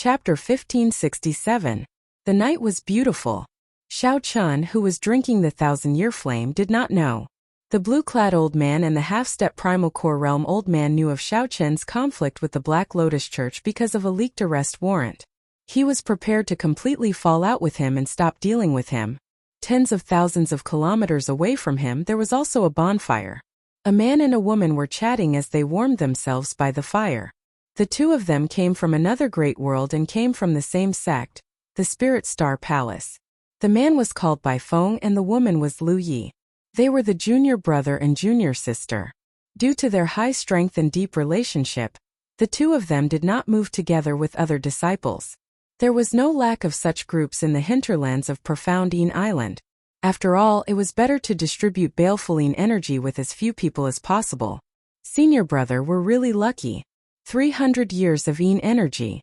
Chapter 1567. The night was beautiful. Xiao Chun, who was drinking the thousand-year flame, did not know. The blue-clad old man and the half-step primal core realm old man knew of Xiao Chun's conflict with the Black Lotus Church because of a leaked arrest warrant. He was prepared to completely fall out with him and stop dealing with him. Tens of thousands of kilometers away from him there was also a bonfire. A man and a woman were chatting as they warmed themselves by the fire. The two of them came from another great world and came from the same sect, the Spirit Star Palace. The man was called Bai Feng and the woman was Lu Yi. They were the junior brother and junior sister. Due to their high strength and deep relationship, the two of them did not move together with other disciples. There was no lack of such groups in the hinterlands of profound Yin Island. After all, it was better to distribute baleful Yin energy with as few people as possible. Senior brother were really lucky. 300 years of Yin energy.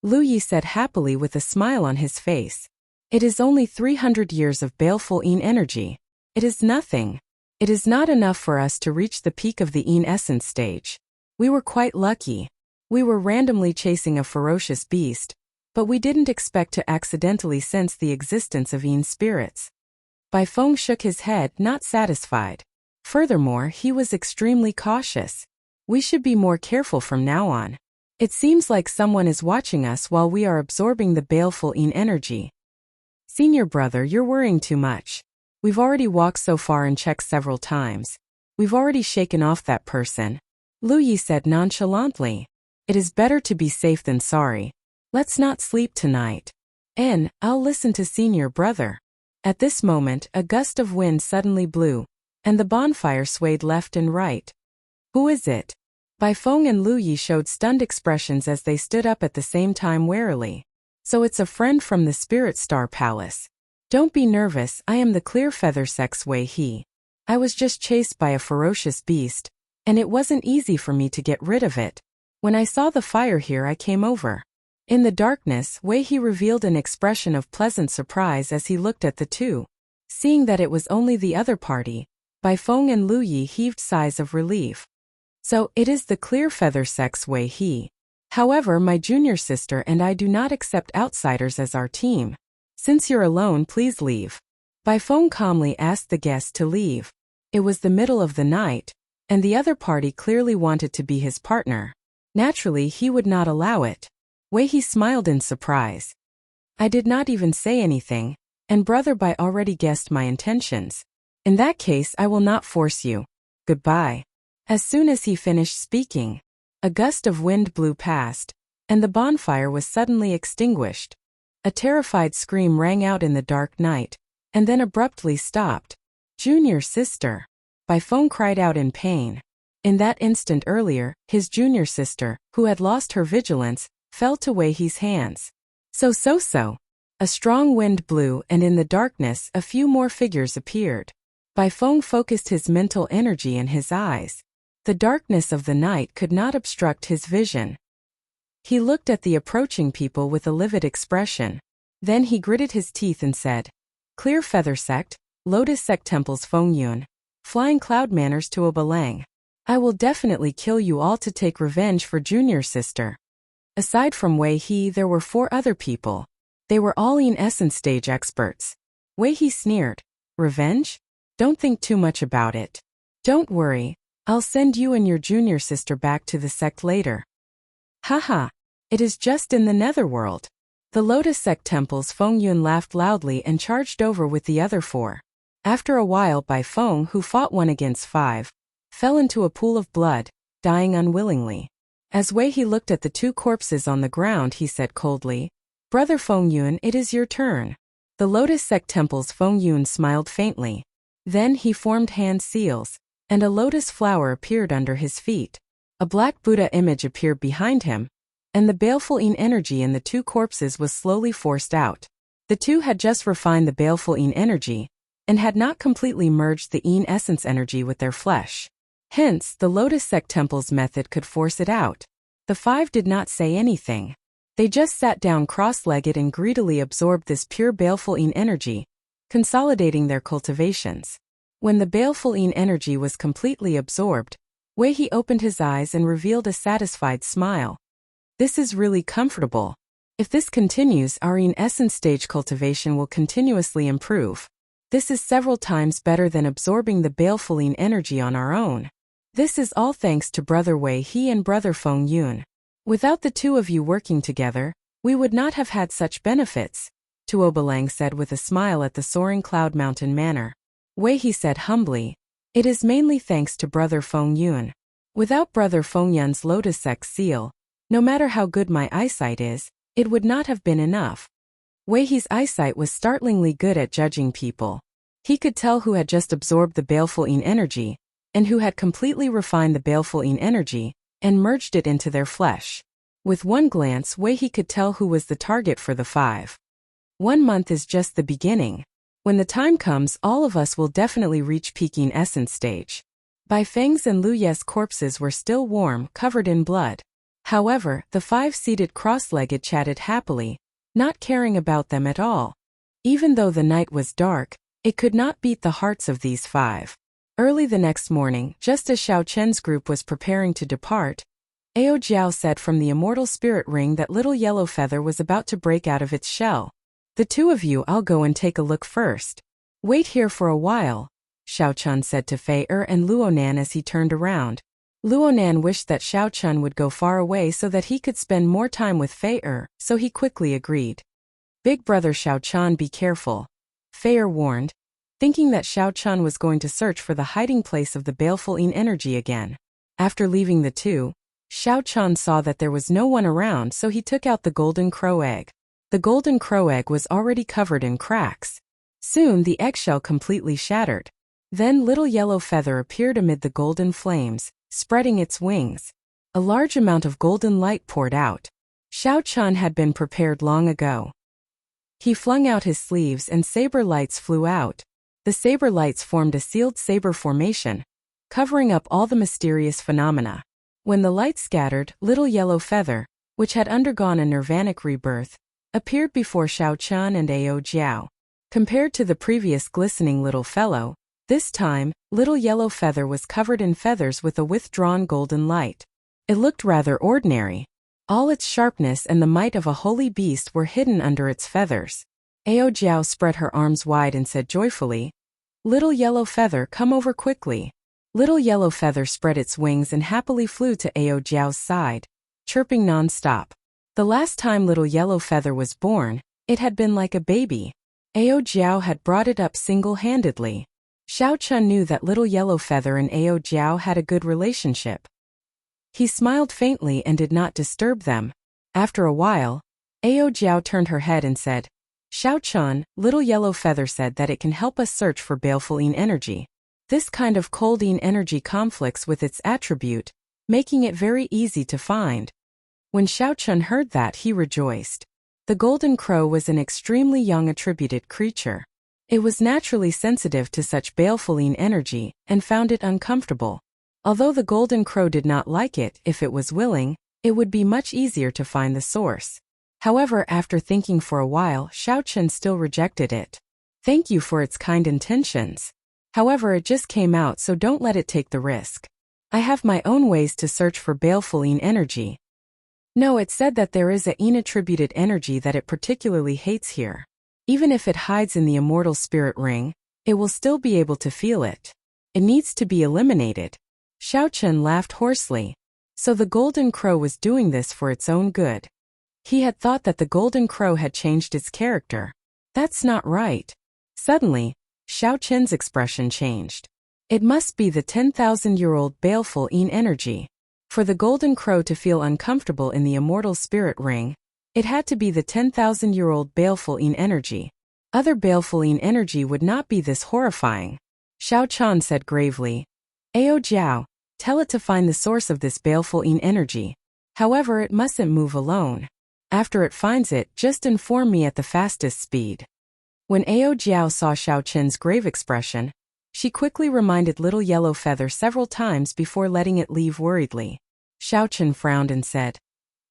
Lu Yi said happily with a smile on his face. It is only 300 years of baleful Yin energy. It is nothing. It is not enough for us to reach the peak of the Yin essence stage. We were quite lucky. We were randomly chasing a ferocious beast, but we didn't expect to accidentally sense the existence of Yin spirits. Bai Feng shook his head, not satisfied. Furthermore, he was extremely cautious. We should be more careful from now on. It seems like someone is watching us while we are absorbing the baleful Yin energy. Senior brother, you're worrying too much. We've already walked so far and checked several times. We've already shaken off that person. Lu Yi said nonchalantly. It is better to be safe than sorry. Let's not sleep tonight. I'll listen to senior brother. At this moment, a gust of wind suddenly blew, and the bonfire swayed left and right. Who is it? Bai Feng and Lu Yi showed stunned expressions as they stood up at the same time warily. So it's a friend from the Spirit Star Palace. Don't be nervous, I am the Clear Feather Sex Wei He. I was just chased by a ferocious beast, and it wasn't easy for me to get rid of it. When I saw the fire here I came over. In the darkness, Wei He revealed an expression of pleasant surprise as he looked at the two. Seeing that it was only the other party, Bai Feng and Lu Yi heaved sighs of relief. So, it is the Clear Feather Sex Wei He. However, my junior sister and I do not accept outsiders as our team. Since you're alone, please leave. Bai Feng calmly asked the guest to leave. It was the middle of the night, and the other party clearly wanted to be his partner. Naturally, he would not allow it. Wei He smiled in surprise. I did not even say anything, and Brother Bai already guessed my intentions. In that case, I will not force you. Goodbye. As soon as he finished speaking, a gust of wind blew past, and the bonfire was suddenly extinguished. A terrified scream rang out in the dark night, and then abruptly stopped. Junior sister! Bai Feng cried out in pain. In that instant earlier, his junior sister, who had lost her vigilance, fell to Wei He's hands. So. A strong wind blew and in the darkness a few more figures appeared. Bai Feng focused his mental energy in his eyes. The darkness of the night could not obstruct his vision. He looked at the approaching people with a livid expression. Then he gritted his teeth and said, Clear Feather Sect, Lotus Sect Temples Feng Yun, Flying Cloud Manners to Obalang. I will definitely kill you all to take revenge for junior sister. Aside from Wei He, there were 4 other people. They were all Yin essence stage experts. Wei He sneered. Revenge? Don't think too much about it. Don't worry, I'll send you and your junior sister back to the sect later. Haha, it is just in the netherworld. The Lotus Sect Temple's Feng Yun laughed loudly and charged over with the other 4. After a while, Bai Feng, who fought 1 against 5, fell into a pool of blood, dying unwillingly. As Wei He looked at the 2 corpses on the ground, he said coldly, Brother Feng Yun, it is your turn. The Lotus Sect Temple's Feng Yun smiled faintly. Then he formed hand seals, and a lotus flower appeared under his feet. A black Buddha image appeared behind him, and the baleful Yin energy in the 2 corpses was slowly forced out. The 2 had just refined the baleful Yin energy, and had not completely merged the Yin essence energy with their flesh. Hence, the Lotus Sect Temple's method could force it out. The 5 did not say anything. They just sat down cross-legged and greedily absorbed this pure baleful Yin energy, consolidating their cultivations. When the baleful Yin energy was completely absorbed, Wei He opened his eyes and revealed a satisfied smile. This is really comfortable. If this continues, our essence stage cultivation will continuously improve. This is several times better than absorbing the baleful energy on our own. This is all thanks to Brother Wei He and Brother Feng Yun. Without the two of you working together, we would not have had such benefits, Tuo Balang said with a smile at the soaring cloud mountain manor. Wei He said humbly, it is mainly thanks to Brother Feng Yun. Without Brother Feng Yun's Lotus X seal, no matter how good my eyesight is, it would not have been enough. Wei He's eyesight was startlingly good at judging people. He could tell who had just absorbed the baleful energy, and who had completely refined the baleful energy, and merged it into their flesh. With one glance, Wei He could tell who was the target for the 5. 1 month is just the beginning. When the time comes, all of us will definitely reach peaking essence stage. Bai Feng's and Lu Ye's corpses were still warm, covered in blood. However, the 5 seated cross-legged chatted happily, not caring about them at all. Even though the night was dark, it could not beat the hearts of these 5. Early the next morning, just as Xiao Chen's group was preparing to depart, Ao Jiao said from the immortal spirit ring that little yellow feather was about to break out of its shell. The two of you, I'll go and take a look first. Wait here for a while, Xiao Chun said to Fei Er and Luonan as he turned around. Luonan wished that Xiao Chun would go far away so that he could spend more time with Fei Er, so he quickly agreed. Big brother Xiao Chun, be careful, Fei Er warned, thinking that Xiao Chun was going to search for the hiding place of the baleful energy again. After leaving the two, Xiao Chun saw that there was no one around, so he took out the golden crow egg. The golden crow egg was already covered in cracks. Soon the eggshell completely shattered. Then little yellow feather appeared amid the golden flames, spreading its wings. A large amount of golden light poured out. Xiao Chun had been prepared long ago. He flung out his sleeves and saber lights flew out. The saber lights formed a sealed saber formation, covering up all the mysterious phenomena. When the light scattered, little yellow feather, which had undergone a nirvanic rebirth, appeared before Xiao Chun and Ao Jiao. Compared to the previous glistening little fellow, this time, little yellow feather was covered in feathers with a withdrawn golden light. It looked rather ordinary. All its sharpness and the might of a holy beast were hidden under its feathers. Ao Jiao spread her arms wide and said joyfully, Little yellow feather, come over quickly. Little yellow feather spread its wings and happily flew to Ao Jiao's side, chirping non-stop. The last time little yellow feather was born, it had been like a baby. Ao Jiao had brought it up single-handedly. Xiao Chun knew that little yellow feather and Ao Jiao had a good relationship. He smiled faintly and did not disturb them. After a while, Ao Jiao turned her head and said, Xiao Chun, little yellow feather said that it can help us search for baleful energy. This kind of cold energy conflicts with its attribute, making it very easy to find. When Xiao Chun heard that, he rejoiced. The golden crow was an extremely young attributed creature. It was naturally sensitive to such baleful energy, and found it uncomfortable. Although the golden crow did not like it, if it was willing, it would be much easier to find the source. However, after thinking for a while, Xiao Chun still rejected it. Thank you for its kind intentions. However, it just came out, so don't let it take the risk. I have my own ways to search for baleful energy. No, it said that there is a attributed energy that it particularly hates here. Even if it hides in the immortal spirit ring, it will still be able to feel it. It needs to be eliminated. Xiao Chun laughed hoarsely. So the golden crow was doing this for its own good. He had thought that the golden crow had changed its character. That's not right. Suddenly, Xiao Chun's expression changed. It must be the 10,000-year-old baleful energy. For the golden crow to feel uncomfortable in the immortal spirit ring, it had to be the 10,000-year-old baleful energy. Other baleful energy would not be this horrifying. Xiao Chun said gravely, Ao Jiao, tell it to find the source of this baleful energy. However, it mustn't move alone. After it finds it, just inform me at the fastest speed. When Ao Jiao saw Xiao Chun's grave expression, she quickly reminded little yellow feather several times before letting it leave worriedly. Xiao Chun frowned and said,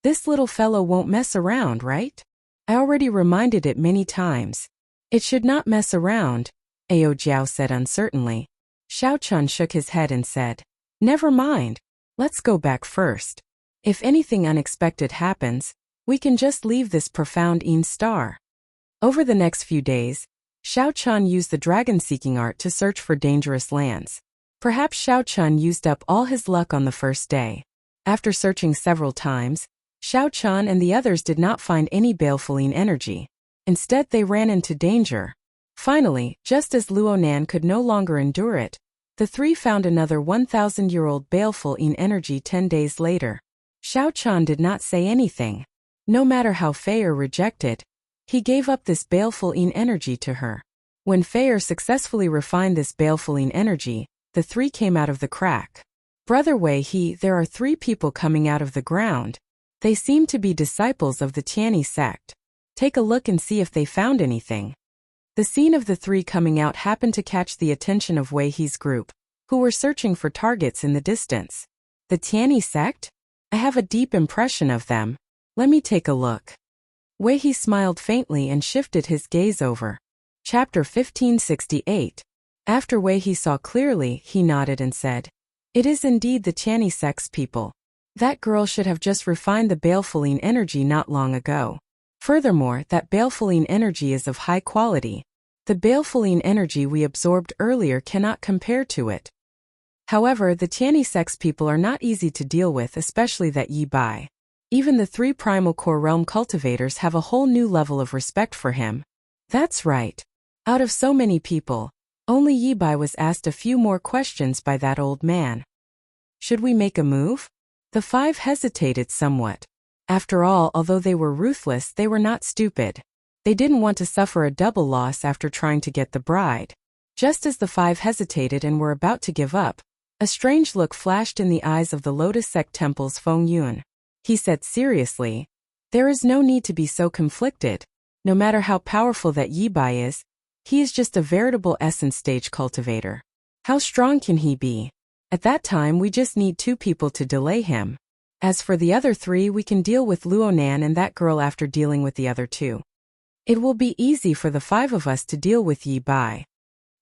This little fellow won't mess around, right? I already reminded it many times. It should not mess around, Ao Jiao said uncertainly. Xiao Chun shook his head and said, Never mind. Let's go back first. If anything unexpected happens, We can just leave this profound star. Over the next few days, Xiao Chun used the dragon-seeking art to search for dangerous lands. Perhaps Xiao Chun used up all his luck on the first day. After searching several times, Xiao Chun and the others did not find any baleful energy. Instead, they ran into danger. Finally, just as Luonan could no longer endure it, the three found another 1,000-year-old baleful energy 10 days later. Xiao Chun did not say anything. No matter how Feier rejected, he gave up this baleful energy to her. When Feier successfully refined this baleful energy, the three came out of the crack. Brother Wei He, there are 3 people coming out of the ground. They seem to be disciples of the Tianyi sect. Take a look and see if they found anything. The scene of the 3 coming out happened to catch the attention of Wei He's group, who were searching for targets in the distance. The Tianyi sect? I have a deep impression of them. Let me take a look. Wei He smiled faintly and shifted his gaze over. Chapter 1568. After Wei He saw clearly, he nodded and said, "It is indeed the Tianyi sect's people. That girl should have just refined the baleful energy not long ago. Furthermore, that baleful energy is of high quality. The baleful energy we absorbed earlier cannot compare to it. However, the Tianyi sect's people are not easy to deal with, especially that Yi Bai. Even the 3 primal core realm cultivators have a whole new level of respect for him." That's right. Out of so many people, only Yi Bai was asked a few more questions by that old man. Should we make a move? The 5 hesitated somewhat. After all, although they were ruthless, they were not stupid. They didn't want to suffer a double loss after trying to get the bride. Just as the 5 hesitated and were about to give up, a strange look flashed in the eyes of the Lotus Sect Temple's Feng Yun. He said seriously, "There is no need to be so conflicted. No matter how powerful that Yi Bai is, he is just a veritable essence stage cultivator. How strong can he be? At that time we just need 2 people to delay him. As for the other 3, we can deal with Luonan and that girl after dealing with the other 2. It will be easy for the 5 of us to deal with Yi Bai."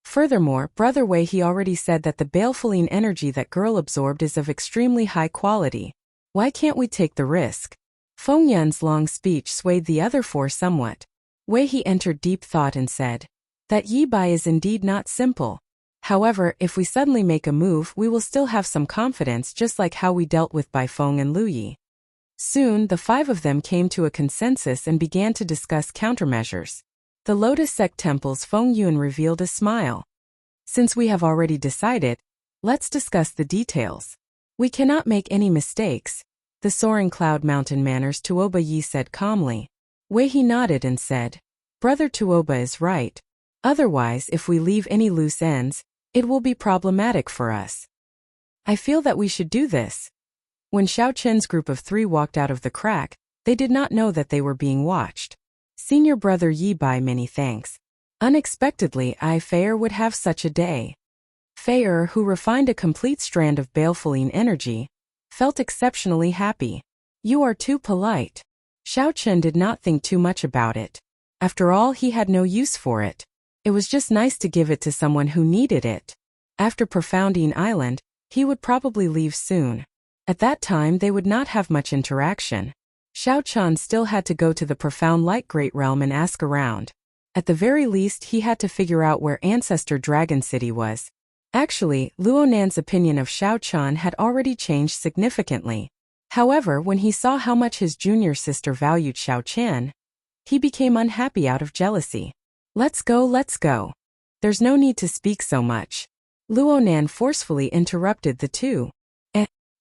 Furthermore, Brother Wei He already said that the baleful energy that girl absorbed is of extremely high quality. Why can't we take the risk? Feng Yun's long speech swayed the other 4 somewhat. Wei He entered deep thought and said, "That Yi Bai is indeed not simple. However, if we suddenly make a move, we will still have some confidence, just like how we dealt with Bai Feng and Lu Yi." Soon, the 5 of them came to a consensus and began to discuss countermeasures. The Lotus Sect Temple's Feng Yun revealed a smile. "Since we have already decided, let's discuss the details. We cannot make any mistakes," the Soaring Cloud Mountain Manor's Tuoba Yi said calmly. Wei He nodded and said, "Brother Tuoba is right. Otherwise, if we leave any loose ends, it will be problematic for us. I feel that we should do this." When Xiao Chen's group of 3 walked out of the crack, they did not know that they were being watched. "Senior Brother Yi Bai, many thanks. Unexpectedly, Feier would have such a day." Feier, who refined a complete strand of baleful energy, felt exceptionally happy. "You are too polite." Xiao Chen did not think too much about it. After all, he had no use for it. It was just nice to give it to someone who needed it. After Profoundine Island, he would probably leave soon. At that time, they would not have much interaction. Xiao Chen still had to go to the Profound Light Great Realm and ask around. At the very least, he had to figure out where Ancestor Dragon City was. Actually, Luonan's opinion of Xiao Chen had already changed significantly. However, when he saw how much his junior sister valued Xiao Chen, he became unhappy out of jealousy. Let's go. There's no need to speak so much." Luonan forcefully interrupted the 2.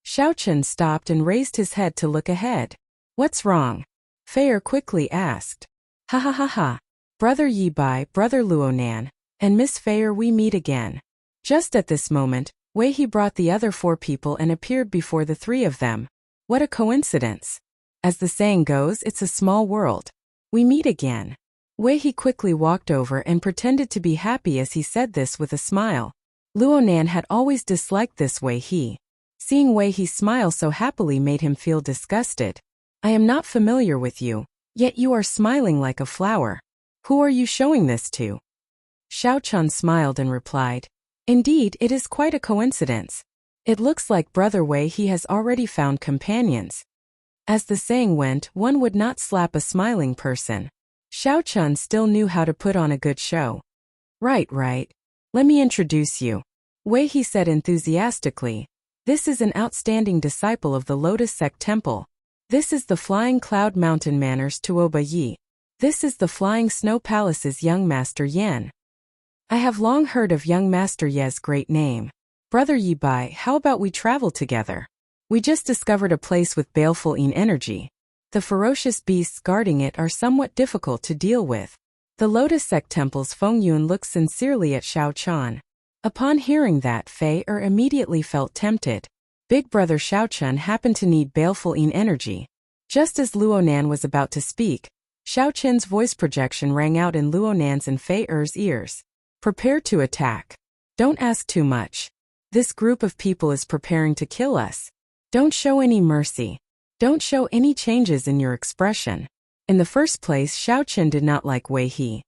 Xiao Chen stopped and raised his head to look ahead. "What's wrong?" Feier quickly asked. "Ha ha ha ha. Brother Yi Bai, Brother Luonan, and Miss Feier, we meet again." Just at this moment, Wei He brought the other 4 people and appeared before the 3 of them. What a coincidence. As the saying goes, it's a small world. We meet again. Wei He quickly walked over and pretended to be happy as he said this with a smile. Luonan had always disliked this Wei He. Seeing Wei He smile so happily made him feel disgusted. "I am not familiar with you, yet you are smiling like a flower. Who are you showing this to?" Xiao Chen smiled and replied, "Indeed, it is quite a coincidence. It looks like Brother Wei He has already found companions." As the saying went, one would not slap a smiling person. Xiao Chun still knew how to put on a good show. Right. Let me introduce you. Wei He said enthusiastically. This is an outstanding disciple of the Lotus Sect Temple. This is the Flying Cloud Mountain Manners Tuoba Yi. This is the Flying Snow Palace's young Master Yan. I have long heard of young Master Ye's great name. Brother Yi Bai, how about we travel together? We just discovered a place with baleful energy. The ferocious beasts guarding it are somewhat difficult to deal with. The Lotus Sect Temple's Feng Yun looked sincerely at Xiao Chun. Upon hearing that, Fei immediately felt tempted. Big brother Xiao Chun happened to need baleful energy. Just as Luonan was about to speak, Xiao Chun's voice projection rang out in Luonan's and Fei ears. Prepare to attack. Don't ask too much. This group of people is preparing to kill us. Don't show any mercy. Don't show any changes in your expression. In the first place, Xiao Chun did not like Wei He.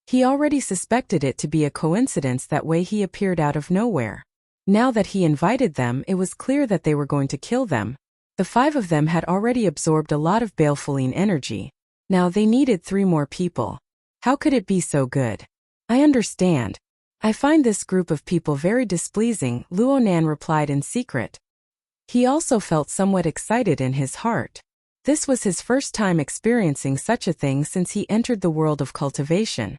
He already suspected it to be a coincidence that Wei He appeared out of nowhere. Now that he invited them, it was clear that they were going to kill them. The 5 of them had already absorbed a lot of baleful energy. Now they needed 3 more people. How could it be so good? I understand. I find this group of people very displeasing, Luonan replied in secret. He also felt somewhat excited in his heart. This was his first time experiencing such a thing since he entered the world of cultivation.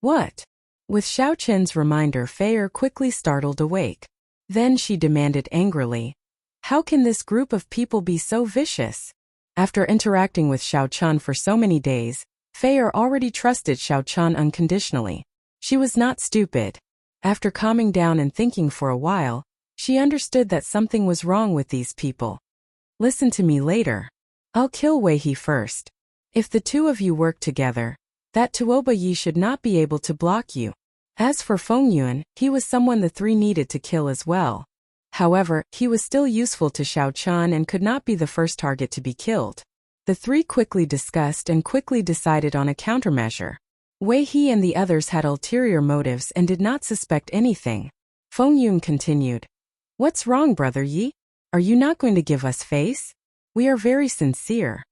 What? With Xiao Chun's reminder, Fei quickly startled awake. Then she demanded angrily, how can this group of people be so vicious? After interacting with Xiao Chun for so many days, Fei already trusted Xiao Chun unconditionally. She was not stupid. After calming down and thinking for a while, she understood that something was wrong with these people. Listen to me later. I'll kill Wei He first. If the 2 of you work together, that Tuoba Yi should not be able to block you. As for Feng Yun, he was someone the 3 needed to kill as well. However, he was still useful to Xiao Chun and could not be the first target to be killed. The 3 quickly discussed and quickly decided on a countermeasure. Wei He and the others had ulterior motives and did not suspect anything. Feng Yun continued. What's wrong, Brother Yi? Are you not going to give us face? We are very sincere.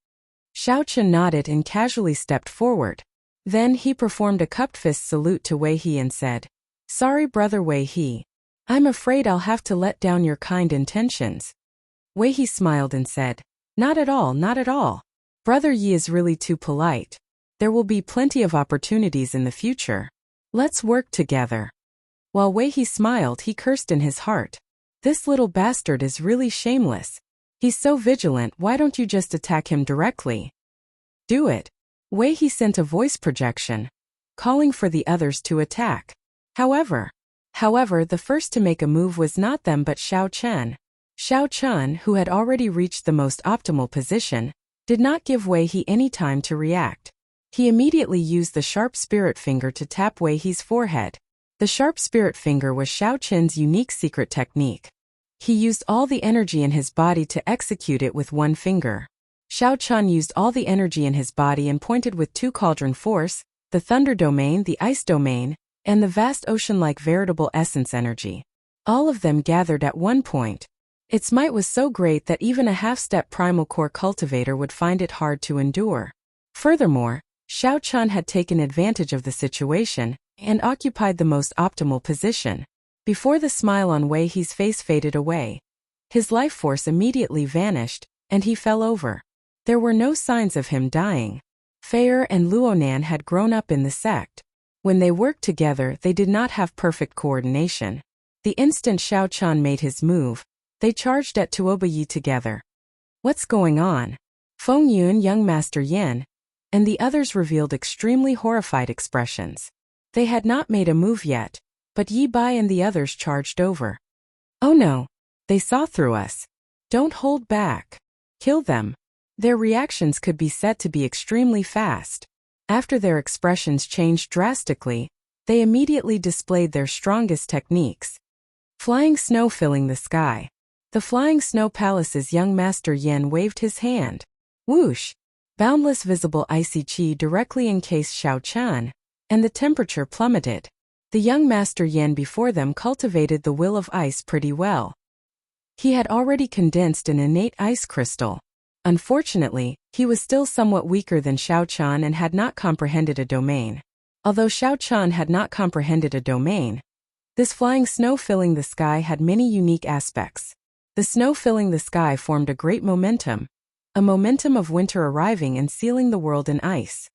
Xiao Chun nodded and casually stepped forward. Then he performed a cupped fist salute to Wei He and said, Sorry, Brother Wei He. I'm afraid I'll have to let down your kind intentions. Wei He smiled and said, Not at all. Brother Yi is really too polite. There will be plenty of opportunities in the future. Let's work together. While Wei He smiled, he cursed in his heart. This little bastard is really shameless. He's so vigilant, why don't you just attack him directly? Do it. Wei He sent a voice projection, calling for the others to attack. However, the first to make a move was not them but Xiao Chun. Xiao Chun, who had already reached the most optimal position, did not give Wei He any time to react. He immediately used the sharp spirit finger to tap Wei He's forehead. The sharp spirit finger was Xiao Chun's unique secret technique. He used all the energy in his body to execute it with one finger. Xiao Chun used all the energy in his body and pointed with 2 cauldron force, the thunder domain, the ice domain, and the vast ocean-like veritable essence energy. All of them gathered at one point. Its might was so great that even a half-step primal core cultivator would find it hard to endure. Furthermore, Xiao Chun had taken advantage of the situation and occupied the most optimal position. Before the smile on Wei He's face faded away, his life force immediately vanished, and he fell over. There were no signs of him dying. Fei and Luonan had grown up in the sect. When they worked together, they did not have perfect coordination. The instant Xiao Chun made his move, they charged at Tuoba Yi together. What's going on? Feng Yun, young Master Yan, and the others revealed extremely horrified expressions. They had not made a move yet, but Yi Bai and the others charged over. Oh no! They saw through us. Don't hold back. Kill them. Their reactions could be said to be extremely fast. After their expressions changed drastically, they immediately displayed their strongest techniques. Flying snow filling the sky. The Flying Snow Palace's young Master Yan waved his hand. Whoosh! Boundless visible icy qi directly encased Xiao Chun, and the temperature plummeted. The young Master Yan before them cultivated the will of ice pretty well. He had already condensed an innate ice crystal. Unfortunately, he was still somewhat weaker than Xiao Chan and had not comprehended a domain. Although Xiao Chan had not comprehended a domain, this flying snow filling the sky had many unique aspects. The snow filling the sky formed a great momentum, a momentum of winter arriving and sealing the world in ice.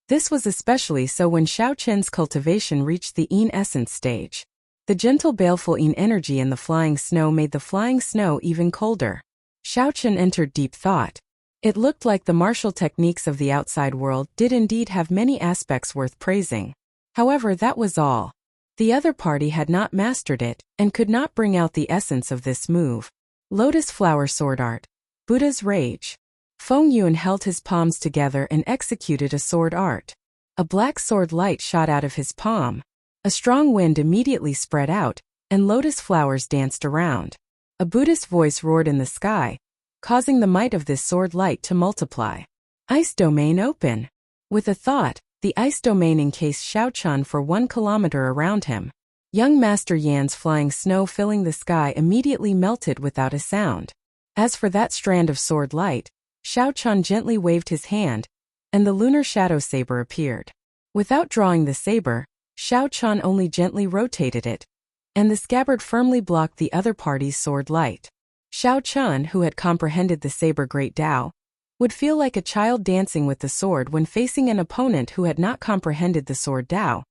This was especially so when Xiao Chen's cultivation reached the Yin essence stage. The gentle baleful Yin energy in the flying snow made the flying snow even colder. Xiao Chen entered deep thought. It looked like the martial techniques of the outside world did indeed have many aspects worth praising. However, that was all. The other party had not mastered it, and could not bring out the essence of this move. Lotus Flower Sword Art. Buddha's Rage. Feng Yun held his palms together and executed a sword art. A black sword light shot out of his palm. A strong wind immediately spread out, and lotus flowers danced around. A Buddhist voice roared in the sky, causing the might of this sword light to multiply. Ice domain open. With a thought, the ice domain encased Xiao Chan for 1 kilometer around him. Young Master Yan's flying snow filling the sky immediately melted without a sound. As for that strand of sword light, Xiao Chan gently waved his hand, and the lunar shadow saber appeared. Without drawing the saber, Xiao Chan only gently rotated it, and the scabbard firmly blocked the other party's sword light. Xiao Chan, who had comprehended the saber great Tao, would feel like a child dancing with the sword when facing an opponent who had not comprehended the sword Tao,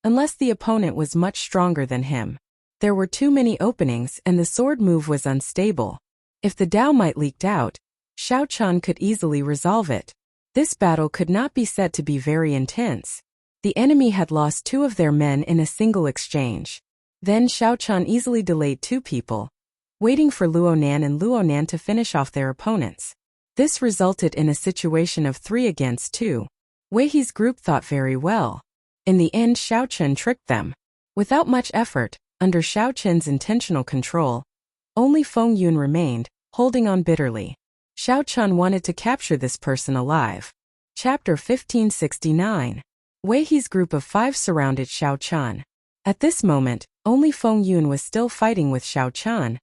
unless the opponent was much stronger than him. There were too many openings and the sword move was unstable. If the Tao might leaked out, Xiao Chan could easily resolve it. This battle could not be said to be very intense. The enemy had lost 2 of their men in a single exchange. Then Xiao Chan easily delayed 2 people, waiting for Luonan and Luonan to finish off their opponents. This resulted in a situation of 3 against 2. Wei He's group thought very well. In the end, Xiao Chen tricked them. Without much effort, under Xiao Chen's intentional control, only Feng Yun remained, holding on bitterly. Xiao Chen wanted to capture this person alive. Chapter 1569. Wei He's group of 5 surrounded Xiao Chen. At this moment, only Feng Yun was still fighting with Xiao Chen,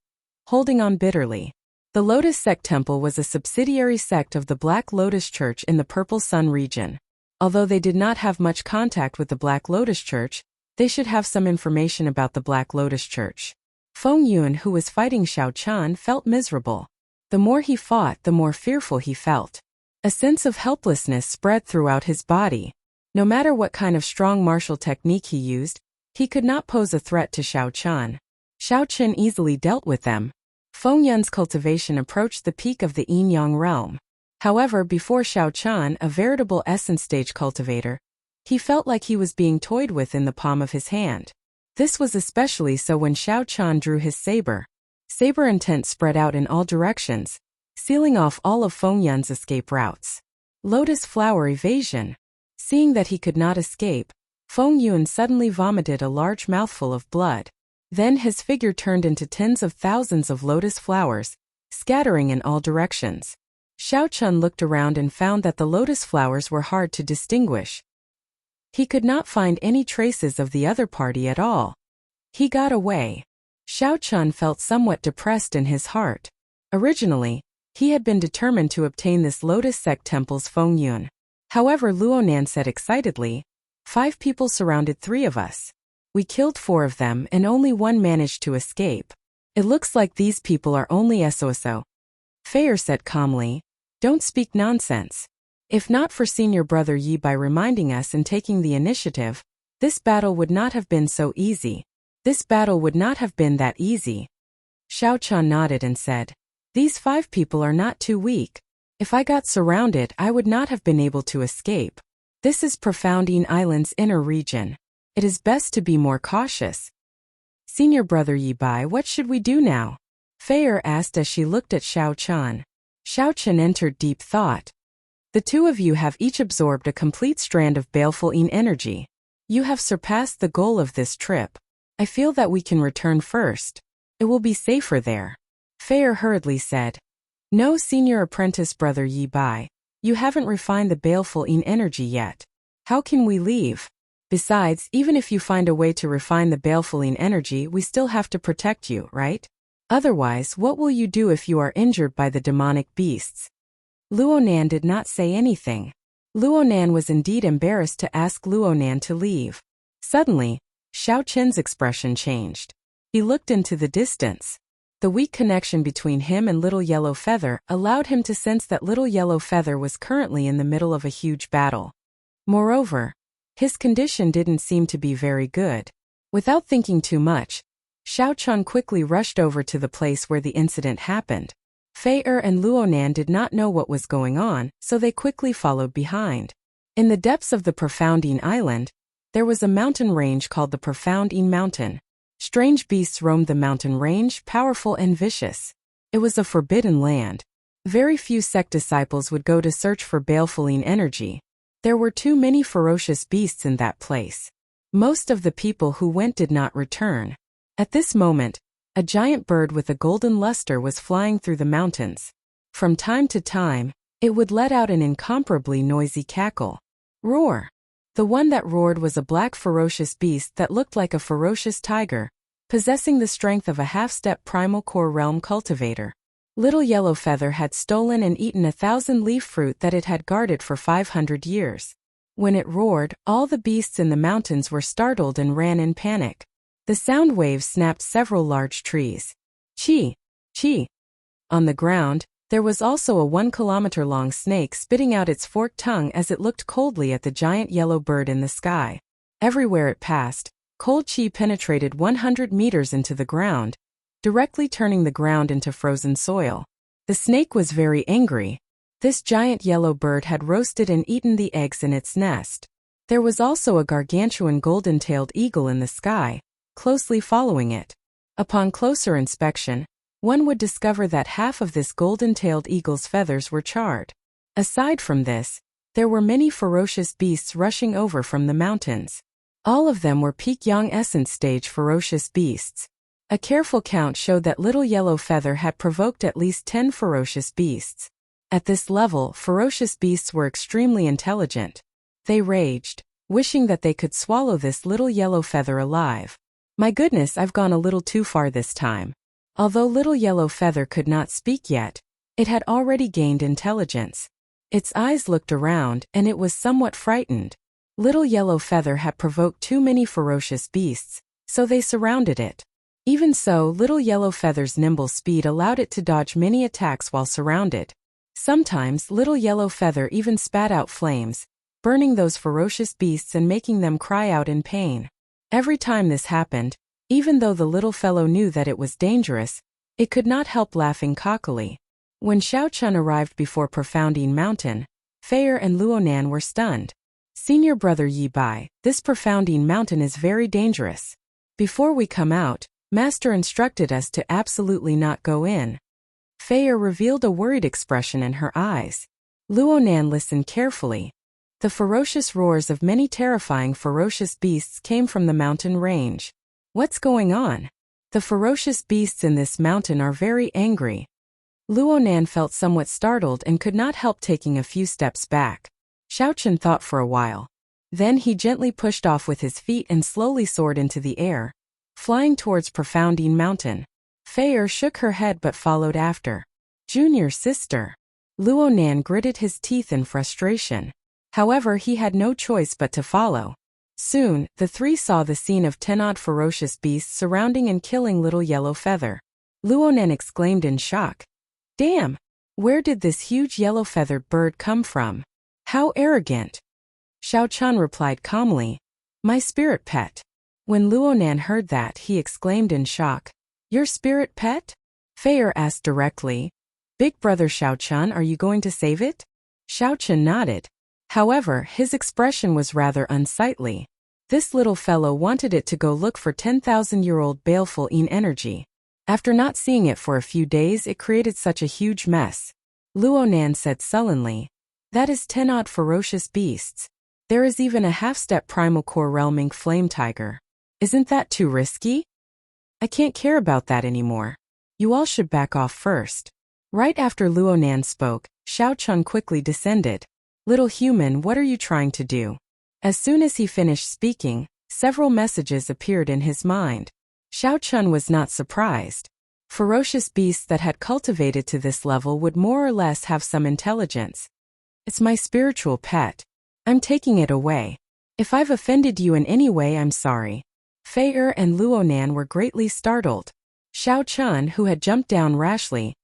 holding on bitterly. The Lotus Sect Temple was a subsidiary sect of the Black Lotus Church in the Purple Sun region. Although they did not have much contact with the Black Lotus Church, they should have some information about the Black Lotus Church. Feng Yun, who was fighting Xiao Chen, felt miserable. The more he fought, the more fearful he felt. A sense of helplessness spread throughout his body. No matter what kind of strong martial technique he used, he could not pose a threat to Xiao Chen. Xiao Chen easily dealt with them. Feng Yun's cultivation approached the peak of the yin-yang realm. However, before Xiao Chen, a veritable essence stage cultivator, he felt like he was being toyed with in the palm of his hand. This was especially so when Xiao Chen drew his saber. Saber intent spread out in all directions, sealing off all of Feng Yun's escape routes. Lotus Flower Evasion. Seeing that he could not escape, Feng Yun suddenly vomited a large mouthful of blood. Then his figure turned into tens of thousands of lotus flowers, scattering in all directions. Xiao Chen looked around and found that the lotus flowers were hard to distinguish. He could not find any traces of the other party at all. He got away. Xiao Chen felt somewhat depressed in his heart. Originally, he had been determined to obtain this Lotus Sect Temple's Feng Yun. However, Luonan said excitedly, 5 people surrounded 3 of us. We killed 4 of them and only 1 managed to escape. It looks like these people are only SOSO. Feier said calmly, don't speak nonsense. If not for senior brother Yi by reminding us and taking the initiative, this battle would not have been so easy. This battle would not have been that easy. Xiao Chen nodded and said, these 5 people are not too weak. If I got surrounded, I would not have been able to escape. This is Profound Yin Island's inner region. It is best to be more cautious. Senior brother Yi Bai, what should we do now? Feier asked as she looked at Xiao Chen. Xiao Chen entered deep thought. The 2 of you have each absorbed a complete strand of baleful Yin energy. You have surpassed the goal of this trip. I feel that we can return first. It will be safer there. Feier hurriedly said. No, senior apprentice brother Yi Bai. You haven't refined the baleful Yin energy yet. How can we leave? Besides, even if you find a way to refine the baleful Yin energy, we still have to protect you, right? Otherwise, what will you do if you are injured by the demonic beasts? Luonan did not say anything. Luonan was indeed embarrassed to ask Luonan to leave. Suddenly, Xiao Chen's expression changed. He looked into the distance. The weak connection between him and Little Yellow Feather allowed him to sense that Little Yellow Feather was currently in the middle of a huge battle. Moreover, his condition didn't seem to be very good. Without thinking too much, Xiao Chen quickly rushed over to the place where the incident happened. Fei and Luonan did not know what was going on, so they quickly followed behind. In the depths of the Profoundine Island, there was a mountain range called the Profoundine Mountain. Strange beasts roamed the mountain range, powerful and vicious. It was a forbidden land. Very few sect disciples would go to search for baleful energy. There were too many ferocious beasts in that place. Most of the people who went did not return. At this moment, a giant bird with a golden luster was flying through the mountains. From time to time, it would let out an incomparably noisy cackle. Roar! The one that roared was a black ferocious beast that looked like a ferocious tiger, possessing the strength of a half-step primal core realm cultivator. Little Yellow Feather had stolen and eaten 1,000-leaf fruit that it had guarded for 500 years. When it roared, all the beasts in the mountains were startled and ran in panic. The sound waves snapped several large trees. Chi! Chi! On the ground, there was also a 1-kilometer-long snake spitting out its forked tongue as it looked coldly at the giant yellow bird in the sky. Everywhere it passed, cold chi penetrated 100 meters into the ground, directly turning the ground into frozen soil. The snake was very angry. This giant yellow bird had roasted and eaten the eggs in its nest. There was also a gargantuan golden-tailed eagle in the sky, closely following it. Upon closer inspection, one would discover that half of this golden-tailed eagle's feathers were charred. Aside from this, there were many ferocious beasts rushing over from the mountains. All of them were peak young essence stage ferocious beasts. A careful count showed that Little Yellow Feather had provoked at least 10 ferocious beasts. At this level, ferocious beasts were extremely intelligent. They raged, wishing that they could swallow this Little Yellow Feather alive. My goodness, I've gone a little too far this time. Although Little Yellow Feather could not speak yet, it had already gained intelligence. Its eyes looked around, and it was somewhat frightened. Little Yellow Feather had provoked too many ferocious beasts, so they surrounded it. Even so, Little Yellow Feather's nimble speed allowed it to dodge many attacks while surrounded. Sometimes, Little Yellow Feather even spat out flames, burning those ferocious beasts and making them cry out in pain. Every time this happened, even though the little fellow knew that it was dangerous, it could not help laughing cockily. When Xiao Chun arrived before Profoundine Mountain, Fei and Luonan were stunned. Senior brother Yi Bai, this Profoundine Mountain is very dangerous. Before we come out, Master instructed us to absolutely not go in. Fei revealed a worried expression in her eyes. Luonan listened carefully. The ferocious roars of many terrifying ferocious beasts came from the mountain range. What's going on? The ferocious beasts in this mountain are very angry. Luonan felt somewhat startled and could not help taking a few steps back. Xiao Chen thought for a while. Then he gently pushed off with his feet and slowly soared into the air, flying towards Profoundine Mountain. Fei shook her head but followed after. Junior sister. Luonan gritted his teeth in frustration. However, he had no choice but to follow. Soon, the three saw the scene of 10-odd ferocious beasts surrounding and killing Little Yellow Feather. Luonan exclaimed in shock. Damn! Where did this huge yellow-feathered bird come from? How arrogant! Xiao Chun replied calmly. My spirit pet. When Luonan heard that, he exclaimed in shock. Your spirit pet? Fei asked directly. Big brother Xiao Chun, are you going to save it? Xiao Chun nodded. However, his expression was rather unsightly. This little fellow wanted it to go look for 10,000-year-old baleful energy. After not seeing it for a few days, it created such a huge mess. Luonan said sullenly. That is 10-odd ferocious beasts. There is even a half-step primal core realming flame tiger. Isn't that too risky? I can't care about that anymore. You all should back off first. Right after Luonan spoke, Xiao Chun quickly descended. Little human, what are you trying to do? As soon as he finished speaking, several messages appeared in his mind. Xiao Chun was not surprised. Ferocious beasts that had cultivated to this level would more or less have some intelligence. It's my spiritual pet. I'm taking it away. If I've offended you in any way, I'm sorry. Fei Er and Luonan were greatly startled. Xiao Chun, who had jumped down rashly,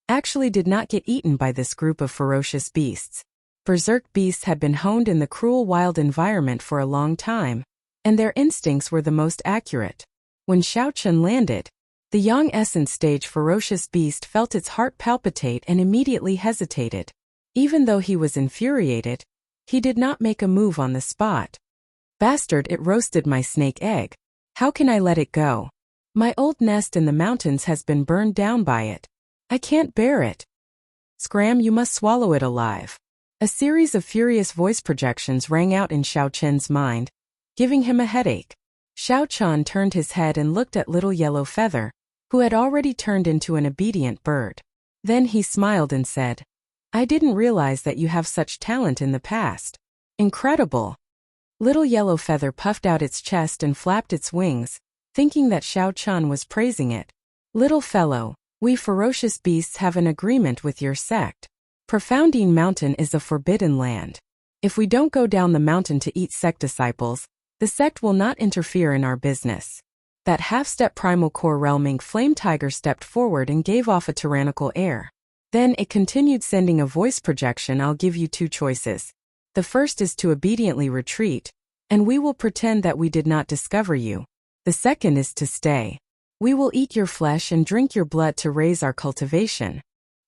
actually did not get eaten by this group of ferocious beasts. Berserk beasts had been honed in the cruel wild environment for a long time, and their instincts were the most accurate. When Xiao Chun landed, the young essence stage ferocious beast felt its heart palpitate and immediately hesitated. Even though he was infuriated, he did not make a move on the spot. Bastard, it roasted my snake egg. How can I let it go? My old nest in the mountains has been burned down by it. I can't bear it. Scram, you must swallow it alive. A series of furious voice projections rang out in Xiao Chen's mind, giving him a headache. Xiao Chun turned his head and looked at Little Yellow Feather, who had already turned into an obedient bird. Then he smiled and said, I didn't realize that you have such talent in the past. Incredible. Little Yellow Feather puffed out its chest and flapped its wings, thinking that Xiao Chun was praising it. Little fellow, we ferocious beasts have an agreement with your sect. Profoundine Mountain is a forbidden land. If we don't go down the mountain to eat sect disciples, the sect will not interfere in our business. That half-step primal core realming flame tiger stepped forward and gave off a tyrannical air. Then it continued, sending a voice projection. I'll give you two choices. The first is to obediently retreat, and we will pretend that we did not discover you. The second is to stay. We will eat your flesh and drink your blood to raise our cultivation.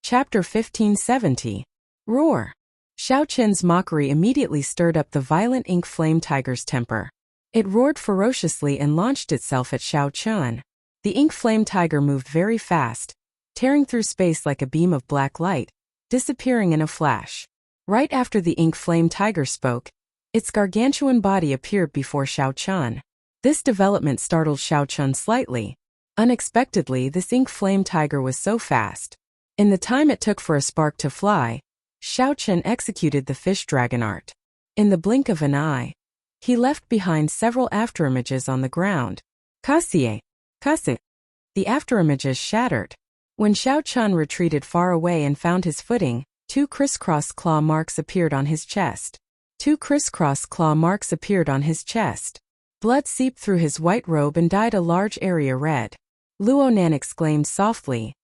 Chapter 1570. Roar. Xiao Chen's mockery immediately stirred up the violent ink flame tiger's temper. It roared ferociously and launched itself at Xiao Chun. The ink flame tiger moved very fast, tearing through space like a beam of black light, disappearing in a flash. Right after the ink flame tiger spoke, its gargantuan body appeared before Xiao Chun. This development startled Xiao Chun slightly. Unexpectedly, this ink flame tiger was so fast. In the time it took for a spark to fly, Xiao Chun executed the fish dragon art. In the blink of an eye, he left behind several afterimages on the ground. Kasie. The afterimages shattered. When Xiao Chun retreated far away and found his footing, two crisscross claw marks appeared on his chest. Blood seeped through his white robe and dyed a large area red. Luonan exclaimed softly,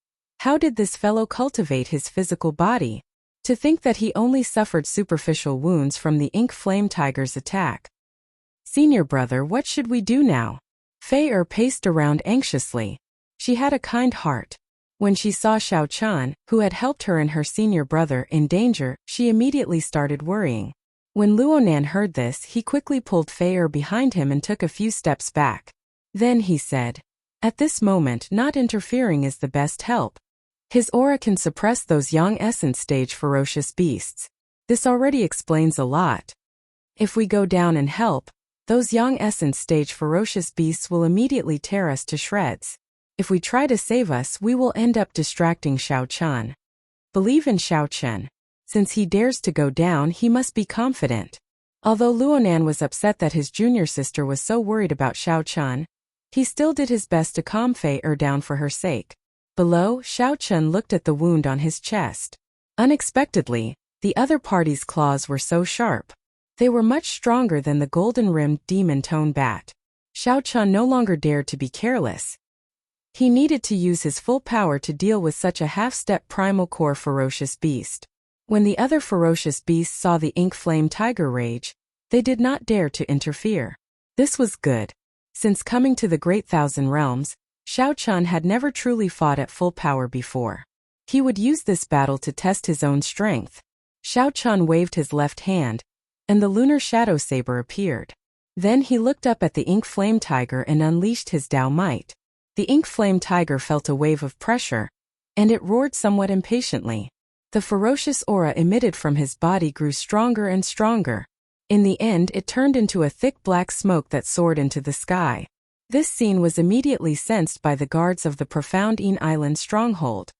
how did this fellow cultivate his physical body? To think that he only suffered superficial wounds from the ink flame tiger's attack. Senior brother, what should we do now? Fei Er paced around anxiously. She had a kind heart. When she saw Xiao Chun, who had helped her and her senior brother, in danger, she immediately started worrying. When Luonan heard this, he quickly pulled Fei Er behind him and took a few steps back. Then he said, at this moment, not interfering is the best help. His aura can suppress those young essence stage ferocious beasts. This already explains a lot. If we go down and help, those young essence stage ferocious beasts will immediately tear us to shreds. If we try to save us, we will end up distracting Xiao Chun. Believe in Xiao Chun. Since he dares to go down, he must be confident. Although Luonan was upset that his junior sister was so worried about Xiao Chun, he still did his best to calm Fei Er down for her sake. Below, Xiao Chun looked at the wound on his chest. Unexpectedly, the other party's claws were so sharp. They were much stronger than the golden-rimmed demon-tone bat. Xiao Chun no longer dared to be careless. He needed to use his full power to deal with such a half-step primal core ferocious beast. When the other ferocious beasts saw the ink flame tiger rage, they did not dare to interfere. This was good. Since coming to the Great Thousand Realms, Xiao Chun had never truly fought at full power before. He would use this battle to test his own strength. Xiao Chun waved his left hand, and the lunar shadow saber appeared. Then he looked up at the ink flame tiger and unleashed his Dao might. The ink flame tiger felt a wave of pressure, and it roared somewhat impatiently. The ferocious aura emitted from his body grew stronger and stronger. In the end, it turned into a thick black smoke that soared into the sky. This scene was immediately sensed by the guards of the Profoundine Island stronghold.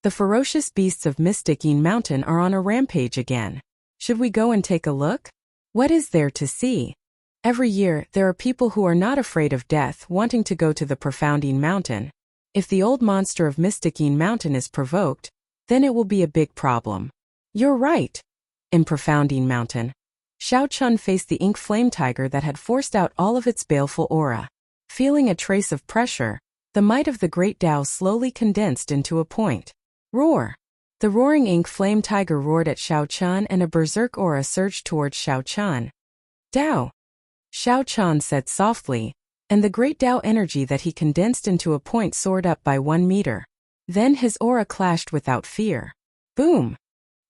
The ferocious beasts of Mysticine Mountain are on a rampage again. Should we go and take a look? What is there to see? Every year, there are people who are not afraid of death wanting to go to the Profoundine Mountain. If the old monster of Mysticine Mountain is provoked, then it will be a big problem. You're right. In Profoundine Mountain, Xiao Chun faced the ink flame tiger that had forced out all of its baleful aura. Feeling a trace of pressure, the might of the great Tao slowly condensed into a point. Roar! The roaring ink flame tiger roared at Xiao Chun and a berserk aura surged towards Xiao Chun. Tao! Xiao Chun said softly, and the great Tao energy that he condensed into a point soared up by 1 meter. Then his aura clashed without fear. Boom!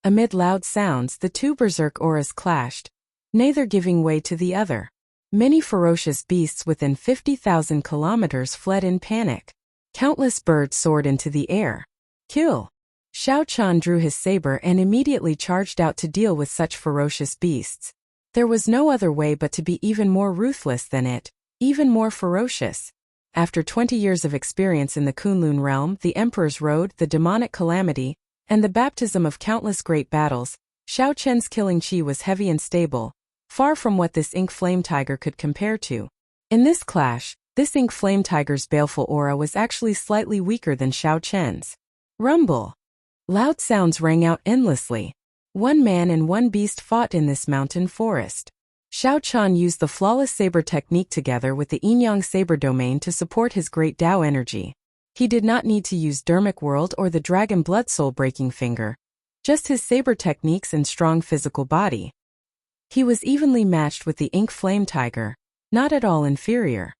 Amid loud sounds, the two berserk auras clashed, neither giving way to the other. Many ferocious beasts within 50,000 kilometers fled in panic. Countless birds soared into the air. Kill! Xiao Chun drew his saber and immediately charged out to deal with such ferocious beasts. There was no other way but to be even more ruthless than it, even more ferocious. After 20 years of experience in the Kunlun realm, the Emperor's Road, the demonic calamity, and the baptism of countless great battles, Xiao Chen's killing chi was heavy and stable, far from what this ink flame tiger could compare to. In this clash, this ink flame tiger's baleful aura was actually slightly weaker than Xiao Chen's. Rumble! Loud sounds rang out endlessly. One man and one beast fought in this mountain forest. Xiao Chun used the flawless saber technique together with the yin-yang saber domain to support his great Tao energy. He did not need to use Dermic World or the Dragon Blood Soul Breaking Finger, just his saber techniques and strong physical body. He was evenly matched with the ink flame tiger, not at all inferior.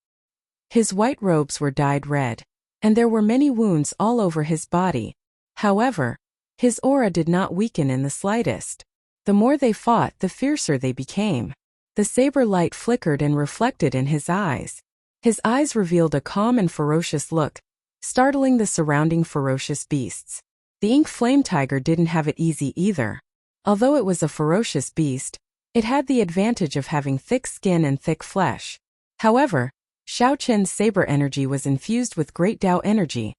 His white robes were dyed red, and there were many wounds all over his body. However, his aura did not weaken in the slightest. The more they fought, the fiercer they became. The saber light flickered and reflected in his eyes. His eyes revealed a calm and ferocious look, startling the surrounding ferocious beasts. The ink flame tiger didn't have it easy either. Although it was a ferocious beast, it had the advantage of having thick skin and thick flesh. However, Xiao Chen's saber energy was infused with great Tao energy,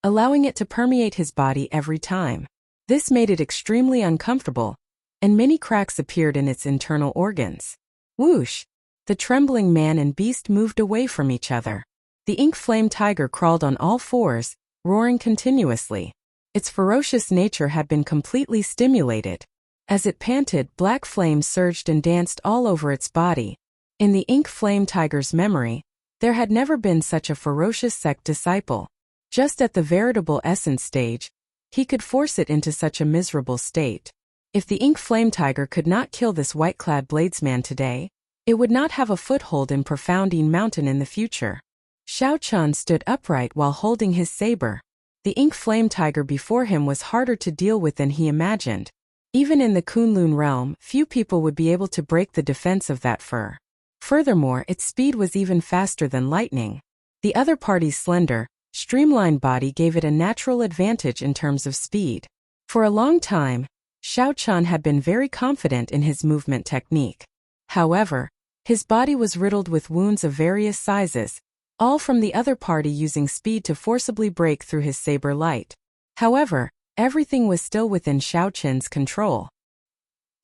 allowing it to permeate his body every time. This made it extremely uncomfortable, and many cracks appeared in its internal organs. Whoosh! The trembling man and beast moved away from each other. The ink flame tiger crawled on all fours, roaring continuously. Its ferocious nature had been completely stimulated. As it panted, black flames surged and danced all over its body. In the ink flame tiger's memory, there had never been such a ferocious sect disciple. Just at the veritable essence stage, he could force it into such a miserable state. If the ink flame tiger could not kill this white-clad bladesman today, it would not have a foothold in Profoundine Mountain in the future. Xiao Chun stood upright while holding his saber. The ink flame tiger before him was harder to deal with than he imagined. Even in the Kunlun realm, few people would be able to break the defense of that fur. Furthermore, its speed was even faster than lightning. The other party's slender, streamlined body gave it a natural advantage in terms of speed. For a long time, Xiao Chun had been very confident in his movement technique. However, his body was riddled with wounds of various sizes, all from the other party using speed to forcibly break through his saber light. However, everything was still within Xiao Chun's control.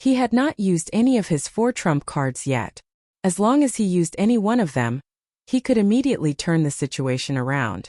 He had not used any of his 4 trump cards yet. As long as he used any one of them, he could immediately turn the situation around.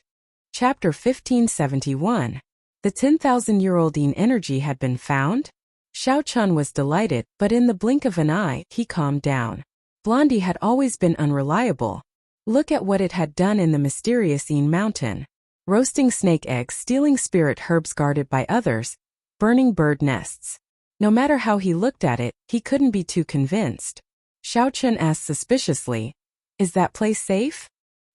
Chapter 1571. The 10,000-year-old yin energy had been found? Xiao Chun was delighted, but in the blink of an eye, he calmed down. Blondie had always been unreliable. Look at what it had done in the mysterious Yin Mountain. Roasting snake eggs, stealing spirit herbs guarded by others, burning bird nests. No matter how he looked at it, he couldn't be too convinced. Xiao Chun asked suspiciously, "Is that place safe?"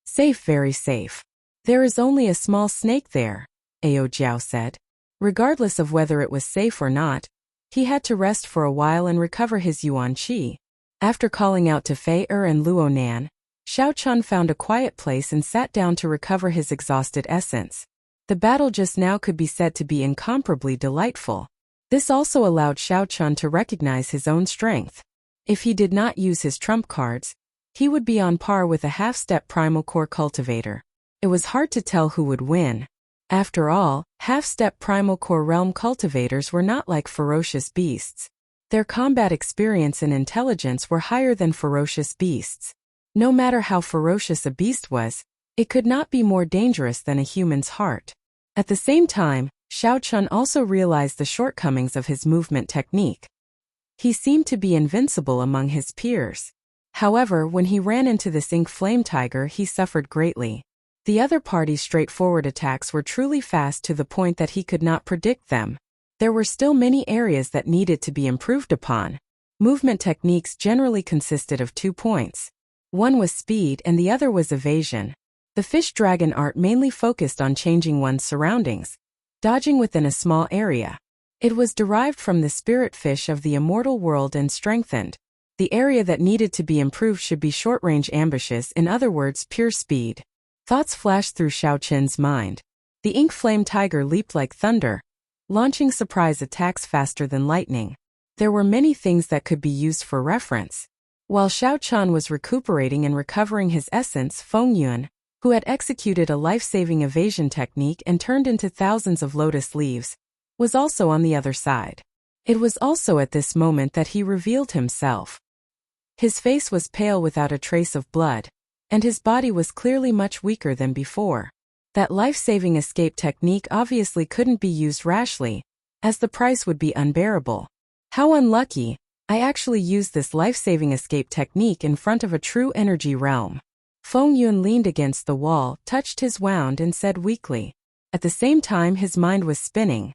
"Safe, very safe. There is only a small snake there," Ao Jiao said. Regardless of whether it was safe or not, he had to rest for a while and recover his yuan qi. After calling out to Fei and Luo Nan, Xiao Chun found a quiet place and sat down to recover his exhausted essence. The battle just now could be said to be incomparably delightful. This also allowed Xiao Chun to recognize his own strength. If he did not use his trump cards, he would be on par with a half-step primal core cultivator. It was hard to tell who would win. After all, half-step primal core realm cultivators were not like ferocious beasts. Their combat experience and intelligence were higher than ferocious beasts. No matter how ferocious a beast was, It could not be more dangerous than a human's heart. At the same time, Xiao Chun also realized the shortcomings of his movement technique. He seemed to be invincible among his peers. However, when he ran into this ink flame tiger, he suffered greatly. The other party's straightforward attacks were truly fast to the point that he could not predict them. There were still many areas that needed to be improved upon. Movement techniques generally consisted of 2 points. One was speed and the other was evasion. The fish dragon art mainly focused on changing one's surroundings, dodging within a small area. It was derived from the spirit fish of the immortal world and strengthened. The area that needed to be improved should be short-range ambushes, in other words, pure speed. Thoughts flashed through Xiao Chun's mind. The ink flame tiger leaped like thunder, launching surprise attacks faster than lightning. There were many things that could be used for reference. While Xiao Chun was recuperating and recovering his essence, Feng Yuan, who had executed a life-saving evasion technique and turned into thousands of lotus leaves, was also on the other side. It was also at this moment that he revealed himself. His face was pale without a trace of blood, and his body was clearly much weaker than before. That life-saving escape technique obviously couldn't be used rashly, as the price would be unbearable. How unlucky! I actually used this life-saving escape technique in front of a true energy realm. Feng Yuan leaned against the wall, touched his wound and said weakly. At the same time his mind was spinning.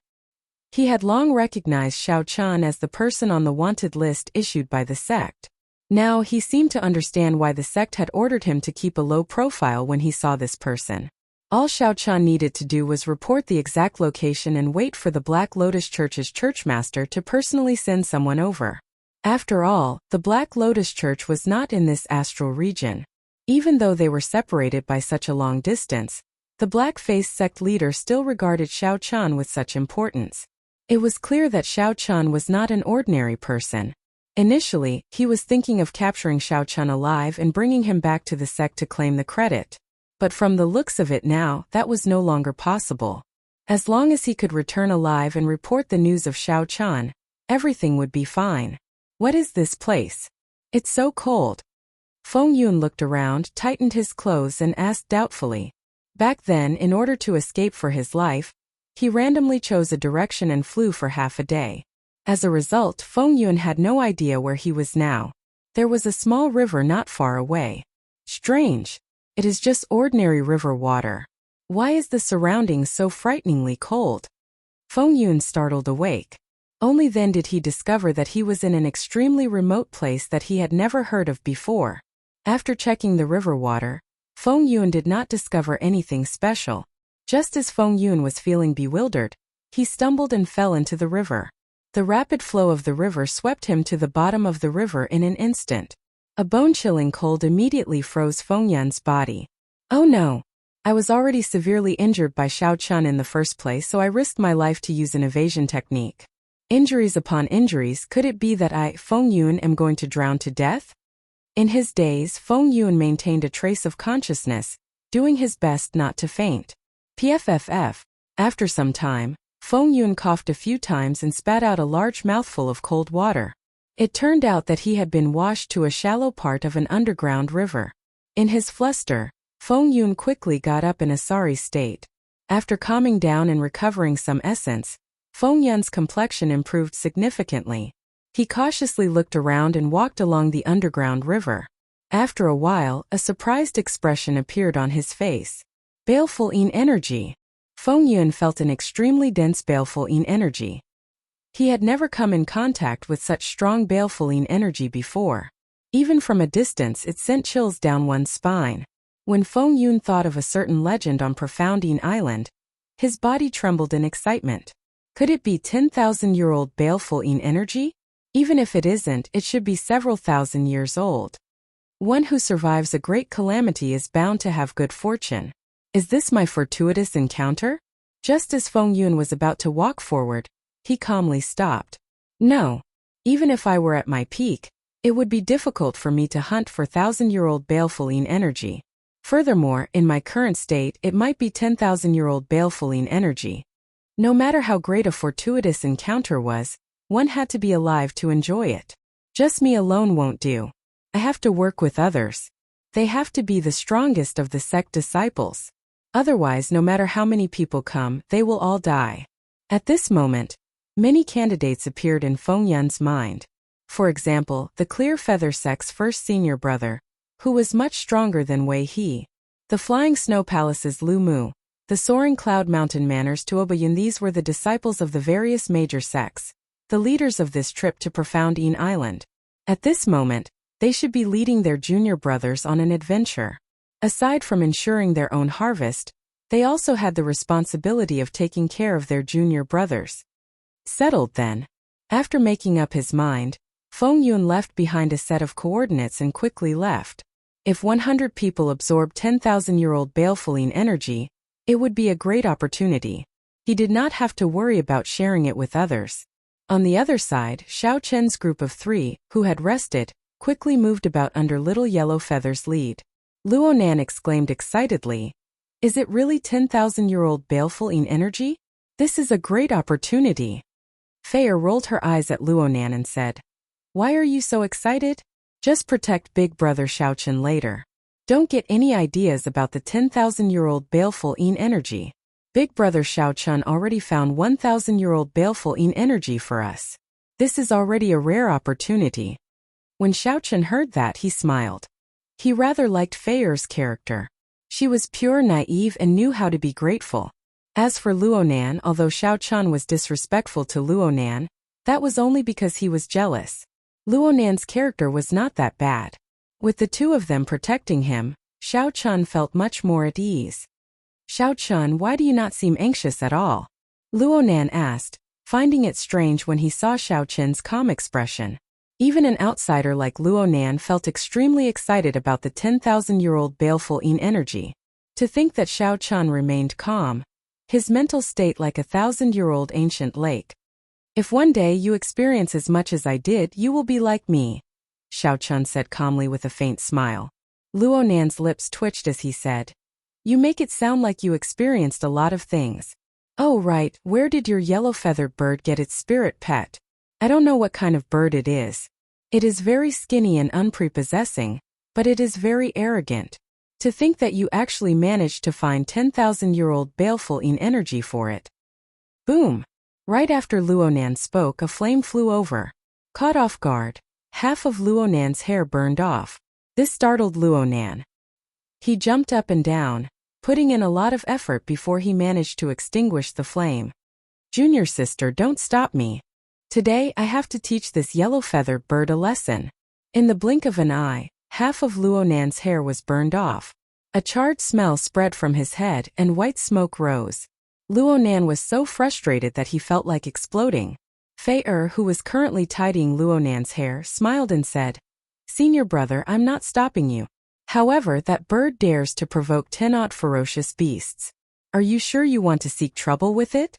He had long recognized Xiao Chun as the person on the wanted list issued by the sect. Now he seemed to understand why the sect had ordered him to keep a low profile when he saw this person. All Xiao Chun needed to do was report the exact location and wait for the Black Lotus Church's churchmaster to personally send someone over. After all, the Black Lotus Church was not in this astral region. Even though they were separated by such a long distance, the black-faced sect leader still regarded Xiao Chun with such importance. It was clear that Xiao Chun was not an ordinary person. Initially, he was thinking of capturing Xiao Chun alive and bringing him back to the sect to claim the credit. But from the looks of it now, that was no longer possible. As long as he could return alive and report the news of Xiao Chun, everything would be fine. What is this place? It's so cold. Feng Yuan looked around, tightened his clothes and asked doubtfully. Back then, in order to escape for his life, he randomly chose a direction and flew for half a day. As a result, Feng Yuan had no idea where he was now. There was a small river not far away. Strange. It is just ordinary river water. Why is the surroundings so frighteningly cold? Feng Yuan startled awake. Only then did he discover that he was in an extremely remote place that he had never heard of before. After checking the river water, Feng Yuan did not discover anything special. Just as Feng Yuan was feeling bewildered, he stumbled and fell into the river. The rapid flow of the river swept him to the bottom of the river in an instant. A bone-chilling cold immediately froze Feng Yuan's body. Oh no! I was already severely injured by Xiao Chun in the first place, so I risked my life to use an evasion technique. Injuries upon injuries, could it be that I, Feng Yuan, am going to drown to death? In his days, Feng Yuan maintained a trace of consciousness, doing his best not to faint. PFFF. After some time, Feng Yuan coughed a few times and spat out a large mouthful of cold water. It turned out that he had been washed to a shallow part of an underground river. In his fluster, Feng Yuan quickly got up in a sorry state. After calming down and recovering some essence, Feng Yuan's complexion improved significantly. He cautiously looked around and walked along the underground river. After a while, a surprised expression appeared on his face. Baleful energy. Feng Yuan felt an extremely dense baleful energy. He had never come in contact with such strong baleful energy before. Even from a distance it sent chills down one's spine. When Feng Yuan thought of a certain legend on Profound Island, his body trembled in excitement. Could it be 10,000-year-old baleful energy? Even if it isn't, it should be several thousand years old. One who survives a great calamity is bound to have good fortune. Is this my fortuitous encounter? Just as Feng Yuan was about to walk forward, he calmly stopped. No. Even if I were at my peak, it would be difficult for me to hunt for 1,000-year-old baleful energy. Furthermore, in my current state, it might be 10,000-year-old baleful energy. No matter how great a fortuitous encounter was, one had to be alive to enjoy it. Just me alone won't do. I have to work with others. They have to be the strongest of the sect disciples. Otherwise, no matter how many people come, they will all die. At this moment, many candidates appeared in Feng Yun's mind. For example, the Clear Feather sect's first senior brother, who was much stronger than Wei He. The Flying Snow Palace's Lu Mu. The Soaring Cloud Mountain Manor's Tuobayun. These were the disciples of the various major sects, the leaders of this trip to Profound Een Island. At this moment, they should be leading their junior brothers on an adventure. Aside from ensuring their own harvest, they also had the responsibility of taking care of their junior brothers. Settled then. After making up his mind, Feng Yun left behind a set of coordinates and quickly left. If 100 people absorbed 10,000-year-old baleful Een energy, it would be a great opportunity. He did not have to worry about sharing it with others. On the other side, Xiao Chen's group of 3, who had rested, quickly moved about under Little Yellow Feather's lead. Luonan exclaimed excitedly, "Is it really 10,000-year-old baleful Een energy? This is a great opportunity." Feier rolled her eyes at Luonan and said, "Why are you so excited? Just protect Big Brother Xiaochen later. Don't get any ideas about the 10,000-year-old baleful Een energy. Big Brother Xiaochen already found 1,000-year-old baleful Een energy for us. This is already a rare opportunity." When Xiaochen heard that, he smiled. He rather liked Feier's character. She was pure, naive, and knew how to be grateful. As for Luonan, although Xiaochen was disrespectful to Luonan, that was only because he was jealous. Luonan's character was not that bad. With the two of them protecting him, Xiaochen felt much more at ease. "Xiaochen, why do you not seem anxious at all?" Luonan asked, finding it strange when he saw Xiaochen's calm expression. Even an outsider like Luonan felt extremely excited about the 10,000-year-old baleful Een energy. To think that Xiaochen remained calm, his mental state like a 1,000-year-old ancient lake. "If one day you experience as much as I did, you will be like me," Xiaochen said calmly with a faint smile. Luonan's lips twitched as he said, "You make it sound like you experienced a lot of things." "Oh right, where did your yellow-feathered bird get its spirit pet? I don't know what kind of bird it is. It is very skinny and unprepossessing, but it is very arrogant. To think that you actually managed to find 10,000-year-old baleful Een energy for it." Boom! Right after Luonan spoke, a flame flew over. Caught off guard, half of Luonan's hair burned off. This startled Luonan. He jumped up and down, putting in a lot of effort before he managed to extinguish the flame. "Junior sister, don't stop me. Today I have to teach this yellow-feathered bird a lesson." In the blink of an eye, half of Luonan's hair was burned off. A charred smell spread from his head and white smoke rose. Luonan was so frustrated that he felt like exploding. Feier, who was currently tidying Luonan's hair, smiled and said, "Senior brother, I'm not stopping you. However, that bird dares to provoke 10 odd ferocious beasts. Are you sure you want to seek trouble with it?"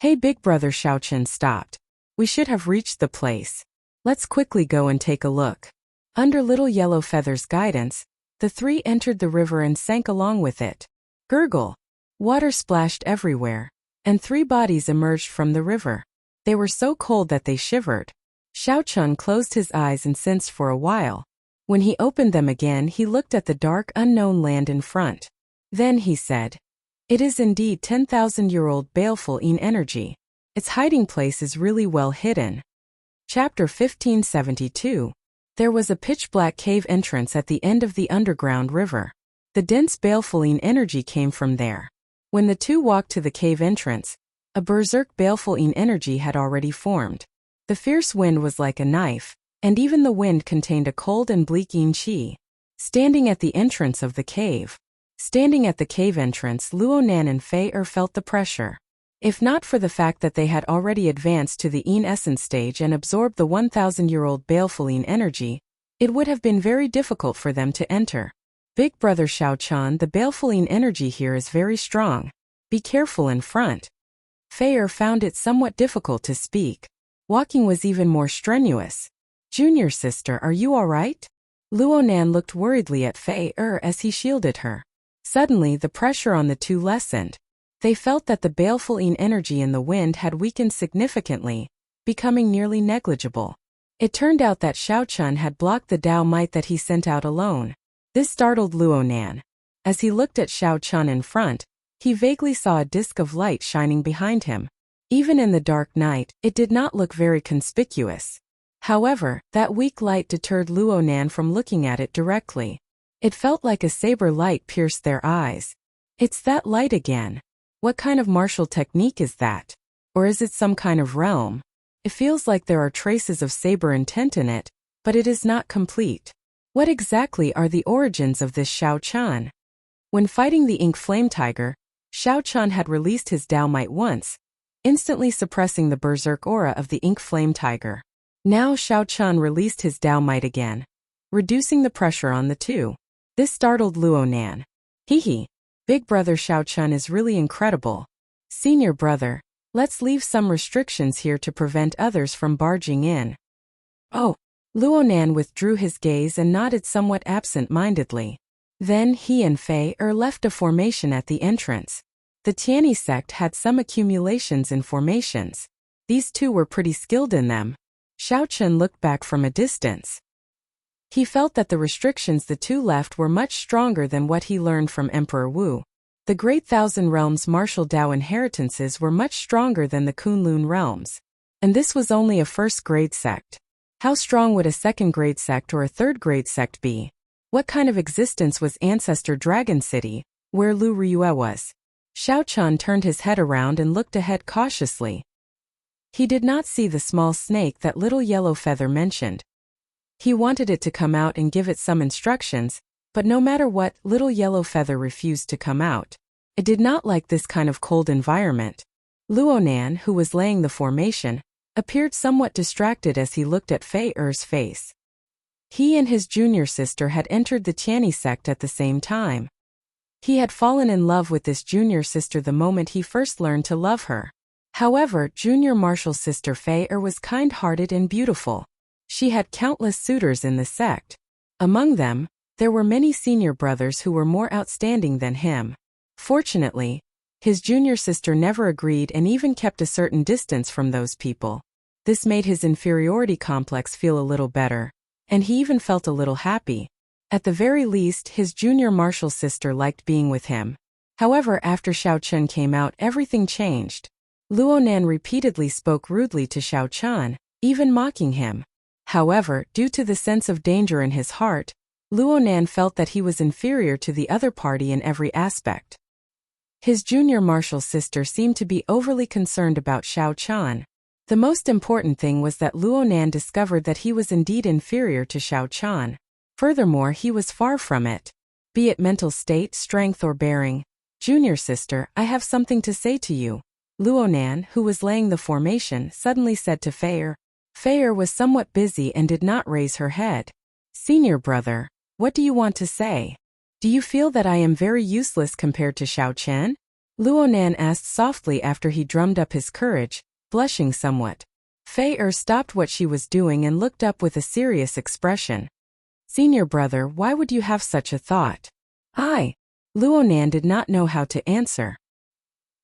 "Hey Big Brother," Xiaochen stopped. "We should have reached the place. Let's quickly go and take a look." Under Little Yellow Feather's guidance, the 3 entered the river and sank along with it. Gurgle! Water splashed everywhere, and 3 bodies emerged from the river. They were so cold that they shivered. Xiaochen closed his eyes and sensed for a while. When he opened them again, he looked at the dark, unknown land in front. Then he said, "It is indeed 10,000-year-old baleful Een energy. Its hiding place is really well hidden." Chapter 1572. There was a pitch-black cave entrance at the end of the underground river. The dense baleful Een energy came from there. When the two walked to the cave entrance, a berserk baleful Een energy had already formed. The fierce wind was like a knife, and even the wind contained a cold and bleak Een chi. Standing at the entrance of the cave. Standing at the cave entrance, Luonan and Feier felt the pressure. If not for the fact that they had already advanced to the Een essence stage and absorbed the 1,000-year-old baleful Een energy, it would have been very difficult for them to enter. "Big Brother Xiaochen, the baleful Een energy here is very strong. Be careful in front." Feier found it somewhat difficult to speak. Walking was even more strenuous. "Junior sister, are you all right?" Luonan looked worriedly at Feier as he shielded her. Suddenly, the pressure on the two lessened. They felt that the baleful Een energy in the wind had weakened significantly, becoming nearly negligible. It turned out that Xiaochen had blocked the Dao might that he sent out alone. This startled Luonan. As he looked at Xiao Chun in front, he vaguely saw a disk of light shining behind him. Even in the dark night, it did not look very conspicuous. However, that weak light deterred Luonan from looking at it directly. It felt like a saber light pierced their eyes. It's that light again. What kind of martial technique is that? Or is it some kind of realm? It feels like there are traces of saber intent in it, but it is not complete. What exactly are the origins of this Xiao Chun? When fighting the Ink Flame Tiger, Xiao Chun had released his Dao Might once, instantly suppressing the berserk aura of the Ink Flame Tiger. Now Xiao Chun released his Dao Might again, reducing the pressure on the two. This startled Luonan. Hee, big brother Xiao Chun is really incredible. Senior brother, let's leave some restrictions here to prevent others from barging in. Oh. Luonan withdrew his gaze and nodded somewhat absent-mindedly. Then he and Fei left a formation at the entrance. The Tianyi sect had some accumulations in formations. These two were pretty skilled in them. Xiao Chun looked back from a distance. He felt that the restrictions the two left were much stronger than what he learned from Emperor Wu. The Great Thousand Realms martial Dao inheritances were much stronger than the Kunlun realms. And this was only a first-grade sect. How strong would a second-grade sect or a third-grade sect be? What kind of existence was Ancestor Dragon City, where Lu Ryue was? Xiao Chun turned his head around and looked ahead cautiously. He did not see the small snake that Little Yellow Feather mentioned. He wanted it to come out and give it some instructions, but no matter what, Little Yellow Feather refused to come out. It did not like this kind of cold environment. Luonan, who was laying the formation, appeared somewhat distracted as he looked at Fei Er's face. He and his junior sister had entered the Tianyi sect at the same time. He had fallen in love with this junior sister the moment he first learned to love her. However, junior martial sister Fei Er was kind-hearted and beautiful. She had countless suitors in the sect. Among them, there were many senior brothers who were more outstanding than him. Fortunately, his junior sister never agreed and even kept a certain distance from those people. This made his inferiority complex feel a little better, and he even felt a little happy. At the very least, his junior martial sister liked being with him. However, after Xiao Chun came out, everything changed. Luonan repeatedly spoke rudely to Xiao Chun, even mocking him. However, due to the sense of danger in his heart, Luonan felt that he was inferior to the other party in every aspect. His junior martial sister seemed to be overly concerned about Xiao Chun. The most important thing was that Luonan discovered that he was indeed inferior to Xiao Chun. Furthermore, he was far from it. Be it mental state, strength or bearing. Junior sister, I have something to say to you. Luonan, who was laying the formation, suddenly said to Fei Er. Fei Er was somewhat busy and did not raise her head. Senior brother, what do you want to say? Do you feel that I am very useless compared to Xiao Chen? Luonan asked softly after he drummed up his courage, blushing somewhat. Fei Er stopped what she was doing and looked up with a serious expression. Senior brother, why would you have such a thought? Luonan did not know how to answer.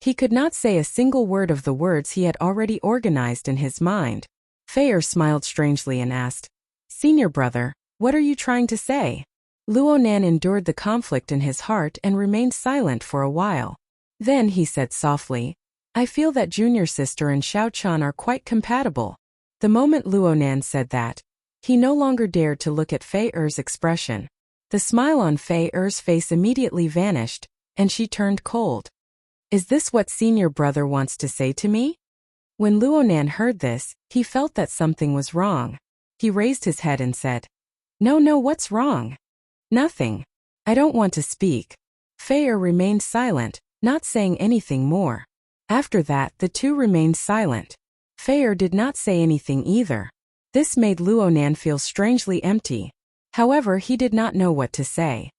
He could not say a single word of the words he had already organized in his mind. Fei Er smiled strangely and asked, Senior brother, what are you trying to say? Luonan endured the conflict in his heart and remained silent for a while. Then he said softly, I feel that junior sister and Xiao Chun are quite compatible. The moment Luonan said that, he no longer dared to look at Fei Er's expression. The smile on Fei Er's face immediately vanished, and she turned cold. Is this what senior brother wants to say to me? When Luonan heard this, he felt that something was wrong. He raised his head and said, No, what's wrong? Nothing. I don't want to speak. Fei Er remained silent, not saying anything more. After that, the two remained silent. Fei Er did not say anything either. This made Luonan feel strangely empty. However, he did not know what to say.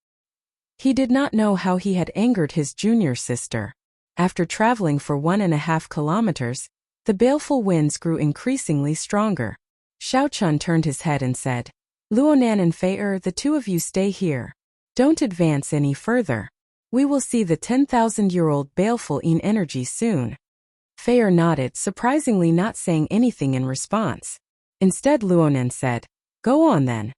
He did not know how he had angered his junior sister. After traveling for 1.5 kilometers, the baleful winds grew increasingly stronger. Xiao Chun turned his head and said, Luonan and Fei Er, the two of you stay here. Don't advance any further. We will see the 10,000-year-old baleful Yin energy soon. Fei Er nodded, surprisingly not saying anything in response. Instead, Luonan said, Go on then.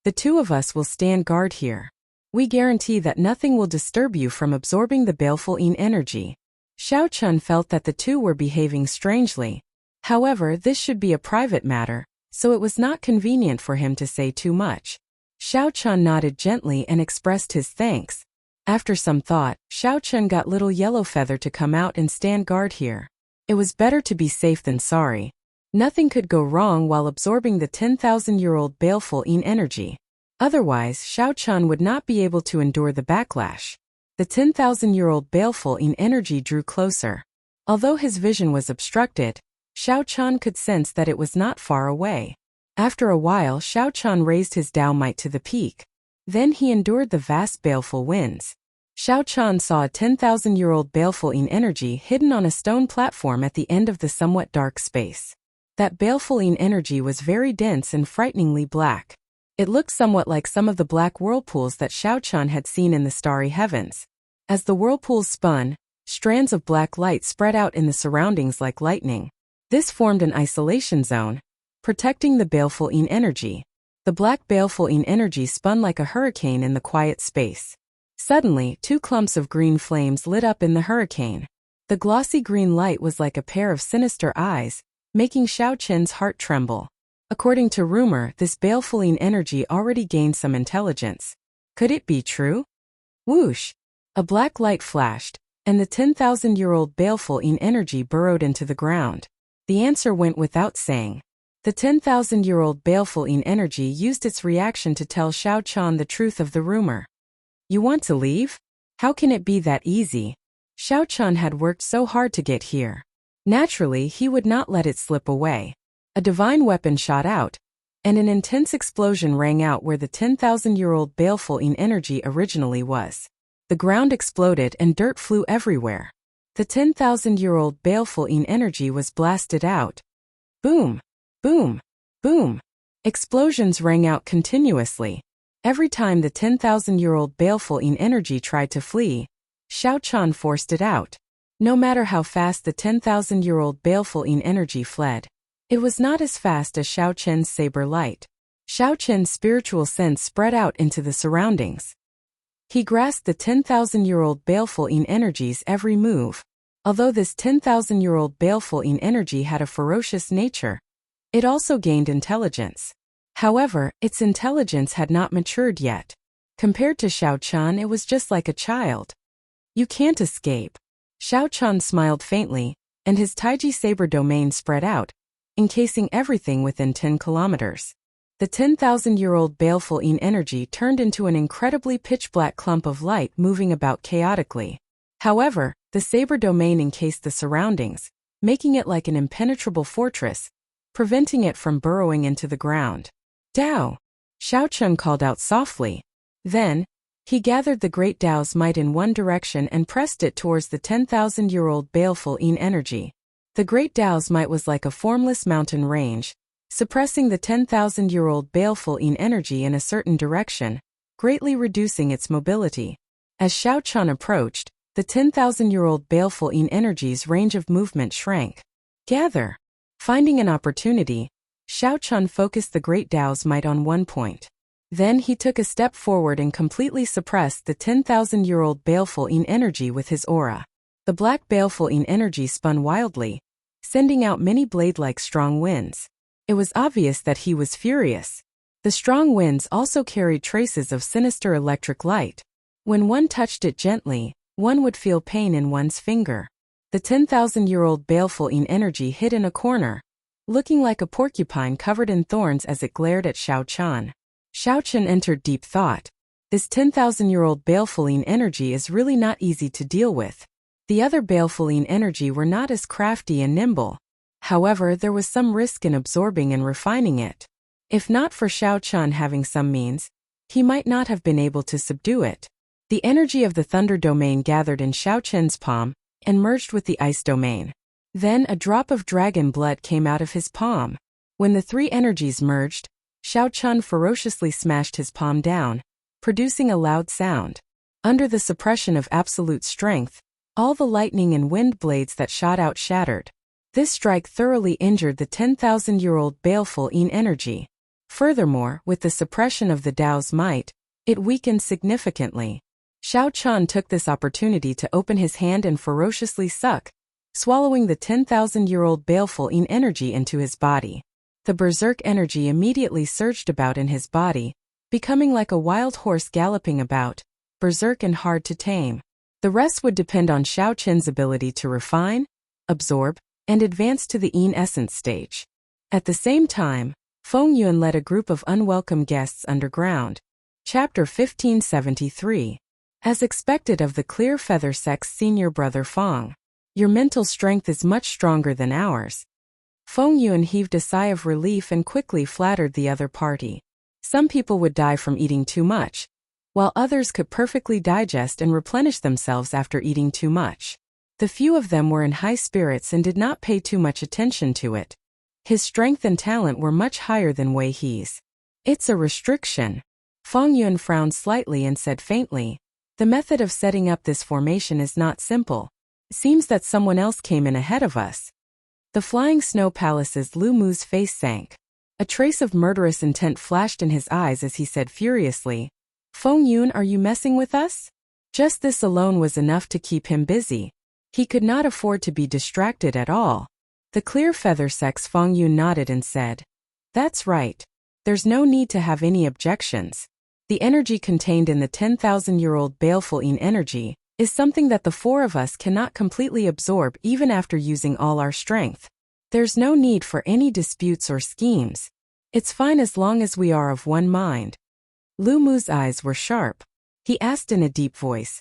The two of us will stand guard here. We guarantee that nothing will disturb you from absorbing the baleful yin energy. Xiao Chun felt that the two were behaving strangely. However, this should be a private matter, so it was not convenient for him to say too much. Xiao Chun nodded gently and expressed his thanks. After some thought, Xiao Chun got little Yellow Feather to come out and stand guard here. It was better to be safe than sorry. Nothing could go wrong while absorbing the 10,000-year-old baleful yin energy. Otherwise, Xiao Chun would not be able to endure the backlash. The 10,000-year-old baleful yin energy drew closer. Although his vision was obstructed, Xiao Chun could sense that it was not far away. After a while, Xiao Chun raised his Dao might to the peak. Then he endured the vast baleful winds. Xiao Chun saw a 10,000-year-old baleful yin energy hidden on a stone platform at the end of the somewhat dark space. That baleful yin energy was very dense and frighteningly black. It looked somewhat like some of the black whirlpools that Xiao Chun had seen in the starry heavens. As the whirlpools spun, strands of black light spread out in the surroundings like lightning. This formed an isolation zone, protecting the baleful yin energy. The black baleful yin energy spun like a hurricane in the quiet space. Suddenly, two clumps of green flames lit up in the hurricane. The glossy green light was like a pair of sinister eyes, making Xiao Chun's heart tremble. According to rumor, this baleful yin energy already gained some intelligence. Could it be true? Whoosh! A black light flashed, and the 10,000-year-old baleful yin energy burrowed into the ground. The answer went without saying. The 10,000-year-old baleful yin energy used its reaction to tell Xiao Chun the truth of the rumor. You want to leave? How can it be that easy? Xiao Chun had worked so hard to get here. Naturally, he would not let it slip away. A divine weapon shot out, and an intense explosion rang out where the 10,000-year-old baleful yin energy originally was. The ground exploded and dirt flew everywhere. The 10,000-year-old baleful yin energy was blasted out. Boom! Boom! Boom! Explosions rang out continuously. Every time the 10,000-year-old baleful yin energy tried to flee, Xiao Chun forced it out. No matter how fast the 10,000-year-old baleful yin energy fled, it was not as fast as Xiao Chun's saber light. Xiao Chun's spiritual sense spread out into the surroundings. He grasped the 10,000-year-old baleful yin energy's every move. Although this 10,000-year-old baleful yin energy had a ferocious nature, it also gained intelligence. However, its intelligence had not matured yet. Compared to Xiao Chun, it was just like a child. You can't escape. Xiao Chun smiled faintly, and his Taiji saber domain spread out, encasing everything within 10 kilometers. The 10,000-year-old baleful yin energy turned into an incredibly pitch-black clump of light moving about chaotically. However, the saber domain encased the surroundings, making it like an impenetrable fortress, preventing it from burrowing into the ground. Dao! Xiao Chun called out softly. Then, he gathered the great Dao's might in one direction and pressed it towards the 10,000-year-old baleful yin energy. The great Dao's might was like a formless mountain range, suppressing the 10,000-year-old baleful yin energy in a certain direction, greatly reducing its mobility. As Xiao Chun approached, the 10,000-year-old baleful yin energy's range of movement shrank. Gather! Finding an opportunity, Xiao Chun focused the great Dao's might on one point. Then he took a step forward and completely suppressed the 10,000-year-old baleful yin energy with his aura. The black baleful yin energy spun wildly, sending out many blade-like strong winds. It was obvious that he was furious. The strong winds also carried traces of sinister electric light. When one touched it gently, one would feel pain in one's finger. The 10,000-year-old baleful yin energy hid in a corner, looking like a porcupine covered in thorns as it glared at Xiao Chun. Xiao Chun entered deep thought. This 10,000-year-old baleful yin energy is really not easy to deal with. The other baleful yin energy were not as crafty and nimble. However, there was some risk in absorbing and refining it. If not for Xiao Chun having some means, he might not have been able to subdue it. The energy of the thunder domain gathered in Xiao Chun's palm and merged with the ice domain. Then a drop of dragon blood came out of his palm. When the three energies merged, Xiao Chun ferociously smashed his palm down, producing a loud sound. Under the suppression of absolute strength, all the lightning and wind blades that shot out shattered. This strike thoroughly injured the 10,000-year-old baleful yin energy. Furthermore, with the suppression of the Dao's might, It weakened significantly. Xiao Chun took this opportunity to open his hand and ferociously suck, swallowing the 10,000-year-old baleful yin energy into his body. The berserk energy immediately surged about in his body, becoming like a wild horse galloping about, berserk and hard to tame. The rest would depend on Xiao Chun's ability to refine, absorb, and advance to the yin essence stage. At the same time, Feng Yuan led a group of unwelcome guests underground. Chapter 1573. As expected of the Clear Feather Sect's senior brother Feng. Your mental strength is much stronger than ours. Feng Yuan heaved a sigh of relief and quickly flattered the other party. Some people would die from eating too much, while others could perfectly digest and replenish themselves after eating too much. The few of them were in high spirits and did not pay too much attention to it. His strength and talent were much higher than Wei He's. It's a restriction. Feng Yuan frowned slightly and said faintly, the method of setting up this formation is not simple. It seems that someone else came in ahead of us. The Flying Snow Palace's Lu Mu's face sank. A trace of murderous intent flashed in his eyes as he said furiously, Feng Yuan, are you messing with us? Just this alone was enough to keep him busy. He could not afford to be distracted at all. The Clear Feather Sect's Feng Yuan nodded and said, that's right. There's no need to have any objections. The energy contained in the 10,000-year-old baleful yin energy is something that the four of us cannot completely absorb even after using all our strength. There's no need for any disputes or schemes. It's fine as long as we are of one mind. Lu Mu's eyes were sharp. He asked in a deep voice,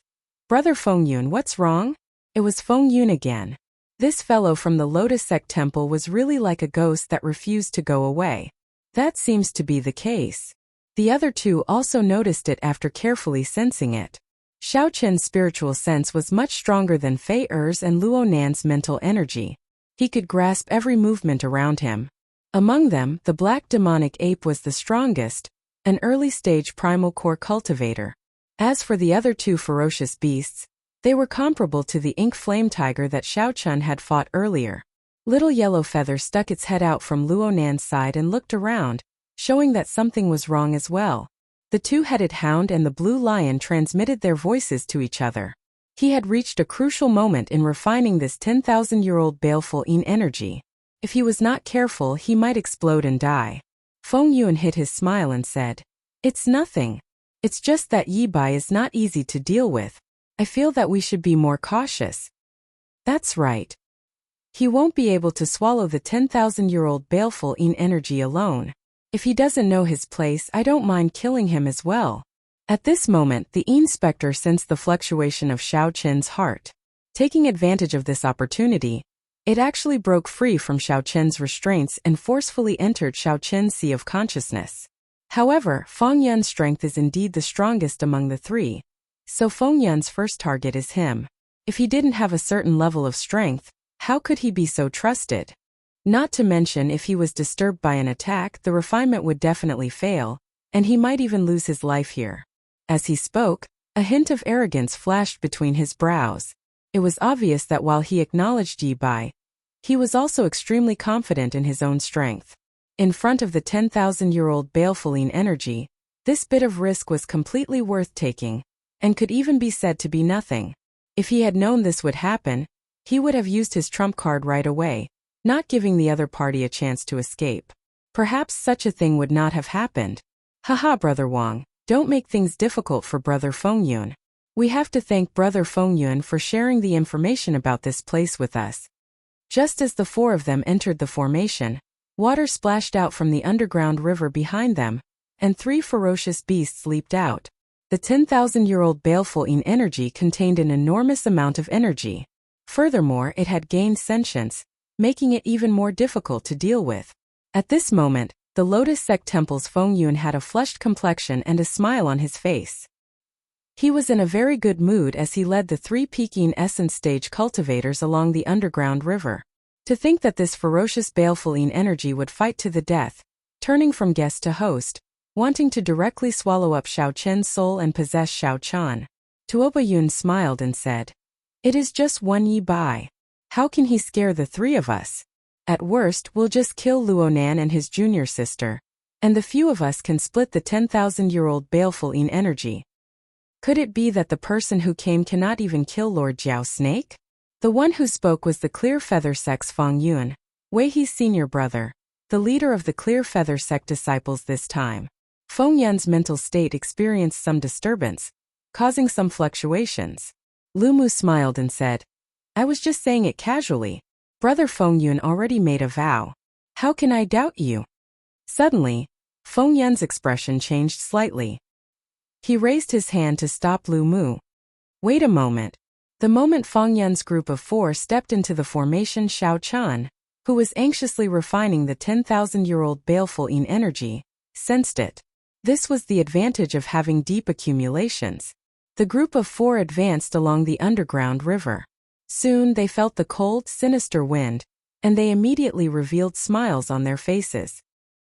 Brother Feng Yuan, what's wrong? It was Feng Yuan again. This fellow from the Lotus Sect Temple was really like a ghost that refused to go away. That seems to be the case. The other two also noticed it after carefully sensing it. Xiao Chen's spiritual sense was much stronger than Fei Er's and Luo Nan's mental energy. He could grasp every movement around him. Among them, the black demonic ape was the strongest, an early-stage primal core cultivator. As for the other two ferocious beasts, they were comparable to the ink flame tiger that Xiao Chun had fought earlier. Little Yellow Feather stuck its head out from Luo Nan's side and looked around, showing that something was wrong as well. The two-headed hound and the blue lion transmitted their voices to each other. He had reached a crucial moment in refining this 10,000-year-old baleful yin energy. If he was not careful, he might explode and die. Feng Yuan hid his smile and said, it's nothing. It's just that Yi Bai is not easy to deal with. I feel that we should be more cautious. That's right. He won't be able to swallow the 10,000-year-old baleful yin energy alone. If he doesn't know his place, I don't mind killing him as well. At this moment, the inspector sensed the fluctuation of Xiao Chen's heart. Taking advantage of this opportunity, it actually broke free from Xiao Chen's restraints and forcefully entered Xiao Chen's sea of consciousness. However, Feng Yuan's strength is indeed the strongest among the three, so Feng Yuan's first target is him. If he didn't have a certain level of strength, how could he be so trusted? Not to mention, if he was disturbed by an attack, the refinement would definitely fail, and he might even lose his life here. As he spoke, a hint of arrogance flashed between his brows. It was obvious that while he acknowledged Yi Bai, he was also extremely confident in his own strength. In front of the 10,000-year-old baleful yin energy, this bit of risk was completely worth taking, and could even be said to be nothing. If he had known this would happen, he would have used his trump card right away, not giving the other party a chance to escape. Perhaps such a thing would not have happened. Haha, Brother Wang, don't make things difficult for Brother Feng Yuan. We have to thank Brother Feng Yuan for sharing the information about this place with us. Just as the four of them entered the formation, water splashed out from the underground river behind them, and three ferocious beasts leaped out. The 10,000-year-old baleful yin energy contained an enormous amount of energy. Furthermore, it had gained sentience, making it even more difficult to deal with. At this moment, the Lotus Sect Temple's Feng Yuan had a flushed complexion and a smile on his face. He was in a very good mood as he led the three Peking Essence Stage cultivators along the underground river. To think that this ferocious baleful yin energy would fight to the death, turning from guest to host, wanting to directly swallow up Xiao Chen's soul and possess Xiao Chan. Tuoba Yun smiled and said, it is just one Yi Bai. How can he scare the three of us? At worst, we'll just kill Luo Nan and his junior sister, And the few of us can split the 10,000-year-old baleful energy. Could it be that the person who came cannot even kill Lord Jiao Snake? The one who spoke was the Clear Feather Sect's Feng Yun, Wei He's senior brother, the leader of the Clear Feather Sect disciples this time. Feng Yun's mental state experienced some disturbance, causing some fluctuations. Lu Mu smiled and said, I was just saying it casually. Brother Feng Yun already made a vow. How can I doubt you? Suddenly, Feng Yun's expression changed slightly. He raised his hand to stop Lu Mu. Wait a moment. The moment Feng Yun's group of 4 stepped into the formation, Xiao Chun, who was anxiously refining the 10,000-year-old baleful energy, sensed it. This was the advantage of having deep accumulations. The group of 4 advanced along the underground river. Soon they felt the cold, sinister wind, and they immediately revealed smiles on their faces.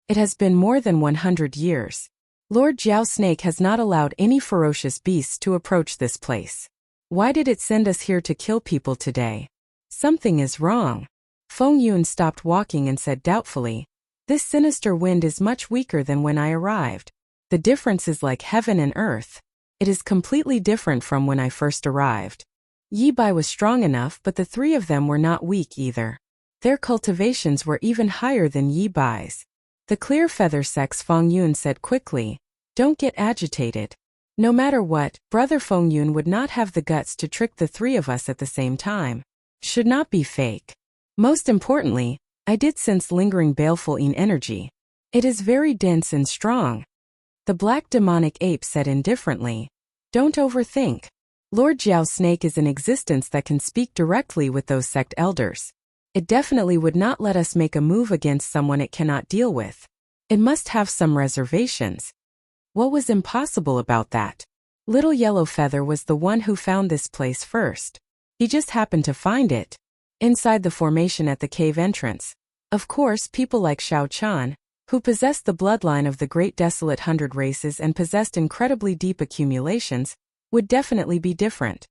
It has been more than 100 years. Lord Jiao Snake has not allowed any ferocious beasts to approach this place. Why did it send us here to kill people today? Something is wrong. Feng Yun stopped walking and said doubtfully, This sinister wind is much weaker than when I arrived. The difference is like heaven and earth. It is completely different from when I first arrived. Yi Bai was strong enough, but the 3 of them were not weak either. Their cultivations were even higher than Yi Bai's. The Clear Feather Sect's Feng Yun said quickly, Don't get agitated. No matter what, Brother Feng Yun would not have the guts to trick the 3 of us at the same time. Should not be fake. Most importantly, I did sense lingering baleful energy. It is very dense and strong. The black demonic ape said indifferently, Don't overthink. Lord Jiao Snake is an existence that can speak directly with those sect elders. It definitely would not let us make a move against someone it cannot deal with. It must have some reservations. What was impossible about that? Little Yellow Feather was the one who found this place first. He just happened to find it. Inside the formation at the cave entrance. Of course, people like Xiao Chan, who possessed the bloodline of the Great Desolate 100 races and possessed incredibly deep accumulations, would definitely be different.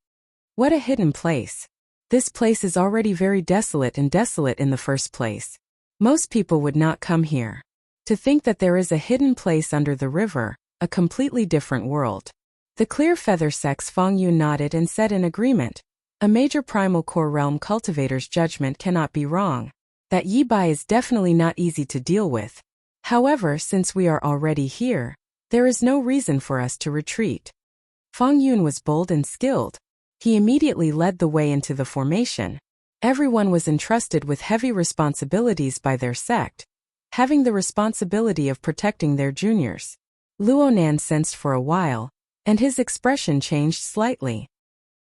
What a hidden place. This place is already very desolate in the first place. Most people would not come here. To think that there is a hidden place under the river, a completely different world. The Clear Feather Sect's Feng Yun nodded and said in agreement, A major primal core realm cultivator's judgment cannot be wrong. That Yi Bai is definitely not easy to deal with. However, since we are already here, there is no reason for us to retreat. Feng Yun was bold and skilled. He immediately led the way into the formation. Everyone was entrusted with heavy responsibilities by their sect, having the responsibility of protecting their juniors. Luonan sensed for a while, and his expression changed slightly.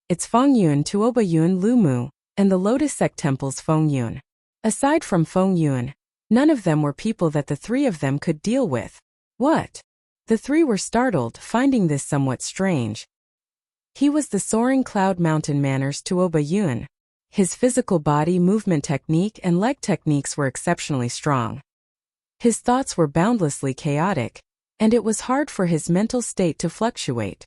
It's Feng Yun, Tuoba Yun, Lu Mu, and the Lotus Sect Temple's Feng Yun. Aside from Feng Yun, none of them were people that the 3 of them could deal with. What? The 3 were startled, finding this somewhat strange. He was the Soaring Cloud Mountain Manner's Tuoba Yun. His physical body movement technique and leg techniques were exceptionally strong. His thoughts were boundlessly chaotic, and it was hard for his mental state to fluctuate.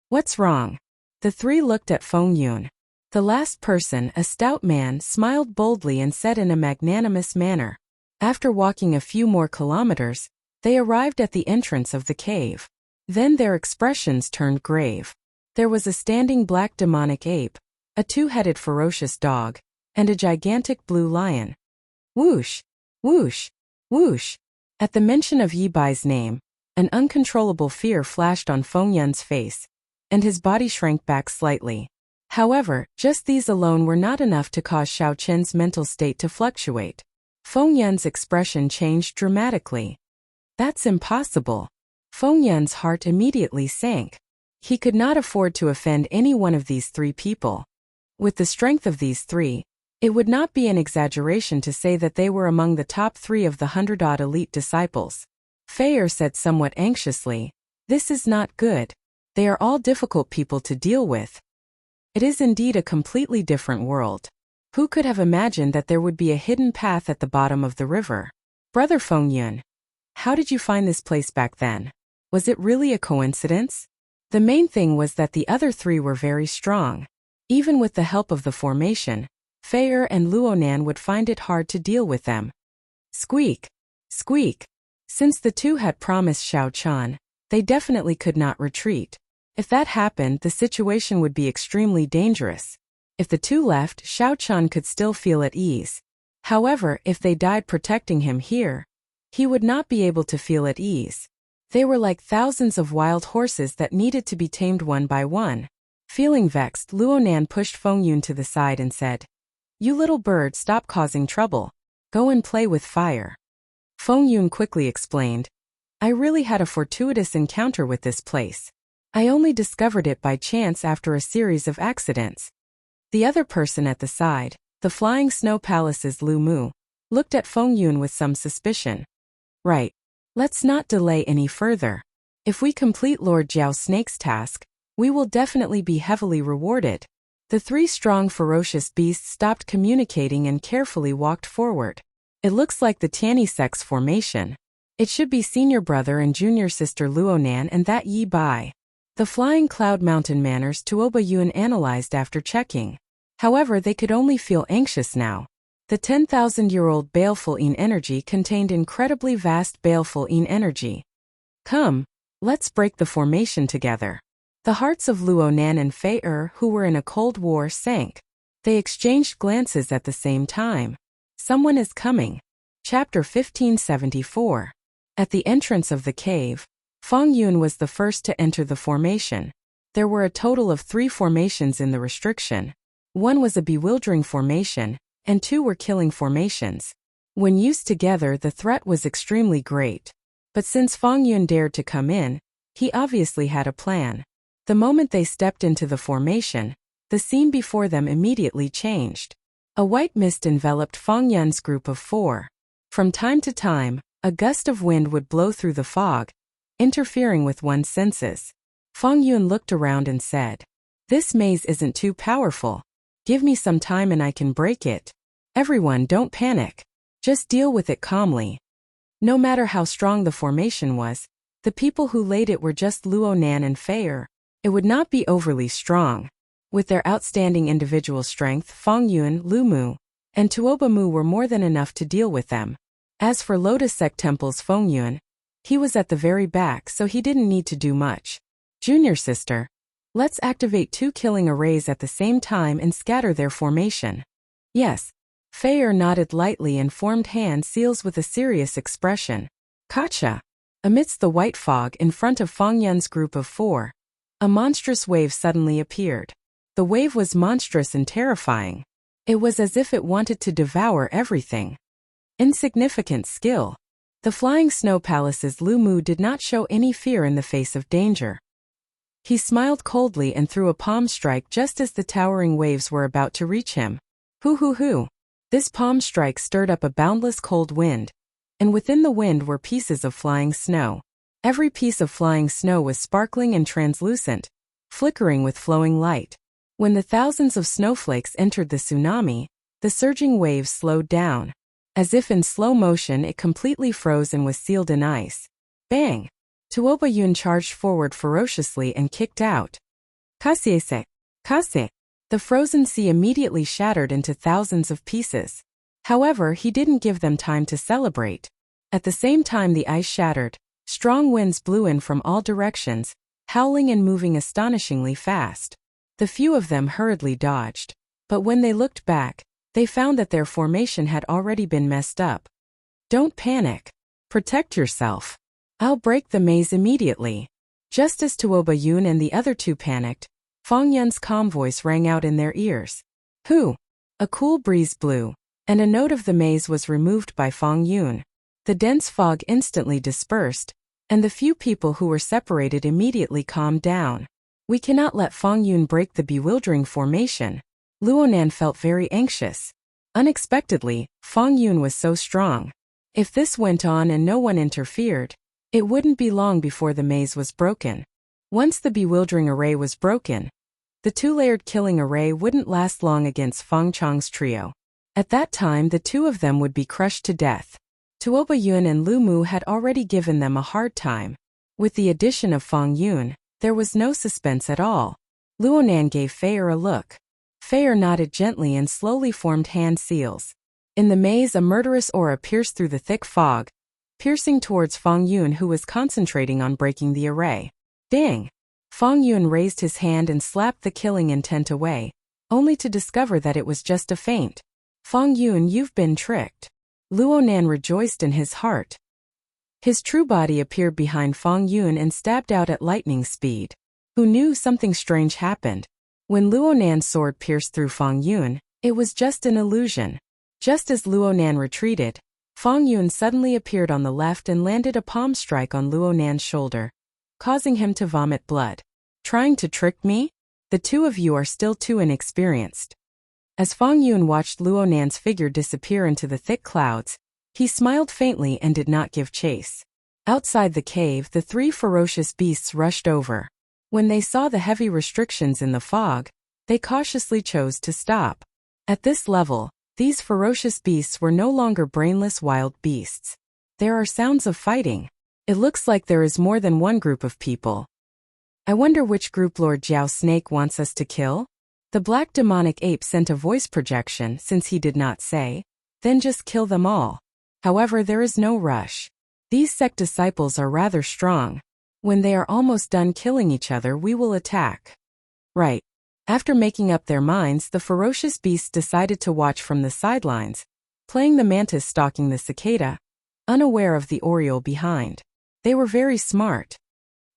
What's wrong? The 3 looked at Feng Yun. The last person, a stout man, smiled boldly and said in a magnanimous manner. After walking a few more kilometers, they arrived at the entrance of the cave. Then their expressions turned grave. There was a standing black demonic ape, a 2-headed ferocious dog, and a gigantic blue lion. Whoosh! Whoosh! Whoosh! At the mention of Yi Bai's name, an uncontrollable fear flashed on Feng Yun's face, and his body shrank back slightly. However, just these alone were not enough to cause Xiao Chen's mental state to fluctuate. Feng Yun's expression changed dramatically. That's impossible. Feng Yun's heart immediately sank. He could not afford to offend any one of these 3 people. With the strength of these 3, it would not be an exaggeration to say that they were among the top 3 of the 100-odd elite disciples. Feier said somewhat anxiously, This is not good. They are all difficult people to deal with. It is indeed a completely different world. Who could have imagined that there would be a hidden path at the bottom of the river? Brother Feng Yun, how did you find this place back then? Was it really a coincidence? The main thing was that the other 3 were very strong. Even with the help of the formation, Feier and Luonan would find it hard to deal with them. Squeak! Squeak! Since the two had promised Xiao Chun, they definitely could not retreat. If that happened, the situation would be extremely dangerous. If the two left, Xiao Chun could still feel at ease. However, if they died protecting him here, he would not be able to feel at ease. They were like thousands of wild horses that needed to be tamed one by one. Feeling vexed, Luonan pushed Feng Yun to the side and said, "You little bird, stop causing trouble. Go and play with fire." Feng Yun quickly explained, "I really had a fortuitous encounter with this place. I only discovered it by chance after a series of accidents." The other person at the side, the Flying Snow Palace's Lu Mu, looked at Feng Yun with some suspicion. "Right. Let's not delay any further. If we complete Lord Jiao Snake's task, we will definitely be heavily rewarded." The three strong ferocious beasts stopped communicating and carefully walked forward. It looks like the Tianyi sex formation. It should be senior brother and junior sister Luonan and that Yi Bai. The Flying Cloud Mountain manners Tuoba Yun analyzed after checking. However, they could only feel anxious now. The 10,000-year-old baleful Yin energy contained incredibly vast baleful Yin energy. "Come, let's break the formation together." The hearts of Luonan and Fei who were in a cold war, sank. They exchanged glances at the same time. Someone is coming. Chapter 1574. At the entrance of the cave, Feng Yun was the first to enter the formation. There were a total of 3 formations in the restriction. One was a bewildering formation, and 2 were killing formations. When used together, the threat was extremely great. But since Feng Yun dared to come in, he obviously had a plan. The moment they stepped into the formation, the scene before them immediately changed. A white mist enveloped Feng Yun's group of 4. From time to time, a gust of wind would blow through the fog, interfering with one's senses. Feng Yun looked around and said, "This maze isn't too powerful. Give me some time and I can break it. Everyone, don't panic. Just deal with it calmly." No matter how strong the formation was, the people who laid it were just Luonan and Fei. It would not be overly strong. With their outstanding individual strength, Feng Yun, Lu Mu, and Tuoba Mu were more than enough to deal with them. As for Lotus Sect Temple's Feng Yun, he was at the very back, so he didn't need to do much. "Junior sister, let's activate 2 killing arrays at the same time and scatter their formation." "Yes." Fei nodded lightly and formed hand seals with a serious expression. "Gotcha." Amidst the white fog in front of Feng Yun's group of 4, a monstrous wave suddenly appeared. The wave was monstrous and terrifying. It was as if it wanted to devour everything. Insignificant skill. The Flying Snow Palace's Lu Mu did not show any fear in the face of danger. He smiled coldly and threw a palm strike just as the towering waves were about to reach him. Hoo. This palm strike stirred up a boundless cold wind, and within the wind were pieces of flying snow. Every piece of flying snow was sparkling and translucent, flickering with flowing light. When the thousands of snowflakes entered the tsunami, the surging waves slowed down. As if in slow motion, it completely froze and was sealed in ice. Bang! Tuoba Yun charged forward ferociously and kicked out. Kase. The frozen sea immediately shattered into thousands of pieces. However, he didn't give them time to celebrate. At the same time the ice shattered, strong winds blew in from all directions, howling and moving astonishingly fast. The few of them hurriedly dodged. But when they looked back, they found that their formation had already been messed up. "Don't panic. Protect yourself. I'll break the maze immediately." Just as Tuoba Yun and the other 2 panicked, Feng Yun's calm voice rang out in their ears. "Who?" A cool breeze blew, and a note of the maze was removed by Feng Yun. The dense fog instantly dispersed, and the few people who were separated immediately calmed down. "We cannot let Feng Yun break the bewildering formation." Luonan felt very anxious. Unexpectedly, Feng Yun was so strong. If this went on and no one interfered, it wouldn't be long before the maze was broken. Once the bewildering array was broken, the 2-layered killing array wouldn't last long against Feng Chang's trio. At that time, the 2 of them would be crushed to death. Tuoba Yun and Lu Mu had already given them a hard time. With the addition of Feng Yun, there was no suspense at all. Luonan gave Fei a look. Fei nodded gently and slowly formed hand seals. In the maze, a murderous aura pierced through the thick fog, piercing towards Fang Yun, who was concentrating on breaking the array. Dang! Fang Yun raised his hand and slapped the killing intent away, only to discover that it was just a feint. Fang Yun, you've been tricked. Luonan rejoiced in his heart. His true body appeared behind Fang Yun and stabbed out at lightning speed. Who knew something strange happened? When Luonan's sword pierced through Fang Yun, it was just an illusion. Just as Luonan retreated, Fang Yun suddenly appeared on the left and landed a palm strike on Luonan's shoulder, causing him to vomit blood. Trying to trick me? The two of you are still too inexperienced. As Fang Yun watched Luonan's figure disappear into the thick clouds, he smiled faintly and did not give chase. Outside the cave, the three ferocious beasts rushed over. When they saw the heavy restrictions in the fog, they cautiously chose to stop. At this level, these ferocious beasts were no longer brainless wild beasts. There are sounds of fighting. It looks like there is more than one group of people. I wonder which group Lord Jiao Snake wants us to kill? The black demonic ape sent a voice projection since he did not say, then just kill them all. However, there is no rush. These sect disciples are rather strong. When they are almost done killing each other, we will attack. Right. After making up their minds, the ferocious beasts decided to watch from the sidelines, playing the mantis stalking the cicada, unaware of the oriole behind. They were very smart.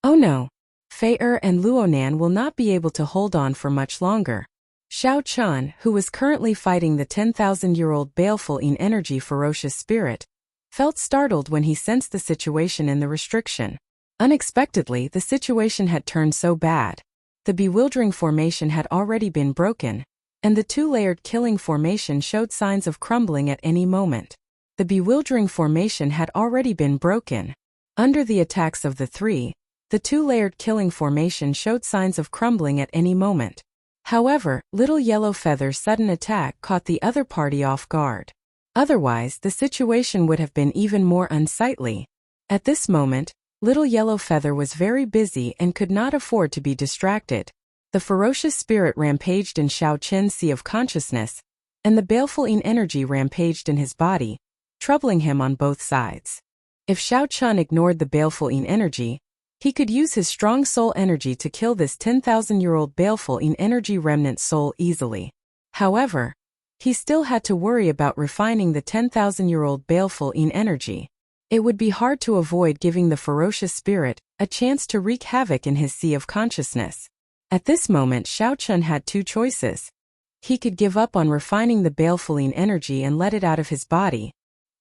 Oh no. Fei and Luonan will not be able to hold on for much longer. Xiao Chun, who was currently fighting the 10,000-year-old baleful energy ferocious spirit, felt startled when he sensed the situation in the restriction. Unexpectedly, the situation had turned so bad. The bewildering formation had already been broken, and the two-layered killing formation showed signs of crumbling at any moment. The bewildering formation had already been broken. Under the attacks of the three, the two-layered killing formation showed signs of crumbling at any moment. However, Little Yellow Feather's sudden attack caught the other party off guard. Otherwise, the situation would have been even more unsightly. At this moment, Little Yellow Feather was very busy and could not afford to be distracted. The ferocious spirit rampaged in Xiao Chen's sea of consciousness, and the baleful energy rampaged in his body, troubling him on both sides. If Xiao Chun ignored the baleful energy, he could use his strong soul energy to kill this 10,000-year-old baleful energy remnant soul easily. However, he still had to worry about refining the 10,000-year-old baleful energy. It would be hard to avoid giving the ferocious spirit a chance to wreak havoc in his sea of consciousness. At this moment, Xiao Chun had two choices. He could give up on refining the baleful energy and let it out of his body.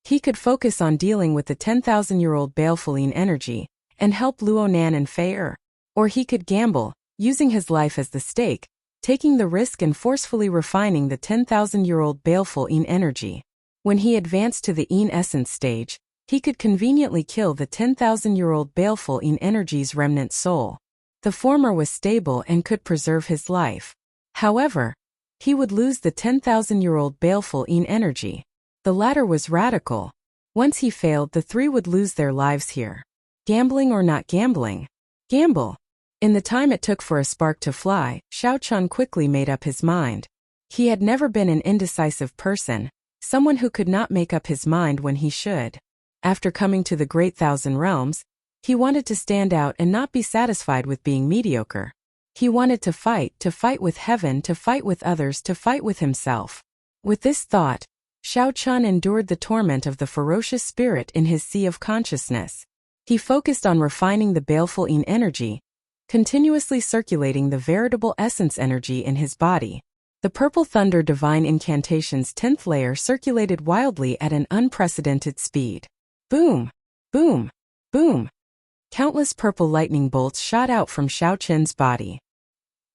He could focus on dealing with the 10,000-year-old baleful energy and help Luonan and Fei. Or he could gamble, using his life as the stake, taking the risk and forcefully refining the 10,000-year-old baleful energy. When he advanced to the essence stage, he could conveniently kill the 10,000-year-old baleful energy's remnant soul. The former was stable and could preserve his life. However, he would lose the 10,000-year-old baleful energy. The latter was radical. Once he failed, the three would lose their lives here. Gambling or not gambling? Gamble. In the time it took for a spark to fly, Xiao Chun quickly made up his mind. He had never been an indecisive person, someone who could not make up his mind when he should. After coming to the Great Thousand Realms, he wanted to stand out and not be satisfied with being mediocre. He wanted to fight with heaven, to fight with others, to fight with himself. With this thought, Xiao Chun endured the torment of the ferocious spirit in his sea of consciousness. He focused on refining the baleful energy, continuously circulating the veritable essence energy in his body. The Purple Thunder Divine Incantation's 10th layer circulated wildly at an unprecedented speed. Boom! Boom! Boom! Countless purple lightning bolts shot out from Xiao Chun's body.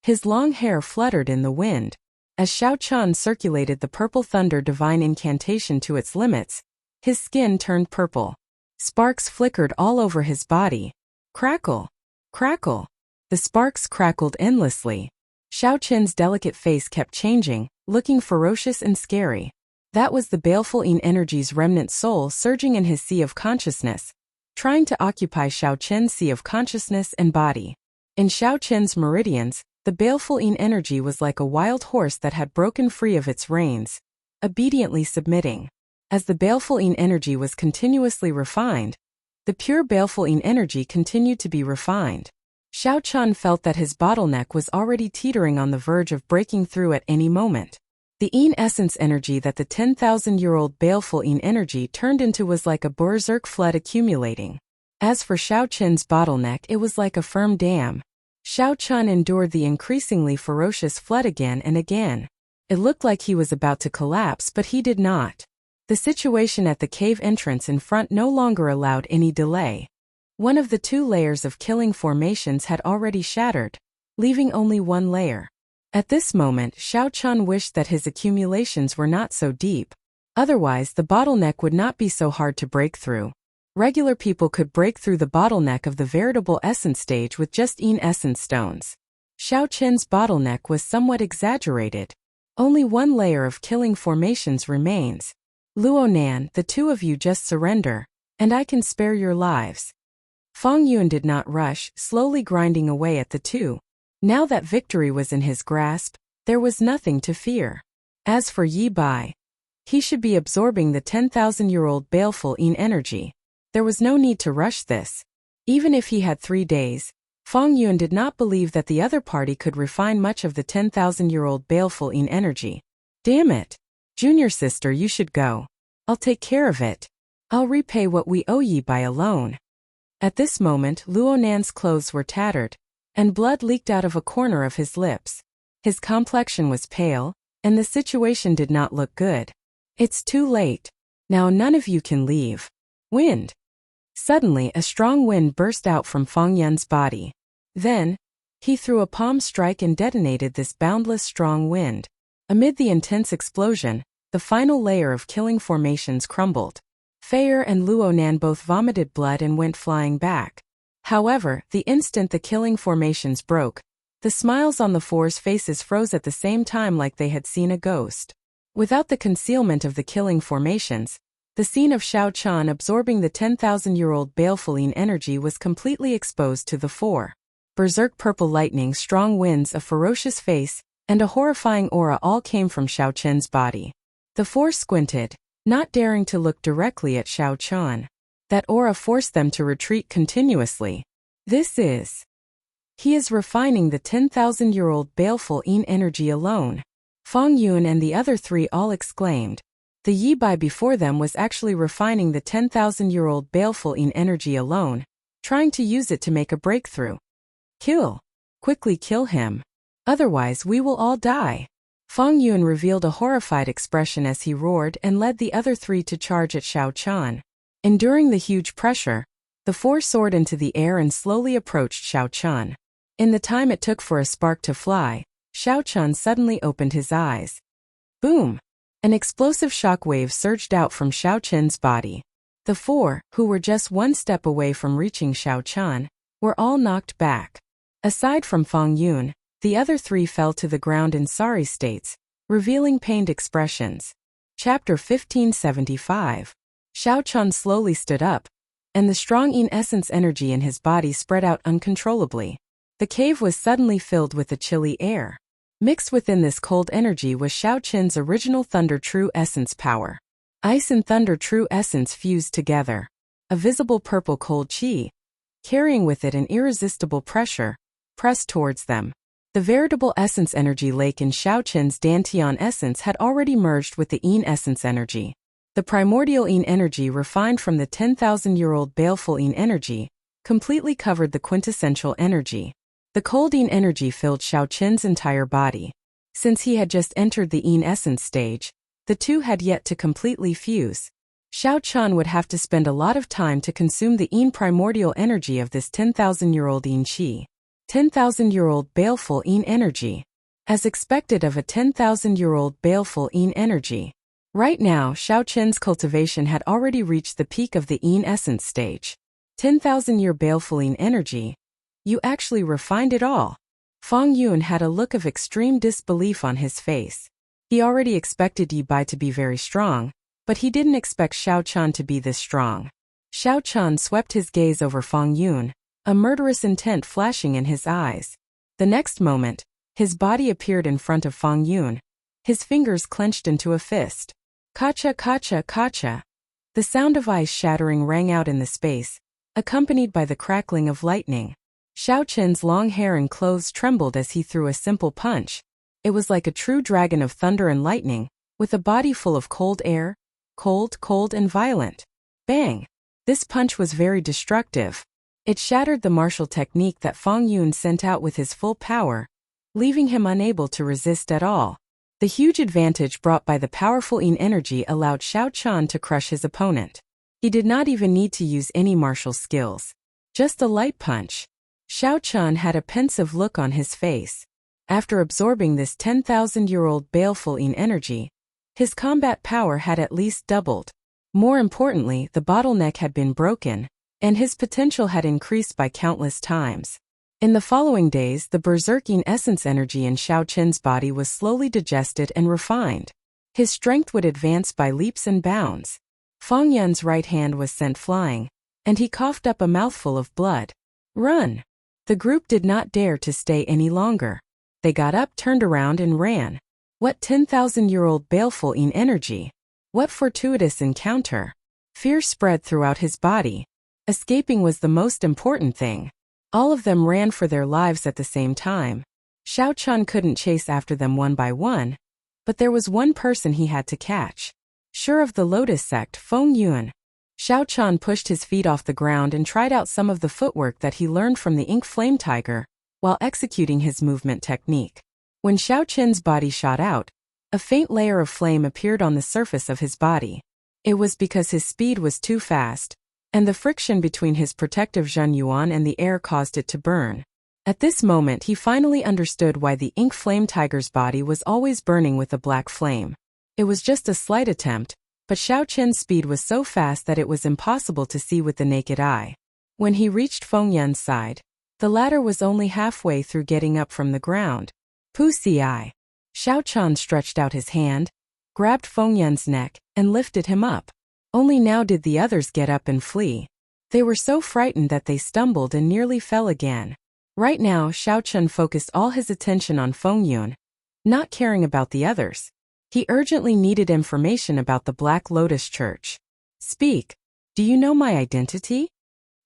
His long hair fluttered in the wind. As Xiao Chun circulated the Purple Thunder Divine Incantation to its limits, his skin turned purple. Sparks flickered all over his body. Crackle! Crackle! The sparks crackled endlessly. Xiao Chun's delicate face kept changing, looking ferocious and scary. That was the baleful energy's remnant soul surging in his sea of consciousness, trying to occupy Xiao Chun's sea of consciousness and body. In Xiao Chun's meridians, the baleful energy was like a wild horse that had broken free of its reins, obediently submitting. As the baleful yin energy was continuously refined, the pure baleful yin energy continued to be refined. Xiao Chun felt that his bottleneck was already teetering on the verge of breaking through at any moment. The yin essence energy that the 10,000-year-old baleful yin energy turned into was like a berserk flood accumulating. As for Xiao Chun's bottleneck, it was like a firm dam. Xiao Chun endured the increasingly ferocious flood again and again. It looked like he was about to collapse, but he did not. The situation at the cave entrance in front no longer allowed any delay. One of the 2 layers of killing formations had already shattered, leaving only 1 layer. At this moment, Xiao Chun wished that his accumulations were not so deep. Otherwise, the bottleneck would not be so hard to break through. Regular people could break through the bottleneck of the veritable essence stage with just yin essence stones. Xiao Chun's bottleneck was somewhat exaggerated. Only 1 layer of killing formations remains. Luonan, the 2 of you just surrender, and I can spare your lives. Fang Yun did not rush, slowly grinding away at the 2. Now that victory was in his grasp, there was nothing to fear. As for Yi Bai, he should be absorbing the 10,000-year-old baleful yin energy. There was no need to rush this. Even if he had 3 days, Fang Yun did not believe that the other party could refine much of the 10,000-year-old baleful yin energy. Damn it. Junior sister, you should go. I'll take care of it. I'll repay what we owe Yi Bai alone. At this moment, Luonan's clothes were tattered, and blood leaked out of a corner of his lips. His complexion was pale, and the situation did not look good. It's too late. Now none of you can leave. Wind. Suddenly, a strong wind burst out from Fang Yun's body. Then, he threw a palm strike and detonated this boundless strong wind. Amid the intense explosion, the final layer of killing formations crumbled. Feier and Luonan both vomited blood and went flying back. However, the instant the killing formations broke, the smiles on the 4's faces froze at the same time like they had seen a ghost. Without the concealment of the killing formations, the scene of Xiao Chun absorbing the 10,000-year-old baleful yin energy was completely exposed to the 4. Berserk purple lightning, strong winds, a ferocious face, and a horrifying aura all came from Xiao Chun's body. The 4 squinted, not daring to look directly at Xiao Chun. That aura forced them to retreat continuously. He is refining the 10,000-year-old baleful yin energy alone. Fang Yun and the other 3 all exclaimed. The Yi Bai before them was actually refining the 10,000-year-old baleful yin energy alone, trying to use it to make a breakthrough. Kill. Quickly kill him. Otherwise we will all die. Fang Yun revealed a horrified expression as he roared and led the other 3 to charge at Xiao Chun. Enduring the huge pressure, the 4 soared into the air and slowly approached Xiao Chun. In the time it took for a spark to fly, Xiao Chun suddenly opened his eyes. Boom! An explosive shock wave surged out from Xiao Chun's body. The 4, who were just 1 step away from reaching Xiao Chun, were all knocked back. Aside from Fang Yun, the other 3 fell to the ground in sorry states, revealing pained expressions. Chapter 1575. Xiao Chun slowly stood up, and the strong yin essence energy in his body spread out uncontrollably. The cave was suddenly filled with a chilly air. Mixed within this cold energy was Xiao Chun's original Thunder True Essence power. Ice and Thunder True Essence fused together. A visible purple cold chi, carrying with it an irresistible pressure, pressed towards them. The veritable essence energy lake in Xiao Chun's Dantian essence had already merged with the yin essence energy. The primordial yin energy refined from the 10,000-year-old baleful yin energy completely covered the quintessential energy. The cold yin energy filled Xiao Chun's entire body. Since he had just entered the yin essence stage, the 2 had yet to completely fuse. Xiao Chun would have to spend a lot of time to consume the yin primordial energy of this 10,000-year-old yin chi. 10,000-year-old baleful yin energy. As expected of a 10,000-year-old baleful yin energy. Right now, Xiao Chun's cultivation had already reached the peak of the yin essence stage. 10,000-year baleful yin energy. You actually refined it all. Fang Yun had a look of extreme disbelief on his face. He already expected Yi Bai to be very strong, but he didn't expect Xiao Chun to be this strong. Xiao Chun swept his gaze over Fang Yun, a murderous intent flashing in his eyes. The next moment, his body appeared in front of Fang Yun. His fingers clenched into a fist. Kacha, kacha, kacha. The sound of ice shattering rang out in the space, accompanied by the crackling of lightning. Xiao Qin's long hair and clothes trembled as he threw a simple punch. It was like a true dragon of thunder and lightning, with a body full of cold air, cold and violent. Bang! This punch was very destructive. It shattered the martial technique that Feng Yun sent out with his full power, leaving him unable to resist at all. The huge advantage brought by the powerful yin energy allowed Xiao Qian to crush his opponent. He did not even need to use any martial skills. Just a light punch. Xiao Qian had a pensive look on his face. After absorbing this 10,000-year-old baleful yin energy, his combat power had at least doubled. More importantly, the bottleneck had been broken, and his potential had increased by countless times. In the following days, the berserking essence energy in Xiao Qin's body was slowly digested and refined. His strength would advance by leaps and bounds. Feng Yun's right hand was sent flying, and he coughed up a mouthful of blood. Run! The group did not dare to stay any longer. They got up, turned around, and ran. What 10,000-year-old baleful yin energy! What fortuitous encounter! Fear spread throughout his body. Escaping was the most important thing. All of them ran for their lives at the same time. Xiao Qian couldn't chase after them one by one, but there was one person he had to catch. Sure of the Lotus sect, Feng Yun. Xiao Qian pushed his feet off the ground and tried out some of the footwork that he learned from the ink flame tiger, while executing his movement technique. When Xiao Qin's body shot out, a faint layer of flame appeared on the surface of his body. It was because his speed was too fast, and the friction between his protective Zhen Yuan and the air caused it to burn. At this moment he finally understood why the ink flame tiger's body was always burning with a black flame. It was just a slight attempt, but Xiao Qin's speed was so fast that it was impossible to see with the naked eye. When he reached Feng Yun's side, the latter was only halfway through getting up from the ground. Pussy eye. Xiao Qian stretched out his hand, grabbed Feng Yun's neck, and lifted him up. Only now did the others get up and flee. They were so frightened that they stumbled and nearly fell again. Right now, Xiao Qian focused all his attention on Feng Yun, not caring about the others. He urgently needed information about the Black Lotus Church. Speak. Do you know my identity?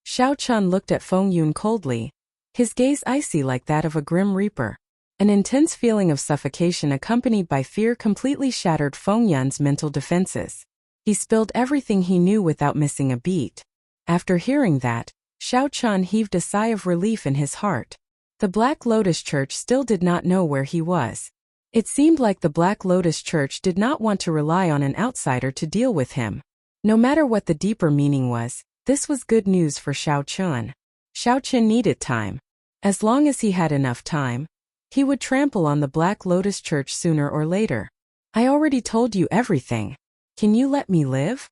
Xiao Qian looked at Feng Yun coldly, his gaze icy like that of a grim reaper. An intense feeling of suffocation accompanied by fear completely shattered Feng Yun's mental defenses. He spilled everything he knew without missing a beat. After hearing that, Xiao Qian heaved a sigh of relief in his heart. The Black Lotus Church still did not know where he was. It seemed like the Black Lotus Church did not want to rely on an outsider to deal with him. No matter what the deeper meaning was, this was good news for Xiao Qian. Xiao Qian needed time. As long as he had enough time, he would trample on the Black Lotus Church sooner or later. I already told you everything. Can you let me live?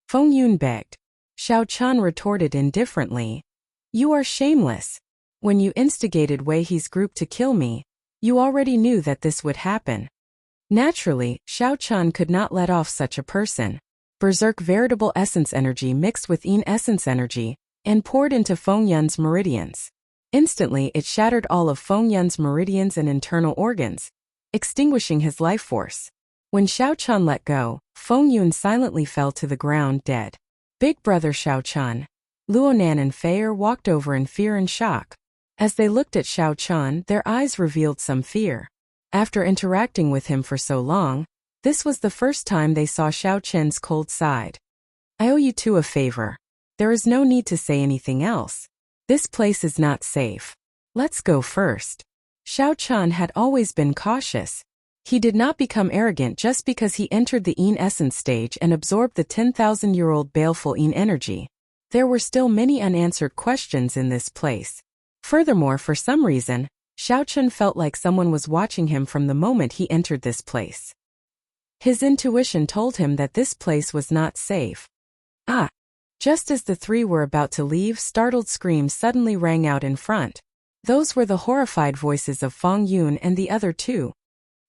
Feng Yun begged. Xiao Qian retorted indifferently. You are shameless. When you instigated Wei He's group to kill me, you already knew that this would happen. Naturally, Xiao Qian could not let off such a person. Berserk veritable essence energy mixed with yin essence energy, and poured into Feng Yun's meridians. Instantly it shattered all of Feng Yun's meridians and internal organs, extinguishing his life force. When Xiao Qian let go, Feng Yun silently fell to the ground dead. Big brother Xiao Qian. Luonan and Fei walked over in fear and shock. As they looked at Xiao Qian, their eyes revealed some fear. After interacting with him for so long, this was the first time they saw Xiao Qian's cold side. I owe you two a favor. There is no need to say anything else. This place is not safe. Let's go first. Xiao Qian had always been cautious. He did not become arrogant just because he entered the yin essence stage and absorbed the 10,000-year-old baleful yin energy. There were still many unanswered questions in this place. Furthermore, for some reason, Xiao Qian felt like someone was watching him from the moment he entered this place. His intuition told him that this place was not safe. Ah! Just as the three were about to leave, startled screams suddenly rang out in front. Those were the horrified voices of Feng Yun and the other two.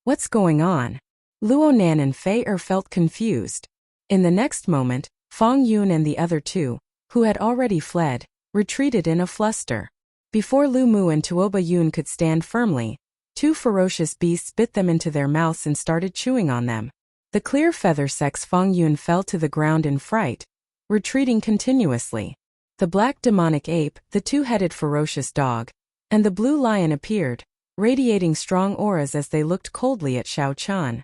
What's going on? Luonan and Fei felt confused. In the next moment, Feng Yun and the other two, who had already fled, retreated in a fluster. Before Lu Mu and Tuoba Yun could stand firmly, two ferocious beasts bit them into their mouths and started chewing on them. The clear feather sex Fang Yun fell to the ground in fright, retreating continuously. The black demonic ape, the two-headed ferocious dog, and the blue lion appeared, radiating strong auras as they looked coldly at Xiao Chan.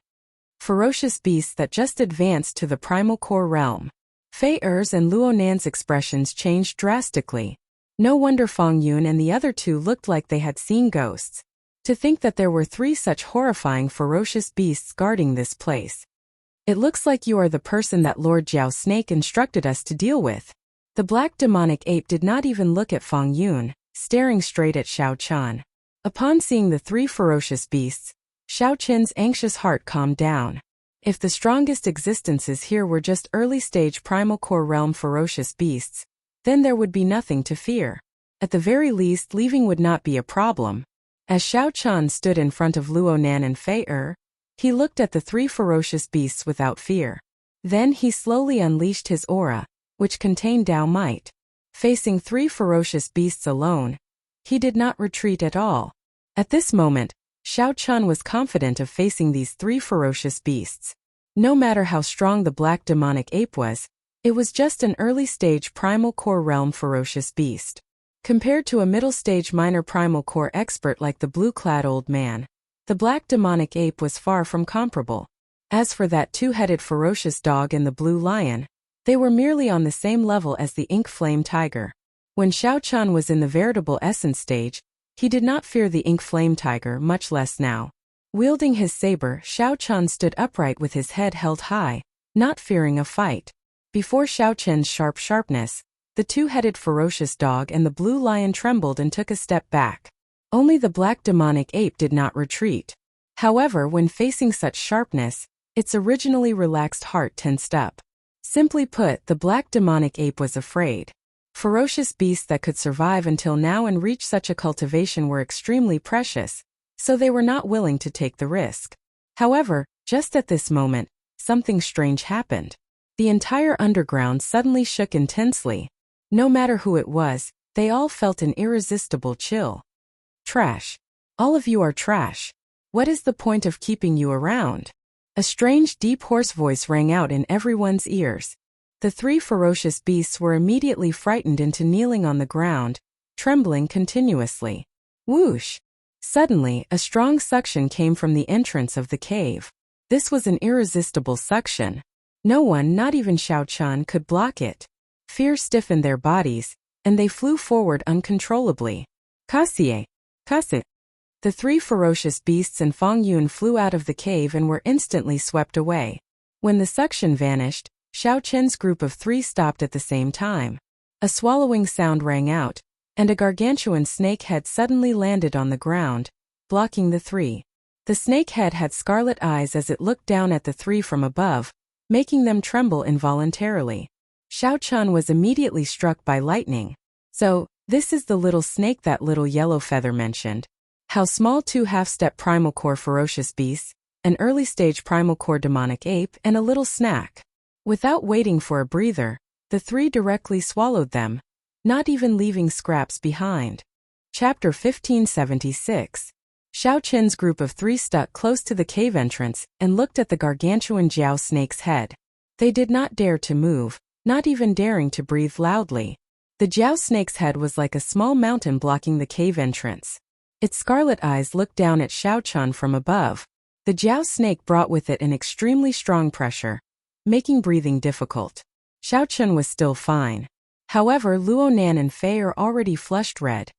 Ferocious beasts that just advanced to the primal core realm. Fei Er's and Luo Nan's expressions changed drastically. No wonder Fang Yun and the other two looked like they had seen ghosts. To think that there were 3 such horrifying ferocious beasts guarding this place. It looks like you are the person that Lord Jiao Snake instructed us to deal with. The black demonic ape did not even look at Fang Yun, staring straight at Xiao Chan. Upon seeing the 3 ferocious beasts, Xiao Chen's anxious heart calmed down. If the strongest existences here were just early-stage primal core realm ferocious beasts, then there would be nothing to fear. At the very least, leaving would not be a problem. As Xiao Chan stood in front of Luo Nan and Fei Er, he looked at the 3 ferocious beasts without fear. Then he slowly unleashed his aura, which contained Dao Might. Facing 3 ferocious beasts alone, he did not retreat at all. At this moment, Xiao Chan was confident of facing these 3 ferocious beasts. No matter how strong the black demonic ape was, it was just an early-stage primal core realm ferocious beast. Compared to a middle-stage minor primal core expert like the blue-clad old man, the black demonic ape was far from comparable. As for that two-headed ferocious dog and the blue lion, they were merely on the same level as the ink flame tiger. When Xiao Chan was in the veritable essence stage, he did not fear the ink flame tiger, much less now. Wielding his saber, Xiao Chan stood upright with his head held high, not fearing a fight. Before Xiao Chen's sharpness, the two-headed ferocious dog and the blue lion trembled and took a step back. Only the black demonic ape did not retreat. However, when facing such sharpness, its originally relaxed heart tensed up. Simply put, the black demonic ape was afraid. Ferocious beasts that could survive until now and reach such a cultivation were extremely precious, so they were not willing to take the risk. However, just at this moment, something strange happened. The entire underground suddenly shook intensely. No matter who it was, they all felt an irresistible chill. Trash. All of you are trash. What is the point of keeping you around? A strange deep hoarse voice rang out in everyone's ears. The 3 ferocious beasts were immediately frightened into kneeling on the ground, trembling continuously. Whoosh! Suddenly, a strong suction came from the entrance of the cave. This was an irresistible suction. No one, not even Xiao Chan, could block it. Fear stiffened their bodies, and they flew forward uncontrollably. Kasie! Kasie! The 3 ferocious beasts and Fang Yun flew out of the cave and were instantly swept away. When the suction vanished, Xiao Chen's group of 3 stopped at the same time. A swallowing sound rang out, and a gargantuan snake head suddenly landed on the ground, blocking the 3. The snake head had scarlet eyes as it looked down at the 3 from above, making them tremble involuntarily. Xiao Chan was immediately struck by lightning. So, this is the little snake that little yellow feather mentioned. How small 2 half-step primal core ferocious beasts, an early-stage primal core demonic ape, and a little snack. Without waiting for a breather, the 3 directly swallowed them, not even leaving scraps behind. Chapter 1576. Xiao Chen's group of 3 stuck close to the cave entrance and looked at the gargantuan Jiao snake's head. They did not dare to move, not even daring to breathe loudly. The Jiao snake's head was like a small mountain blocking the cave entrance. Its scarlet eyes looked down at Xiao Chan from above. The Jiao snake brought with it an extremely strong pressure, making breathing difficult. Xiao Chan was still fine. However, Luo Nan and Fei are already flushed red,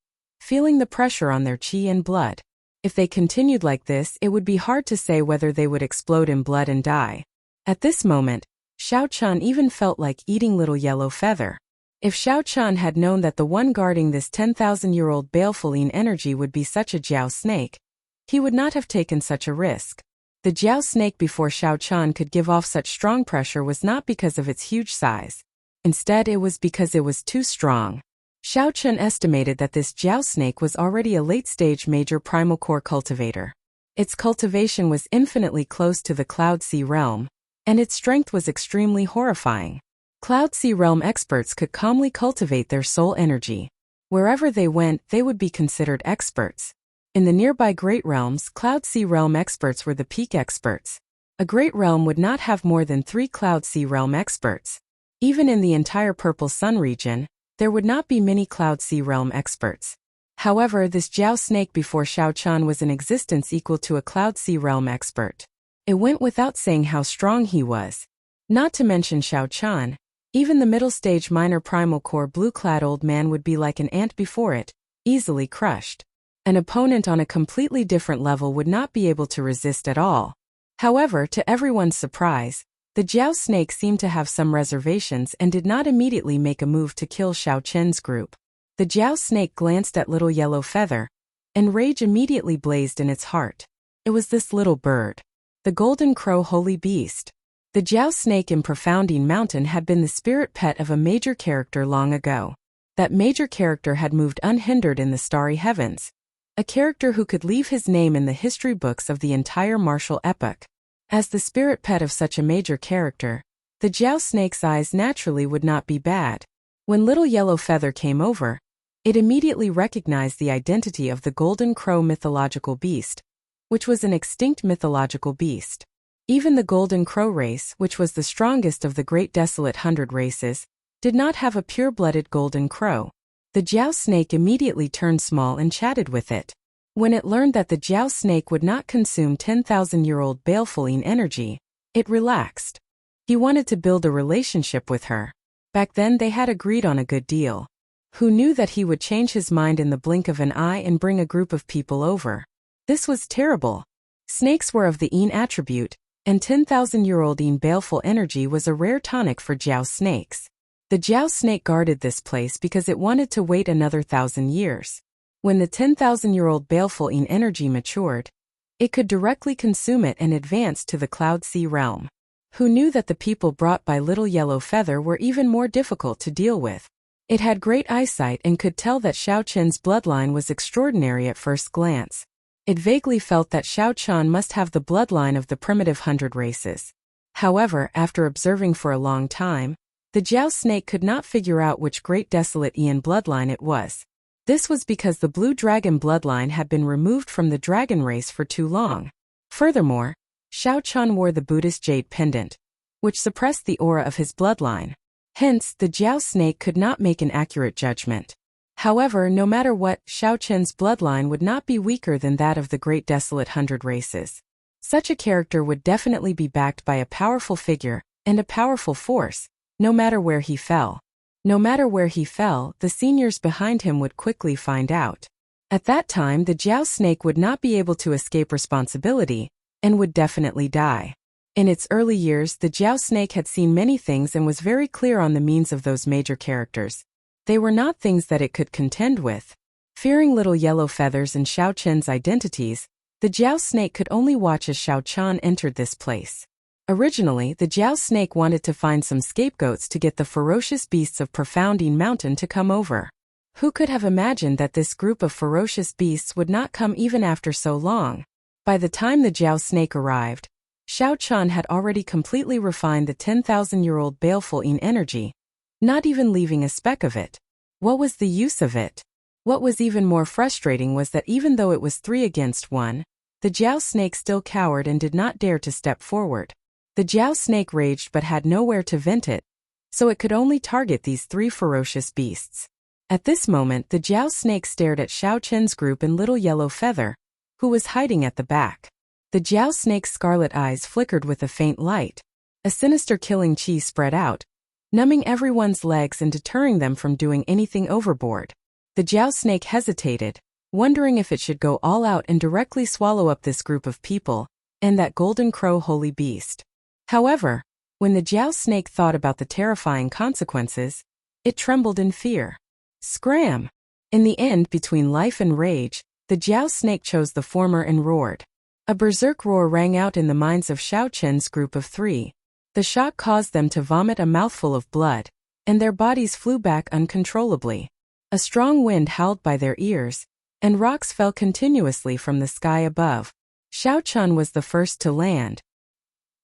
feeling the pressure on their qi and blood. If they continued like this, it would be hard to say whether they would explode in blood and die. At this moment, Xiao Chan even felt like eating little yellow feather. If Xiao Chan had known that the one guarding this 10,000-year-old baleful energy would be such a Jiao snake, he would not have taken such a risk. The Jiao snake before Xiao Chan could give off such strong pressure was not because of its huge size. Instead, it was because it was too strong. Xiao Chan estimated that this Jiao snake was already a late-stage major primal core cultivator. Its cultivation was infinitely close to the Cloud Sea realm, and its strength was extremely horrifying. Cloud Sea realm experts could calmly cultivate their soul energy. Wherever they went, they would be considered experts. In the nearby Great Realms, Cloud Sea realm experts were the peak experts. A great realm would not have more than 3 Cloud Sea Realm experts. Even in the entire Purple Sun region, there would not be many Cloud Sea Realm experts. However, this Jiao snake before Xiao Chun was in existence equal to a Cloud Sea Realm expert. It went without saying how strong he was. Not to mention Xiao Chun, even the middle stage minor primal core blue-clad old man would be like an ant before it, easily crushed. An opponent on a completely different level would not be able to resist at all. However, to everyone's surprise, the Jiao snake seemed to have some reservations and did not immediately make a move to kill Xiao Chen's group. The Jiao snake glanced at Little Yellow Feather, and rage immediately blazed in its heart. It was this little bird, the Golden Crow Holy Beast. The Jiao snake in Profounding Mountain had been the spirit pet of a major character long ago. That major character had moved unhindered in the starry heavens. A character who could leave his name in the history books of the entire martial epoch. As the spirit pet of such a major character, the Jiao snake's eyes naturally would not be bad. When Little Yellow Feather came over, it immediately recognized the identity of the Golden Crow mythological beast, which was an extinct mythological beast. Even the Golden Crow race, which was the strongest of the Great Desolate 100 races, did not have a pure-blooded Golden Crow. The Jiao snake immediately turned small and chatted with it. When it learned that the Jiao snake would not consume 10,000-year-old baleful energy, it relaxed. He wanted to build a relationship with her. Back then they had agreed on a good deal. Who knew that he would change his mind in the blink of an eye and bring a group of people over? This was terrible. Snakes were of the Yin attribute, and 10,000-year-old Yin baleful energy was a rare tonic for Jiao snakes. The Jiao snake guarded this place because it wanted to wait another 1,000 years. When the 10,000-year-old baleful Yin energy matured, it could directly consume it and advance to the Cloud Sea realm. Who knew that the people brought by Little Yellow Feather were even more difficult to deal with? It had great eyesight and could tell that Xiao Chen's bloodline was extraordinary at first glance. It vaguely felt that Xiao Chen must have the bloodline of the primitive 100 races. However, after observing for a long time, the Jiao snake could not figure out which Great Desolate Ian bloodline it was. This was because the Blue Dragon bloodline had been removed from the dragon race for too long. Furthermore, Xiao Chen wore the Buddhist jade pendant, which suppressed the aura of his bloodline. Hence, the Jiao snake could not make an accurate judgment. However, no matter what, Xiao Chen's bloodline would not be weaker than that of the Great Desolate 100 races. Such a character would definitely be backed by a powerful figure and a powerful force, no matter where he fell. No matter where he fell, the seniors behind him would quickly find out. At that time, the Jiao snake would not be able to escape responsibility and would definitely die. In its early years, the Jiao snake had seen many things and was very clear on the means of those major characters. They were not things that it could contend with. Fearing Little Yellow Feathers and Xiao Chen's identities, the Jiao snake could only watch as Xiao Chen entered this place. Originally, the Jiao snake wanted to find some scapegoats to get the ferocious beasts of Profounding Mountain to come over. Who could have imagined that this group of ferocious beasts would not come even after so long? By the time the Jiao snake arrived, Xiao Chen had already completely refined the 10,000-year-old baleful Yin energy, not even leaving a speck of it. What was the use of it? What was even more frustrating was that even though it was 3 against 1, the Jiao snake still cowered and did not dare to step forward. The Jiao snake raged but had nowhere to vent it, so it could only target these 3 ferocious beasts. At this moment, the Jiao snake stared at Xiao Chen's group and Little Yellow Feather, who was hiding at the back. The Jiao snake's scarlet eyes flickered with a faint light. A sinister killing chi spread out, numbing everyone's legs and deterring them from doing anything overboard. The Jiao snake hesitated, wondering if it should go all out and directly swallow up this group of people, and that Golden Crow holy beast. However, when the Jiao snake thought about the terrifying consequences, it trembled in fear. Scram! In the end, between life and rage, the Jiao snake chose the former and roared. A berserk roar rang out in the minds of Xiao Chen's group of 3. The shock caused them to vomit a mouthful of blood, and their bodies flew back uncontrollably. A strong wind howled by their ears, and rocks fell continuously from the sky above. Xiao Chen was the first to land.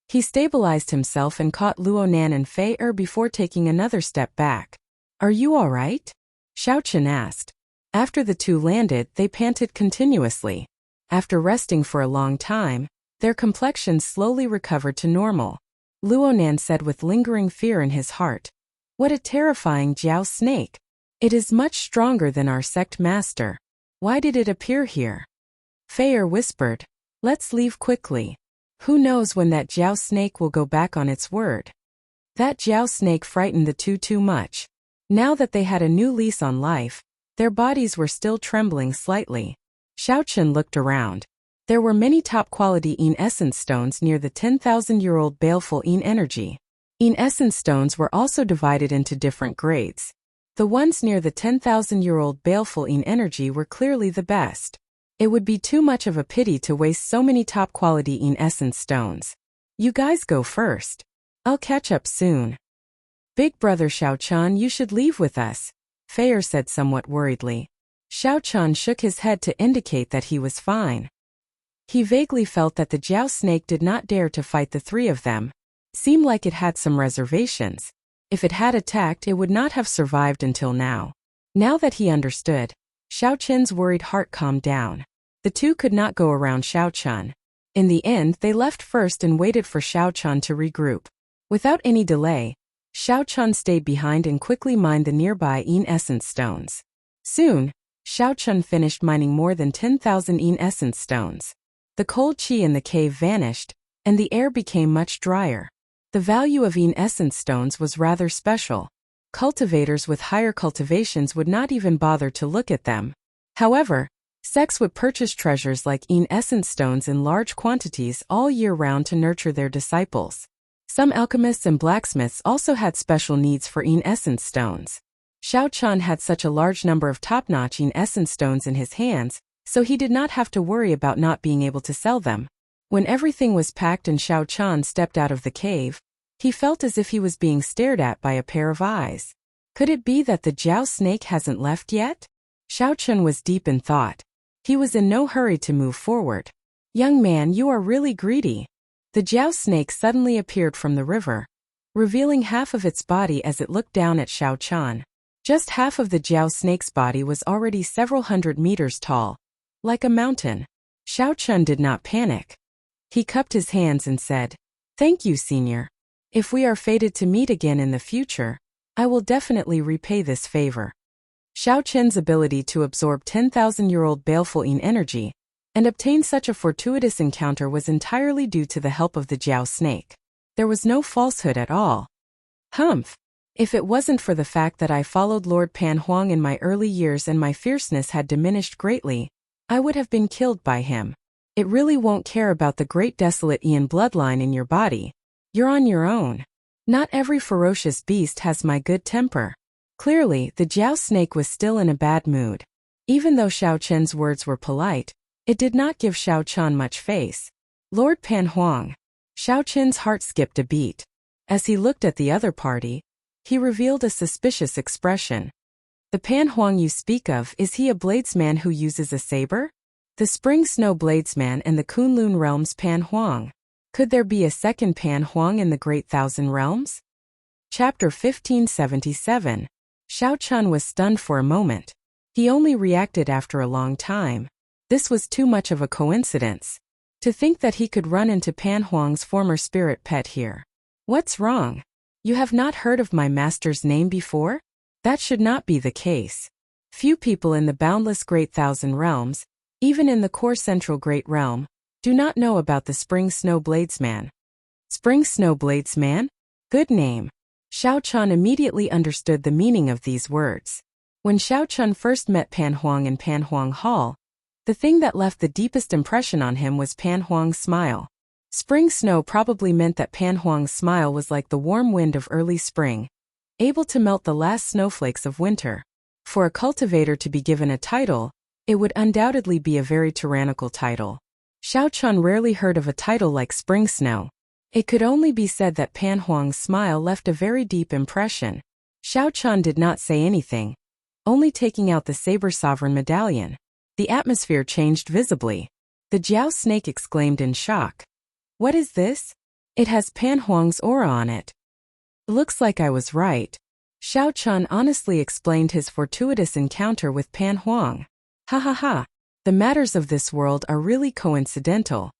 He stabilized himself and caught Luonan and Fei before taking another step back. "Are you all right?" Xiao Chen asked. After the two landed, they panted continuously. After resting for a long time, Their complexions slowly recovered to normal. Luonan said with lingering fear in his heart, "What a terrifying Jiao snake! It is much stronger than our sect master. Why did it appear here?" Feier whispered, "Let's leave quickly. Who knows when that Jiao snake will go back on its word." That Jiao snake frightened the two too much. Now that they had a new lease on life, their bodies were still trembling slightly. Xiaochen looked around. There were many top-quality Yin essence stones near the 10,000-year-old baleful Yin energy. Yin essence stones were also divided into different grades. The ones near the 10,000-year-old baleful Yin energy were clearly the best. It would be too much of a pity to waste so many top-quality Yin essence stones. You guys go first. I'll catch up soon. Big brother Xiaochan, you should leave with us, Feier said somewhat worriedly. Xiaochan shook his head to indicate that he was fine. He vaguely felt that the Jiao snake did not dare to fight the three of them. Seemed like it had some reservations. If it had attacked, it would not have survived until now. Now that he understood, Xiaochen's worried heart calmed down. The two could not go around Xiaochan. In the end, they left first and waited for Xiaochan to regroup. Without any delay, Xiaochan stayed behind and quickly mined the nearby Yin essence stones. Soon, Xiaochan finished mining more than 10,000 Yin essence stones. The cold qi in the cave vanished, and the air became much drier. The value of Yin essence stones was rather special. Cultivators with higher cultivations would not even bother to look at them. However, sects would purchase treasures like Yin essence stones in large quantities all year round to nurture their disciples. Some alchemists and blacksmiths also had special needs for Yin essence stones. Xiaochan had such a large number of top-notch Yin essence stones in his hands, so he did not have to worry about not being able to sell them. When everything was packed and Xiaochan stepped out of the cave, he felt as if he was being stared at by a pair of eyes. Could it be that the Jiao snake hasn't left yet? Xiaochan was deep in thought. He was in no hurry to move forward. "Young man, you are really greedy." The Jiao snake suddenly appeared from the river, revealing half of its body as it looked down at Xiaochan. Just half of the Jiao snake's body was already several hundred meters tall, like a mountain. Xiaochan did not panic. He cupped his hands and said, "Thank you, senior. If we are fated to meet again in the future, I will definitely repay this favor." Xiaochen's ability to absorb 10,000-year-old baleful Yin energy and obtain such a fortuitous encounter was entirely due to the help of the Jiao snake. There was no falsehood at all. "Humph! If it wasn't for the fact that I followed Lord Pan Huang in my early years and my fierceness had diminished greatly, I would have been killed by him. It really won't care about the great desolate Yin bloodline in your body. You're on your own. Not every ferocious beast has my good temper." Clearly, the Jiao snake was still in a bad mood. Even though Xiaochen's words were polite, it did not give Xiaochan much face. Lord Pan Huang. Xiaochen's heart skipped a beat. As he looked at the other party, he revealed a suspicious expression. "The Pan Huang you speak of, is he a bladesman who uses a saber?" The Spring Snow Bladesman and the Kunlun Realm's Pan Huang. Could there be a second Pan Huang in the Great Thousand Realms? Chapter 1577. Xiaochan was stunned for a moment. He only reacted after a long time. This was too much of a coincidence. To think that he could run into Pan Huang's former spirit pet here. "What's wrong? You have not heard of my master's name before?" That should not be the case. Few people in the boundless Great Thousand Realms, even in the core central Great Realm, do not know about the Spring Snow Bladesman. Spring Snow Bladesman? Good name. Xiaochan immediately understood the meaning of these words. When Xiaochan first met Pan Huang in Pan Huang Hall, the thing that left the deepest impression on him was Pan Huang's smile. Spring snow probably meant that Pan Huang's smile was like the warm wind of early spring, able to melt the last snowflakes of winter. For a cultivator to be given a title, it would undoubtedly be a very tyrannical title. Xiaochan rarely heard of a title like Spring Snow. It could only be said that Pan Huang's smile left a very deep impression. Xiaochan did not say anything, only taking out the Saber Sovereign medallion. The atmosphere changed visibly. The Jiao snake exclaimed in shock. "What is this? It has Pan Huang's aura on it." "Looks like I was right." Xiaochan honestly explained his fortuitous encounter with Pan Huang. "Ha ha ha. The matters of this world are really coincidental.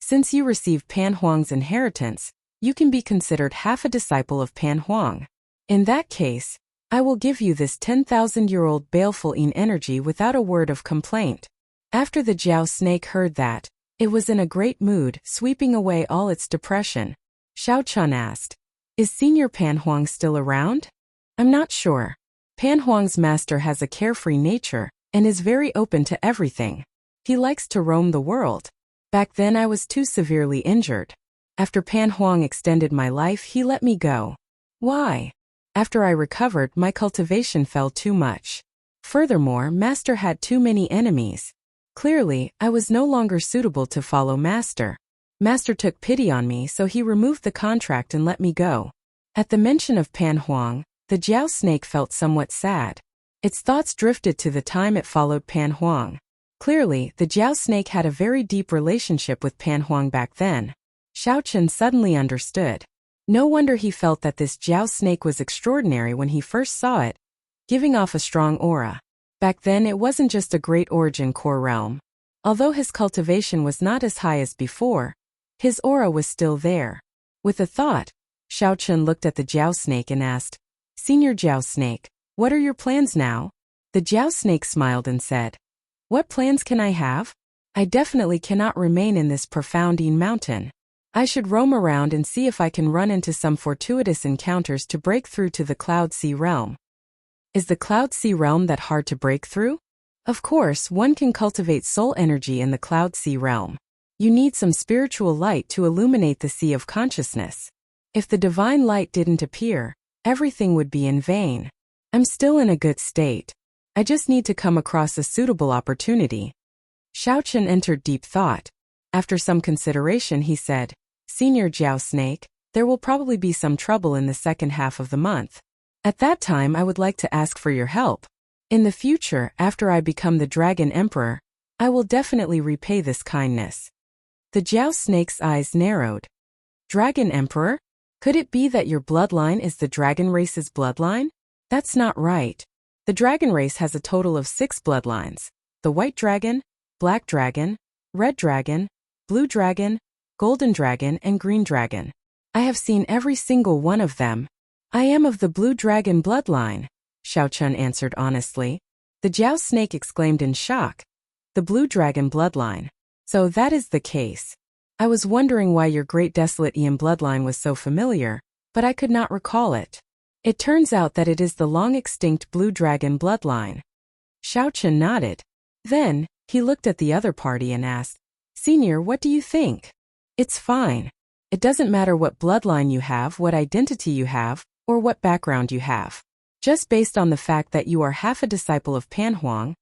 Since you receive Pan Huang's inheritance, you can be considered half a disciple of Pan Huang. In that case, I will give you this 10,000-year-old baleful yin energy without a word of complaint. After the Jiao snake heard that, it was in a great mood, sweeping away all its depression. Xiao Chun asked, "Is Senior Pan Huang still around?" "I'm not sure. Pan Huang's master has a carefree nature and is very open to everything. He likes to roam the world. Back then I was too severely injured. After Pan Huang extended my life, he let me go. Why? After I recovered, my cultivation fell too much. Furthermore, Master had too many enemies. Clearly, I was no longer suitable to follow Master. Master took pity on me, so he removed the contract and let me go." At the mention of Pan Huang, the Jiao snake felt somewhat sad. Its thoughts drifted to the time it followed Pan Huang. Clearly, the Jiao snake had a very deep relationship with Pan Huang back then. Xiao Chun suddenly understood. No wonder he felt that this Jiao snake was extraordinary when he first saw it, giving off a strong aura. Back then it wasn't just a great origin core realm. Although his cultivation was not as high as before, his aura was still there. With a thought, Xiao Chun looked at the Jiao snake and asked, "Senior Jiao snake, what are your plans now?" The Jiao snake smiled and said, "What plans can I have? I definitely cannot remain in this profound yin mountain. I should roam around and see if I can run into some fortuitous encounters to break through to the Cloud Sea realm." "Is the Cloud Sea realm that hard to break through?" "Of course, one can cultivate soul energy in the Cloud Sea realm. You need some spiritual light to illuminate the sea of consciousness. If the divine light didn't appear, everything would be in vain. I'm still in a good state. I just need to come across a suitable opportunity." Xiao Chun entered deep thought. After some consideration he said, "Senior Jiao snake, there will probably be some trouble in the second half of the month. At that time I would like to ask for your help. In the future, after I become the Dragon Emperor, I will definitely repay this kindness." The Jiao snake's eyes narrowed. "Dragon Emperor? Could it be that your bloodline is the dragon race's bloodline? That's not right. The dragon race has a total of 6 bloodlines: the white dragon, black dragon, red dragon, blue dragon, golden dragon, and green dragon. I have seen every single one of them. I am of the blue dragon bloodline," Xiao Chun answered honestly. The Jiao snake exclaimed in shock. "The blue dragon bloodline. So that is the case. I was wondering why your great desolate Ian bloodline was so familiar, but I could not recall it. It turns out that it is the long-extinct blue dragon bloodline." Xiao Chun nodded. Then, he looked at the other party and asked, "Senior, what do you think?" "It's fine. It doesn't matter what bloodline you have, what identity you have, or what background you have. Just based on the fact that you are half a disciple of Pan Huang,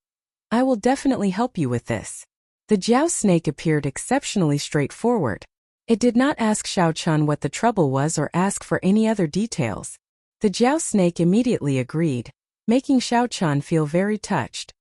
I will definitely help you with this." The Jiao snake appeared exceptionally straightforward. It did not ask Xiao Chun what the trouble was or ask for any other details. The Jiao snake immediately agreed, making Xiao Chun feel very touched.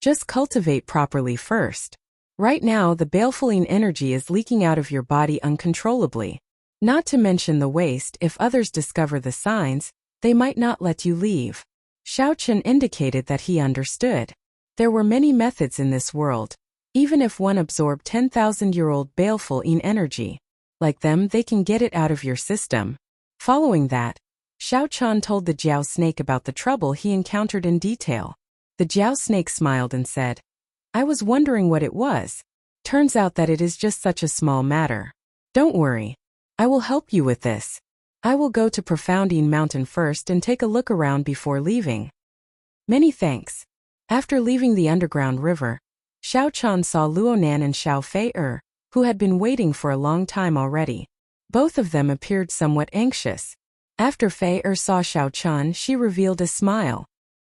Just cultivate properly first. Right now the baleful yin energy is leaking out of your body uncontrollably. Not to mention the waste, if others discover the signs, they might not let you leave. Xiao Chun indicated that he understood. There were many methods in this world. Even if one absorbed 10,000-year-old baleful yin energy, like them, they can get it out of your system. Following that, Xiao Chun told the Jiao snake about the trouble he encountered in detail. The Jiao snake smiled and said, "I was wondering what it was. Turns out that it is just such a small matter. Don't worry. I will help you with this. I will go to Profound Yin Mountain first and take a look around before leaving." "Many thanks." After leaving the underground river, Xiao Chun saw Luonan and Xiao Fei who had been waiting for a long time already. Both of them appeared somewhat anxious. After Fei saw Xiao Chun, she revealed a smile.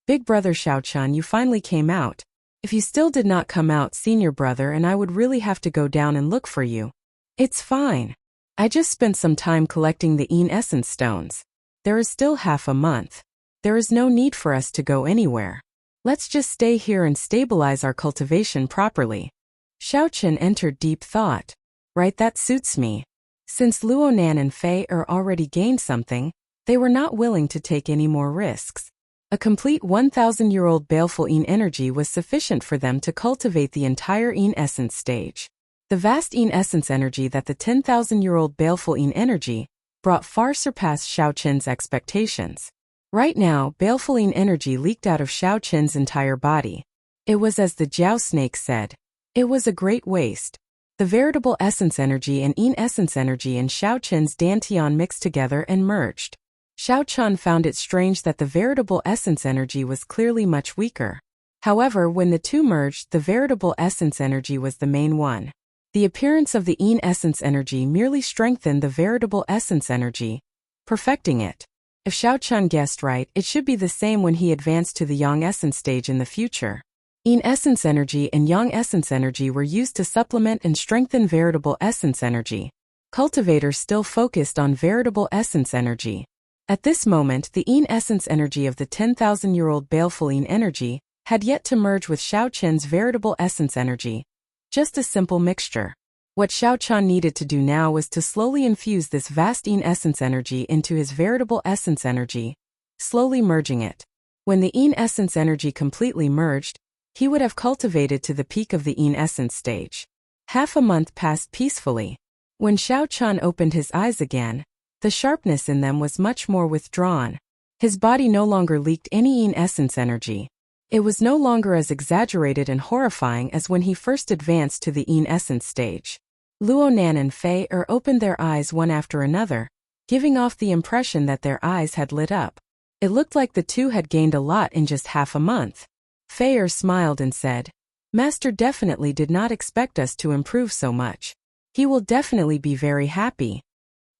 "Big brother Xiao Chun, you finally came out. If you still did not come out, senior brother and I would really have to go down and look for you." "It's fine. I just spent some time collecting the Yin Essence stones. There is still half a month. There is no need for us to go anywhere. Let's just stay here and stabilize our cultivation properly." Xiao Chun entered deep thought. "Right, that suits me." Since Luonan and Fei already gained something, they were not willing to take any more risks. A complete 1,000-year-old baleful Yin energy was sufficient for them to cultivate the entire Yin Essence stage. The vast Yin essence energy that the 10,000-year-old baleful Yin energy brought far surpassed Xiao Qin's expectations. Right now, baleful Yin energy leaked out of Xiao Qin's entire body. It was as the Jiao snake said. It was a great waste. The veritable essence energy and Yin essence energy in Xiao Qin's dantian mixed together and merged. Xiao Qin found it strange that the veritable essence energy was clearly much weaker. However, when the two merged, the veritable essence energy was the main one. The appearance of the Yin essence energy merely strengthened the veritable essence energy, perfecting it. If Xiao Qin guessed right, it should be the same when he advanced to the Yang essence stage in the future. Yin essence energy and Yang essence energy were used to supplement and strengthen veritable essence energy. Cultivator still focused on veritable essence energy. At this moment, the Yin essence energy of the 10,000-year-old baleful Yin energy had yet to merge with Xiao Qin's veritable essence energy. Just a simple mixture. What Xiao Qin needed to do now was to slowly infuse this vast Yin essence energy into his veritable essence energy, slowly merging it. When the Yin essence energy completely merged, he would have cultivated to the peak of the Yin essence stage. Half a month passed peacefully. When Xiao Qin opened his eyes again, the sharpness in them was much more withdrawn. His body no longer leaked any Yin essence energy. It was no longer as exaggerated and horrifying as when he first advanced to the Yin essence stage. Luonan and Fei opened their eyes one after another, giving off the impression that their eyes had lit up. It looked like the two had gained a lot in just half a month. Fei smiled and said, "Master definitely did not expect us to improve so much. He will definitely be very happy."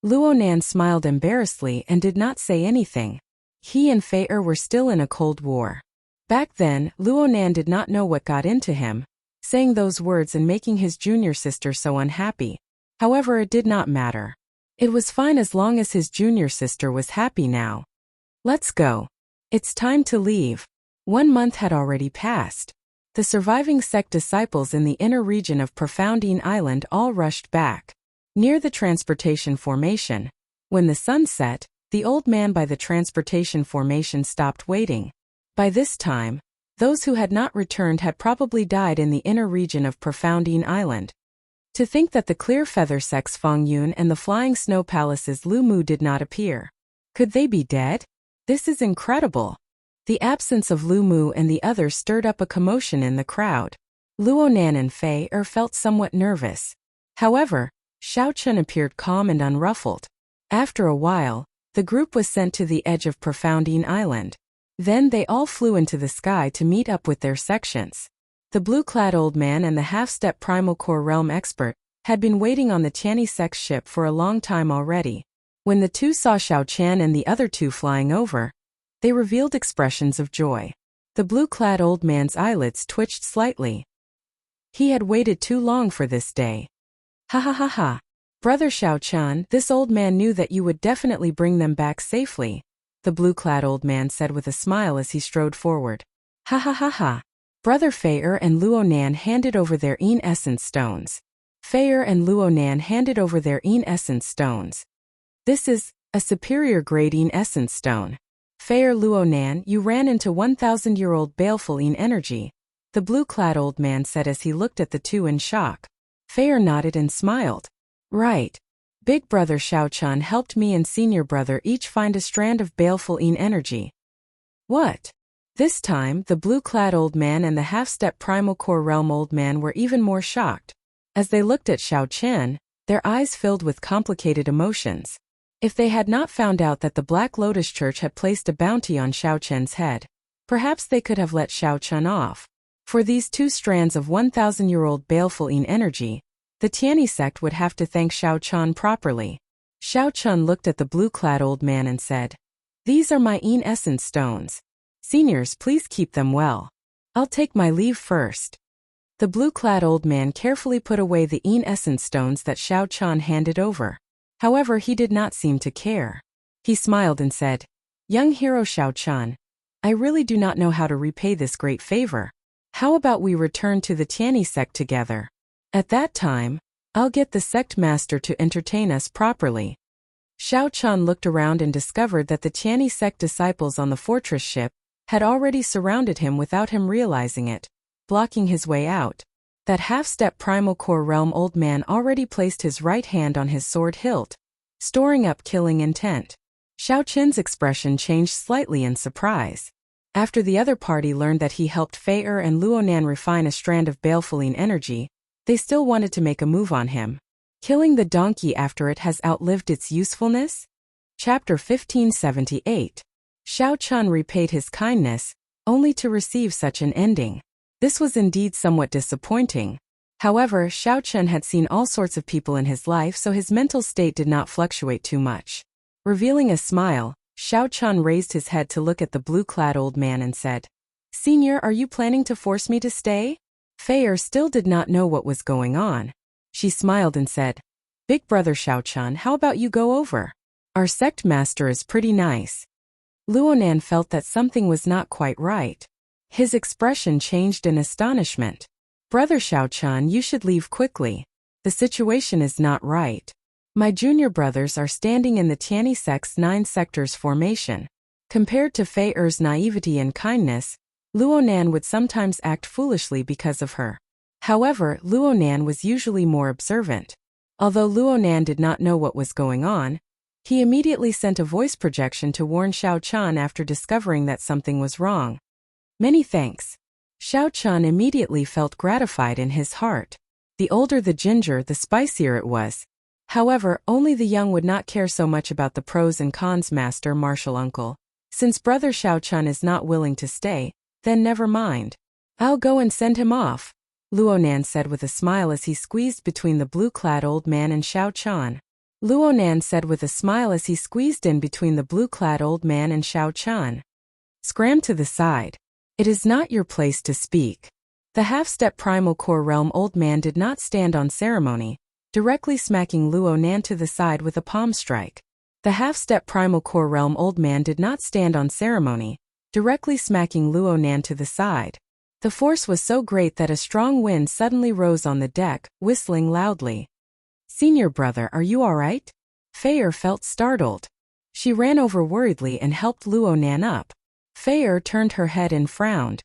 Luonan smiled embarrassedly and did not say anything. He and Fei were still in a cold war. Back then, Luonan did not know what got into him, saying those words and making his junior sister so unhappy. However, it did not matter. It was fine as long as his junior sister was happy now. Let's go. It's time to leave. 1 month had already passed. The surviving sect disciples in the inner region of Profound Yin Island all rushed back. Near the transportation formation, when the sun set, the old man by the transportation formation stopped waiting. By this time, those who had not returned had probably died in the inner region of Profound Yin Island. To think that the Clear Feather sects Feng Yun and the Flying Snow Palace's Lu Mu did not appear. Could they be dead? This is incredible. The absence of Lu Mu and the others stirred up a commotion in the crowd. Luonan and Fei felt somewhat nervous. However, Xiao Qin appeared calm and unruffled. After a while, the group was sent to the edge of Profound Yin Island. Then they all flew into the sky to meet up with their sections. The blue-clad old man and the half-step primal core realm expert had been waiting on the Tianyi sect's ship for a long time already. When the two saw Xiao Qian and the other two flying over, they revealed expressions of joy. The blue-clad old man's eyelids twitched slightly. He had waited too long for this day. Ha ha ha ha. Brother Xiao Qian, this old man knew that you would definitely bring them back safely, the blue-clad old man said with a smile as he strode forward. Ha ha ha ha. Brother Fei and Luonan handed over their Yin essence stones. Fei and Luonan handed over their Yin essence stones. This is a superior grade Yin essence stone. Fei Luonan, you ran into 1,000-year-old baleful Yin energy, the blue-clad old man said as he looked at the two in shock. Fei nodded and smiled. Right. Big brother Xiao Qian helped me and senior brother each find a strand of baleful Yin energy. What? This time, the blue-clad old man and the half-step primal core realm old man were even more shocked. As they looked at Xiao Qian, their eyes filled with complicated emotions. If they had not found out that the Black Lotus Church had placed a bounty on Xiao Qian's head, perhaps they could have let Xiao Qian off. For these 2 strands of 1,000-year-old baleful Yin energy, the Tianyi sect would have to thank Xiao Qian properly. Xiao Qian looked at the blue-clad old man and said, "These are my Yin essence stones. Seniors, please keep them well. I'll take my leave first." The blue-clad old man carefully put away the Yin essence stones that Xiao Qian handed over. However, he did not seem to care. He smiled and said, "Young hero Xiao Qian, I really do not know how to repay this great favor. How about we return to the Tianyi sect together? At that time, I'll get the sect master to entertain us properly." Xiao Qian looked around and discovered that the Tianyi sect disciples on the fortress ship had already surrounded him without him realizing it, blocking his way out. That half-step primal core realm old man already placed his right hand on his sword hilt, storing up killing intent. Xiao Qin's expression changed slightly in surprise. After the other party learned that he helped Fei and Luonan refine a strand of balefulline energy, they still wanted to make a move on him. Killing the donkey after it has outlived its usefulness? Chapter 1578. Xiao Qin repaid his kindness, only to receive such an ending. This was indeed somewhat disappointing. However, Xiao Qin had seen all sorts of people in his life, so his mental state did not fluctuate too much. Revealing a smile, Xiao Qin raised his head to look at the blue-clad old man and said, "Senior, are you planning to force me to stay?" Fei still did not know what was going on. She smiled and said, "Big brother Xiao Qin, how about you go over? Our sect master is pretty nice." Luonan felt that something was not quite right. His expression changed in astonishment. "Brother Xiao Qin, you should leave quickly. The situation is not right. My junior brothers are standing in the Tianyi sect's 9 sectors formation." Compared to Fei's naivety and kindness, Luonan would sometimes act foolishly because of her. However, Luonan was usually more observant. Although Luonan did not know what was going on, he immediately sent a voice projection to warn Xiao Qin after discovering that something was wrong. "Many thanks." Xiao Qin immediately felt gratified in his heart. The older the ginger, the spicier it was. However, only the young would not care so much about the pros and cons, master martial uncle. Since brother Xiao Qin is not willing to stay, then never mind. I'll go and send him off, Luonan said with a smile as he squeezed between the blue-clad old man and Xiao Qin. Luonan said with a smile as he squeezed in between the blue-clad old man and Xiao Qin. "Scram to the side. It is not your place to speak." The half-step primal core realm old man did not stand on ceremony, directly smacking Luonan to the side with a palm strike. The half-step primal core realm old man did not stand on ceremony, directly smacking Luonan to the side. The force was so great that a strong wind suddenly rose on the deck, whistling loudly. "Senior brother, are you all right?" Fei felt startled. She ran over worriedly and helped Luonan up. Fei turned her head and frowned.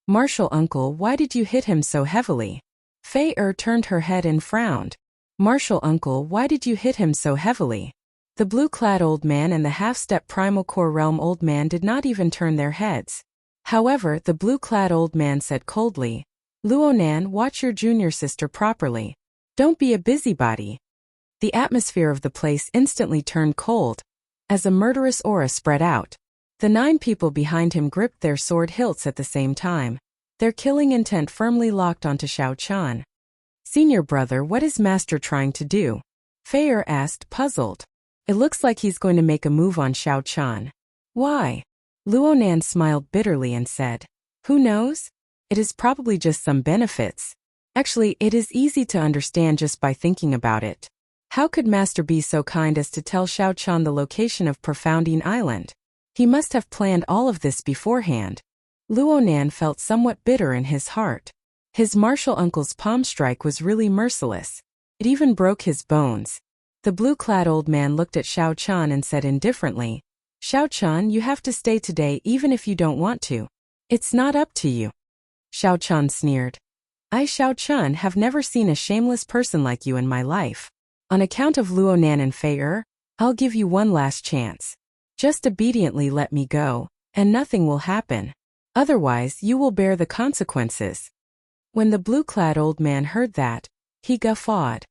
"Martial uncle, why did you hit him so heavily?" Fei turned her head and frowned. "Martial uncle, why did you hit him so heavily?" The blue-clad old man and the half-step primal core realm old man did not even turn their heads. However, the blue-clad old man said coldly, "Luonan, watch your junior sister properly. Don't be a busybody." The atmosphere of the place instantly turned cold, as a murderous aura spread out. The 9 people behind him gripped their sword hilts at the same time, their killing intent firmly locked onto Xiao Qin. "Senior brother, what is master trying to do?" Fei asked, puzzled. "It looks like he's going to make a move on Xiao Qin." "Why?" Luonan smiled bitterly and said, "Who knows? It is probably just some benefits. Actually, it is easy to understand just by thinking about it. How could master be so kind as to tell Xiao Qin the location of Profoundine Island? He must have planned all of this beforehand." Luonan felt somewhat bitter in his heart. His martial uncle's palm strike was really merciless. It even broke his bones. The blue-clad old man looked at Xiao Qin and said indifferently, "Xiao Qin, you have to stay today even if you don't want to. It's not up to you." Xiao Qin sneered. "I, Xiao Qin, have never seen a shameless person like you in my life. On account of Luonan and Fei, I'll give you one last chance. Just obediently let me go, and nothing will happen. Otherwise, you will bear the consequences." When the blue-clad old man heard that, he guffawed.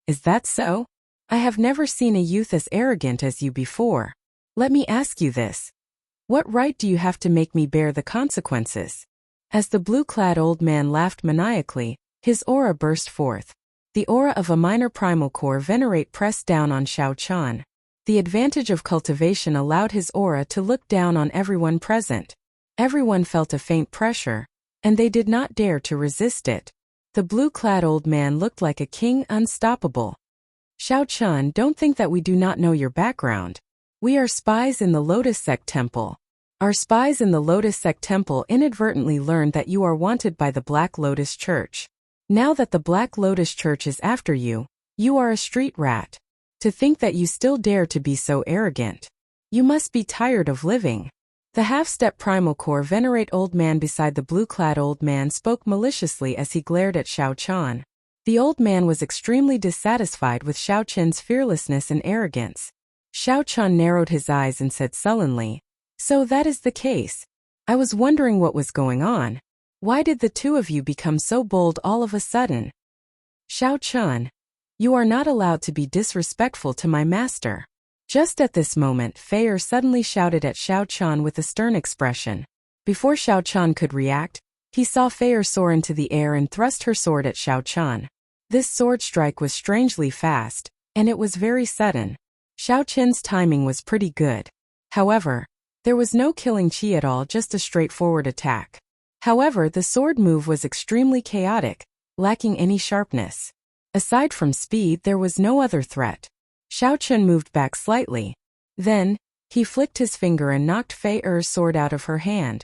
"Is that so? I have never seen a youth as arrogant as you before. Let me ask you this. What right do you have to make me bear the consequences?" As the blue-clad old man laughed maniacally, his aura burst forth. The aura of a minor primal core venerate pressed down on Xiao Qin. The advantage of cultivation allowed his aura to look down on everyone present. Everyone felt a faint pressure, and they did not dare to resist it. The blue-clad old man looked like a king, unstoppable. "Xiao Qin, don't think that we do not know your background. We are spies in the Lotus Sect Temple. Our spies in the Lotus Sect Temple inadvertently learned that you are wanted by the Black Lotus Church. Now that the Black Lotus Church is after you, you are a street rat. To think that you still dare to be so arrogant. You must be tired of living." The half-step primal core venerate old man beside the blue-clad old man spoke maliciously as he glared at Xiao Qian. The old man was extremely dissatisfied with Xiao Qian's fearlessness and arrogance. Xiao Qian narrowed his eyes and said sullenly, "So that is the case. I was wondering what was going on. Why did the two of you become so bold all of a sudden?" "Xiao Qian, you are not allowed to be disrespectful to my master." Just at this moment, Fei Er suddenly shouted at Xiao Qian with a stern expression. Before Xiao Qian could react, he saw Fei Er soar into the air and thrust her sword at Xiao Qian. This sword strike was strangely fast, and it was very sudden. Xiao Qian's timing was pretty good. However, there was no killing Qi at all, just a straightforward attack. However, the sword move was extremely chaotic, lacking any sharpness. Aside from speed, there was no other threat. Xiao Qian moved back slightly. Then, he flicked his finger and knocked Fei Er's sword out of her hand.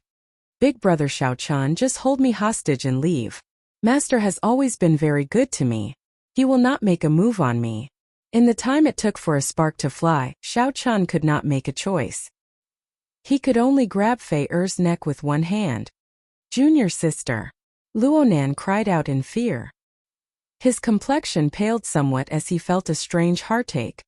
"Big brother Xiao Qian, just hold me hostage and leave. Master has always been very good to me. He will not make a move on me." In the time it took for a spark to fly, Xiao Qian could not make a choice. He could only grab Fei Er's neck with one hand. "Junior sister!" Luonan cried out in fear. His complexion paled somewhat as he felt a strange heartache.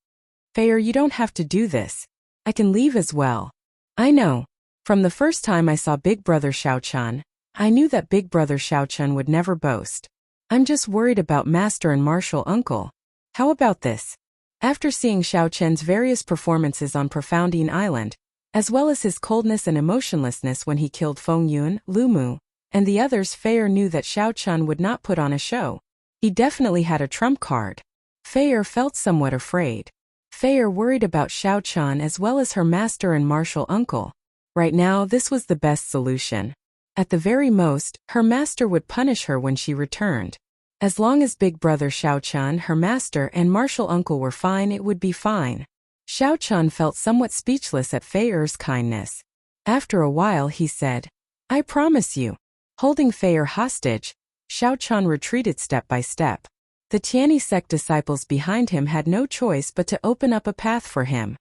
"Fei Er, you don't have to do this. I can leave as well." "I know. From the first time I saw Big Brother Xiao Qian, I knew that Big Brother Xiao Qian would never boast. I'm just worried about Master and Martial Uncle. How about this?" After seeing Xiao Qian's various performances on Profoundine Island, as well as his coldness and emotionlessness when he killed Feng Yun, Lu Mu, and the others, Fei Er knew that Xiao Qian would not put on a show. He definitely had a trump card. Fei Er felt somewhat afraid. Fei Er worried about Xiao Qian as well as her master and martial uncle. Right now, this was the best solution. At the very most, her master would punish her when she returned. As long as Big Brother Xiao Qian, her master, and martial uncle were fine, it would be fine. Xiao Qian felt somewhat speechless at Fei Er's kindness. After a while, he said, "I promise you." Holding Fei Er hostage, Xiao Qian retreated step by step. The Tianyi sect disciples behind him had no choice but to open up a path for him.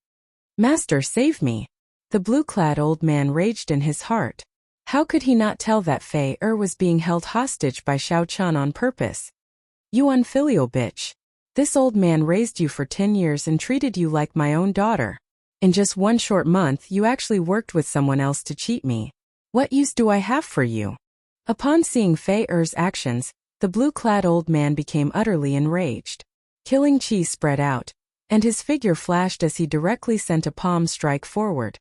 "Master, save me!" The blue-clad old man raged in his heart. How could he not tell that Fei Er was being held hostage by Xiao Qian on purpose? "You unfilial bitch. This old man raised you for 10 years and treated you like my own daughter. In just one short month, you actually worked with someone else to cheat me. What use do I have for you?" Upon seeing Fei Er's actions, the blue-clad old man became utterly enraged. Killing Qi spread out, and his figure flashed as he directly sent a palm strike forward.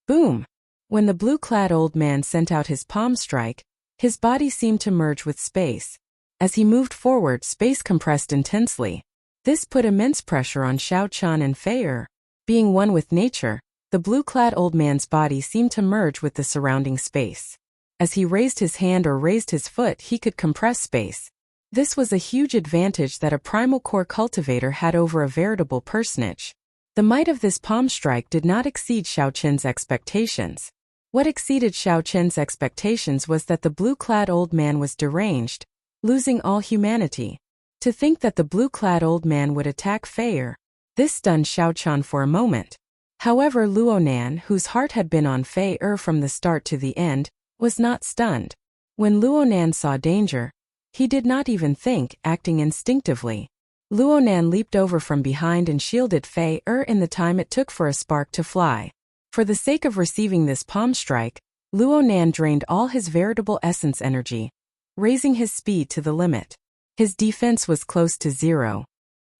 Boom! When the blue-clad old man sent out his palm strike, his body seemed to merge with space. As he moved forward, space compressed intensely. This put immense pressure on Xiao Qian and Fei Er. Being one with nature, the blue-clad old man's body seemed to merge with the surrounding space. As he raised his hand or raised his foot, he could compress space. This was a huge advantage that a primal core cultivator had over a veritable personage. The might of this palm strike did not exceed Xiao Qian's expectations. What exceeded Xiao Qian's expectations was that the blue-clad old man was deranged, losing all humanity. To think that the blue-clad old man would attack Fei Er, this stunned Xiao Qian for a moment. However, Luonan, whose heart had been on Fei Er from the start to the end, was not stunned. When Luonan saw danger, he did not even think, acting instinctively. Luonan leaped over from behind and shielded Fei Er in the time it took for a spark to fly. For the sake of receiving this palm strike, Luonan drained all his veritable essence energy, raising his speed to the limit. His defense was close to zero.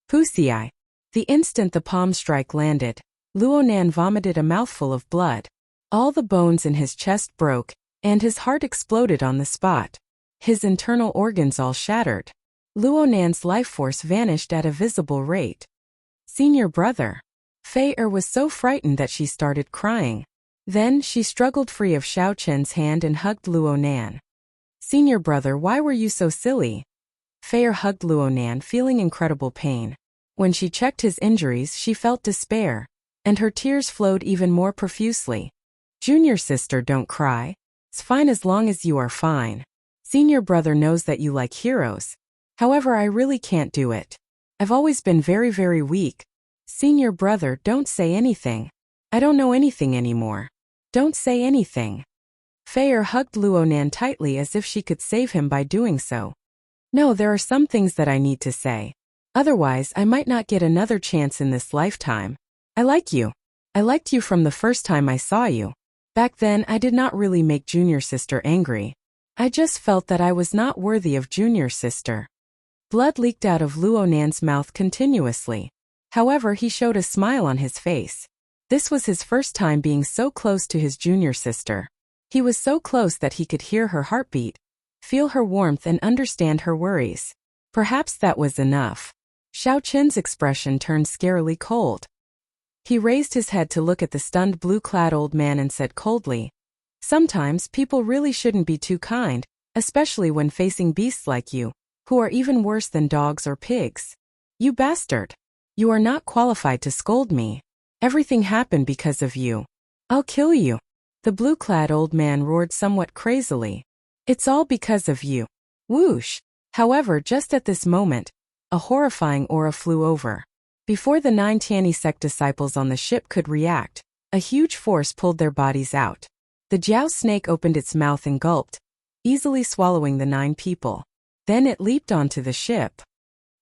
Pusii. The instant the palm strike landed, Luonan vomited a mouthful of blood. All the bones in his chest broke, and his heart exploded on the spot. His internal organs all shattered. Luonan's life force vanished at a visible rate. "Senior brother." Fei Er was so frightened that she started crying. Then she struggled free of Xiao Qian's hand and hugged Luonan. "Senior brother, why were you so silly?" Fei Er hugged Luonan, feeling incredible pain. When she checked his injuries, she felt despair, and her tears flowed even more profusely. "Junior sister, don't cry. It's fine as long as you are fine. Senior brother knows that you like heroes. However, I really can't do it. I've always been very, very weak. Senior brother, don't say anything. I don't know anything anymore. Don't say anything. Fei hugged Luonan tightly as if she could save him by doing so. No, there are some things that I need to say. Otherwise, I might not get another chance in this lifetime. I like you. I liked you from the first time I saw you. Back then, I did not really make Junior Sister angry. I just felt that I was not worthy of Junior Sister. Blood leaked out of Luonan's mouth continuously. However, he showed a smile on his face. This was his first time being so close to his Junior Sister. He was so close that he could hear her heartbeat, feel her warmth and understand her worries. Perhaps that was enough. Xiao Qin's expression turned scarily cold. He raised his head to look at the stunned blue-clad old man and said coldly, "Sometimes people really shouldn't be too kind, especially when facing beasts like you, who are even worse than dogs or pigs. You bastard! You are not qualified to scold me. Everything happened because of you. I'll kill you." The blue-clad old man roared somewhat crazily. "It's all because of you." Whoosh! However, just at this moment, a horrifying aura flew over. Before the 9 Tianyi sect disciples on the ship could react, a huge force pulled their bodies out. The Jiao snake opened its mouth and gulped, easily swallowing the 9 people. Then it leaped onto the ship.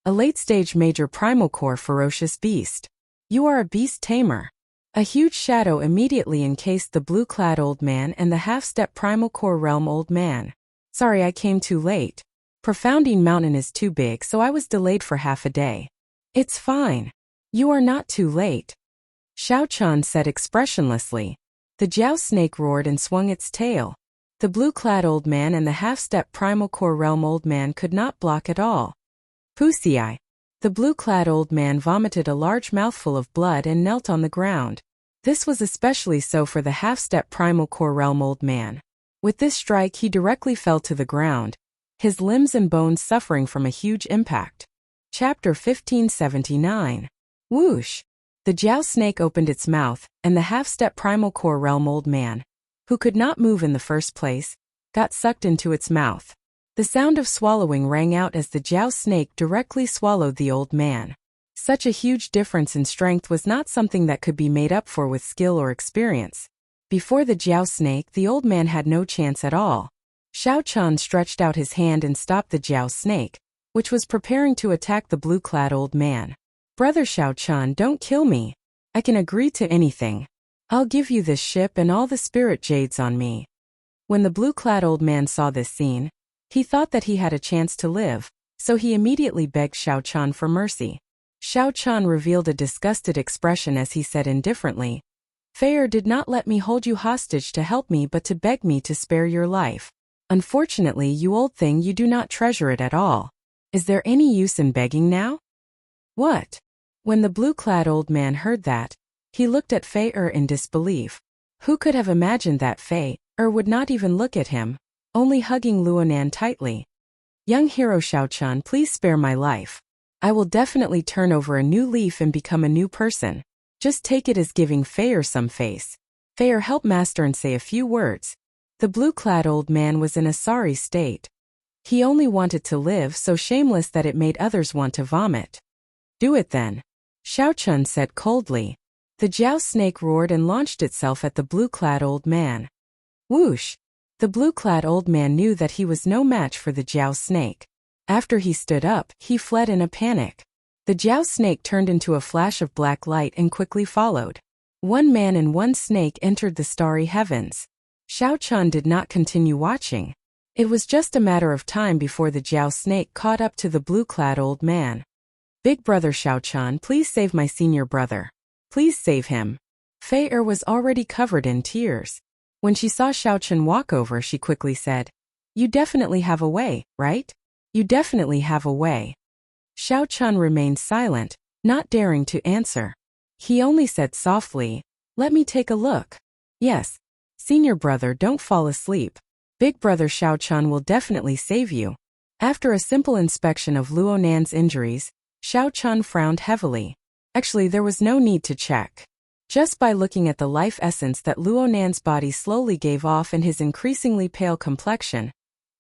A late-stage major primal core ferocious beast. You are a beast tamer. A huge shadow immediately encased the blue-clad old man and the half-step primal core realm old man. Sorry I came too late. Profounding Mountain is too big so I was delayed for half a day. It's fine. You are not too late. Xiao Chan said expressionlessly. The Jiao snake roared and swung its tail. The blue-clad old man and the half-step primal core realm old man could not block at all. Pussy. The blue-clad old man vomited a large mouthful of blood and knelt on the ground. This was especially so for the half-step primal core realm old man. With this strike he directly fell to the ground, his limbs and bones suffering from a huge impact. Chapter 1579. Whoosh! The Jiao snake opened its mouth, and the half-step primal core realm old man, who could not move in the first place, got sucked into its mouth. The sound of swallowing rang out as the Jiao snake directly swallowed the old man. Such a huge difference in strength was not something that could be made up for with skill or experience. Before the Jiao snake, the old man had no chance at all. Xiao Chan stretched out his hand and stopped the Jiao snake, which was preparing to attack the blue-clad old man. Brother Xiao Chan, don't kill me. I can agree to anything. I'll give you this ship and all the spirit jades on me. When the blue-clad old man saw this scene, he thought that he had a chance to live, so he immediately begged Xiao Chan for mercy. Xiao Chan revealed a disgusted expression as he said indifferently, "Fei did not let me hold you hostage to help me but to beg me to spare your life. Unfortunately, you old thing, you do not treasure it at all. Is there any use in begging now?" What? When the blue-clad old man heard that, he looked at Fei in disbelief. Who could have imagined that Fei would not even look at him, only hugging Luonan tightly? "Young hero Xiao Chan, please spare my life. I will definitely turn over a new leaf and become a new person. Just take it as giving Fei some face. Fei, help master and say a few words." The blue-clad old man was in a sorry state. He only wanted to live, so shameless that it made others want to vomit. "Do it then," Xiao Chun said coldly. The Jiao snake roared and launched itself at the blue-clad old man. Whoosh! The blue-clad old man knew that he was no match for the Jiao snake. After he stood up, he fled in a panic. The Jiao snake turned into a flash of black light and quickly followed. One man and one snake entered the starry heavens. Xiao Chun did not continue watching. It was just a matter of time before the Jiao snake caught up to the blue-clad old man. "Big brother Xiao Chun, please save my senior brother. Please save him." Fei was already covered in tears. When she saw Xiao Chun walk over, she quickly said, "You definitely have a way, right? You definitely have a way." Xiao Chun remained silent, not daring to answer. He only said softly, "Let me take a look." "Yes. Senior brother, don't fall asleep. Big brother Xiao Chun will definitely save you." After a simple inspection of Luonan's injuries, Xiao Chun frowned heavily. Actually, there was no need to check. Just by looking at the life essence that Luonan's body slowly gave off and his increasingly pale complexion,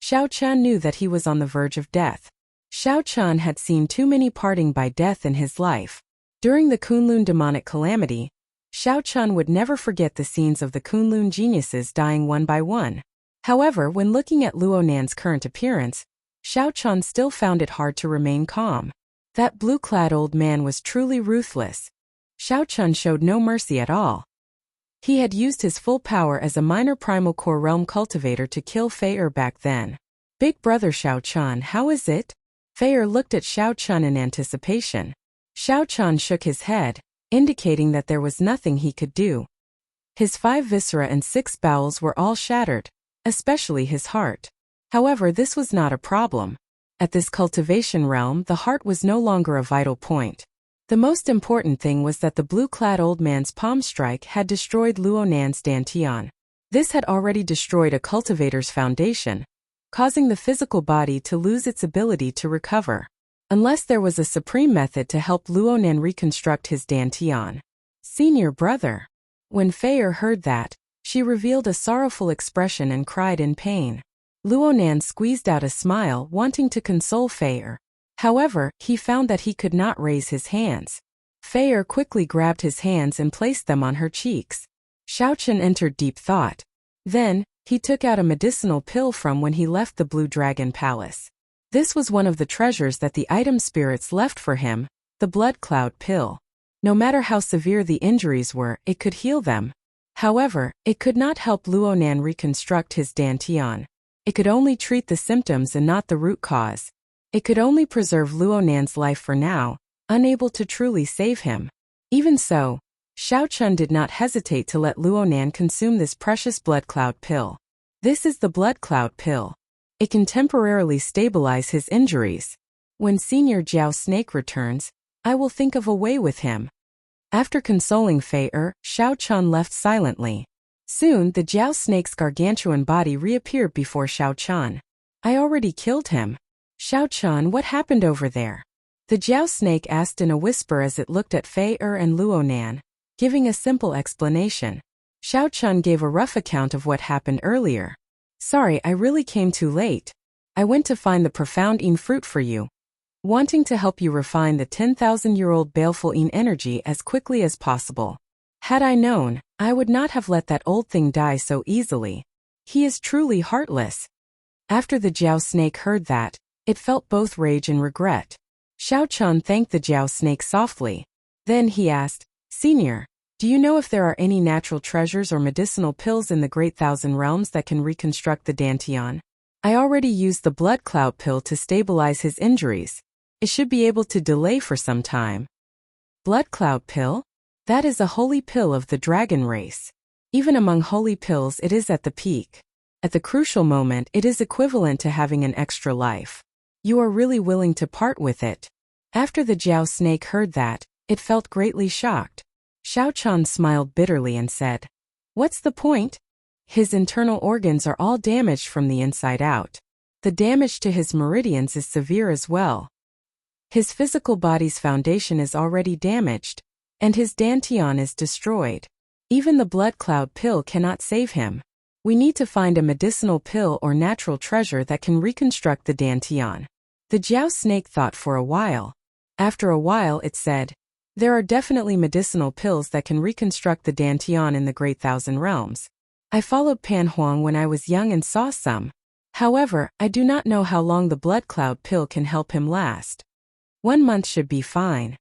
Xiao Chun knew that he was on the verge of death. Xiao Chun had seen too many parting by death in his life. During the Kunlun demonic calamity, Xiao Chun would never forget the scenes of the Kunlun geniuses dying one by one. However, when looking at Luo Nan's current appearance, Xiao Chun still found it hard to remain calm. That blue-clad old man was truly ruthless. Xiao Chun showed no mercy at all. He had used his full power as a minor primal core realm cultivator to kill Fei back then. Big brother Xiao Chun, how is it? Fei looked at Xiao Chun in anticipation. Xiao Chun shook his head, indicating that there was nothing he could do. His 5 viscera and 6 bowels were all shattered, especially his heart. However, this was not a problem. At this cultivation realm, the heart was no longer a vital point. The most important thing was that the blue-clad old man's palm strike had destroyed Luo Nan's dantian. This had already destroyed a cultivator's foundation, causing the physical body to lose its ability to recover. Unless there was a supreme method to help Luo Nan reconstruct his dantian. Senior brother. When Fei heard that, she revealed a sorrowful expression and cried in pain. Luo Nan squeezed out a smile, wanting to console Fei. However, he found that he could not raise his hands. Fei quickly grabbed his hands and placed them on her cheeks. Xiao Chun entered deep thought. Then, he took out a medicinal pill from when he left the Blue Dragon Palace. This was one of the treasures that the item spirits left for him, the Blood Cloud pill. No matter how severe the injuries were, it could heal them. However, it could not help Luo Nan reconstruct his dantian. It could only treat the symptoms and not the root cause. It could only preserve Luo Nan's life for now, unable to truly save him. Even so, Xiao Chun did not hesitate to let Luo Nan consume this precious Blood Cloud pill. This is the Blood Cloud pill. It can temporarily stabilize his injuries. When Senior Jiao Snake returns, I will think of a way with him. After consoling Fei, Xiao Chun left silently. Soon, the Jiao Snake's gargantuan body reappeared before Xiao Chun. I already killed him. Xiao Chun, what happened over there? The Jiao Snake asked in a whisper as it looked at Fei and Luo Nan, giving a simple explanation. Xiao Chun gave a rough account of what happened earlier. Sorry, I really came too late. I went to find the profound Yin fruit for you, wanting to help you refine the 10,000-year-old baleful Yin energy as quickly as possible. Had I known, I would not have let that old thing die so easily. He is truly heartless. After the Jiao Snake heard that, it felt both rage and regret. Xiao Chun thanked the Jiao Snake softly. Then he asked, Senior, do you know if there are any natural treasures or medicinal pills in the Great Thousand Realms that can reconstruct the dantian? I already used the Blood Cloud pill to stabilize his injuries. It should be able to delay for some time. Blood Cloud pill? That is a holy pill of the dragon race. Even among holy pills, it is at the peak. At the crucial moment, it is equivalent to having an extra life. You are really willing to part with it. After the Jiao Snake heard that, it felt greatly shocked. Xiao Chun smiled bitterly and said, What's the point? His internal organs are all damaged from the inside out. The damage to his meridians is severe as well. His physical body's foundation is already damaged, and his dantian is destroyed. Even the Blood Cloud pill cannot save him. We need to find a medicinal pill or natural treasure that can reconstruct the dantian. The Jiao Snake thought for a while. After a while it said, There are definitely medicinal pills that can reconstruct the dantian in the Great Thousand Realms. I followed Pan Huang when I was young and saw some. However, I do not know how long the Blood Cloud pill can help him last. 1 month should be fine.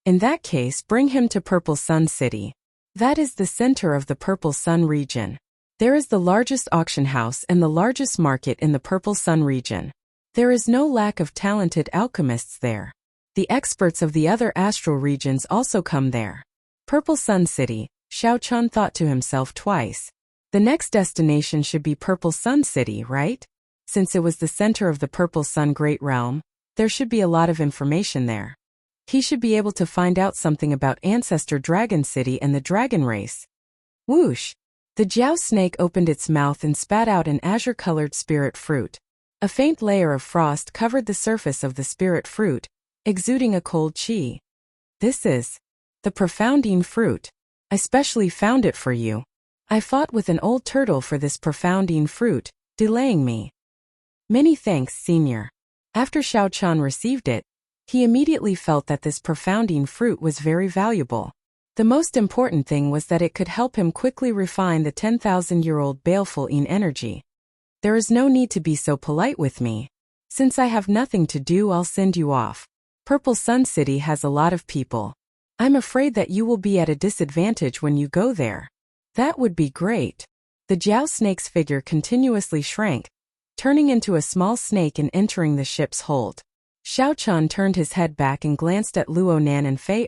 In that case, bring him to Purple Sun City. That is the center of the Purple Sun region. There is the largest auction house and the largest market in the Purple Sun region. There is no lack of talented alchemists there. The experts of the other astral regions also come there. Purple Sun City, Xiao Chun thought to himself twice. The next destination should be Purple Sun City, right? Since it was the center of the Purple Sun Great Realm, there should be a lot of information there. He should be able to find out something about Ancestor Dragon City and the dragon race. Whoosh! The Jiao Snake opened its mouth and spat out an azure-colored spirit fruit. A faint layer of frost covered the surface of the spirit fruit, exuding a cold qi. This is the profound Yin fruit. I specially found it for you. I fought with an old turtle for this profound Yin fruit, delaying me. Many thanks, Senior. After Xiao Chun received it, he immediately felt that this profound Yin fruit was very valuable. The most important thing was that it could help him quickly refine the 10,000-year-old baleful energy. There is no need to be so polite with me. Since I have nothing to do, I'll send you off. Purple Sun City has a lot of people. I'm afraid that you will be at a disadvantage when you go there. That would be great. The Jiao snake's figure continuously shrank, turning into a small snake and entering the ship's hold. Xiaochun turned his head back and glanced at Luonan and Fei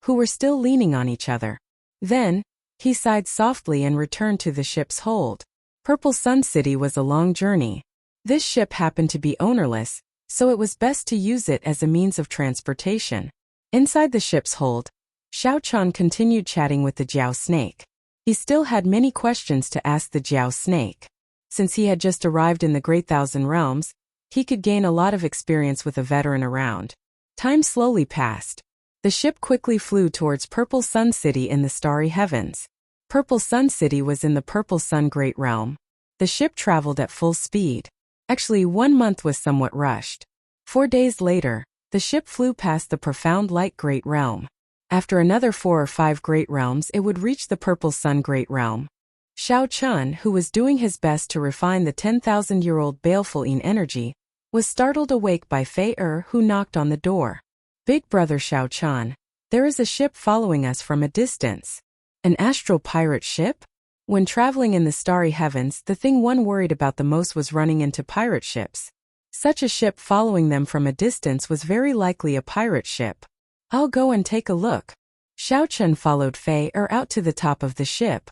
who were still leaning on each other. Then, he sighed softly and returned to the ship's hold. Purple Sun City was a long journey. This ship happened to be ownerless, so it was best to use it as a means of transportation. Inside the ship's hold, Xiaochun continued chatting with the Jiao snake. He still had many questions to ask the Jiao snake. Since he had just arrived in the Great Thousand Realms, he could gain a lot of experience with a veteran around. Time slowly passed. The ship quickly flew towards Purple Sun City in the starry heavens. Purple Sun City was in the Purple Sun Great Realm. The ship traveled at full speed. Actually, 1 month was somewhat rushed. 4 days later, the ship flew past the Profound Light Great Realm. After another 4 or 5 Great Realms, it would reach the Purple Sun Great Realm. Xiaochun, who was doing his best to refine the 10,000-year-old baleful energy, was startled awake by Fei who knocked on the door. Big brother Xiaochun, there is a ship following us from a distance. An astral pirate ship? When traveling in the starry heavens, the thing one worried about the most was running into pirate ships. Such a ship following them from a distance was very likely a pirate ship. I'll go and take a look. Xiaochun followed Fei out to the top of the ship.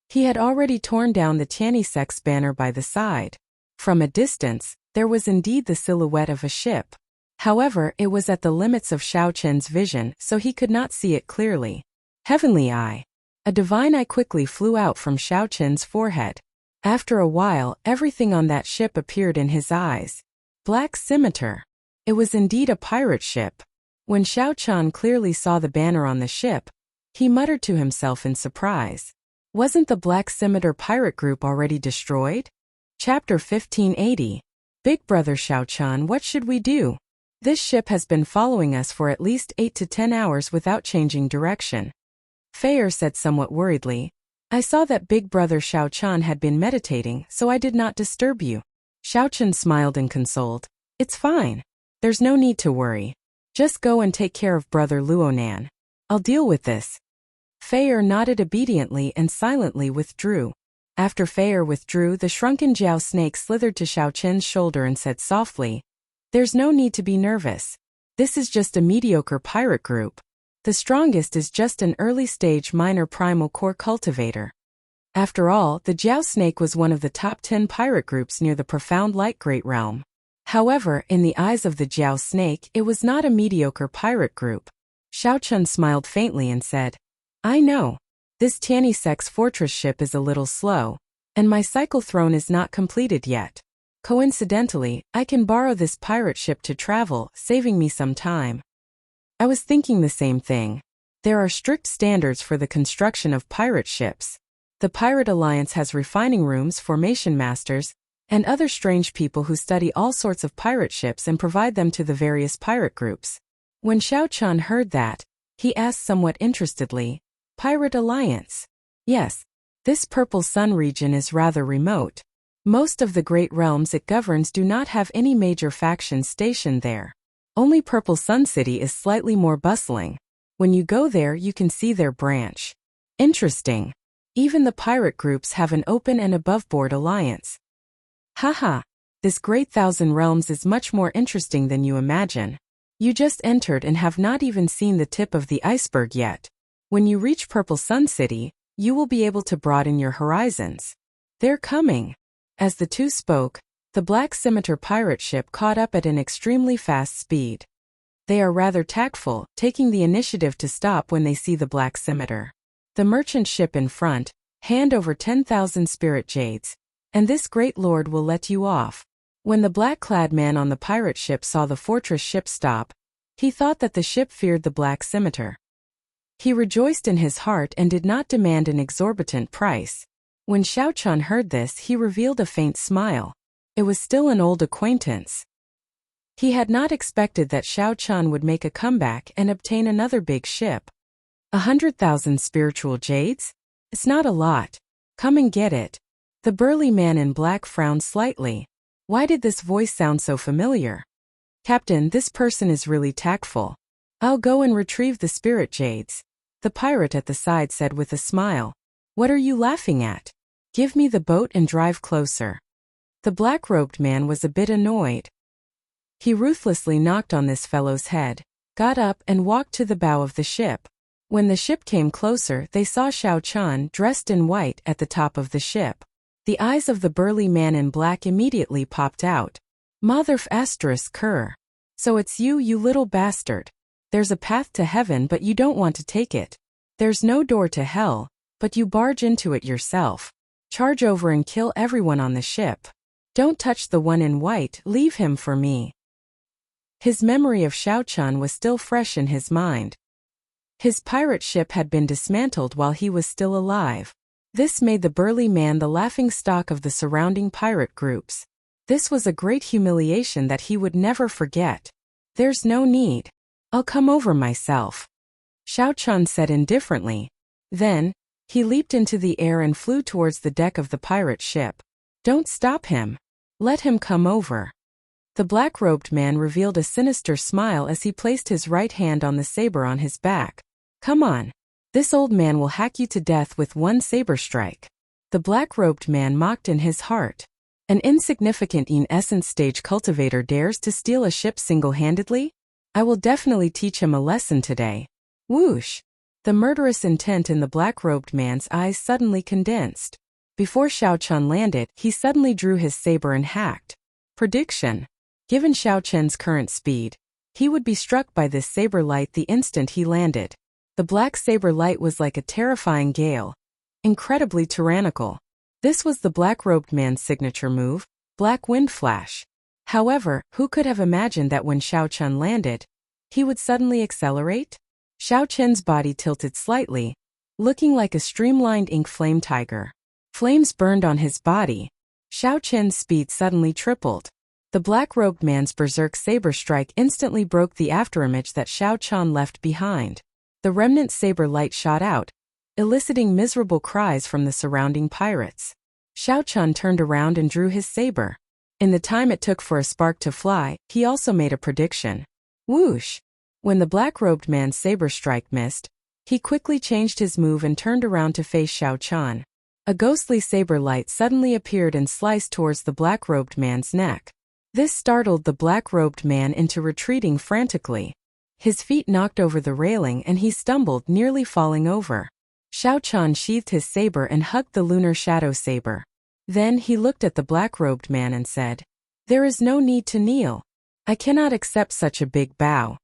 He had already torn down the Tianysek's banner by the side. From a distance, there was indeed the silhouette of a ship. However, it was at the limits of Xiaochun's vision, so he could not see it clearly. Heavenly Eye. A divine eye quickly flew out from Xiaochun's forehead. After a while, everything on that ship appeared in his eyes. Black Scimitar. It was indeed a pirate ship. When Xiaochun clearly saw the banner on the ship, he muttered to himself in surprise. Wasn't the Black Scimitar pirate group already destroyed? Chapter 1580. Big brother Xiaochun, what should we do? This ship has been following us for at least 8 to 10 hours without changing direction. Fei said somewhat worriedly. I saw that big brother Xiaochun had been meditating, so I did not disturb you. Xiaochun smiled and consoled. It's fine. There's no need to worry. Just go and take care of brother Luonan. I'll deal with this. Fei nodded obediently and silently withdrew. After Fei withdrew, the shrunken Jiao snake slithered to Xiaochun's shoulder and said softly, There's no need to be nervous. This is just a mediocre pirate group. The strongest is just an early-stage minor primal core cultivator. After all, the Jiao snake was one of the top 10 pirate groups near the Profound Light Great Realm. However, in the eyes of the Jiao snake, it was not a mediocre pirate group. Xiaochun smiled faintly and said, I know. This Tianysek's fortress ship is a little slow, and my cycle throne is not completed yet. Coincidentally, I can borrow this pirate ship to travel, saving me some time. I was thinking the same thing. There are strict standards for the construction of pirate ships. The Pirate Alliance has refining rooms, formation masters, and other strange people who study all sorts of pirate ships and provide them to the various pirate groups. When Xiaochun heard that, he asked somewhat interestedly, Pirate Alliance? Yes. This Purple Sun region is rather remote. Most of the great realms it governs do not have any major factions stationed there. Only Purple Sun City is slightly more bustling. When you go there, you can see their branch. Interesting. Even the pirate groups have an open and above-board alliance. Haha, this Great Thousand Realms is much more interesting than you imagine. You just entered and have not even seen the tip of the iceberg yet. When you reach Purple Sun City, you will be able to broaden your horizons. They're coming. As the two spoke, the Black Scimitar pirate ship caught up at an extremely fast speed. They are rather tactful, taking the initiative to stop when they see the Black Scimitar. The merchant ship in front, hand over 10,000 spirit jades, and this great lord will let you off. When the black-clad man on the pirate ship saw the fortress ship stop, he thought that the ship feared the Black Scimitar. He rejoiced in his heart and did not demand an exorbitant price. When Xiaochun heard this, he revealed a faint smile. It was still an old acquaintance. He had not expected that Xiaochun would make a comeback and obtain another big ship. 100,000 spiritual jades? It's not a lot. Come and get it. The burly man in black frowned slightly. Why did this voice sound so familiar? Captain, this person is really tactful. I'll go and retrieve the spirit jades, the pirate at the side said with a smile. What are you laughing at? Give me the boat and drive closer. The black-robed man was a bit annoyed. He ruthlessly knocked on this fellow's head, got up and walked to the bow of the ship. When the ship came closer, they saw Xiao Chun dressed in white at the top of the ship. The eyes of the burly man in black immediately popped out. Mother****. So it's you, you little bastard. There's a path to heaven but you don't want to take it. There's no door to hell, but you barge into it yourself. Charge over and kill everyone on the ship. Don't touch the one in white, leave him for me. His memory of Xiao Chun was still fresh in his mind. His pirate ship had been dismantled while he was still alive. This made the burly man the laughingstock of the surrounding pirate groups. This was a great humiliation that he would never forget. There's no need. I'll come over myself, Xiao Chun said indifferently. Then, he leaped into the air and flew towards the deck of the pirate ship. Don't stop him. Let him come over. The black-robed man revealed a sinister smile as he placed his right hand on the saber on his back. Come on. This old man will hack you to death with one saber strike. The black-robed man mocked in his heart. An insignificant in-essence stage cultivator dares to steal a ship single-handedly? I will definitely teach him a lesson today. Whoosh! The murderous intent in the black-robed man's eyes suddenly condensed. Before Xiao Chun landed, he suddenly drew his saber and hacked. Prediction. Given Xiao Chun's current speed, he would be struck by this saber light the instant he landed. The black saber light was like a terrifying gale. Incredibly tyrannical. This was the black-robed man's signature move, Black Wind Flash. However, who could have imagined that when Xiao Chun landed, he would suddenly accelerate? Xiao Chun's body tilted slightly, looking like a streamlined ink flame tiger. Flames burned on his body. Xiao Chun's speed suddenly tripled. The black-robed man's berserk saber strike instantly broke the afterimage that Xiao Chun left behind. The remnant saber light shot out, eliciting miserable cries from the surrounding pirates. Xiao Chun turned around and drew his saber. In the time it took for a spark to fly, he also made a prediction. Whoosh! When the black-robed man's saber strike missed, he quickly changed his move and turned around to face Xiao Chun. A ghostly saber light suddenly appeared and sliced towards the black-robed man's neck. This startled the black-robed man into retreating frantically. His feet knocked over the railing and he stumbled, nearly falling over. Xiao Chun sheathed his saber and hugged the lunar shadow saber. Then he looked at the black-robed man and said, There is no need to kneel. I cannot accept such a big bow.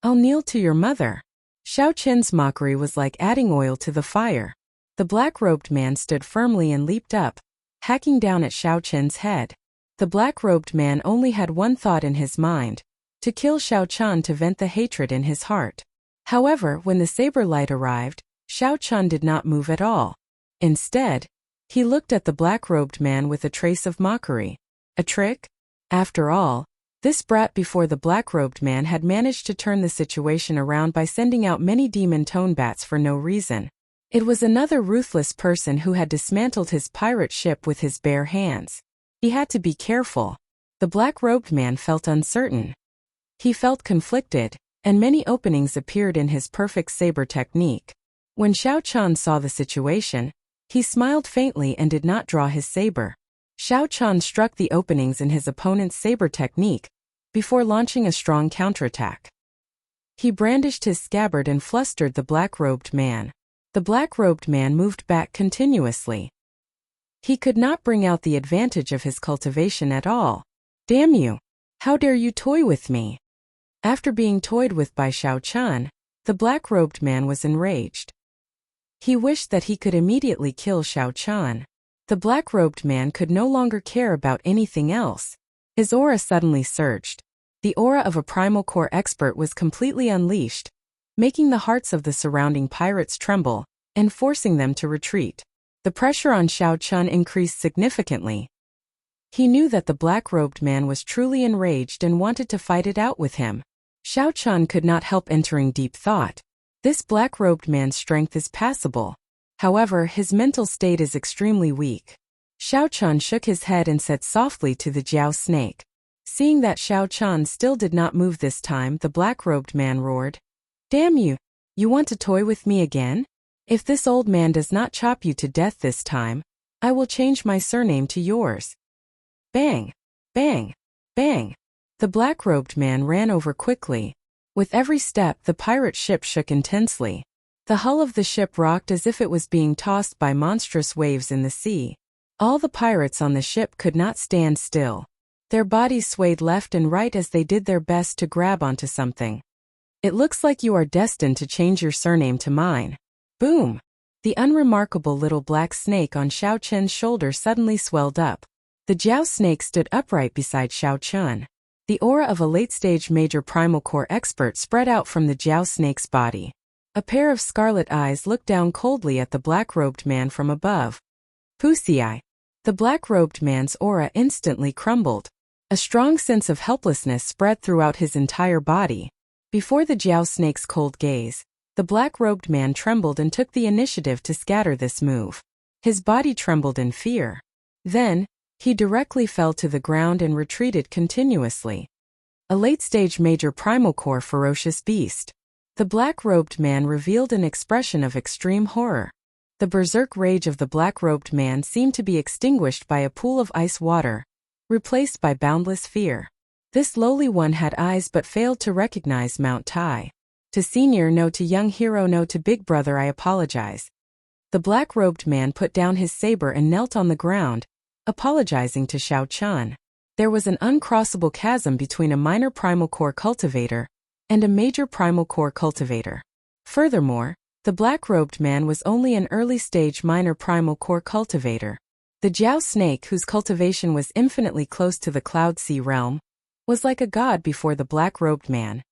I'll kneel to your mother. Xiao Chun's mockery was like adding oil to the fire. The black-robed man stood firmly and leaped up, hacking down at Xiao Chun's head. The black-robed man only had one thought in his mind, to kill Xiao Chun to vent the hatred in his heart. However, when the saber light arrived, Xiao Chun did not move at all. Instead, he looked at the black-robed man with a trace of mockery. A trick? After all, this brat before the black-robed man had managed to turn the situation around by sending out many demon tone bats for no reason. It was another ruthless person who had dismantled his pirate ship with his bare hands. He had to be careful. The black-robed man felt uncertain. He felt conflicted, and many openings appeared in his perfect saber technique. When Xiao Chun saw the situation, he smiled faintly and did not draw his saber. Xiao Chun struck the openings in his opponent's saber technique, before launching a strong counterattack. He brandished his scabbard and flustered the black-robed man. The black-robed man moved back continuously. He could not bring out the advantage of his cultivation at all. Damn you! How dare you toy with me? After being toyed with by Xiao Chun, the black-robed man was enraged. He wished that he could immediately kill Xiao Chun. The black-robed man could no longer care about anything else. His aura suddenly surged. The aura of a primal core expert was completely unleashed, making the hearts of the surrounding pirates tremble, and forcing them to retreat. The pressure on Xiao Chun increased significantly. He knew that the black-robed man was truly enraged and wanted to fight it out with him. Xiao Chun could not help entering deep thought. This black-robed man's strength is passable. However, his mental state is extremely weak. Xiao Chun shook his head and said softly to the Jiao snake. Seeing that Xiao Chun still did not move this time, the black-robed man roared. Damn you! You want to toy with me again? If this old man does not chop you to death this time, I will change my surname to yours. Bang! Bang! Bang! The black-robed man ran over quickly. With every step, the pirate ship shook intensely. The hull of the ship rocked as if it was being tossed by monstrous waves in the sea. All the pirates on the ship could not stand still. Their bodies swayed left and right as they did their best to grab onto something. It looks like you are destined to change your surname to mine. Boom! The unremarkable little black snake on Xiao Chun's shoulder suddenly swelled up. The Jiao snake stood upright beside Xiao Chun. The aura of a late-stage major primal core expert spread out from the Jiao snake's body. A pair of scarlet eyes looked down coldly at the black-robed man from above. Pussy eye. The black-robed man's aura instantly crumbled. A strong sense of helplessness spread throughout his entire body. Before the Jiao snake's cold gaze, the black-robed man trembled and took the initiative to scatter this move. His body trembled in fear. Then, he directly fell to the ground and retreated continuously. A late-stage major primal core ferocious beast. The black-robed man revealed an expression of extreme horror. The berserk rage of the black-robed man seemed to be extinguished by a pool of ice water, replaced by boundless fear. This lowly one had eyes but failed to recognize Mount Tai. To senior, no; to young hero, no; to big brother, I apologize. The black-robed man put down his saber and knelt on the ground, apologizing to Xiao Chun. There was an uncrossable chasm between a minor primal core cultivator and a major primal core cultivator. Furthermore, the black-robed man was only an early-stage minor primal core cultivator. The Jiao snake, whose cultivation was infinitely close to the Cloud Sea realm, was like a god before the black-robed man,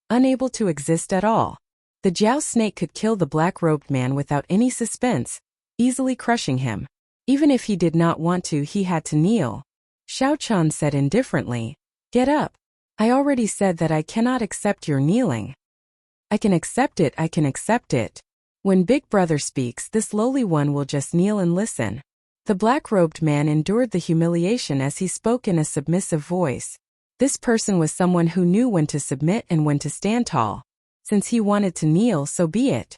unable to exist at all. The Jiao snake could kill the black-robed man without any suspense, easily crushing him. Even if he did not want to, he had to kneel. Xiao Chun said indifferently, "Get up. I already said that I cannot accept your kneeling." I can accept it, I can accept it. When Big Brother speaks, this lowly one will just kneel and listen. The black-robed man endured the humiliation as he spoke in a submissive voice. This person was someone who knew when to submit and when to stand tall. Since he wanted to kneel, so be it.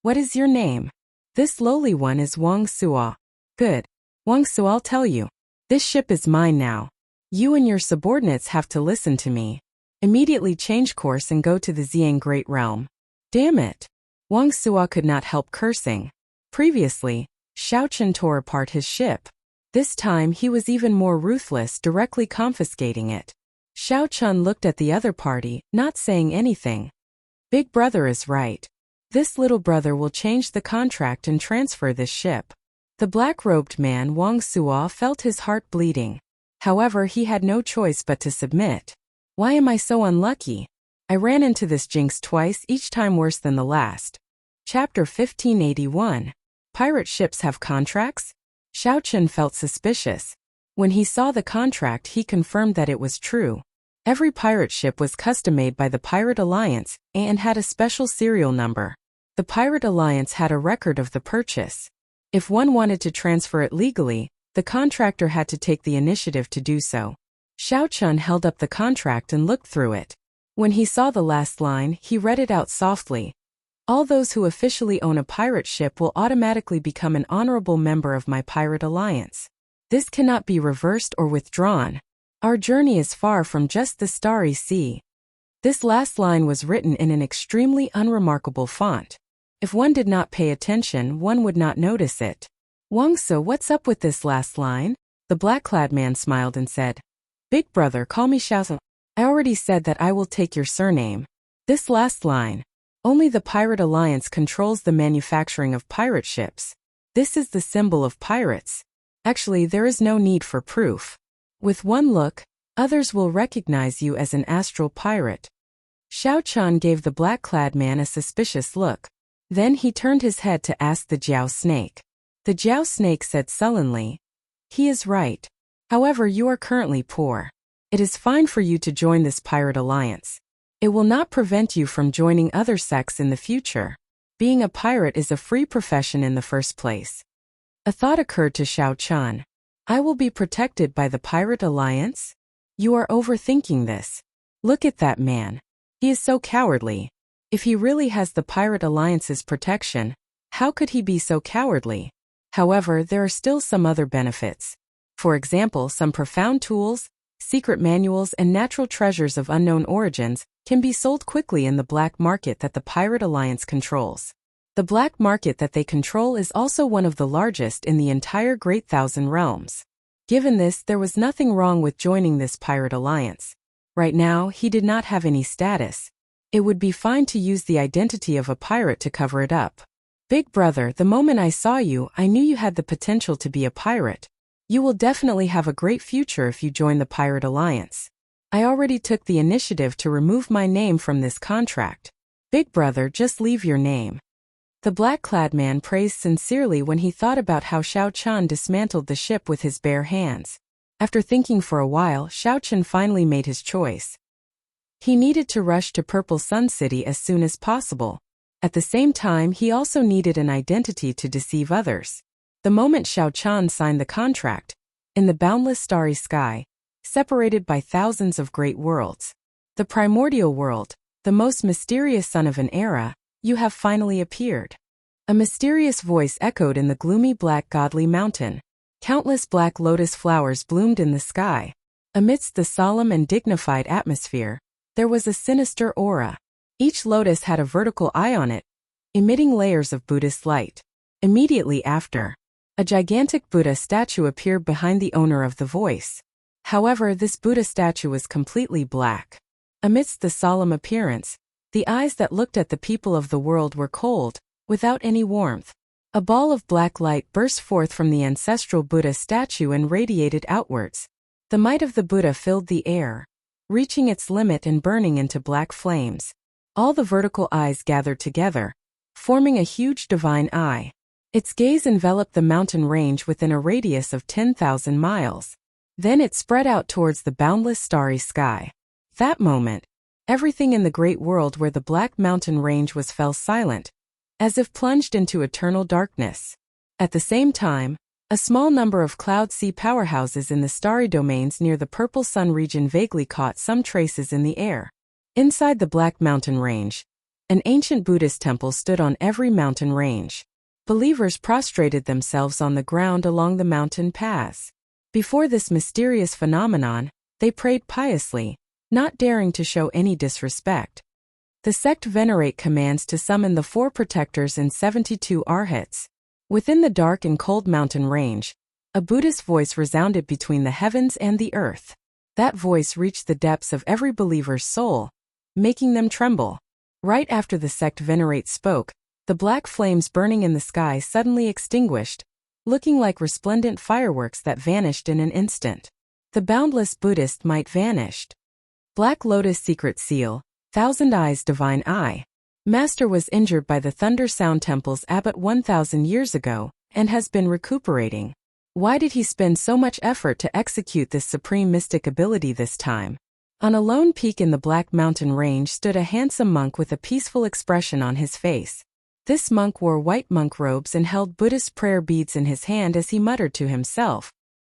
What is your name? This lowly one is Wang Suo. Good. Wang Suo, I'll tell you. This ship is mine now. You and your subordinates have to listen to me. Immediately change course and go to the Xiang Great Realm. Damn it. Wang Suo could not help cursing. Previously, Xiao Chun tore apart his ship. This time he was even more ruthless, directly confiscating it. Xiao Chun looked at the other party, not saying anything. Big brother is right. This little brother will change the contract and transfer this ship. The black-robed man Wang Suo felt his heart bleeding. However, he had no choice but to submit. Why am I so unlucky? I ran into this jinx twice, each time worse than the last. Chapter 1581. Pirate ships have contracts? Xiao Chun felt suspicious. When he saw the contract, he confirmed that it was true. Every pirate ship was custom-made by the Pirate Alliance and had a special serial number. The Pirate Alliance had a record of the purchase. If one wanted to transfer it legally, the contractor had to take the initiative to do so. Xiao Chun held up the contract and looked through it. When he saw the last line, he read it out softly. All those who officially own a pirate ship will automatically become an honorable member of my Pirate Alliance. This cannot be reversed or withdrawn. Our journey is far from just the starry sea. This last line was written in an extremely unremarkable font. If one did not pay attention, one would not notice it. Wang Suo, what's up with this last line? The black-clad man smiled and said, Big brother, call me Xiao. I already said that I will take your surname. This last line. Only the Pirate Alliance controls the manufacturing of pirate ships. This is the symbol of pirates. Actually, there is no need for proof. With one look, others will recognize you as an astral pirate. Xiao Chun gave the black-clad man a suspicious look. Then he turned his head to ask the Jiao snake. The Jiao snake said sullenly, He is right. However, you are currently poor. It is fine for you to join this pirate alliance. It will not prevent you from joining other sects in the future. Being a pirate is a free profession in the first place. A thought occurred to Xiao Chun. I will be protected by the Pirate Alliance? You are overthinking this. Look at that man. He is so cowardly. If he really has the Pirate Alliance's protection, how could he be so cowardly? However, there are still some other benefits. For example, some profound tools, secret manuals, and natural treasures of unknown origins can be sold quickly in the black market that the Pirate Alliance controls. The black market that they control is also one of the largest in the entire Great Thousand Realms. Given this, there was nothing wrong with joining this Pirate Alliance. Right now, he did not have any status. It would be fine to use the identity of a pirate to cover it up. Big brother, the moment I saw you, I knew you had the potential to be a pirate. You will definitely have a great future if you join the Pirate Alliance. I already took the initiative to remove my name from this contract. Big brother, just leave your name. The black-clad man praised sincerely when he thought about how Xiao Chun dismantled the ship with his bare hands. After thinking for a while, Xiao Chun finally made his choice. He needed to rush to Purple Sun City as soon as possible. At the same time, he also needed an identity to deceive others. The moment Xiao Chun signed the contract, in the boundless starry sky, separated by thousands of great worlds, the primordial world, the most mysterious son of an era, you have finally appeared. A mysterious voice echoed in the gloomy black godly mountain. Countless black lotus flowers bloomed in the sky. Amidst the solemn and dignified atmosphere, there was a sinister aura. Each lotus had a vertical eye on it, emitting layers of Buddhist light. Immediately after, a gigantic Buddha statue appeared behind the owner of the voice. However, this Buddha statue was completely black. Amidst the solemn appearance, the eyes that looked at the people of the world were cold, without any warmth. A ball of black light burst forth from the ancestral Buddha statue and radiated outwards. The might of the Buddha filled the air, reaching its limit and burning into black flames. All the vertical eyes gathered together, forming a huge divine eye. Its gaze enveloped the mountain range within a radius of 10,000 miles. Then it spread out towards the boundless starry sky. That moment, everything in the great world where the black mountain range was fell silent, as if plunged into eternal darkness. At the same time, a small number of cloud sea powerhouses in the starry domains near the Purple Sun region vaguely caught some traces in the air. Inside the Black Mountain Range, an ancient Buddhist temple stood on every mountain range. Believers prostrated themselves on the ground along the mountain paths. Before this mysterious phenomenon, they prayed piously, not daring to show any disrespect. The sect venerate commands to summon the 4 protectors and 72 arhats. Within the dark and cold mountain range, a Buddhist voice resounded between the heavens and the earth. That voice reached the depths of every believer's soul, making them tremble. Right after the sect venerate spoke, the black flames burning in the sky suddenly extinguished, looking like resplendent fireworks that vanished in an instant. The boundless Buddhist might vanished. Black Lotus Secret Seal, Thousand Eyes Divine Eye. Master was injured by the Thunder Sound Temple's abbot 1,000 years ago, and has been recuperating. Why did he spend so much effort to execute this supreme mystic ability this time? On a lone peak in the Black Mountain Range stood a handsome monk with a peaceful expression on his face. This monk wore white monk robes and held Buddhist prayer beads in his hand as he muttered to himself.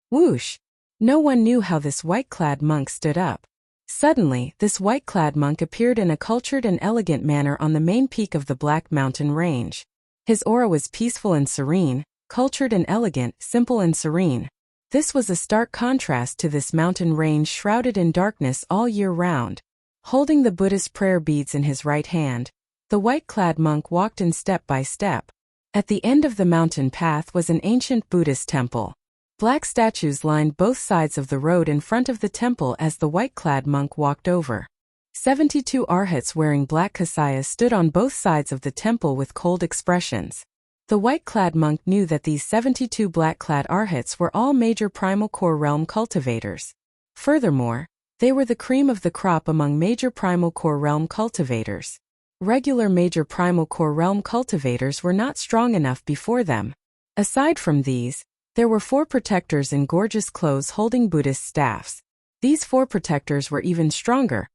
Whoosh! No one knew how this white-clad monk stood up. Suddenly, this white-clad monk appeared in a cultured and elegant manner on the main peak of the Black Mountain Range. His aura was peaceful and serene, cultured and elegant, simple and serene. This was a stark contrast to this mountain range shrouded in darkness all year round. Holding the Buddhist prayer beads in his right hand, the white-clad monk walked in step by step. At the end of the mountain path was an ancient Buddhist temple. Black statues lined both sides of the road in front of the temple as the white-clad monk walked over. 72 arhats wearing black kasayas stood on both sides of the temple with cold expressions. The white-clad monk knew that these 72 black-clad arhats were all major primal core realm cultivators. Furthermore, they were the cream of the crop among major primal core realm cultivators. Regular major primal core realm cultivators were not strong enough before them. Aside from these, there were 4 protectors in gorgeous clothes holding Buddhist staffs. These 4 protectors were even stronger.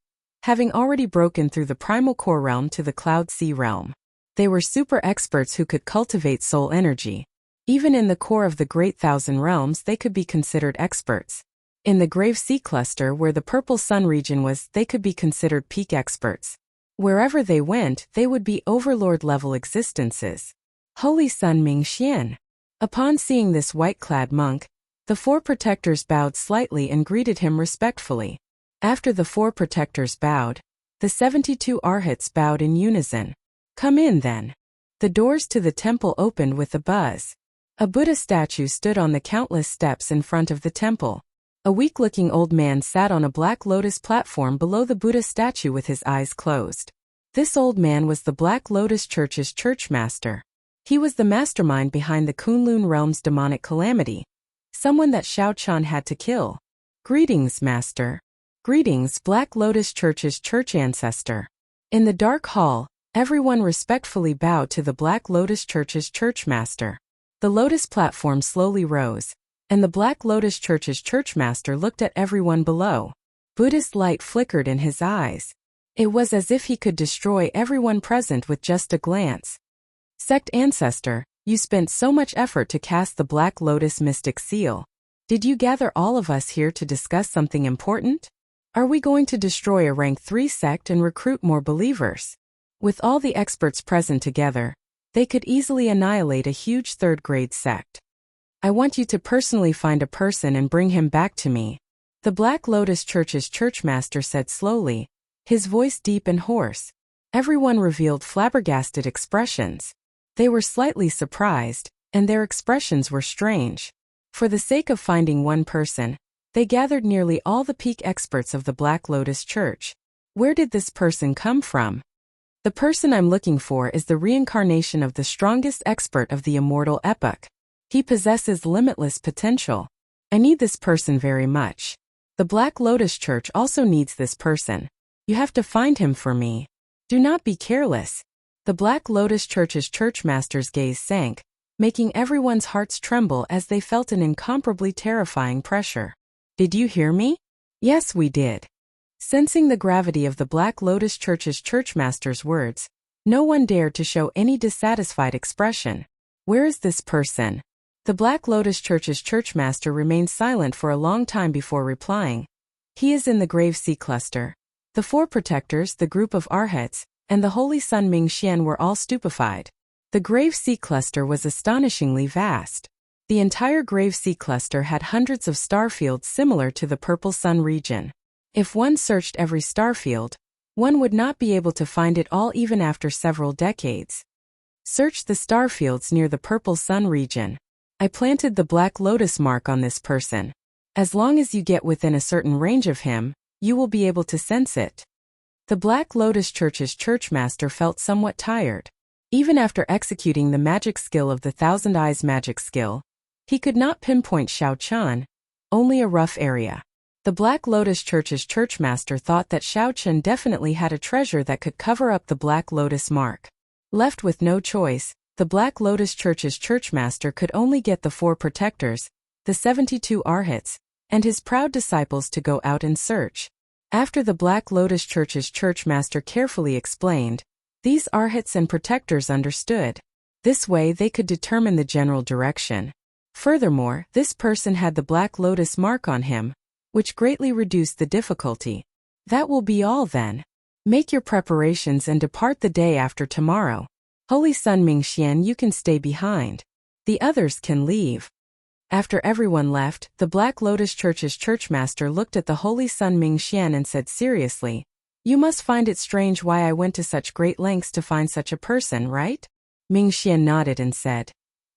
having already broken through the primal core realm to the cloud sea realm. They were super experts who could cultivate soul energy. Even in the core of the Great Thousand Realms they could be considered experts. In the Grave Sea Cluster where the Purple Sun region was, they could be considered peak experts. Wherever they went, they would be overlord-level existences. Holy Sun Mingxian. Upon seeing this white-clad monk, the four protectors bowed slightly and greeted him respectfully. After the four protectors bowed, the 72 arhats bowed in unison. Come in then. The doors to the temple opened with a buzz. A Buddha statue stood on the countless steps in front of the temple. A weak-looking old man sat on a black lotus platform below the Buddha statue with his eyes closed. This old man was the Black Lotus Church's church master. He was the mastermind behind the Kunlun realm's demonic calamity, someone that Xiao Chun had to kill. Greetings, master. Greetings, Black Lotus Church's church ancestor. In the dark hall, everyone respectfully bowed to the Black Lotus Church's church master. The lotus platform slowly rose, and the Black Lotus Church's church master looked at everyone below. Buddhist light flickered in his eyes. It was as if he could destroy everyone present with just a glance. Sect ancestor, you spent so much effort to cast the Black Lotus mystic seal. Did you gather all of us here to discuss something important? Are we going to destroy a rank 3 sect and recruit more believers? With all the experts present together, they could easily annihilate a huge third-grade sect. I want you to personally find a person and bring him back to me. The Black Lotus Church's church master said slowly, his voice deep and hoarse. Everyone revealed flabbergasted expressions. They were slightly surprised, and their expressions were strange. For the sake of finding one person, they gathered nearly all the peak experts of the Black Lotus Church. Where did this person come from? The person I'm looking for is the reincarnation of the strongest expert of the immortal epoch. He possesses limitless potential. I need this person very much. The Black Lotus Church also needs this person. You have to find him for me. Do not be careless. The Black Lotus Church's church master's gaze sank, making everyone's hearts tremble as they felt an incomparably terrifying pressure. Did you hear me? Yes, we did. Sensing the gravity of the Black Lotus Church's church master's words, no one dared to show any dissatisfied expression. Where is this person? The Black Lotus Church's church master remained silent for a long time before replying. He is in the Grave Sea Cluster. The four protectors, the group of arhats, and the Holy Sun Mingxian were all stupefied. The Grave Sea Cluster was astonishingly vast. The entire Grave Sea Cluster had hundreds of starfields similar to the Purple Sun region. If one searched every starfield, one would not be able to find it all even after several decades. Search the starfields near the Purple Sun region. I planted the Black Lotus mark on this person. As long as you get within a certain range of him, you will be able to sense it. The Black Lotus Church's church master felt somewhat tired. Even after executing the magic skill of the Thousand Eyes magic skill, he could not pinpoint Xiao Chun, only a rough area. The Black Lotus Church's church master thought that Xiao Chun definitely had a treasure that could cover up the Black Lotus mark. Left with no choice, the Black Lotus Church's church master could only get the four protectors, the 72 arhats, and his proud disciples to go out and search. After the Black Lotus Church's church master carefully explained, these arhats and protectors understood. This way they could determine the general direction. Furthermore, this person had the Black Lotus mark on him, which greatly reduced the difficulty. That will be all then. Make your preparations and depart the day after tomorrow. Holy Sun Mingxian, you can stay behind. The others can leave. After everyone left, the Black Lotus Church's church master looked at the Holy Sun Mingxian and said seriously, "You must find it strange why I went to such great lengths to find such a person, right?" Mingxian nodded and said,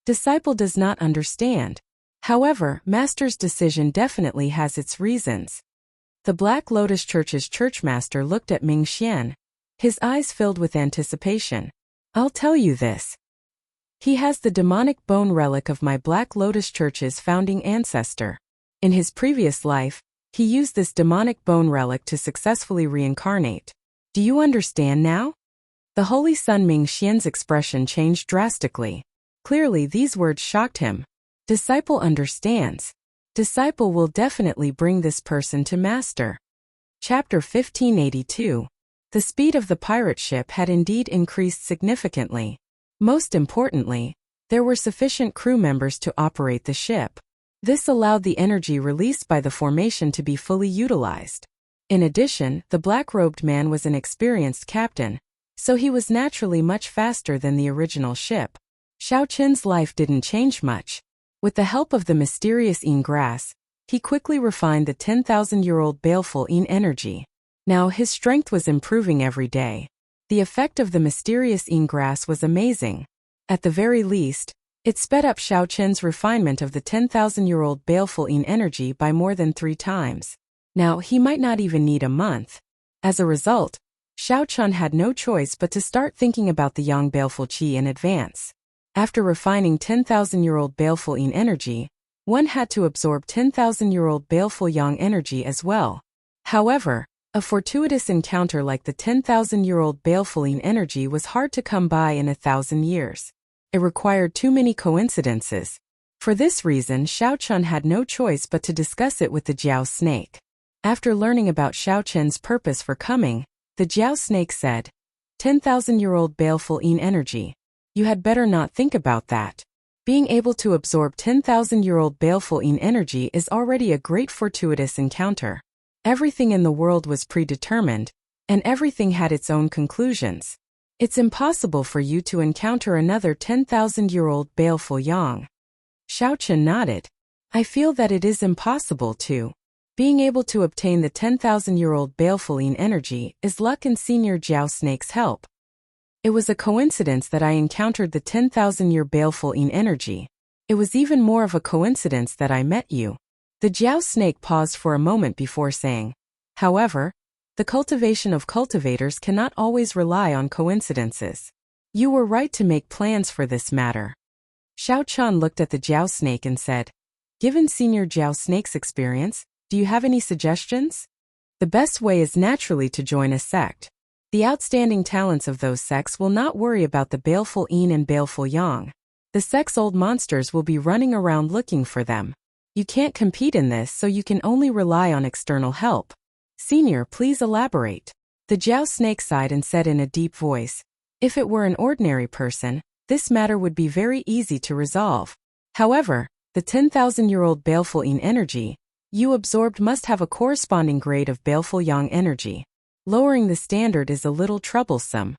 "Disciple does not understand. However, Master's decision definitely has its reasons." The Black Lotus Church's church master looked at Mingxian. His eyes filled with anticipation. "I'll tell you this. He has the demonic bone relic of my Black Lotus Church's founding ancestor. In his previous life, he used this demonic bone relic to successfully reincarnate. Do you understand now?" The Holy Sun Mingxian's expression changed drastically. Clearly these words shocked him. Disciple understands. Disciple will definitely bring this person to Master. Chapter 1582. The speed of the pirate ship had indeed increased significantly. Most importantly, there were sufficient crew members to operate the ship. This allowed the energy released by the formation to be fully utilized. In addition, the black-robed man was an experienced captain, so he was naturally much faster than the original ship. Xiao Qin's life didn't change much. With the help of the mysterious Yin grass, he quickly refined the 10,000-year-old baleful Yin energy. Now his strength was improving every day. The effect of the mysterious Yin grass was amazing. At the very least, it sped up Xiao Qin's refinement of the 10,000-year-old baleful Yin energy by more than 3 times. Now he might not even need a month. As a result, Xiao Qin had no choice but to start thinking about the Yang baleful qi in advance. After refining 10,000-year-old baleful Yin energy, one had to absorb 10,000-year-old baleful Yang energy as well. However, a fortuitous encounter like the 10,000-year-old baleful Yin energy was hard to come by in 1,000 years. It required too many coincidences. For this reason, Xiao Qin had no choice but to discuss it with the Jiao snake. After learning about Xiao Qin's purpose for coming, the Jiao snake said, 10,000-year-old baleful Yin energy. You had better not think about that. Being able to absorb 10,000-year-old baleful Yin energy is already a great fortuitous encounter. Everything in the world was predetermined, and everything had its own conclusions. It's impossible for you to encounter another 10,000-year-old baleful Yang. Xiao Qin nodded. I feel that it is impossible to. Being able to obtain the 10,000-year-old baleful Yin energy is luck and Senior Jiao Snake's help. It was a coincidence that I encountered the 10,000-year baleful Yin energy. It was even more of a coincidence that I met you. The Jiao Snake paused for a moment before saying, however, the cultivation of cultivators cannot always rely on coincidences. You were right to make plans for this matter. Xiao Qin looked at the Jiao Snake and said, given Senior Jiao Snake's experience, do you have any suggestions? The best way is naturally to join a sect. The outstanding talents of those sects will not worry about the baleful Yin and baleful Yang. The sect's old monsters will be running around looking for them. You can't compete in this, so you can only rely on external help. Senior, please elaborate. The Jiao Snake sighed and said in a deep voice, if it were an ordinary person, this matter would be very easy to resolve. However, the 10,000-year-old baleful Yin energy you absorbed must have a corresponding grade of baleful Yang energy. Lowering the standard is a little troublesome.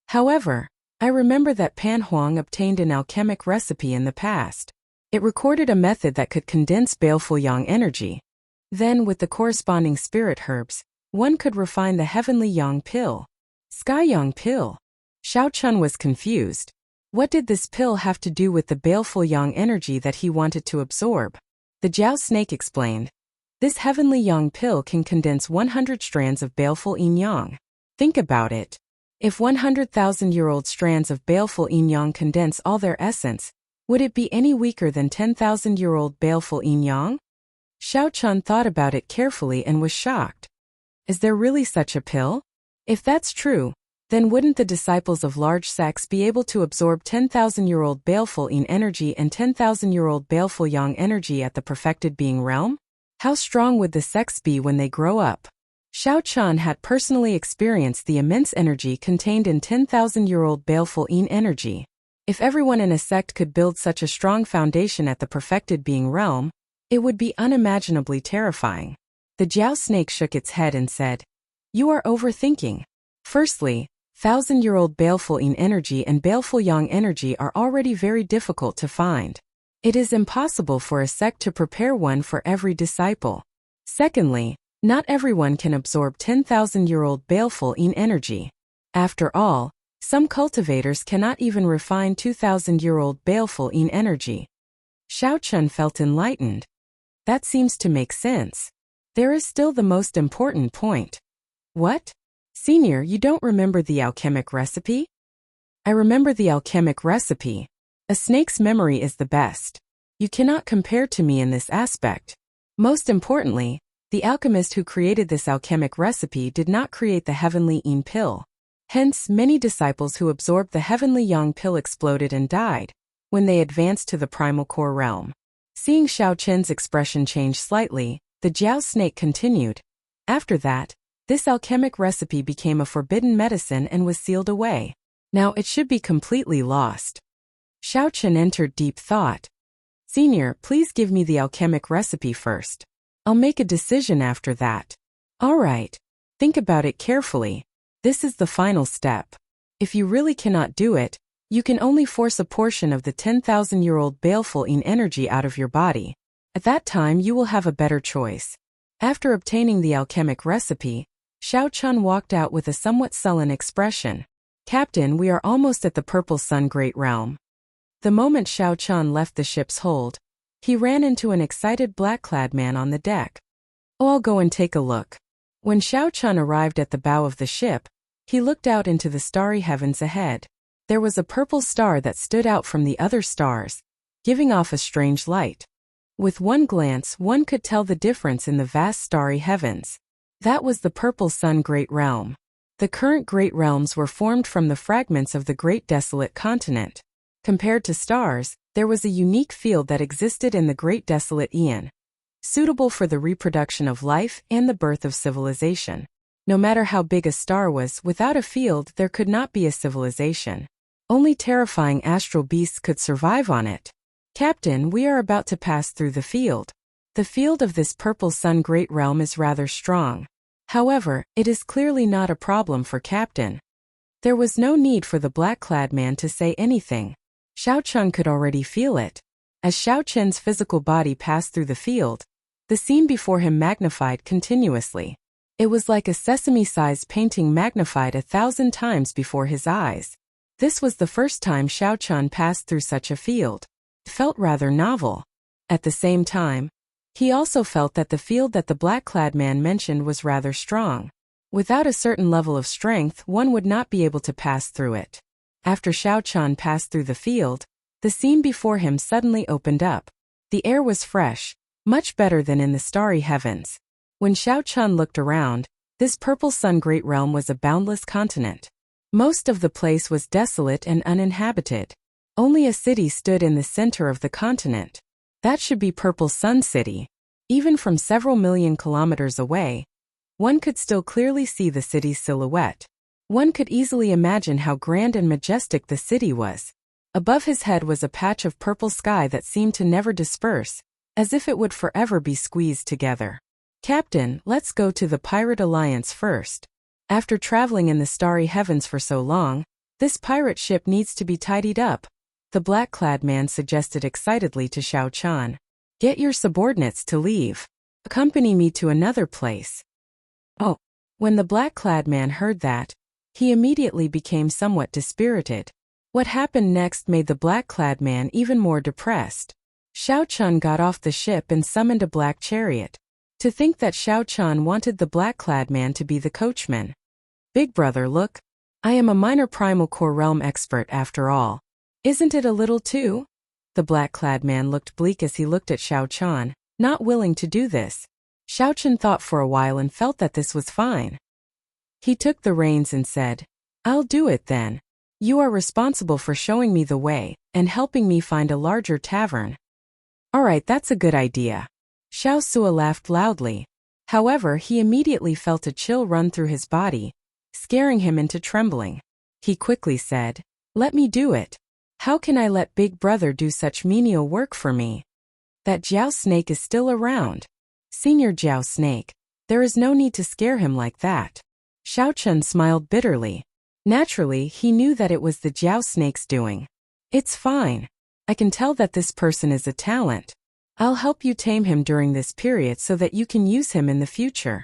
However, I remember that Pan Huang obtained an alchemic recipe in the past. It recorded a method that could condense baleful Yang energy. Then, with the corresponding spirit herbs, one could refine the heavenly Yang pill. Sky Yang pill. Xiao Qin was confused. What did this pill have to do with the baleful Yang energy that he wanted to absorb? The Jiao Snake explained. This heavenly Yang pill can condense 100 strands of baleful Yin Yang. Think about it. If 100,000-year-old strands of baleful Yin Yang condense all their essence, would it be any weaker than 10,000-year-old baleful Yin Yang? Xiao Qin thought about it carefully and was shocked. Is there really such a pill? If that's true, then wouldn't the disciples of large sects be able to absorb 10,000-year-old baleful Yin energy and 10,000-year-old baleful Yang energy at the perfected being realm? How strong would the sects be when they grow up? Xiao Qin had personally experienced the immense energy contained in 10,000-year-old baleful Yin energy. If everyone in a sect could build such a strong foundation at the perfected being realm, it would be unimaginably terrifying. The Jiao Snake shook its head and said, you are overthinking. Firstly, 1,000-year-old baleful Yin energy and baleful Yang energy are already very difficult to find. It is impossible for a sect to prepare one for every disciple. Secondly, not everyone can absorb 10,000-year-old baleful Yin energy. After all, some cultivators cannot even refine 2,000-year-old baleful Yin energy. Xiao Qin felt enlightened. That seems to make sense. There is still the most important point. What? Senior, you don't remember the alchemic recipe? I remember the alchemic recipe. A snake's memory is the best. You cannot compare to me in this aspect. Most importantly, the alchemist who created this alchemic recipe did not create the heavenly Yin pill. Hence, many disciples who absorbed the heavenly Yang pill exploded and died when they advanced to the primal core realm. Seeing Xiao Qin's expression change slightly, the Jiao Snake continued. After that, This alchemic recipe became a forbidden medicine and was sealed away. Now it should be completely lost. Xiao Chen entered deep thought. Senior, please give me the alchemic recipe first. I'll make a decision after that. All right. Think about it carefully. This is the final step. If you really cannot do it, you can only force a portion of the 10,000-year-old baleful energy out of your body. At that time you will have a better choice. After obtaining the alchemic recipe, Xiao Chun walked out with a somewhat sullen expression. Captain, we are almost at the Purple Sun Great Realm. The moment Xiao Chun left the ship's hold, he ran into an excited black-clad man on the deck. Oh, I'll go and take a look. When Xiao Chun arrived at the bow of the ship, he looked out into the starry heavens ahead. There was a purple star that stood out from the other stars, giving off a strange light. With one glance, one could tell the difference in the vast starry heavens. That was the Purple Sun Great Realm. The current Great Realms were formed from the fragments of the Great Desolate Continent. Compared to stars, there was a unique field that existed in the Great Desolate Aeon, suitable for the reproduction of life and the birth of civilization. No matter how big a star was, without a field there could not be a civilization. Only terrifying astral beasts could survive on it. Captain, we are about to pass through the field. The field of this Purple Sun Great Realm is rather strong. However, it is clearly not a problem for Captain. There was no need for the black-clad man to say anything. Xiao Chun could already feel it. As Xiao Chen's physical body passed through the field, the scene before him magnified continuously. It was like a sesame-sized painting magnified 1,000 times before his eyes. This was the first time Xiao Chun passed through such a field. It felt rather novel. At the same time, he also felt that the field that the black-clad man mentioned was rather strong. Without a certain level of strength, one would not be able to pass through it. After Xiao Chun passed through the field, the scene before him suddenly opened up. The air was fresh, much better than in the starry heavens. When Xiao Chun looked around, this Purple Sun Great Realm was a boundless continent. Most of the place was desolate and uninhabited. Only a city stood in the center of the continent. That should be Purple Sun City. Even from several million kilometers away, one could still clearly see the city's silhouette. One could easily imagine how grand and majestic the city was. Above his head was a patch of purple sky that seemed to never disperse, as if it would forever be squeezed together. Captain, let's go to the Pirate Alliance first. After traveling in the starry heavens for so long, this pirate ship needs to be tidied up, the black-clad man suggested excitedly to Xiao Chun. Get your subordinates to leave. Accompany me to another place. Oh. When the black-clad man heard that, he immediately became somewhat dispirited. What happened next made the black-clad man even more depressed. Xiao Chun got off the ship and summoned a black chariot. To think that Xiao Chun wanted the black-clad man to be the coachman. Big brother, look. I am a minor primal core realm expert after all. Isn't it a little too? The black-clad man looked bleak as he looked at Xiao Chun, not willing to do this. Xiao Chun thought for a while and felt that this was fine. He took the reins and said, I'll do it then. You are responsible for showing me the way and helping me find a larger tavern. All right, that's a good idea. Xiao Sua laughed loudly. However, he immediately felt a chill run through his body, scaring him into trembling. He quickly said, Let me do it. How can I let Big Brother do such menial work for me? That Jiao Snake is still around. Senior Jiao Snake, there is no need to scare him like that. Xiao Chun smiled bitterly. Naturally, he knew that it was the Jiao Snake's doing. It's fine. I can tell that this person is a talent. I'll help you tame him during this period so that you can use him in the future.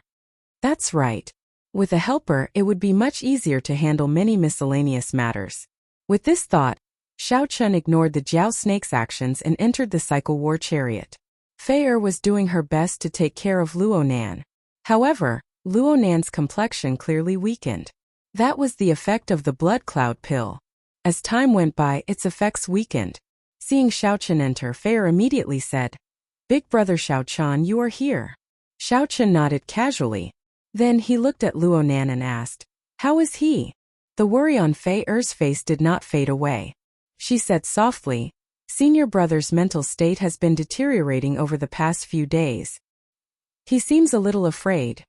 That's right. With a helper, it would be much easier to handle many miscellaneous matters. With this thought, Xiao Chun ignored the Jiao Snake's actions and entered the Cycle War chariot. Fei Er was doing her best to take care of Luo Nan. However, Luo Nan's complexion clearly weakened. That was the effect of the blood cloud pill. As time went by, its effects weakened. Seeing Xiao Chun enter, Fei Er immediately said, Big brother Xiao Chun, you are here. Xiao Chun nodded casually. Then he looked at Luo Nan and asked, How is he? The worry on Fei Er's face did not fade away. She said softly, Senior brother's mental state has been deteriorating over the past few days. He seems a little afraid.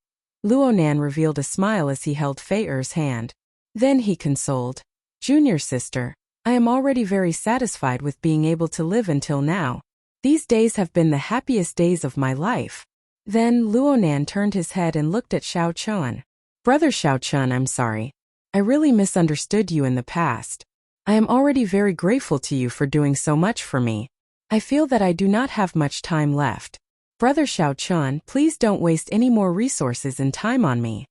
Luonan revealed a smile as he held Fei Er's hand. Then he consoled. Junior sister, I am already very satisfied with being able to live until now. These days have been the happiest days of my life. Then Luonan turned his head and looked at Xiao Chun. Brother Xiao Chun, I'm sorry. I really misunderstood you in the past. I am already very grateful to you for doing so much for me. I feel that I do not have much time left. Brother Xiao Chun, please don't waste any more resources and time on me.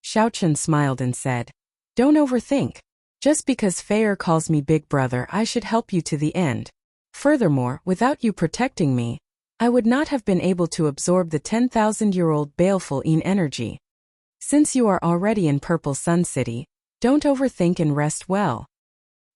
Xiao Chun smiled and said, Don't overthink. Just because Fei Er calls me big brother, I should help you to the end. Furthermore, without you protecting me, I would not have been able to absorb the 10,000-year-old baleful energy. Since you are already in Purple Sun City, don't overthink and rest well.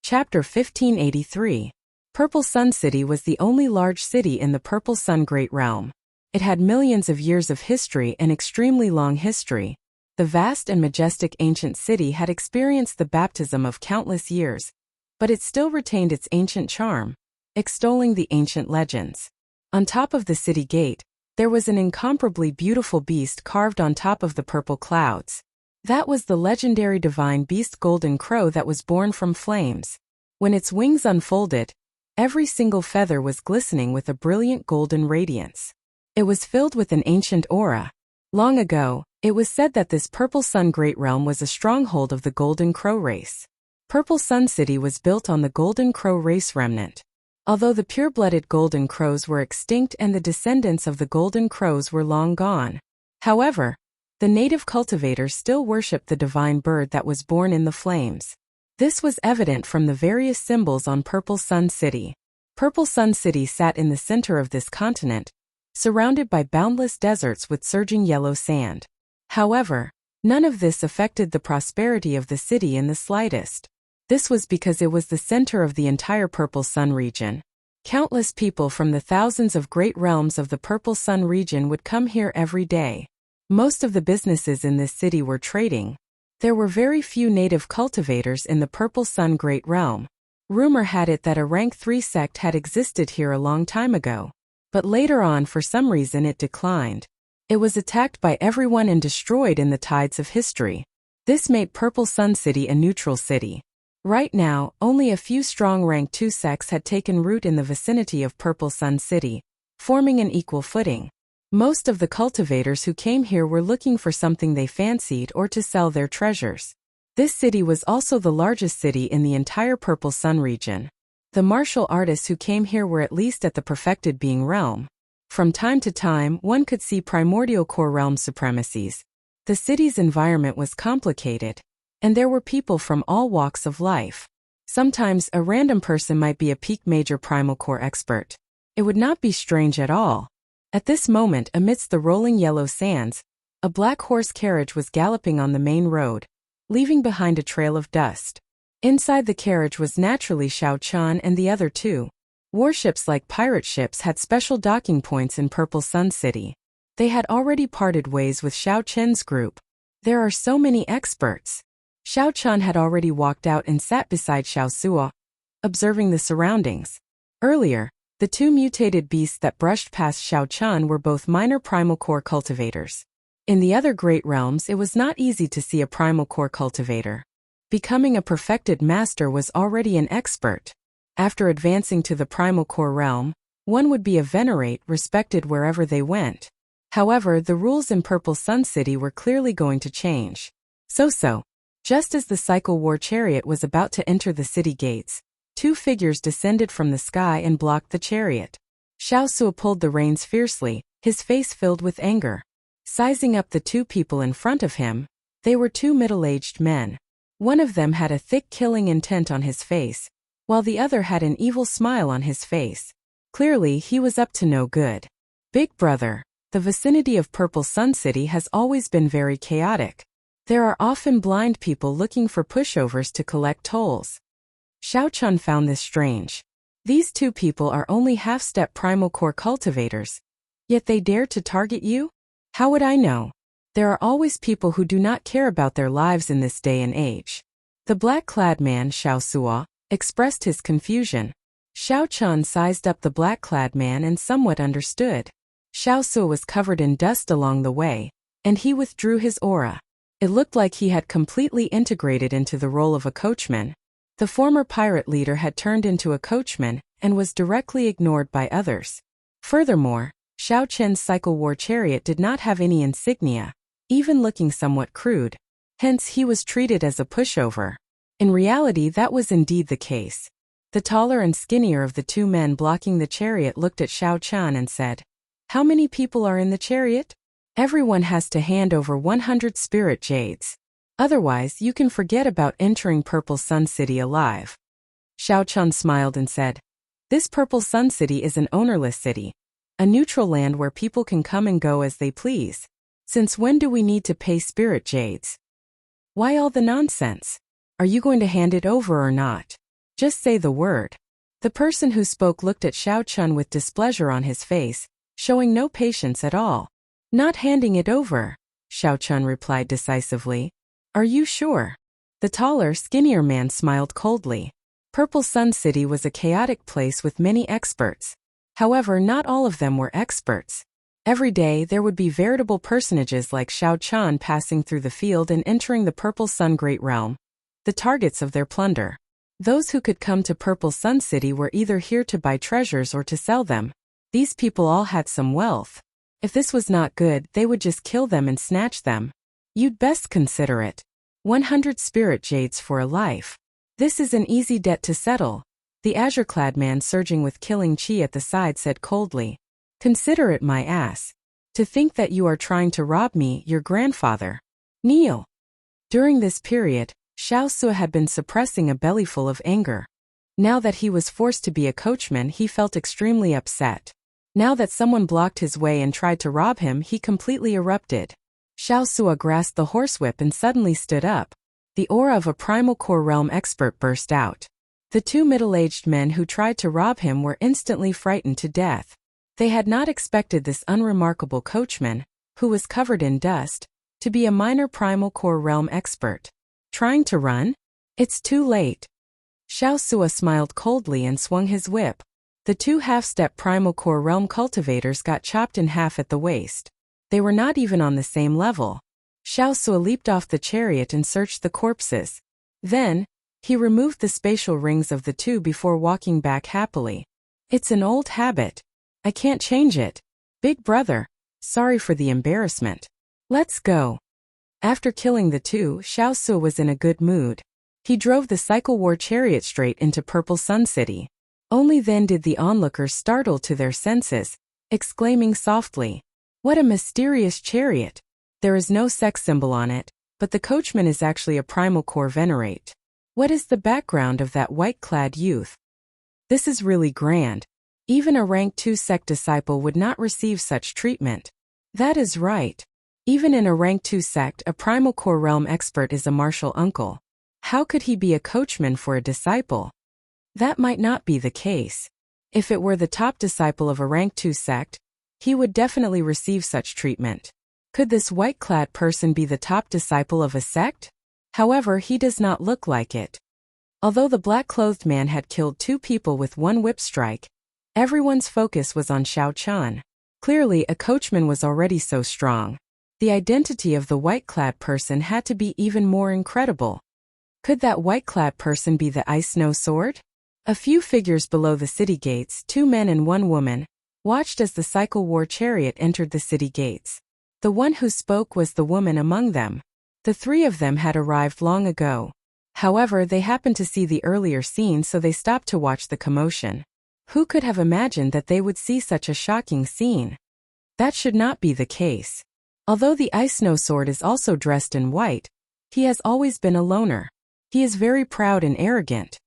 Chapter 1583. Purple Sun City was the only large city in the Purple Sun Great Realm. It had millions of years of history and extremely long history. The vast and majestic ancient city had experienced the baptism of countless years, but it still retained its ancient charm, extolling the ancient legends. On top of the city gate, there was an incomparably beautiful beast carved on top of the purple clouds. That was the legendary divine beast Golden Crow that was born from flames. When its wings unfolded, every single feather was glistening with a brilliant golden radiance. It was filled with an ancient aura. Long ago, it was said that this Purple Sun Great Realm was a stronghold of the Golden Crow race. Purple Sun City was built on the Golden Crow race remnant. Although the pure-blooded Golden Crows were extinct and the descendants of the Golden Crows were long gone. However, the native cultivators still worshipped the divine bird that was born in the flames. This was evident from the various symbols on Purple Sun City. Purple Sun City sat in the center of this continent, surrounded by boundless deserts with surging yellow sand. However, none of this affected the prosperity of the city in the slightest. This was because it was the center of the entire Purple Sun region. Countless people from the thousands of great realms of the Purple Sun region would come here every day. Most of the businesses in this city were trading. There were very few native cultivators in the Purple Sun Great Realm. Rumor had it that a rank 3 sect had existed here a long time ago. But later on, for some reason, it declined. It was attacked by everyone and destroyed in the tides of history. This made Purple Sun City a neutral city. Right now, only a few strong rank 2 sects had taken root in the vicinity of Purple Sun City, forming an equal footing. Most of the cultivators who came here were looking for something they fancied or to sell their treasures. This city was also the largest city in the entire Purple Sun region. The martial artists who came here were at least at the perfected being realm. From time to time, one could see primordial core realm supremacies. The city's environment was complicated, and there were people from all walks of life. Sometimes a random person might be a peak major primal core expert. It would not be strange at all. At this moment, amidst the rolling yellow sands, a black horse carriage was galloping on the main road, leaving behind a trail of dust. Inside the carriage was naturally Xiao Chun and the other two. Warships like pirate ships had special docking points in Purple Sun City. They had already parted ways with Xiao Chen's group. There are so many experts. Xiao Chun had already walked out and sat beside Xiao Suo, observing the surroundings. Earlier, the two mutated beasts that brushed past Xiao Chun were both minor primal core cultivators. In the other great realms, it was not easy to see a primal core cultivator. Becoming a perfected master was already an expert. After advancing to the primal core realm, one would be a venerate, respected wherever they went. However, the rules in Purple Sun City were clearly going to change. Just as the Cycle War chariot was about to enter the city gates, two figures descended from the sky and blocked the chariot. Xiao Suo pulled the reins fiercely, his face filled with anger. Sizing up the two people in front of him, they were two middle-aged men. One of them had a thick killing intent on his face, while the other had an evil smile on his face. Clearly, he was up to no good. Big brother, the vicinity of Purple Sun City has always been very chaotic. There are often blind people looking for pushovers to collect tolls. Xiao Chun found this strange. These two people are only half-step primal core cultivators, yet they dare to target you? How would I know? There are always people who do not care about their lives in this day and age. The black-clad man, Xiao Suo, expressed his confusion. Xiao Chun sized up the black-clad man and somewhat understood. Xiao Suo was covered in dust along the way, and he withdrew his aura. It looked like he had completely integrated into the role of a coachman. The former pirate leader had turned into a coachman and was directly ignored by others. Furthermore, Xiao Chen's cycle war chariot did not have any insignia, even looking somewhat crude. Hence he was treated as a pushover. In reality, that was indeed the case. The taller and skinnier of the two men blocking the chariot looked at Xiao Chen and said, "How many people are in the chariot? Everyone has to hand over 100 spirit jades. Otherwise, you can forget about entering Purple Sun City alive." Xiao Chen smiled and said, "This Purple Sun City is an ownerless city, a neutral land where people can come and go as they please. Since when do we need to pay spirit jades? Why all the nonsense? Are you going to hand it over or not? Just say the word." The person who spoke looked at Xiao Chen with displeasure on his face, showing no patience at all. "Not handing it over," Xiao Chen replied decisively. "Are you sure?" The taller, skinnier man smiled coldly. Purple Sun City was a chaotic place with many experts. However, not all of them were experts. Every day there would be veritable personages like Xiao Chen passing through the field and entering the Purple Sun Great Realm, the targets of their plunder. Those who could come to Purple Sun City were either here to buy treasures or to sell them. These people all had some wealth. If this was not good, they would just kill them and snatch them. You'd best consider it. 100 spirit jades for a life. This is an easy debt to settle. The azure-clad man surging with killing chi at the side said coldly. "Consider it my ass. To think that you are trying to rob me, your grandfather. Kneel." During this period, Xiao Sue had been suppressing a bellyful of anger. Now that he was forced to be a coachman, he felt extremely upset. Now that someone blocked his way and tried to rob him, he completely erupted. Xiao Sue grasped the horsewhip and suddenly stood up. The aura of a primal core realm expert burst out. The two middle-aged men who tried to rob him were instantly frightened to death. They had not expected this unremarkable coachman, who was covered in dust, to be a minor primal core realm expert. Trying to run? It's too late. Xiao Sue smiled coldly and swung his whip. The two half-step primal core realm cultivators got chopped in half at the waist. They were not even on the same level. Xiao Sue leaped off the chariot and searched the corpses. Then, he removed the spatial rings of the two before walking back happily. "It's an old habit. I can't change it. Big brother, sorry for the embarrassment. Let's go." After killing the two, Xiao Sue was in a good mood. He drove the cycle war chariot straight into Purple Sun City. Only then did the onlookers startle to their senses, exclaiming softly, "What a mysterious chariot! There is no sex symbol on it, but the coachman is actually a primal core venerate. What is the background of that white-clad youth? This is really grand. Even a rank 2 sect disciple would not receive such treatment." That is right. Even in a rank 2 sect, a primal core realm expert is a martial uncle. How could he be a coachman for a disciple? That might not be the case. If it were the top disciple of a rank 2 sect, he would definitely receive such treatment. Could this white-clad person be the top disciple of a sect? However, he does not look like it. Although the black-clothed man had killed 2 people with 1 whip strike, everyone's focus was on Xiao Chen. Clearly, a coachman was already so strong. The identity of the white-clad person had to be even more incredible. Could that white-clad person be the Ice Snow Sword? A few figures below the city gates, 2 men and 1 woman, watched as the cycle war chariot entered the city gates. The one who spoke was the woman among them. The 3 of them had arrived long ago. However, they happened to see the earlier scene, so they stopped to watch the commotion. Who could have imagined that they would see such a shocking scene? That should not be the case. Although the Ice Snow Sword is also dressed in white, he has always been a loner. He is very proud and arrogant.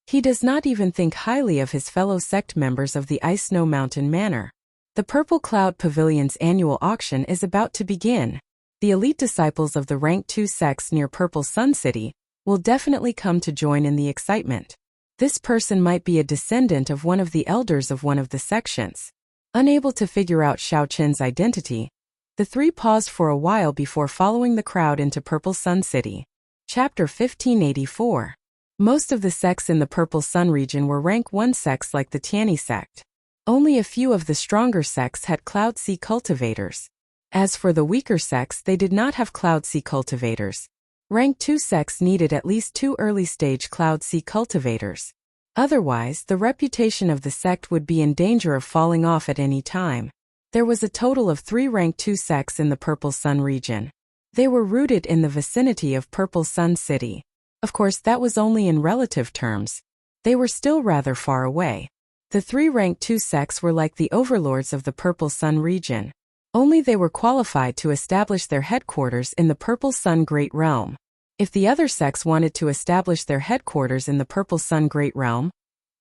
He does not even think highly of his fellow sect members of the Ice Snow Mountain Manor. The Purple Cloud Pavilion's annual auction is about to begin. The elite disciples of the rank 2 sects near Purple Sun City will definitely come to join in the excitement. This person might be a descendant of one of the elders of one of the sections. Unable to figure out Xiao Chen's identity, the 3 paused for a while before following the crowd into Purple Sun City. Chapter 1584. Most of the sects in the Purple Sun region were rank 1 sects like the Tianyi sect. Only a few of the stronger sects had Cloud Sea cultivators. As for the weaker sects, they did not have Cloud C cultivators. Rank 2 sects needed at least 2 early-stage Cloud C cultivators. Otherwise, the reputation of the sect would be in danger of falling off at any time. There was a total of 3 Rank 2 sects in the Purple Sun region. They were rooted in the vicinity of Purple Sun City. Of course, that was only in relative terms. They were still rather far away. The 3 Rank 2 sects were like the overlords of the Purple Sun region. Only they were qualified to establish their headquarters in the Purple Sun Great Realm. If the other sects wanted to establish their headquarters in the Purple Sun Great Realm,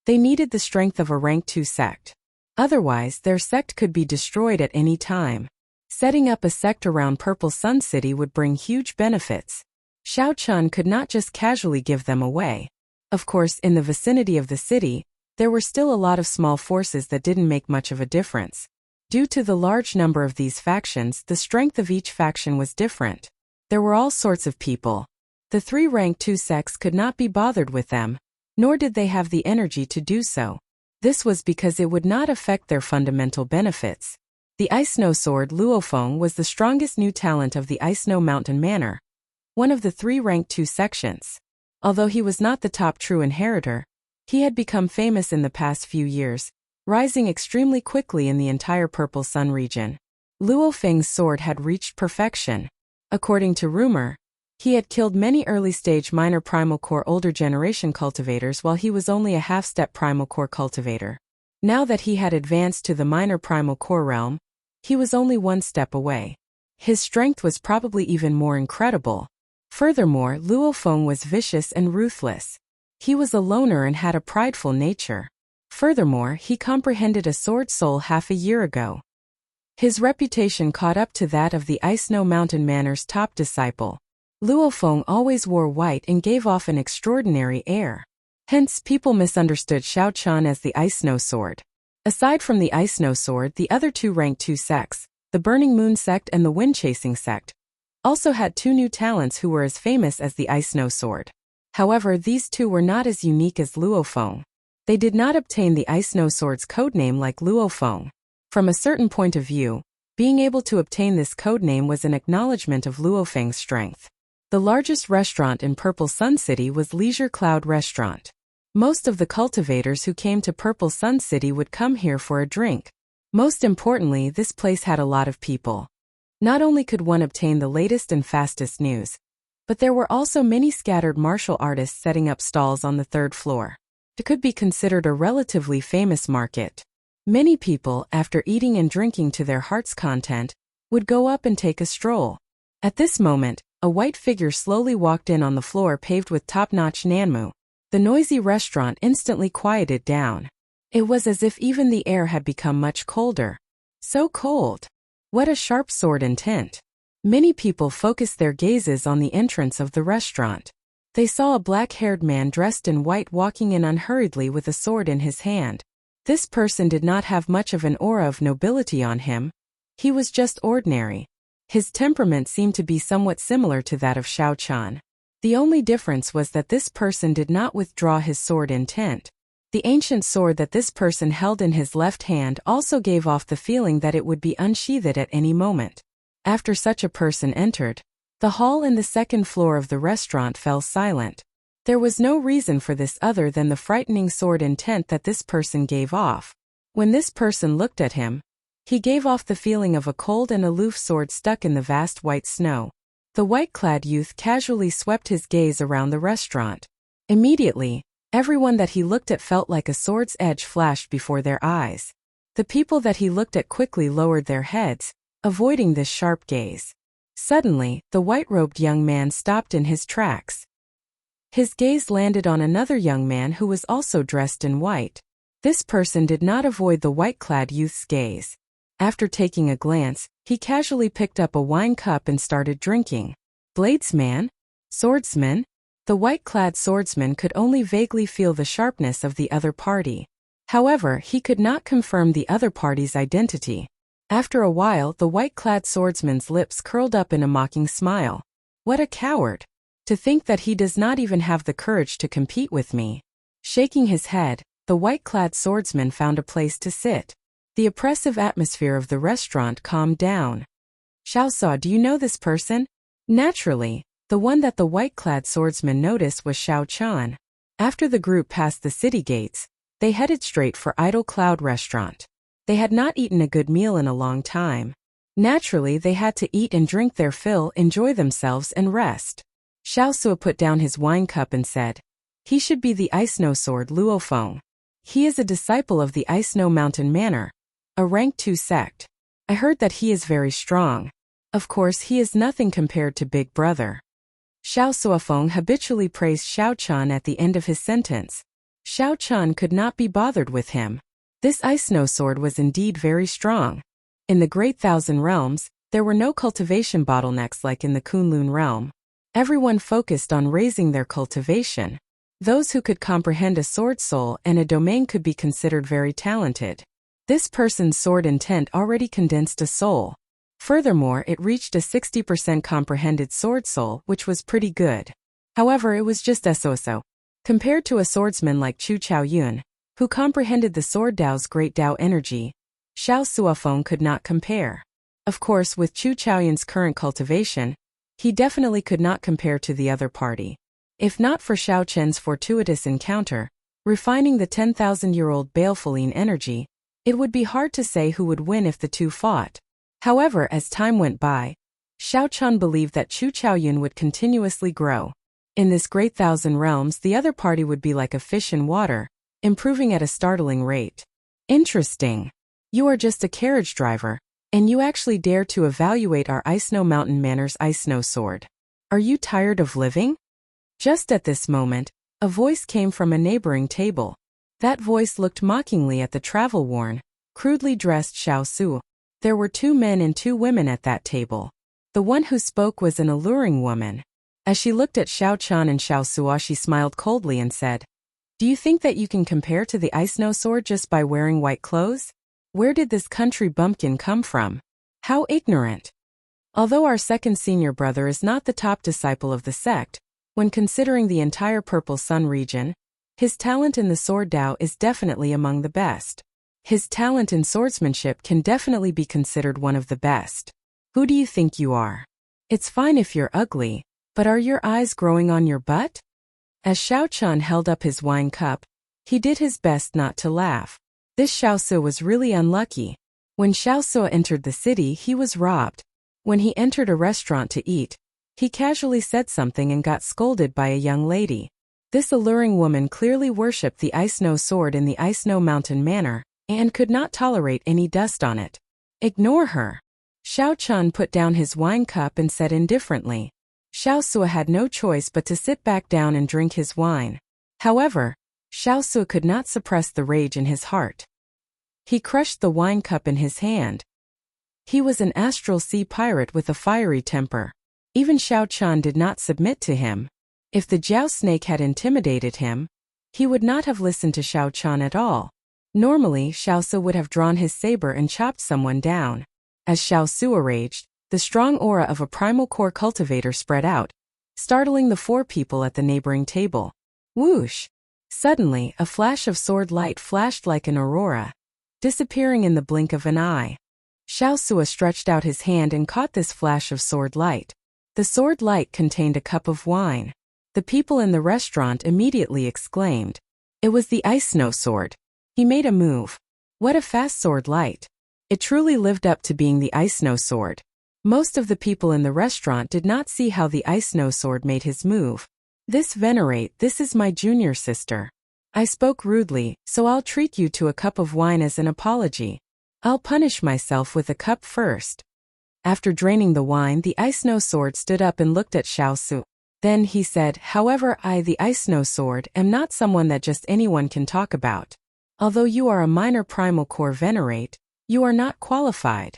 they needed the strength of a Rank 2 sect. Otherwise, their sect could be destroyed at any time. Setting up a sect around Purple Sun City would bring huge benefits. Xiao Chun could not just casually give them away. Of course, in the vicinity of the city, there were still a lot of small forces that didn't make much of a difference. Due to the large number of these factions, the strength of each faction was different. There were all sorts of people. The 3 Rank 2 sects could not be bothered with them, nor did they have the energy to do so. This was because it would not affect their fundamental benefits. The Ice Snow Sword Luofeng was the strongest new talent of the Ice Snow Mountain Manor, one of the 3 Rank 2 sections. Although he was not the top true inheritor, he had become famous in the past few years, rising extremely quickly in the entire Purple Sun region. Luofeng's sword had reached perfection. According to rumor, he had killed many early-stage minor primal core older generation cultivators while he was only a half-step primal core cultivator. Now that he had advanced to the minor primal core realm, he was only one step away. His strength was probably even more incredible. Furthermore, Luofeng was vicious and ruthless. He was a loner and had a prideful nature. Furthermore, he comprehended a sword soul half a year ago. His reputation caught up to that of the Ice Snow Mountain Manor's top disciple. Luofeng always wore white and gave off an extraordinary air. Hence, people misunderstood Xiao Chun as the Ice Snow Sword. Aside from the Ice Snow Sword, the other 2 Rank 2 sects, the Burning Moon sect and the Wind Chasing sect, also had 2 new talents who were as famous as the Ice Snow Sword. However, these 2 were not as unique as Luofeng. They did not obtain the Ice Snow Sword's codename like Luofeng. From a certain point of view, being able to obtain this codename was an acknowledgement of Luofeng's strength. The largest restaurant in Purple Sun City was Leisure Cloud Restaurant. Most of the cultivators who came to Purple Sun City would come here for a drink. Most importantly, this place had a lot of people. Not only could one obtain the latest and fastest news, but there were also many scattered martial artists setting up stalls on the 3rd floor. It could be considered a relatively famous market. Many people, after eating and drinking to their heart's content, would go up and take a stroll. At this moment, a white figure slowly walked in on the floor paved with top-notch nanmu. The noisy restaurant instantly quieted down. It was as if even the air had become much colder. So cold. What a sharp sword and tint. Many people focused their gazes on the entrance of the restaurant. They saw a black-haired man dressed in white walking in unhurriedly with a sword in his hand. This person did not have much of an aura of nobility on him. He was just ordinary. His temperament seemed to be somewhat similar to that of Xiao Chun. The only difference was that this person did not withdraw his sword intent. The ancient sword that this person held in his left hand also gave off the feeling that it would be unsheathed at any moment. After such a person entered, the hall and the 2nd floor of the restaurant fell silent. There was no reason for this other than the frightening sword intent that this person gave off. When this person looked at him, he gave off the feeling of a cold and aloof sword stuck in the vast white snow. The white-clad youth casually swept his gaze around the restaurant. Immediately, everyone that he looked at felt like a sword's edge flashed before their eyes. The people that he looked at quickly lowered their heads, avoiding this sharp gaze. Suddenly, the white-robed young man stopped in his tracks. His gaze landed on another young man who was also dressed in white. This person did not avoid the white-clad youth's gaze. After taking a glance, he casually picked up a wine cup and started drinking. Bladesman? Swordsman? The white-clad swordsman could only vaguely feel the sharpness of the other party. However, he could not confirm the other party's identity. After a while, the white-clad swordsman's lips curled up in a mocking smile. What a coward! To think that he does not even have the courage to compete with me. Shaking his head, the white-clad swordsman found a place to sit. The oppressive atmosphere of the restaurant calmed down. Xiaosu, do you know this person? Naturally, the one that the white-clad swordsman noticed was Xiao Chan. After the group passed the city gates, they headed straight for Idle Cloud Restaurant. They had not eaten a good meal in a long time. Naturally, they had to eat and drink their fill, enjoy themselves, and rest. Xiaosu put down his wine cup and said, "He should be the Ice Snow Sword Luo Feng. He is a disciple of the Ice Snow Mountain Manor, a rank 2 sect. I heard that he is very strong. Of course, he is nothing compared to Big Brother." Xiao Suofeng habitually praised Xiao Chan at the end of his sentence. Xiao Chan could not be bothered with him. This Ice Snow Sword was indeed very strong. In the Great Thousand Realms, there were no cultivation bottlenecks like in the Kunlun realm. Everyone focused on raising their cultivation. Those who could comprehend a sword soul and a domain could be considered very talented. This person's sword intent already condensed a soul. Furthermore, it reached a 60% comprehended sword soul, which was pretty good. However, it was just so. Compared to a swordsman like Chu Chaoyun, who comprehended the sword Dao's great Dao energy, Xiao Suofeng could not compare. Of course, with Chu Chaoyun's current cultivation, he definitely could not compare to the other party. If not for Xiao Chen's fortuitous encounter, refining the 10,000-year-old Balefulline energy, it would be hard to say who would win if the two fought. However, as time went by, Xiao Chan believed that Chu Chaoyun would continuously grow. In this Great Thousand Realms, the other party would be like a fish in water, improving at a startling rate. Interesting. You are just a carriage driver, and you actually dare to evaluate our Ice Snow Mountain Manor's Ice Snow Sword. Are you tired of living? Just at this moment, a voice came from a neighboring table. That voice looked mockingly at the travel-worn, crudely dressed Xiao Su. There were 2 men and 2 women at that table. The one who spoke was an alluring woman. As she looked at Xiao Chan and Xiao Suo, she smiled coldly and said, "Do you think that you can compare to the Ice Snow Sword just by wearing white clothes? Where did this country bumpkin come from? How ignorant." Although our second senior brother is not the top disciple of the sect, when considering the entire Purple Sun region, his talent in the Sword Dao is definitely among the best. His talent in swordsmanship can definitely be considered one of the best. Who do you think you are? It's fine if you're ugly, but are your eyes growing on your butt? As Xiao Chan held up his wine cup, he did his best not to laugh. This Xiao Su was really unlucky. When Xiao Su entered the city, he was robbed. When he entered a restaurant to eat, he casually said something and got scolded by a young lady. This alluring woman clearly worshipped the Ice Snow Sword in the Ice Snow Mountain Manor, and could not tolerate any dust on it. Ignore her. Xiao Chan put down his wine cup and said indifferently. Xiao Su had no choice but to sit back down and drink his wine. However, Xiao Su could not suppress the rage in his heart. He crushed the wine cup in his hand. He was an astral sea pirate with a fiery temper. Even Xiao Chan did not submit to him. If the Jiao snake had intimidated him, he would not have listened to Xiao Chan at all. Normally, Xiao Su would have drawn his saber and chopped someone down. As Xiao Su raged, the strong aura of a primal core cultivator spread out, startling the 4 people at the neighboring table. Whoosh! Suddenly, a flash of sword light flashed like an aurora, disappearing in the blink of an eye. Xiao Su stretched out his hand and caught this flash of sword light. The sword light contained a cup of wine. The people in the restaurant immediately exclaimed. It was the Ice Snow Sword. He made a move. What a fast sword light. It truly lived up to being the Ice Snow Sword. Most of the people in the restaurant did not see how the Ice Snow Sword made his move. This venerate, this is my junior sister. I spoke rudely, so I'll treat you to a cup of wine as an apology. I'll punish myself with a cup first. After draining the wine, the Ice Snow Sword stood up and looked at Xiao Su. Then he said, however, I, the Ice Snow Sword, am not someone that just anyone can talk about. Although you are a minor primal core venerate, you are not qualified.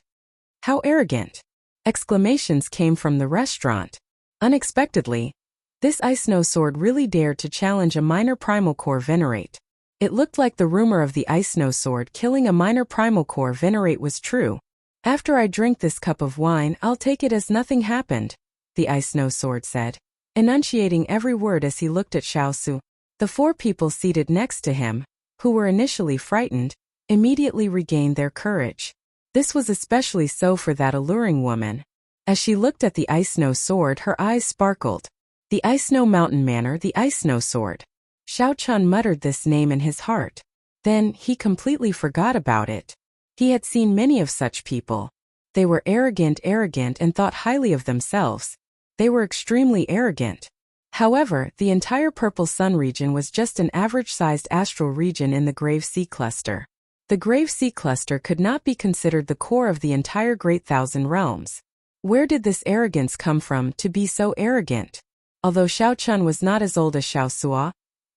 How arrogant! Exclamations came from the restaurant. Unexpectedly, this Ice Snow Sword really dared to challenge a minor primal core venerate. It looked like the rumor of the Ice Snow Sword killing a minor primal core venerate was true. After I drink this cup of wine, I'll take it as nothing happened, the Ice Snow Sword said, enunciating every word as he looked at Xiao Su. The 4 people seated next to him, who were initially frightened, immediately regained their courage. This was especially so for that alluring woman. As she looked at the ice snow sword, her eyes sparkled. The ice snow mountain manor, the ice snow sword. Xiao Chun muttered this name in his heart. Then, he completely forgot about it. He had seen many of such people. They were arrogant and thought highly of themselves. They were extremely arrogant. However, the entire Purple Sun region was just an average-sized astral region in the Grave Sea Cluster. The Grave Sea Cluster could not be considered the core of the entire Great Thousand Realms. Where did this arrogance come from to be so arrogant? Although Xiao Chun was not as old as Xiao Sua,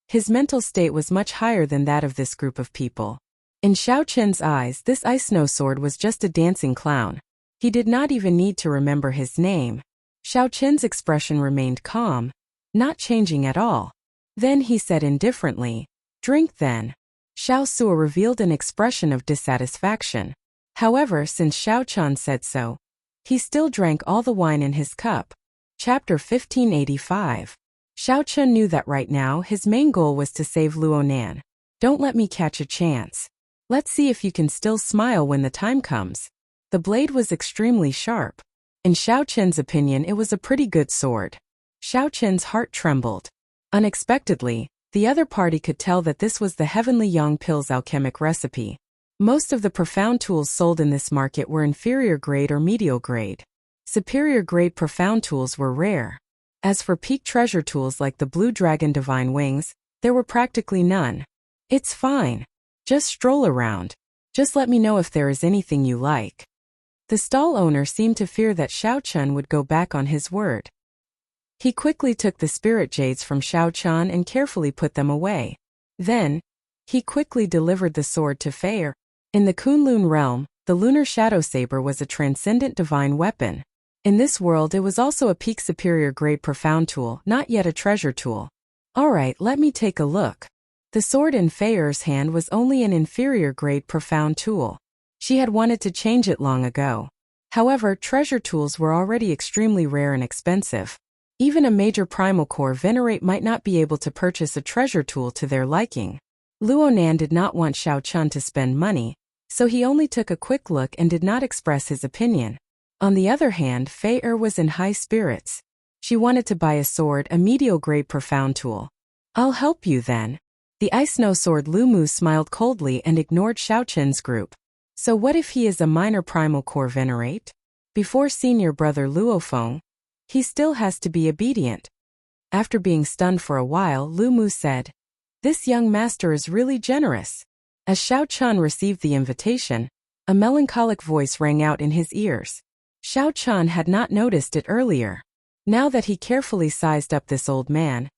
his mental state was much higher than that of this group of people. In Xiao Chun's eyes, this ice snow sword was just a dancing clown. He did not even need to remember his name. Xiao Chun's expression remained calm, not changing at all. Then he said indifferently, "Drink then." Xiao Sua revealed an expression of dissatisfaction. However, since Xiao Chun said so, he still drank all the wine in his cup. Chapter 1585. Xiao Chun knew that right now his main goal was to save Luonan. Don't let me catch a chance. Let's see if you can still smile when the time comes. The blade was extremely sharp. In Xiao Chun's opinion, it was a pretty good sword. Xiao Chun's heart trembled. Unexpectedly, the other party could tell that this was the Heavenly Yang Pill's alchemic recipe. Most of the profound tools sold in this market were inferior grade or medial grade. Superior grade profound tools were rare. As for peak treasure tools like the Blue Dragon Divine Wings, there were practically none. It's fine. Just stroll around. Just let me know if there is anything you like. The stall owner seemed to fear that Xiao Chun would go back on his word. He quickly took the spirit jades from Xiao Chun and carefully put them away. Then, he quickly delivered the sword to Fei. In the Kunlun realm, the lunar shadow saber was a transcendent divine weapon. In this world, it was also a peak superior grade profound tool, not yet a treasure tool. Alright, let me take a look. The sword in Fei's hand was only an inferior grade profound tool. She had wanted to change it long ago. However, treasure tools were already extremely rare and expensive. Even a major primal core venerate might not be able to purchase a treasure tool to their liking. Luonan did not want Xiao Chun to spend money, so he only took a quick look and did not express his opinion. On the other hand, Fei was in high spirits. She wanted to buy a sword, a medial grade profound tool. I'll help you then. The ice snow sword Lu Mu smiled coldly and ignored Xiao Chun's group. So what if he is a minor primal core venerate? Before senior brother Luofeng, he still has to be obedient. After being stunned for a while, Lu Mu said, "This young master is really generous." As Xiao Chun received the invitation, a melancholic voice rang out in his ears. Xiao Chun had not noticed it earlier. Now that he carefully sized up this old man,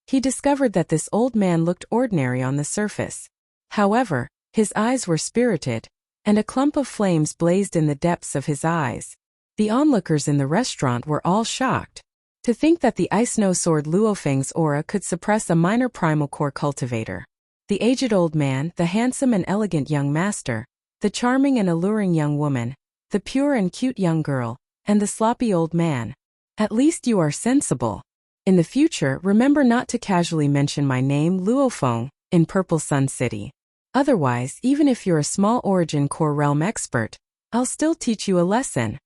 he discovered that this old man looked ordinary on the surface. However, his eyes were spirited, and a clump of flames blazed in the depths of his eyes. The onlookers in the restaurant were all shocked. To think that the ice snow sword Luofeng's aura could suppress a minor primal core cultivator. The aged old man, the handsome and elegant young master, the charming and alluring young woman, the pure and cute young girl, and the sloppy old man. At least you are sensible. In the future, remember not to casually mention my name Luofeng in Purple Sun City. Otherwise, even if you're a small origin core realm expert, I'll still teach you a lesson.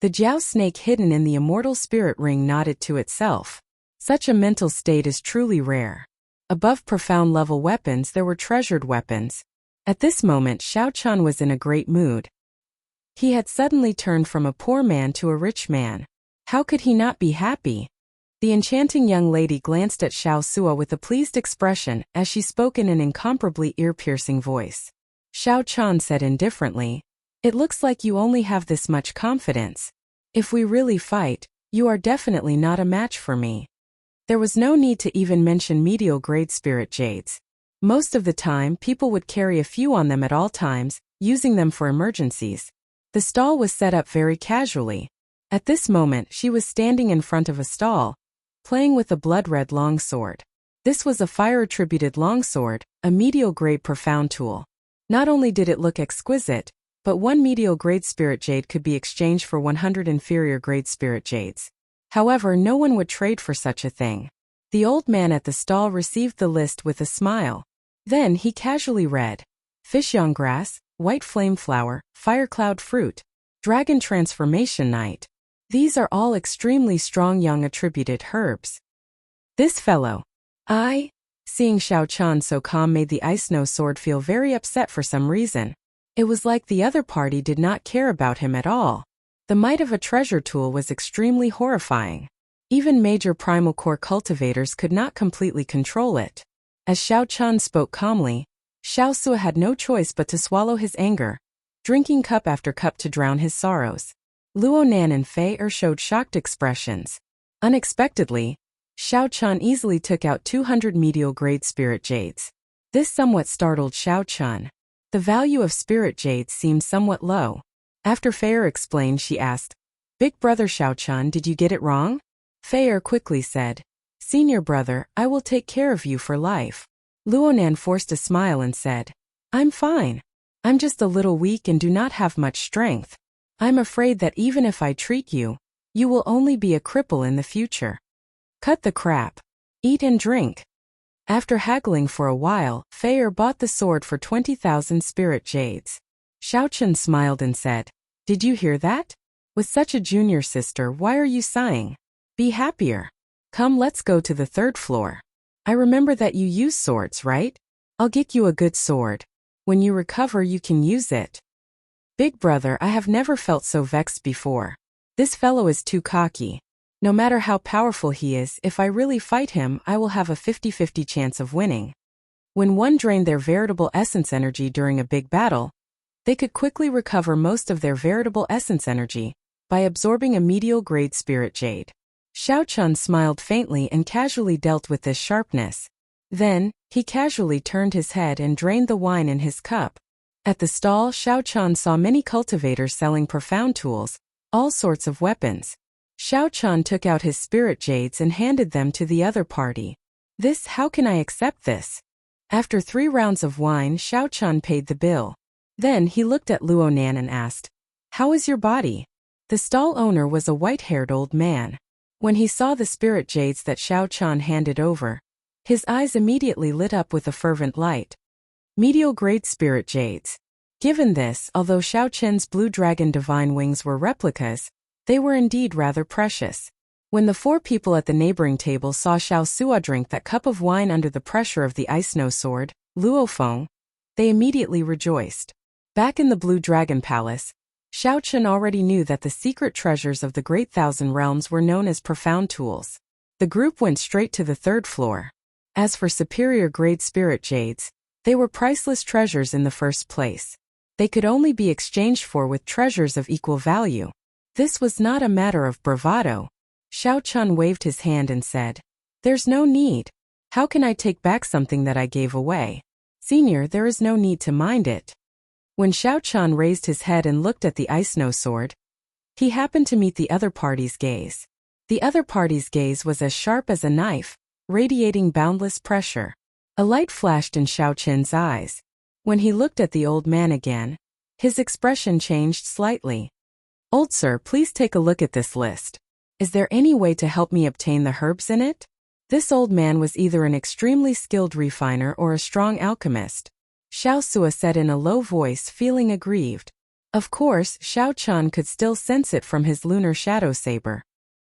The Jiao snake hidden in the immortal spirit ring nodded to itself. Such a mental state is truly rare. Above profound level weapons there were treasured weapons. At this moment Xiao Chun was in a great mood. He had suddenly turned from a poor man to a rich man. How could he not be happy? The enchanting young lady glanced at Xiao Sua with a pleased expression as she spoke in an incomparably ear-piercing voice. Xiao Chun said indifferently, "It looks like you only have this much confidence. If we really fight, you are definitely not a match for me." There was no need to even mention medial grade spirit jades. Most of the time, people would carry a few on them at all times, using them for emergencies. The stall was set up very casually. At this moment, she was standing in front of a stall, playing with a blood-red longsword. This was a fire-attributed longsword, a medial grade profound tool. Not only did it look exquisite, but one medial grade spirit jade could be exchanged for 100 inferior grade spirit jades. However, no one would trade for such a thing. The old man at the stall received the list with a smile. Then he casually read, Fishyong grass, white flame flower, fire cloud fruit, dragon transformation night. These are all extremely strong young attributed herbs. This fellow. Seeing Xiao Chun so calm made the ice snow sword feel very upset for some reason. It was like the other party did not care about him at all. The might of a treasure tool was extremely horrifying. Even major primal core cultivators could not completely control it. As Xiao Chun spoke calmly, Xiao Sua had no choice but to swallow his anger, drinking cup after cup to drown his sorrows. Luo Nan and Fei Er showed shocked expressions. Unexpectedly, Xiao Chun easily took out 200 medial-grade spirit jades. This somewhat startled Xiao Chun. The value of spirit jades seemed somewhat low. After Fei Er explained, she asked, "Big brother Xiao Chun, did you get it wrong?" Fei Er quickly said, "Senior brother, I will take care of you for life." Luonan forced a smile and said, "I'm fine. I'm just a little weak and do not have much strength. I'm afraid that even if I treat you, you will only be a cripple in the future. Cut the crap. Eat and drink." After haggling for a while, Fei Er bought the sword for 20,000 spirit jades. Xiao Chun smiled and said, "Did you hear that? With such a junior sister, why are you sighing? Be happier. Come, let's go to the third floor. I remember that you use swords, right? I'll get you a good sword. When you recover, you can use it." "Big brother, I have never felt so vexed before. This fellow is too cocky. No matter how powerful he is, if I really fight him, I will have a 50-50 chance of winning." When one drained their veritable essence energy during a big battle, they could quickly recover most of their veritable essence energy by absorbing a medial-grade spirit jade. Xiao Chun smiled faintly and casually dealt with this sharpness. Then, he casually turned his head and drained the wine in his cup. At the stall, Xiao Chun saw many cultivators selling profound tools, all sorts of weapons. Xiao Chun took out his spirit jades and handed them to the other party. How can I accept this?" After 3 rounds of wine, Xiao Chun paid the bill. Then he looked at Luo Nan and asked, "How is your body?" The stall owner was a white-haired old man. When he saw the spirit jades that Xiao Chun handed over, his eyes immediately lit up with a fervent light. Medial-grade spirit jades. Given this, although Xiao Chun's blue dragon divine wings were replicas, they were indeed rather precious. When the 4 people at the neighboring table saw Xiao Sua drink that cup of wine under the pressure of the ice snow sword, Luo Feng, they immediately rejoiced. Back in the Blue Dragon Palace, Xiao Chun already knew that the secret treasures of the Great Thousand Realms were known as profound tools. The group went straight to the 3rd floor. As for superior grade spirit jades, they were priceless treasures in the first place. They could only be exchanged for with treasures of equal value. This was not a matter of bravado. Xiao Chun waved his hand and said, "There's no need. How can I take back something that I gave away? Senior, there is no need to mind it." When Xiao Chun raised his head and looked at the ice snow sword, he happened to meet the other party's gaze. The other party's gaze was as sharp as a knife, radiating boundless pressure. A light flashed in Xiao Chun's eyes. When he looked at the old man again, his expression changed slightly. "Old sir, please take a look at this list. Is there any way to help me obtain the herbs in it?" This old man was either an extremely skilled refiner or a strong alchemist. Xiao Sua said in a low voice, feeling aggrieved. Of course, Xiao Chun could still sense it from his lunar shadow saber.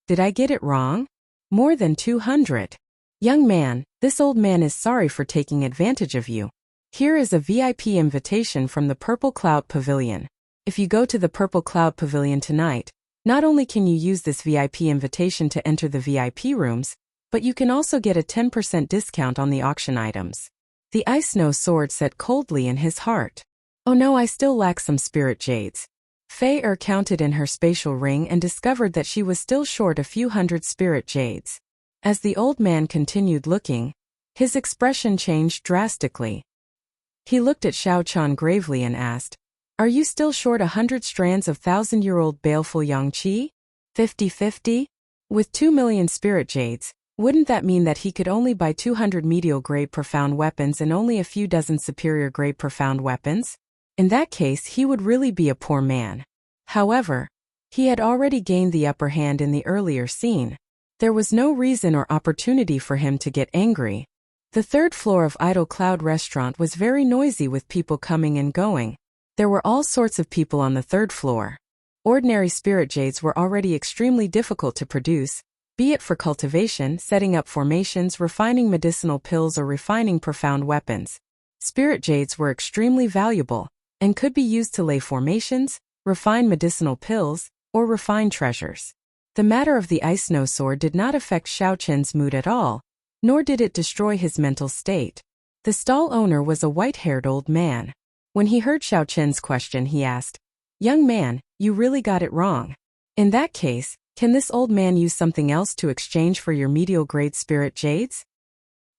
"Did I get it wrong? More than 200. Young man, this old man is sorry for taking advantage of you. Here is a VIP invitation from the Purple Cloud Pavilion. If you go to the Purple Cloud Pavilion tonight, not only can you use this VIP invitation to enter the VIP rooms, but you can also get a 10% discount on the auction items." The ice snow sword said coldly in his heart, "Oh no, I still lack some spirit jades." Fei Er counted in her spatial ring and discovered that she was still short a few hundred spirit jades. As the old man continued looking, his expression changed drastically. He looked at Xiao Chun gravely and asked, "Are you still short 100 strands of 1,000-year-old baleful yang qi? 50-50? With 2 million spirit jades, wouldn't that mean that he could only buy 200 medial-grade profound weapons and only a few dozen superior-grade profound weapons? In that case, he would really be a poor man." However, he had already gained the upper hand in the earlier scene. There was no reason or opportunity for him to get angry. The 3rd floor of Idle Cloud Restaurant was very noisy with people coming and going. There were all sorts of people on the 3rd floor. Ordinary spirit jades were already extremely difficult to produce, be it for cultivation, setting up formations, refining medicinal pills, or refining profound weapons. Spirit jades were extremely valuable, and could be used to lay formations, refine medicinal pills, or refine treasures. The matter of the ice snow sword did not affect Xiao Chen's mood at all, nor did it destroy his mental state. The stall owner was a white-haired old man. When he heard Xiao Chen's question, he asked, "Young man, you really got it wrong. In that case, can this old man use something else to exchange for your medial-grade spirit jades?"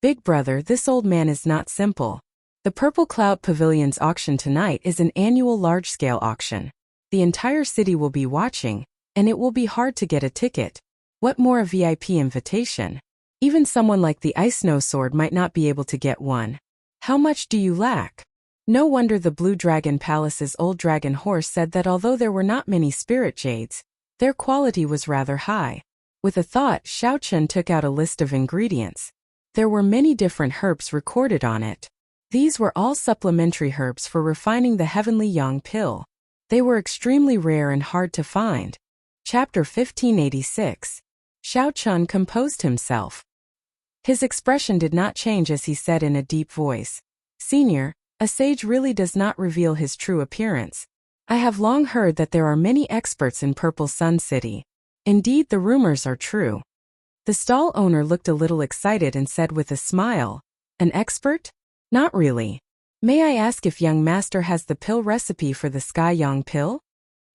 "Big brother, this old man is not simple. The Purple Cloud Pavilion's auction tonight is an annual large-scale auction. The entire city will be watching, and it will be hard to get a ticket. What more a VIP invitation? Even someone like the Ice Snow Sword might not be able to get one. How much do you lack?" No wonder the Blue Dragon Palace's old dragon horse said that although there were not many spirit jades, their quality was rather high. With a thought, Xiao Chen took out a list of ingredients. There were many different herbs recorded on it. These were all supplementary herbs for refining the Heavenly Yang pill. They were extremely rare and hard to find. Chapter 1586. Xiao Chen composed himself. His expression did not change as he said in a deep voice, "Senior, a sage really does not reveal his true appearance. I have long heard that there are many experts in Purple Sun City. Indeed, the rumors are true." The stall owner looked a little excited and said with a smile, "An expert? Not really. May I ask if young master has the pill recipe for the Sky Yang pill?"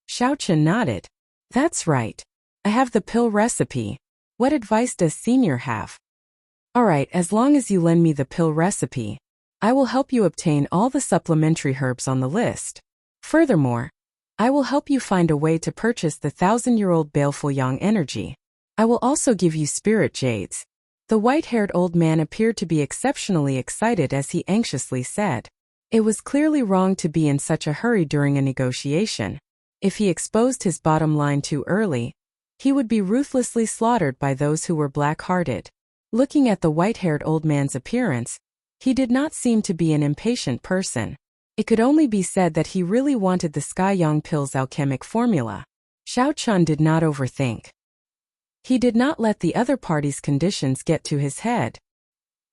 Xiao Chen nodded. "That's right. I have the pill recipe. What advice does senior have?" "All right, as long as you lend me the pill recipe, I will help you obtain all the supplementary herbs on the list. Furthermore, I will help you find a way to purchase the 1,000-year-old baleful yang energy. I will also give you spirit jades." The white-haired old man appeared to be exceptionally excited as he anxiously said. It was clearly wrong to be in such a hurry during a negotiation. If he exposed his bottom line too early, he would be ruthlessly slaughtered by those who were black-hearted. Looking at the white-haired old man's appearance, he did not seem to be an impatient person. It could only be said that he really wanted the Sky Yang pill's alchemic formula. Xiao Chen did not overthink. He did not let the other party's conditions get to his head.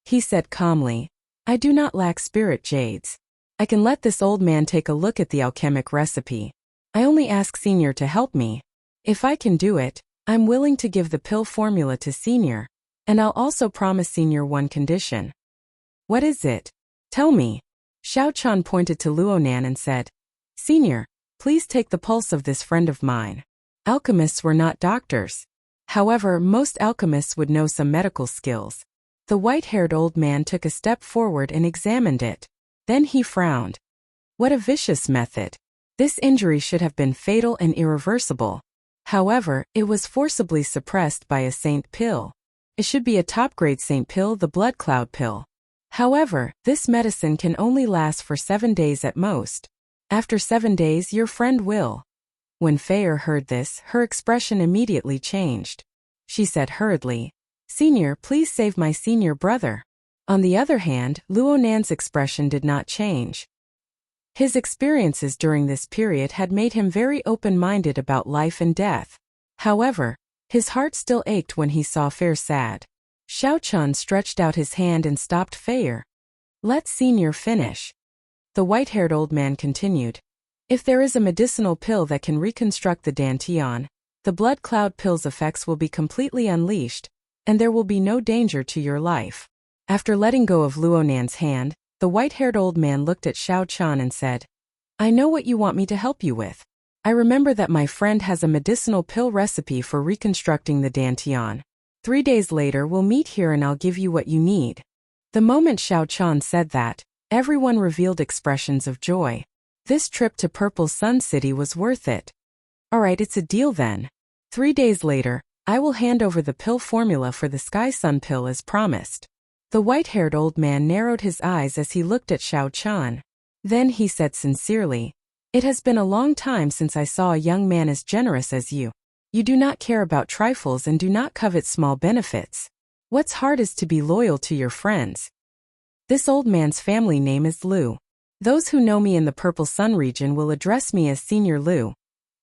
He said calmly, "I do not lack spirit jades. I can let this old man take a look at the alchemic recipe. I only ask senior to help me. If I can do it, I'm willing to give the pill formula to senior, and I'll also promise senior one condition." "What is it? Tell me." Xiao Chen pointed to Luonan and said, "Senior, please take the pulse of this friend of mine." Alchemists were not doctors. However, most alchemists would know some medical skills. The white-haired old man took a step forward and examined it. Then he frowned. What a vicious method. This injury should have been fatal and irreversible. However, it was forcibly suppressed by a saint pill. It should be a top-grade saint pill, the blood cloud pill. However, this medicine can only last for 7 days at most. After 7 days, your friend will. When Feier heard this, her expression immediately changed. She said hurriedly, "Senior, please save my senior brother." On the other hand, Luonan's expression did not change. His experiences during this period had made him very open-minded about life and death. However, his heart still ached when he saw Feier sad. Xiao Chen stretched out his hand and stopped Feier. "Let senior finish." The white-haired old man continued. "If there is a medicinal pill that can reconstruct the Dantian, the blood cloud pill's effects will be completely unleashed, and there will be no danger to your life." After letting go of Luonan's hand, the white-haired old man looked at Xiao Chen and said, "I know what you want me to help you with. I remember that my friend has a medicinal pill recipe for reconstructing the Dantian. 3 days later we'll meet here and I'll give you what you need." The moment Xiao Chen said that, everyone revealed expressions of joy. This trip to Purple Sun City was worth it. "Alright, it's a deal then. 3 days later, I will hand over the pill formula for the Sky Sun pill as promised." The white-haired old man narrowed his eyes as he looked at Xiao Chen. Then he said sincerely, "It has been a long time since I saw a young man as generous as you. You do not care about trifles and do not covet small benefits. What's hard is to be loyal to your friends." This old man's family name is Lu. Those who know me in the Purple Sun region will address me as Senior Lu.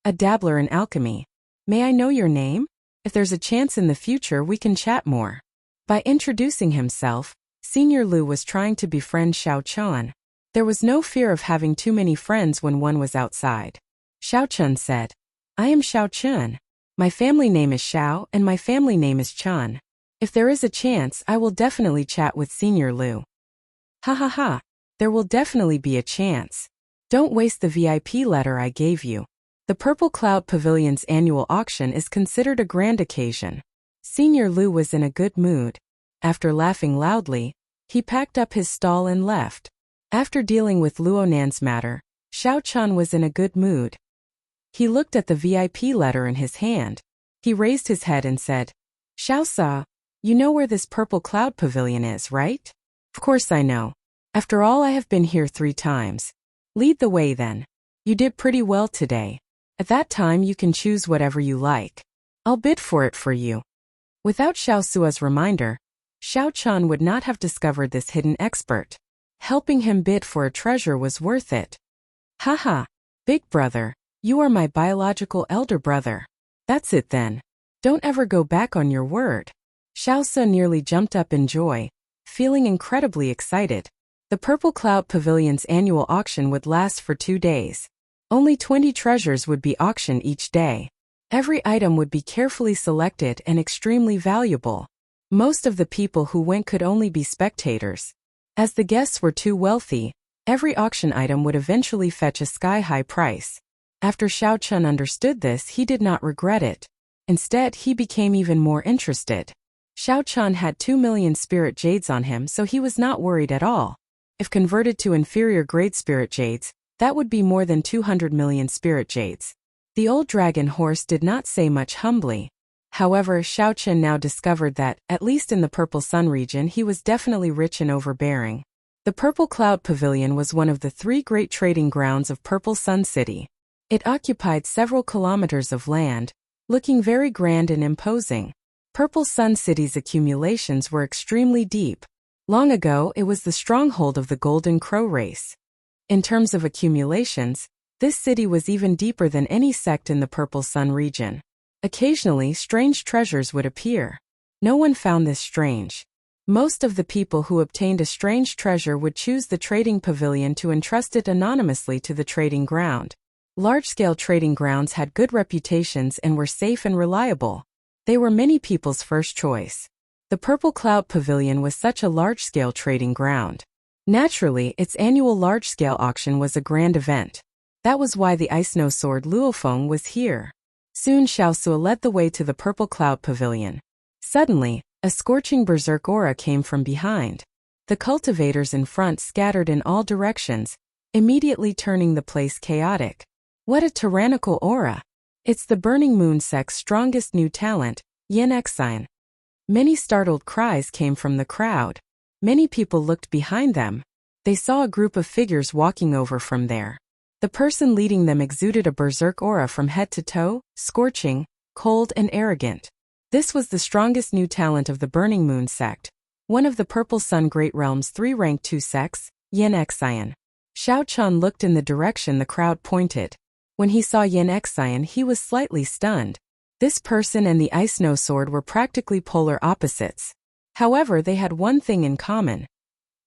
a dabbler in alchemy. May I know your name? If there's a chance in the future we can chat more. By introducing himself, Senior Lu was trying to befriend Xiao Chun. There was no fear of having too many friends when one was outside. Xiao Chun said, I am Xiao Chun. My family name is Xiao and my family name is Chun. If there is a chance, I will definitely chat with Senior Lu. Ha ha ha, there will definitely be a chance. Don't waste the VIP letter I gave you. The Purple Cloud Pavilion's annual auction is considered a grand occasion. Senior Lu was in a good mood. After laughing loudly, he packed up his stall and left. After dealing with Luonan's matter, Xiao Chun was in a good mood. He looked at the VIP letter in his hand. He raised his head and said, Xiao Sa, you know where this Purple Cloud Pavilion is, right? Of course I know. After all, I have been here 3 times. Lead the way then. You did pretty well today. At that time you can choose whatever you like. I'll bid for it for you. Without Xiao Sua's reminder, Xiao Chun would not have discovered this hidden expert. Helping him bid for a treasure was worth it. Haha, big brother, you are my biological elder brother. That's it then. Don't ever go back on your word. Xiao Su nearly jumped up in joy, feeling incredibly excited. The Purple Cloud Pavilion's annual auction would last for 2 days. Only 20 treasures would be auctioned each day. Every item would be carefully selected and extremely valuable. Most of the people who went could only be spectators. As the guests were too wealthy, every auction item would eventually fetch a sky-high price. After Xiao Chun understood this, he did not regret it. Instead, he became even more interested. Xiao Chun had 2 million spirit jades on him, so he was not worried at all. If converted to inferior grade spirit jades, that would be more than 200 million spirit jades. The old dragon horse did not say much humbly. However, Xiao Chun now discovered that, at least in the Purple Sun region, he was definitely rich and overbearing. The Purple Cloud Pavilion was one of the 3 great trading grounds of Purple Sun City. It occupied several kilometers of land, looking very grand and imposing. Purple Sun City's accumulations were extremely deep. Long ago, it was the stronghold of the Golden Crow race. In terms of accumulations, this city was even deeper than any sect in the Purple Sun region. Occasionally, strange treasures would appear. No one found this strange. Most of the people who obtained a strange treasure would choose the trading pavilion to entrust it anonymously to the trading ground. Large-scale trading grounds had good reputations and were safe and reliable. They were many people's first choice. The Purple Cloud Pavilion was such a large-scale trading ground. Naturally, its annual large-scale auction was a grand event. That was why the Ice Snow Sword Luofeng was here. Soon Xiao Su led the way to the Purple Cloud Pavilion. Suddenly, a scorching berserk aura came from behind. The cultivators in front scattered in all directions, immediately turning the place chaotic. What a tyrannical aura! It's the Burning Moon sect's strongest new talent, Yin Exine. Many startled cries came from the crowd. Many people looked behind them. They saw a group of figures walking over from there. The person leading them exuded a berserk aura from head to toe, scorching, cold and arrogant. This was the strongest new talent of the Burning Moon sect, one of the Purple Sun Great Realm's 3 rank 2 sects, Yin Exine. Xiao Chun looked in the direction the crowd pointed. When he saw Yin Exine, he was slightly stunned. This person and the Ice Snow Sword were practically polar opposites. However, they had one thing in common.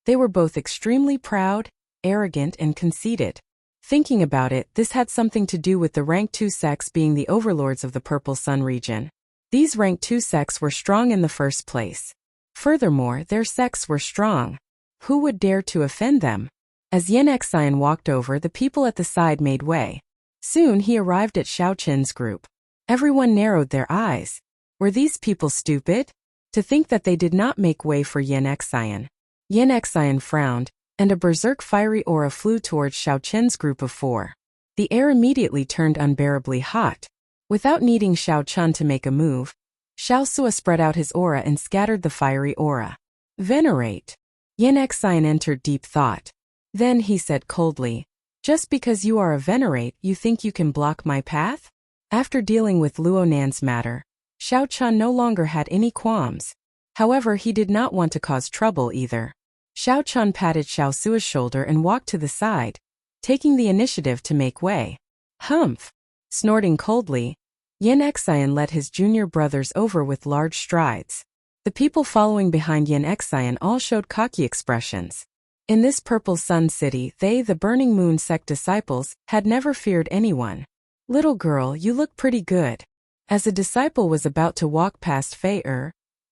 They were both extremely proud, arrogant, and conceited. Thinking about it, this had something to do with the rank 2 sects being the overlords of the Purple Sun region. These rank 2 sects were strong in the first place. Furthermore, their sects were strong. Who would dare to offend them? As Yin Exine walked over, the people at the side made way. Soon he arrived at Xiao Chun's group. Everyone narrowed their eyes. Were these people stupid? To think that they did not make way for Yin Exine. Yin Exine frowned, and a berserk fiery aura flew towards Xiao Chun's group of 4. The air immediately turned unbearably hot. Without needing Xiao Chun to make a move, Xiao Sua spread out his aura and scattered the fiery aura. Venerate. Yin Exine entered deep thought. Then he said coldly, just because you are a venerate, you think you can block my path? After dealing with Luonan's matter, Xiao Chun no longer had any qualms. However, he did not want to cause trouble either. Xiao Chun patted Xiao Sua's shoulder and walked to the side, taking the initiative to make way. Humph! Snorting coldly, Yin Xian led his junior brothers over with large strides. The people following behind Yin Xian all showed cocky expressions. In this purple sun city, they, the Burning Moon sect disciples, had never feared anyone. Little girl, you look pretty good. As a disciple was about to walk past Fei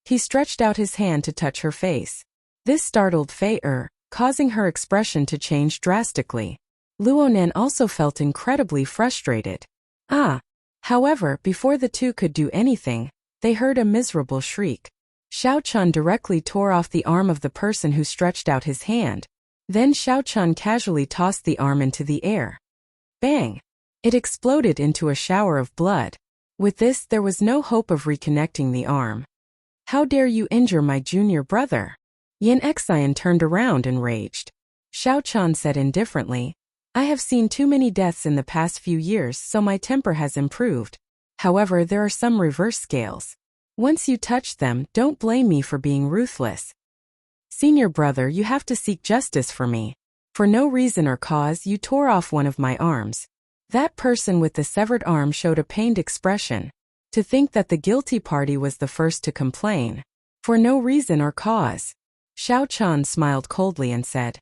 he stretched out his hand to touch her face. This startled Fei causing her expression to change drastically. Luonan also felt incredibly frustrated. However, before the two could do anything, they heard a miserable shriek. Xiao Chun directly tore off the arm of the person who stretched out his hand. Then Xiao Chun casually tossed the arm into the air. Bang! It exploded into a shower of blood. With this, there was no hope of reconnecting the arm. How dare you injure my junior brother? Yin Xian turned around and raged. Xiao Chun said indifferently, I have seen too many deaths in the past few years, so my temper has improved. However, there are some reverse scales. Once you touch them, don't blame me for being ruthless. Senior brother, you have to seek justice for me. For no reason or cause, you tore off one of my arms. That person with the severed arm showed a pained expression. To think that the guilty party was the first to complain. For no reason or cause. Xiao Chun smiled coldly and said,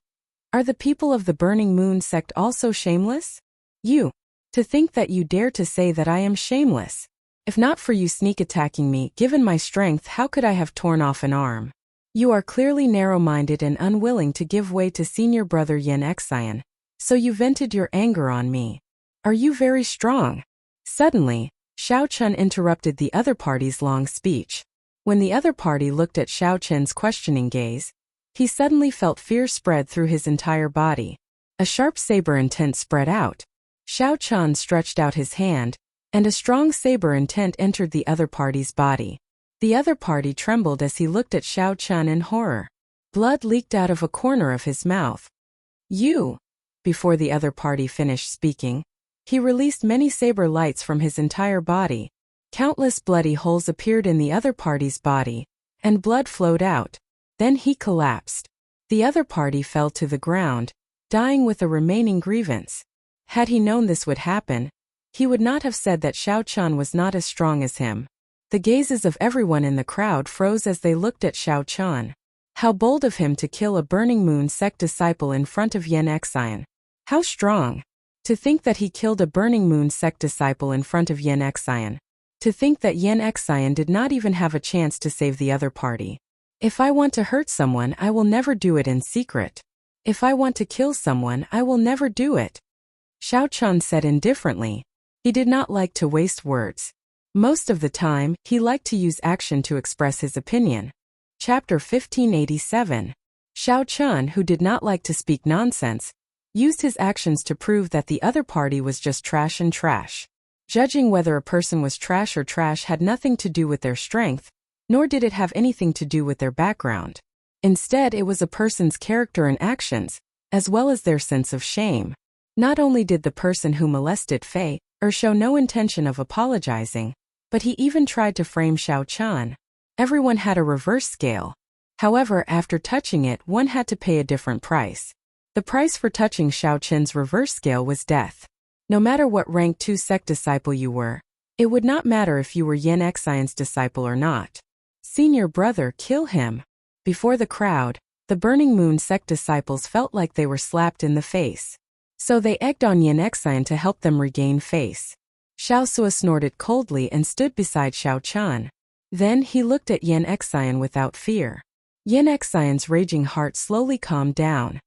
Are the people of the Burning Moon sect also shameless? You. To think that you dare to say that I am shameless. If not for you sneak attacking me, given my strength, how could I have torn off an arm? You are clearly narrow-minded and unwilling to give way to senior brother Yin Xian, so you vented your anger on me. Are you very strong? Suddenly, Xiao Chun interrupted the other party's long speech. When the other party looked at Xiao Chun's questioning gaze, he suddenly felt fear spread through his entire body. A sharp saber intent spread out. Xiao Chun stretched out his hand, and a strong saber intent entered the other party's body. The other party trembled as he looked at Xiao Chun in horror. Blood leaked out of a corner of his mouth. You! Before the other party finished speaking, he released many saber lights from his entire body. Countless bloody holes appeared in the other party's body, and blood flowed out. Then he collapsed. The other party fell to the ground, dying with a remaining grievance. Had he known this would happen, he would not have said that Xiao Chun was not as strong as him. The gazes of everyone in the crowd froze as they looked at Xiao Chun. How bold of him to kill a Burning Moon sect disciple in front of Yin Xian. How strong! To think that he killed a Burning Moon sect disciple in front of Yin Xian. To think that Yin Xian did not even have a chance to save the other party. If I want to hurt someone, I will never do it in secret. If I want to kill someone, I will never do it. Xiao Chun said indifferently. He did not like to waste words. Most of the time, he liked to use action to express his opinion. Chapter 1587. Xiao Chun, who did not like to speak nonsense, used his actions to prove that the other party was just trash and trash. Judging whether a person was trash or trash had nothing to do with their strength, nor did it have anything to do with their background. Instead, it was a person's character and actions, as well as their sense of shame. Not only did the person who molested Fei show no intention of apologizing, but he even tried to frame Xiao Chun. Everyone had a reverse scale. However, after touching it, one had to pay a different price. The price for touching Xiao Chun's reverse scale was death. No matter what rank 2 sect disciple you were, it would not matter if you were Yin Xian's disciple or not. Senior brother, kill him. Before the crowd, the Burning Moon sect disciples felt like they were slapped in the face. So they egged on Yin Xian to help them regain face. Xiao Sua snorted coldly and stood beside Xiao Chun. Then he looked at Yin Xian without fear. Yin Xian's raging heart slowly calmed down.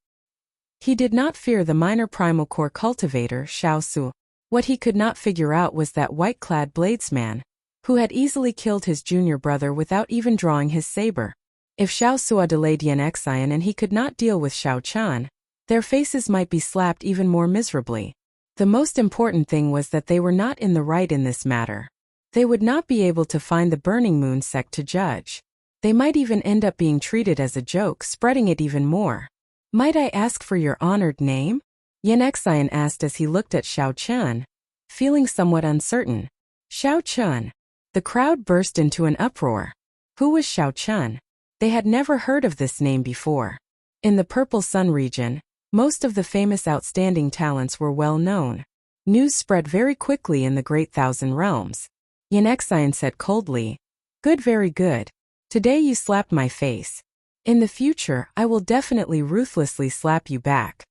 He did not fear the minor primal core cultivator, Xiao Su. What he could not figure out was that white-clad bladesman, who had easily killed his junior brother without even drawing his saber. If Xiao Sua delayed Yin Xian and he could not deal with Xiao Chun, their faces might be slapped even more miserably. The most important thing was that they were not in the right in this matter. They would not be able to find the Burning Moon sect to judge. They might even end up being treated as a joke, spreading it even more. Might I ask for your honored name? Yin Xian asked as he looked at Xiao Chun, feeling somewhat uncertain. Xiao Chun. The crowd burst into an uproar. Who was Xiao Chun? They had never heard of this name before. In the Purple Sun region, most of the famous outstanding talents were well known. News spread very quickly in the Great Thousand Realms. Yanexine said coldly, "Good, very good. Today you slapped my face. In the future, I will definitely ruthlessly slap you back."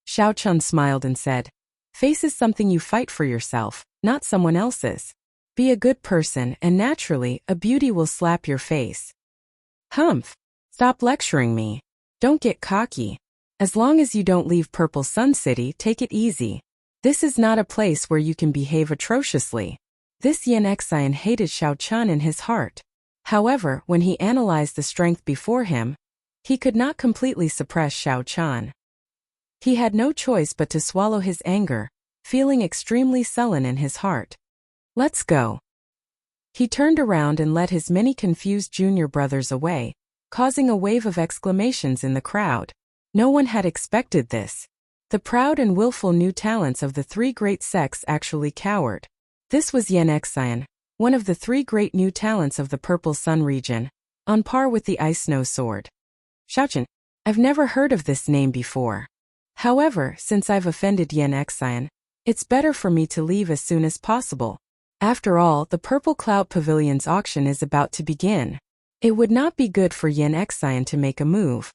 Xiao Chun smiled and said, "Face is something you fight for yourself, not someone else's. Be a good person and naturally, a beauty will slap your face." "Humph. Stop lecturing me. Don't get cocky. As long as you don't leave Purple Sun City, take it easy. This is not a place where you can behave atrociously." This Yanexine hated Xiao Chun in his heart. However, when he analyzed the strength before him, he could not completely suppress Xiao Chun. He had no choice but to swallow his anger, feeling extremely sullen in his heart. "Let's go." He turned around and led his many confused junior brothers away, causing a wave of exclamations in the crowd. No one had expected this. The proud and willful new talents of the three great sects actually cowered. This was Yanexine, one of the three great new talents of the Purple Sun region, on par with the Ice Snow Sword. "Xiaochen, I've never heard of this name before. However, since I've offended Yanexine, it's better for me to leave as soon as possible. After all, the Purple Cloud Pavilion's auction is about to begin. It would not be good for Yanexine to make a move."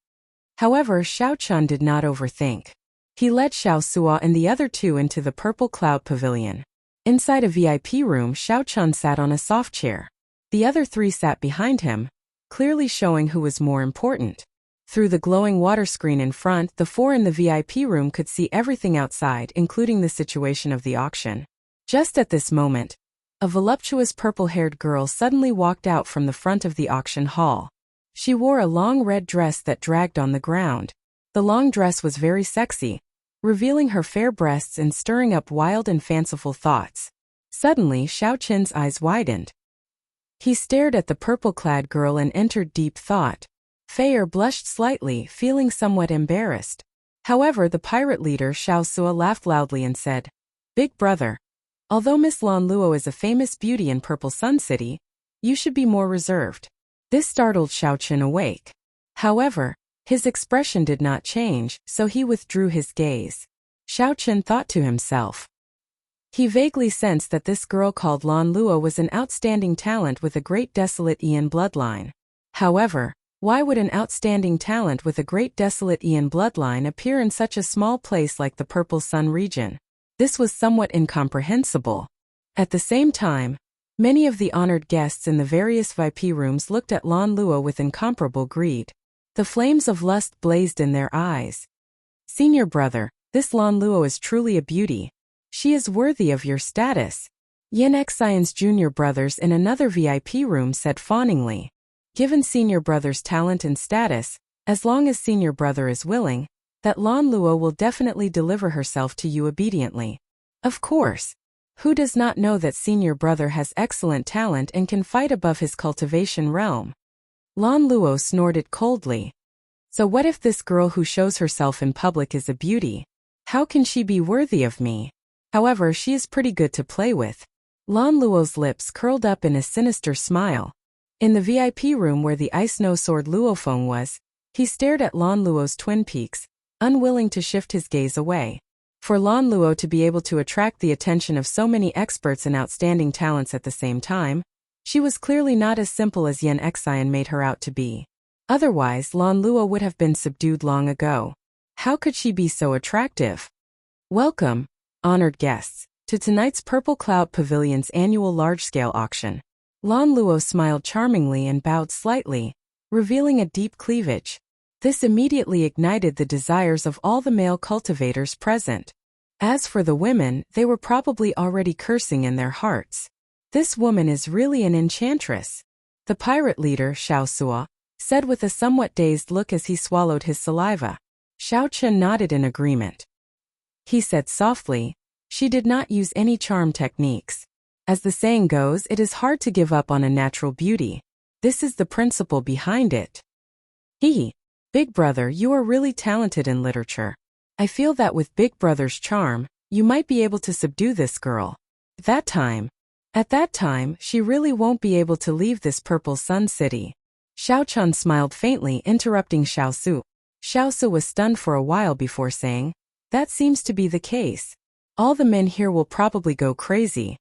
However, Xiao Chun did not overthink. He led Xiao Suo and the other two into the Purple Cloud Pavilion. Inside a VIP room, Xiao Chun sat on a soft chair. The other three sat behind him, clearly showing who was more important. Through the glowing water screen in front, the four in the VIP room could see everything outside, including the situation of the auction. Just at this moment, a voluptuous purple-haired girl suddenly walked out from the front of the auction hall. She wore a long red dress that dragged on the ground. The long dress was very sexy, revealing her fair breasts and stirring up wild and fanciful thoughts. Suddenly, Xiao Chen's eyes widened. He stared at the purple-clad girl and entered deep thought. Feier blushed slightly, feeling somewhat embarrassed. However, the pirate leader Xiao Suo laughed loudly and said, "Big brother, although Miss Lan Luo is a famous beauty in Purple Sun City, you should be more reserved." This startled Xiao Chen awake. However, his expression did not change, so he withdrew his gaze. Xiao Chen thought to himself. He vaguely sensed that this girl called Lan Luo was an outstanding talent with a great desolate Ian bloodline. However, why would an outstanding talent with a great desolate Ian bloodline appear in such a small place like the Purple Sun region? This was somewhat incomprehensible. At the same time, many of the honored guests in the various VIP rooms looked at Lan Luo with incomparable greed. The flames of lust blazed in their eyes. "Senior brother, this Lan Luo is truly a beauty. She is worthy of your status," Yanexine's junior brothers in another VIP room said fawningly. Given senior brother's talent and status, as long as senior brother is willing, that Lan Luo will definitely deliver herself to you obediently. Of course. Who does not know that senior brother has excellent talent and can fight above his cultivation realm? Lan Luo snorted coldly. "So what if this girl who shows herself in public is a beauty? How can she be worthy of me? However, she is pretty good to play with." Lan Luo's lips curled up in a sinister smile. In the VIP room where the Ice Snow Sword Luofeng was, he stared at Lan Luo's twin peaks, unwilling to shift his gaze away. For Lan Luo to be able to attract the attention of so many experts and outstanding talents at the same time, she was clearly not as simple as Yanexine made her out to be. Otherwise, Lan Luo would have been subdued long ago. How could she be so attractive? Welcome, honored guests, to tonight's Purple Cloud Pavilion's annual large-scale auction. Lan Luo smiled charmingly and bowed slightly, revealing a deep cleavage. This immediately ignited the desires of all the male cultivators present. As for the women, they were probably already cursing in their hearts. "This woman is really an enchantress," the pirate leader, Xiao Suo, said with a somewhat dazed look as he swallowed his saliva. Xiao Chen nodded in agreement. He said softly, "She did not use any charm techniques. As the saying goes, it is hard to give up on a natural beauty. This is the principle behind it." Big brother, you are really talented in literature. I feel that with Big brother's charm, you might be able to subdue this girl. At that time, she really won't be able to leave this Purple Sun City." Xiao Chun smiled faintly, interrupting Xiao Su. Xiao Su was stunned for a while before saying, "That seems to be the case. All the men here will probably go crazy.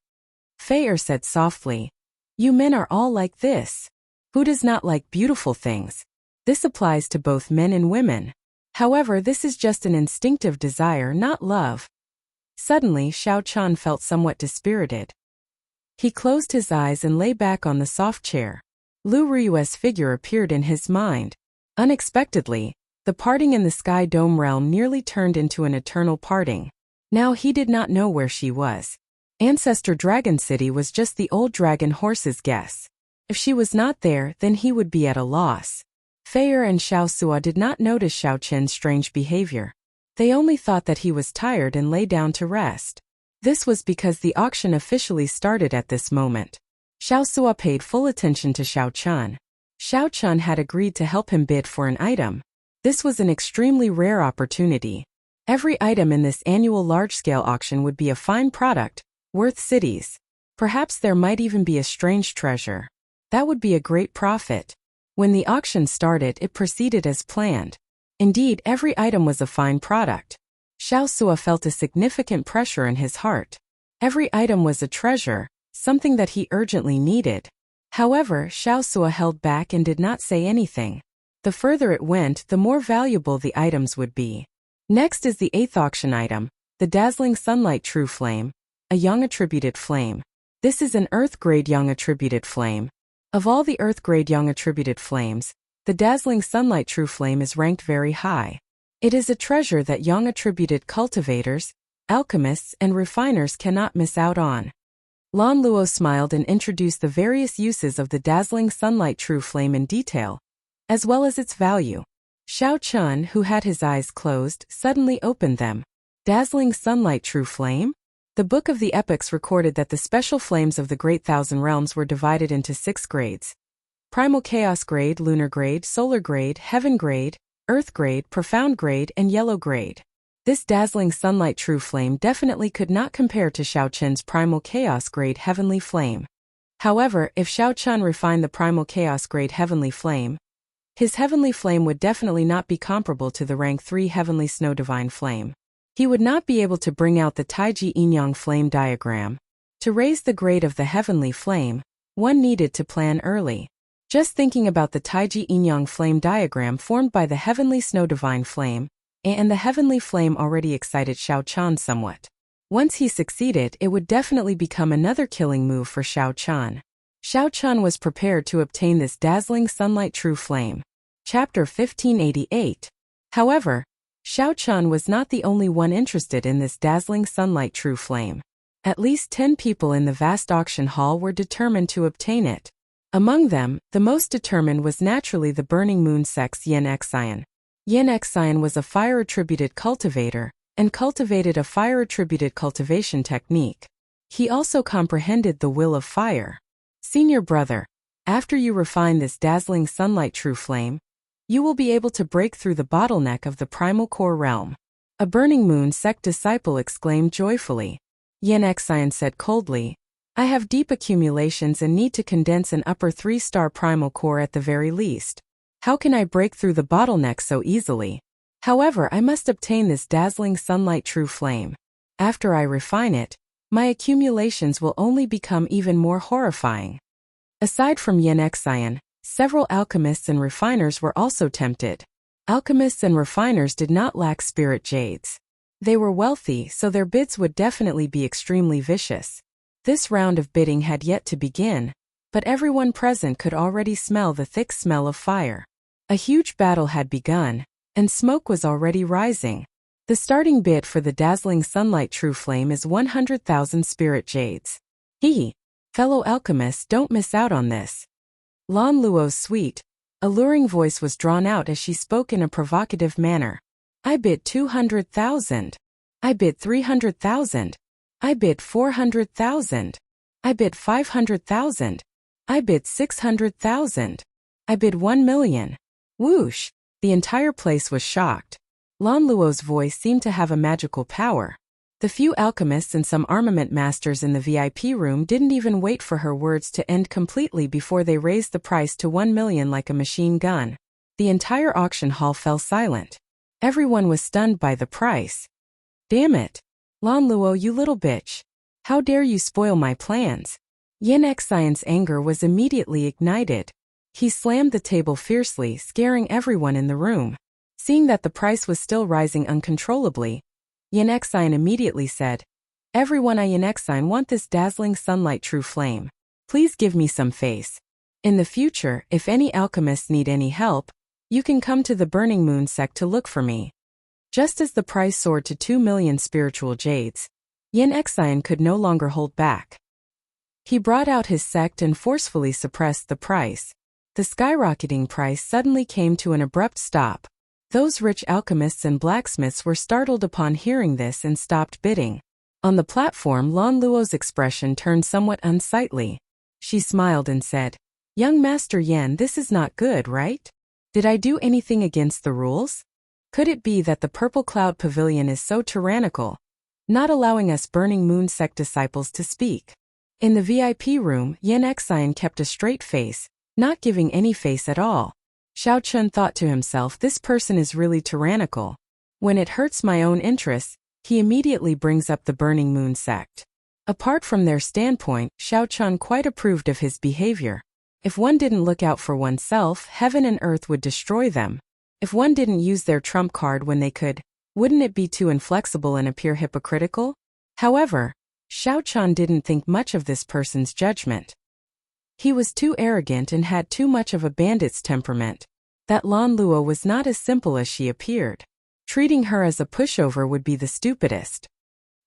Fei said softly. You men are all like this. Who does not like beautiful things? This applies to both men and women. However, this is just an instinctive desire, not love. Suddenly, Xiao Chan felt somewhat dispirited. He closed his eyes and lay back on the soft chair. Lu Rui's figure appeared in his mind. Unexpectedly, the parting in the sky dome realm nearly turned into an eternal parting. Now he did not know where she was. Ancestor Dragon City was just the old dragon horse's guess. If she was not there, then he would be at a loss. Fei and Xiao Sua did not notice Xiao Qin's strange behavior. They only thought that he was tired and lay down to rest. This was because the auction officially started at this moment. Xiao Sua paid full attention to Xiao Chun. Xiao Chun had agreed to help him bid for an item. This was an extremely rare opportunity. Every item in this annual large-scale auction would be a fine product, worth cities. Perhaps there might even be a strange treasure. That would be a great profit. When the auction started, it proceeded as planned. Indeed, every item was a fine product. Xiao Sua felt a significant pressure in his heart. Every item was a treasure, something that he urgently needed. However, Xiao Sua held back and did not say anything. The further it went, the more valuable the items would be. Next is the 8th auction item, the Dazzling Sunlight True Flame, a Yang attributed flame. This is an Earth-grade Yang attributed flame. Of all the Earth-grade Yang attributed flames, the Dazzling Sunlight True Flame is ranked very high. It is a treasure that Yang attributed cultivators, alchemists, and refiners cannot miss out on. Lan Luo smiled and introduced the various uses of the Dazzling Sunlight True Flame in detail, as well as its value. Xiao Chun, who had his eyes closed, suddenly opened them. Dazzling Sunlight True Flame? The Book of the Epics recorded that the special flames of the Great Thousand Realms were divided into 6 grades. Primal Chaos Grade, Lunar Grade, Solar Grade, Heaven Grade, Earth Grade, Profound Grade, and Yellow Grade. This Dazzling Sunlight True Flame definitely could not compare to Xiao Chen's Primal Chaos Grade Heavenly Flame. However, if Xiao Chen refined the Primal Chaos Grade Heavenly Flame, his Heavenly Flame would definitely not be comparable to the Rank 3 Heavenly Snow Divine Flame. He would not be able to bring out the Taiji Yin-Yang Flame diagram. To raise the grade of the Heavenly Flame, one needed to plan early. Just thinking about the Taiji Yin-Yang Flame diagram formed by the Heavenly Snow Divine Flame, and the Heavenly Flame already excited Xiao Chan somewhat. Once he succeeded, it would definitely become another killing move for Xiao Chan. Xiao Chan was prepared to obtain this Dazzling Sunlight True Flame. Chapter 1588. However, Xiao Chan was not the only one interested in this Dazzling Sunlight True Flame. At least 10 people in the vast auction hall were determined to obtain it. Among them, the most determined was naturally the Burning Moon Sect's Yin Xian. Yin Xian was a fire-attributed cultivator, and cultivated a fire-attributed cultivation technique. He also comprehended the will of fire. Senior brother, after you refine this Dazzling Sunlight True Flame, you will be able to break through the bottleneck of the Primal Core realm. A Burning Moon Sect disciple exclaimed joyfully. Yin Xian said coldly, I have deep accumulations and need to condense an upper 3-star Primal Core at the very least. How can I break through the bottleneck so easily? However, I must obtain this Dazzling Sunlight True Flame. After I refine it, my accumulations will only become even more horrifying. Aside from Yin Xian, several alchemists and refiners were also tempted. Alchemists and refiners did not lack spirit jades. They were wealthy, so their bids would definitely be extremely vicious. This round of bidding had yet to begin, but everyone present could already smell the thick smell of fire. A huge battle had begun, and smoke was already rising. The starting bid for the Dazzling Sunlight True Flame is 100,000 spirit jades. Fellow alchemists, don't miss out on this. Lan Luo's sweet, alluring voice was drawn out as she spoke in a provocative manner. I bid 200,000. I bid 300,000. I bid 400,000. I bid 500,000. I bid 600,000. I bid 1 million. Whoosh! The entire place was shocked. Lan Luo's voice seemed to have a magical power. The few alchemists and some armament masters in the VIP room didn't even wait for her words to end completely before they raised the price to 1 million like a machine gun. The entire auction hall fell silent. Everyone was stunned by the price. Damn it! Lan Luo, you little bitch. How dare you spoil my plans? Yin Xian's anger was immediately ignited. He slammed the table fiercely, scaring everyone in the room. Seeing that the price was still rising uncontrollably, Yin Xian immediately said, Everyone, I Yin Xian want this dazzling sunlight true flame. Please give me some face. In the future, if any alchemists need any help, you can come to the Burning Moon sect to look for me. Just as the price soared to 2 million spiritual jades, Yin Xian could no longer hold back. He brought out his sect and forcefully suppressed the price. The skyrocketing price suddenly came to an abrupt stop. Those rich alchemists and blacksmiths were startled upon hearing this and stopped bidding. On the platform, Lan Luo's expression turned somewhat unsightly. She smiled and said, Young Master Yan, this is not good, right? Did I do anything against the rules? Could it be that the Purple Cloud Pavilion is so tyrannical, not allowing us Burning Moon sect disciples to speak? In the VIP room, Yin Xian kept a straight face, not giving any face at all. Xiao Chun thought to himself, this person is really tyrannical. When it hurts my own interests, he immediately brings up the Burning Moon sect. Apart from their standpoint, Xiao Chun quite approved of his behavior. If one didn't look out for oneself, heaven and earth would destroy them. If one didn't use their trump card when they could, wouldn't it be too inflexible and appear hypocritical? However, Xiao Chun didn't think much of this person's judgment. He was too arrogant and had too much of a bandit's temperament. That Lan Luo was not as simple as she appeared. Treating her as a pushover would be the stupidest.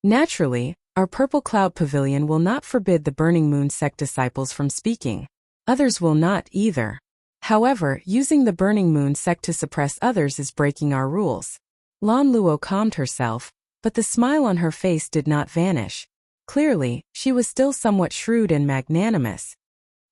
Naturally, our Purple Cloud Pavilion will not forbid the Burning Moon sect disciples from speaking. Others will not either. However, using the Burning Moon sect to suppress others is breaking our rules. Lan Luo calmed herself, but the smile on her face did not vanish. Clearly, she was still somewhat shrewd and magnanimous.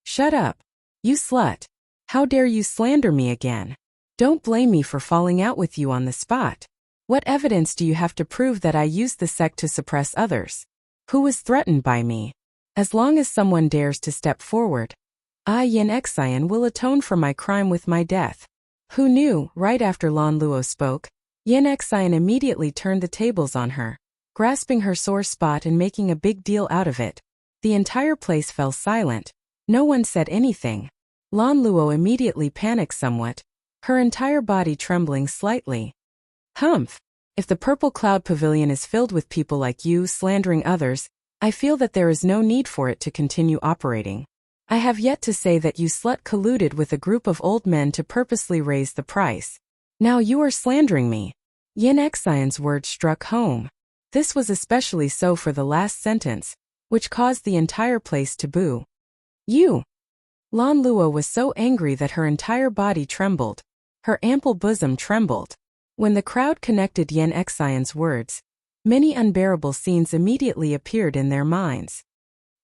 Shut up, you slut. How dare you slander me again? Don't blame me for falling out with you on the spot. What evidence do you have to prove that I used the sect to suppress others? Who was threatened by me? As long as someone dares to step forward, I, Yin Xian, will atone for my crime with my death. Who knew? Right after Lan Luo spoke, Yin Xian immediately turned the tables on her, grasping her sore spot and making a big deal out of it. The entire place fell silent. No one said anything. Lan Luo immediately panicked somewhat, her entire body trembling slightly. Humph! If the Purple Cloud Pavilion is filled with people like you slandering others, I feel that there is no need for it to continue operating. I have yet to say that you slut colluded with a group of old men to purposely raise the price. Now you are slandering me. Yin Xian's words struck home. This was especially so for the last sentence, which caused the entire place to boo. You! Lan Luo was so angry that her entire body trembled. Her ample bosom trembled. When the crowd connected Yin Xian's words, many unbearable scenes immediately appeared in their minds.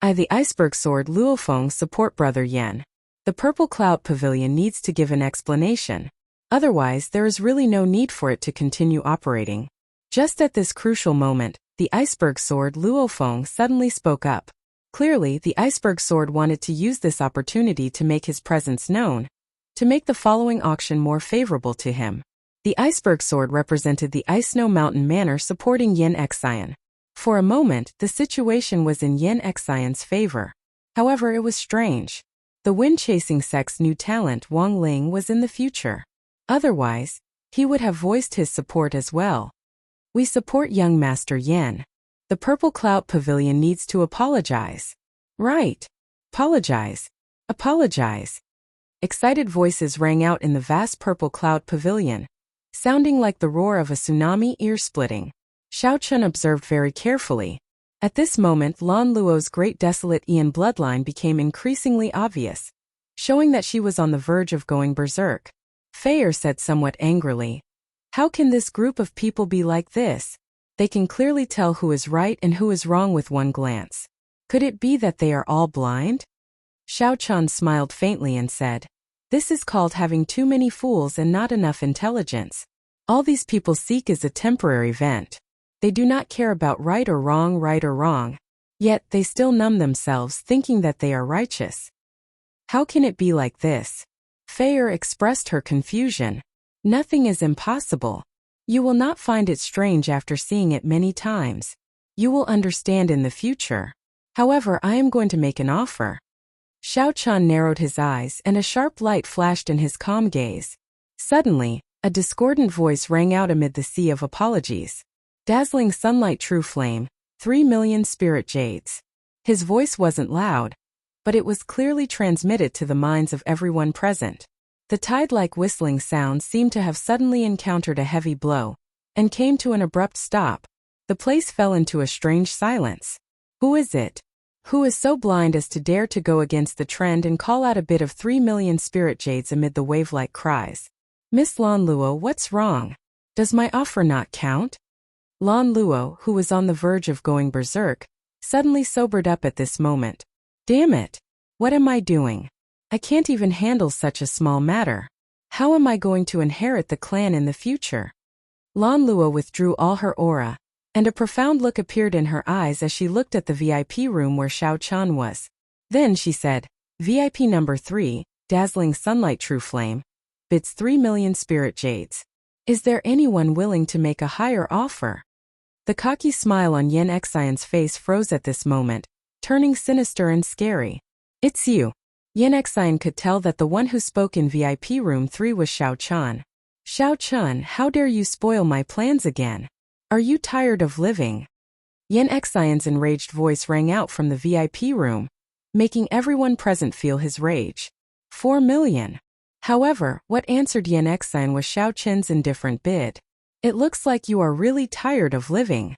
I, the iceberg sword Luofeng, support Brother Yan. The Purple Cloud Pavilion needs to give an explanation. Otherwise, there is really no need for it to continue operating. Just at this crucial moment, the iceberg sword Luofeng suddenly spoke up. Clearly, the iceberg sword wanted to use this opportunity to make his presence known, to make the following auction more favorable to him. The iceberg sword represented the Ice Snow Mountain Manor supporting Yin Xian. For a moment, the situation was in Yin Xian's favor. However, it was strange. The wind-chasing sect's new talent Wang Ling was in the future. Otherwise, he would have voiced his support as well. We support young Master Yan. The Purple Cloud Pavilion needs to apologize. Right. Apologize. Apologize. Excited voices rang out in the vast Purple Cloud Pavilion, sounding like the roar of a tsunami, ear-splitting. Xiao Chun observed very carefully. At this moment, Lan Luo's great desolate Ian bloodline became increasingly obvious, showing that she was on the verge of going berserk. Feier said somewhat angrily, "How can this group of people be like this? They can clearly tell who is right and who is wrong with one glance. Could it be that they are all blind?" Xiao Chun smiled faintly and said, "This is called having too many fools and not enough intelligence. All these people seek is a temporary vent. They do not care about right or wrong, yet they still numb themselves thinking that they are righteous. How can it be like this?" Feier expressed her confusion. "Nothing is impossible. You will not find it strange after seeing it many times. You will understand in the future. However, I am going to make an offer. Xiao Chun narrowed his eyes and a sharp light flashed in his calm gaze. Suddenly, a discordant voice rang out amid the sea of apologies. Dazzling sunlight, true flame, 3,000,000 spirit jades. His voice wasn't loud, but it was clearly transmitted to the minds of everyone present. The tide-like whistling sound seemed to have suddenly encountered a heavy blow, and came to an abrupt stop. The place fell into a strange silence. Who is it? Who is so blind as to dare to go against the trend and call out a bid of 3,000,000 spirit jades amid the wave-like cries? Miss Lan Luo, what's wrong? Does my offer not count? Lan Luo, who was on the verge of going berserk, suddenly sobered up at this moment. Damn it! What am I doing? I can't even handle such a small matter. How am I going to inherit the clan in the future? Lan Luo withdrew all her aura, and a profound look appeared in her eyes as she looked at the VIP room where Xiao Chun was. Then she said, VIP number 3, dazzling sunlight true flame, bids 3,000,000 spirit jades. Is there anyone willing to make a higher offer? The cocky smile on Yen Xian's face froze at this moment, turning sinister and scary. It's you. Yen Xian could tell that the one who spoke in VIP room 3 was Xiao Chun. Xiao Chun, how dare you spoil my plans again? Are you tired of living? Yen Xian's enraged voice rang out from the VIP room, making everyone present feel his rage. 4,000,000. However, what answered Yen Xian was Xiao Chun's indifferent bid. It looks like you are really tired of living.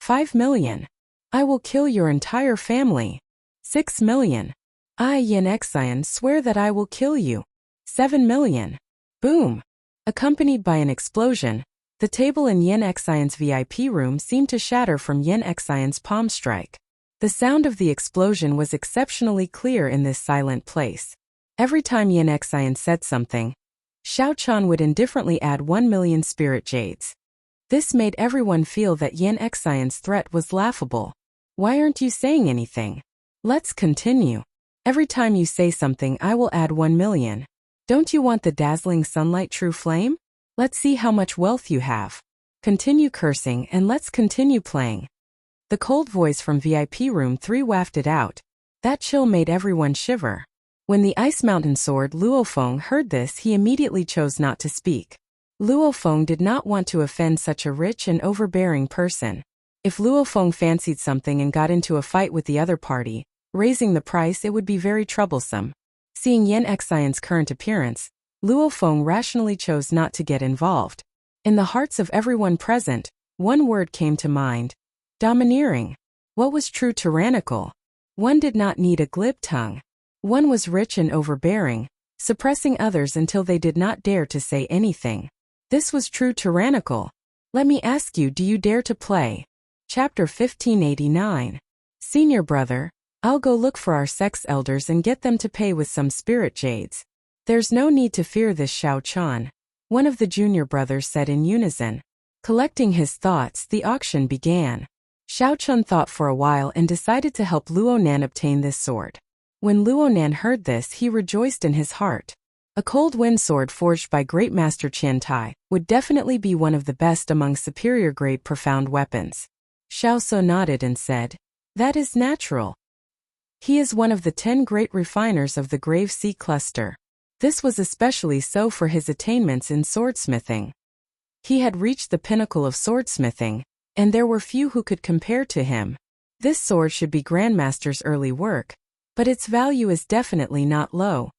5,000,000. I will kill your entire family. 6,000,000. I, Yen Xian, swear that I will kill you. 7,000,000. Boom! Accompanied by an explosion, the table in Yen Xian's VIP room seemed to shatter from Yen Xian's palm strike. The sound of the explosion was exceptionally clear in this silent place. Every time Yen Xian said something, Xiao Chun would indifferently add 1,000,000 spirit jades. This made everyone feel that Yen Xian's threat was laughable. Why aren't you saying anything? Let's continue. Every time you say something, I will add 1,000,000. Don't you want the dazzling sunlight true flame? Let's see how much wealth you have. Continue cursing and let's continue playing. The cold voice from VIP room 3 wafted out. That chill made everyone shiver. When the Ice Mountain Sword Luo Feng heard this, he immediately chose not to speak. Luo Feng did not want to offend such a rich and overbearing person. If Luo Feng fancied something and got into a fight with the other party, raising the price, it would be very troublesome. Seeing Yen Xian's current appearance, Luo Feng rationally chose not to get involved. In the hearts of everyone present, one word came to mind. Domineering. What was true tyrannical? One did not need a glib tongue. One was rich and overbearing, suppressing others until they did not dare to say anything. This was true tyrannical. Let me ask you, do you dare to play? Chapter 1589. Senior brother, I'll go look for our sex elders and get them to pay with some spirit jades. There's no need to fear this, Xiao Chun, one of the junior brothers said in unison. Collecting his thoughts, the auction began. Xiao Chun thought for a while and decided to help Luo Nan obtain this sword. When Luo Nan heard this, he rejoiced in his heart. A cold wind sword forged by Great Master Qian Tai would definitely be one of the best among superior grade profound weapons. Xiao So nodded and said, that is natural. He is one of the 10 great refiners of the Grave Sea Cluster. This was especially so for his attainments in swordsmithing. He had reached the pinnacle of swordsmithing, and there were few who could compare to him. This sword should be Grandmaster's early work, but its value is definitely not low.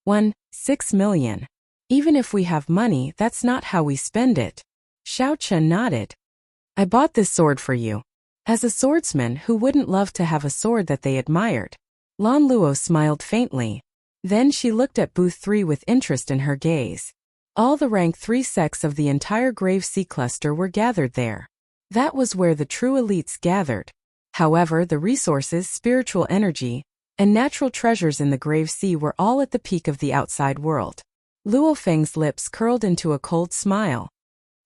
6,000,000. Even if we have money, that's not how we spend it. Xiao Chun nodded. I bought this sword for you. As a swordsman, who wouldn't love to have a sword that they admired? Lan Luo smiled faintly. Then she looked at booth 3 with interest in her gaze. All the rank 3 sects of the entire Grave Sea Cluster were gathered there. That was where the true elites gathered. However, the resources, spiritual energy, and natural treasures in the Grave Sea were all at the peak of the outside world. Luo Feng's lips curled into a cold smile.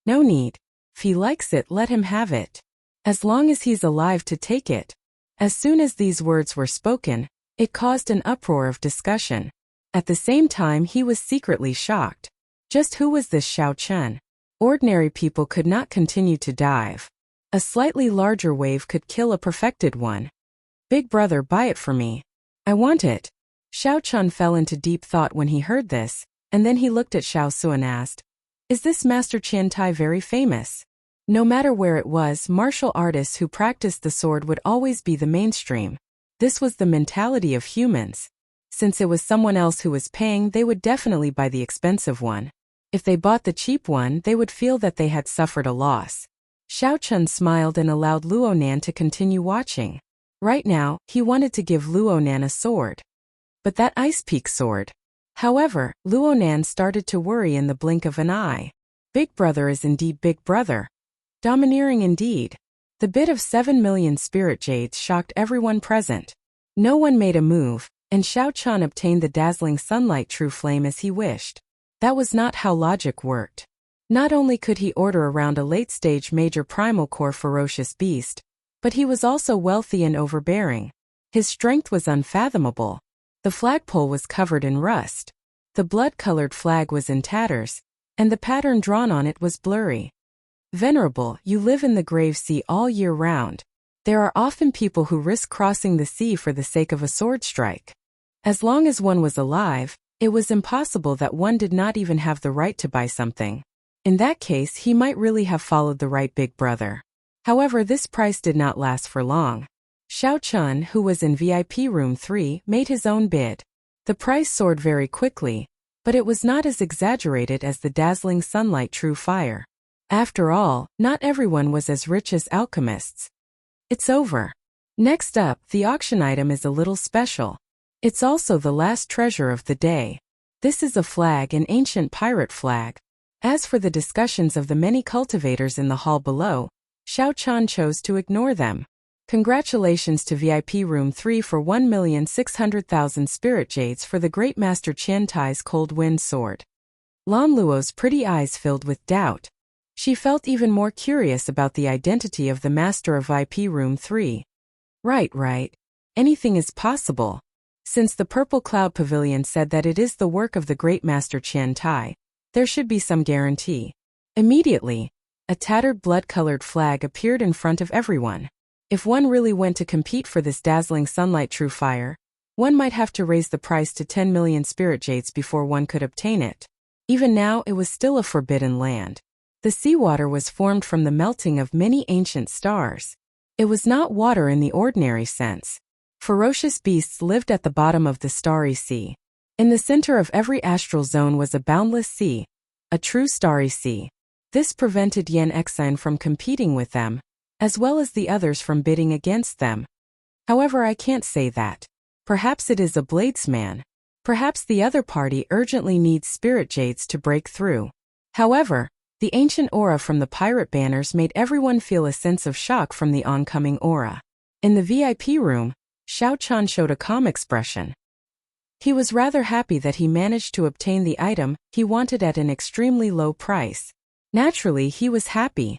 No need. If he likes it, let him have it. As long as he's alive to take it. As soon as these words were spoken, it caused an uproar of discussion. At the same time, he was secretly shocked. Just who was this Xiao Chun? Ordinary people could not continue to dive. A slightly larger wave could kill a perfected one. Big brother, buy it for me. I want it. Xiao Chun fell into deep thought when he heard this, and then he looked at Xiao Su and asked, "Is this Master Qian Tai very famous?" No matter where it was, martial artists who practiced the sword would always be the mainstream. This was the mentality of humans. Since it was someone else who was paying, they would definitely buy the expensive one. If they bought the cheap one, they would feel that they had suffered a loss. Xiao Chun smiled and allowed Luonan to continue watching. Right now, he wanted to give Luonan a sword. But that Ice Peak sword. However, Luonan started to worry in the blink of an eye. Big brother is indeed big brother. Domineering indeed. The bid of 7 million spirit jades shocked everyone present. No one made a move, and Xiao Chun obtained the dazzling sunlight true flame as he wished. That was not how logic worked. Not only could he order around a late-stage major primal core ferocious beast, but he was also wealthy and overbearing. His strength was unfathomable. The flagpole was covered in rust. The blood-colored flag was in tatters, and the pattern drawn on it was blurry. Venerable, you live in the grave sea all year round. There are often people who risk crossing the sea for the sake of a sword strike. As long as one was alive, it was impossible that one did not even have the right to buy something. In that case, he might really have followed the right big brother. However, this price did not last for long. Xiao Chun, who was in VIP room 3, made his own bid. The price soared very quickly, but it was not as exaggerated as the dazzling sunlight true fire. After all, not everyone was as rich as alchemists. It's over. Next up, the auction item is a little special. It's also the last treasure of the day. This is a flag, an ancient pirate flag. As for the discussions of the many cultivators in the hall below, Xiao Chun chose to ignore them. Congratulations to VIP room 3 for 1,600,000 spirit jades for the great Master Qian Tai's cold wind sword. Lan Luo's pretty eyes filled with doubt. She felt even more curious about the identity of the master of VIP room 3. Right. Anything is possible. Since the Purple Cloud Pavilion said that it is the work of the great Master Qian Tai, there should be some guarantee. Immediately, a tattered blood-colored flag appeared in front of everyone. If one really went to compete for this dazzling sunlight true fire, one might have to raise the price to 10 million spirit jades before one could obtain it. Even now, it was still a forbidden land. The seawater was formed from the melting of many ancient stars. It was not water in the ordinary sense. Ferocious beasts lived at the bottom of the starry sea. In the center of every astral zone was a boundless sea, a true starry sea. This prevented Yen Exine from competing with them, as well as the others from bidding against them. However, I can't say that. Perhaps it is a bladesman. Perhaps the other party urgently needs spirit jades to break through. However, the ancient aura from the pirate banners made everyone feel a sense of shock from the oncoming aura. In the VIP room, Xiao Chun showed a calm expression. He was rather happy that he managed to obtain the item he wanted at an extremely low price. Naturally, he was happy.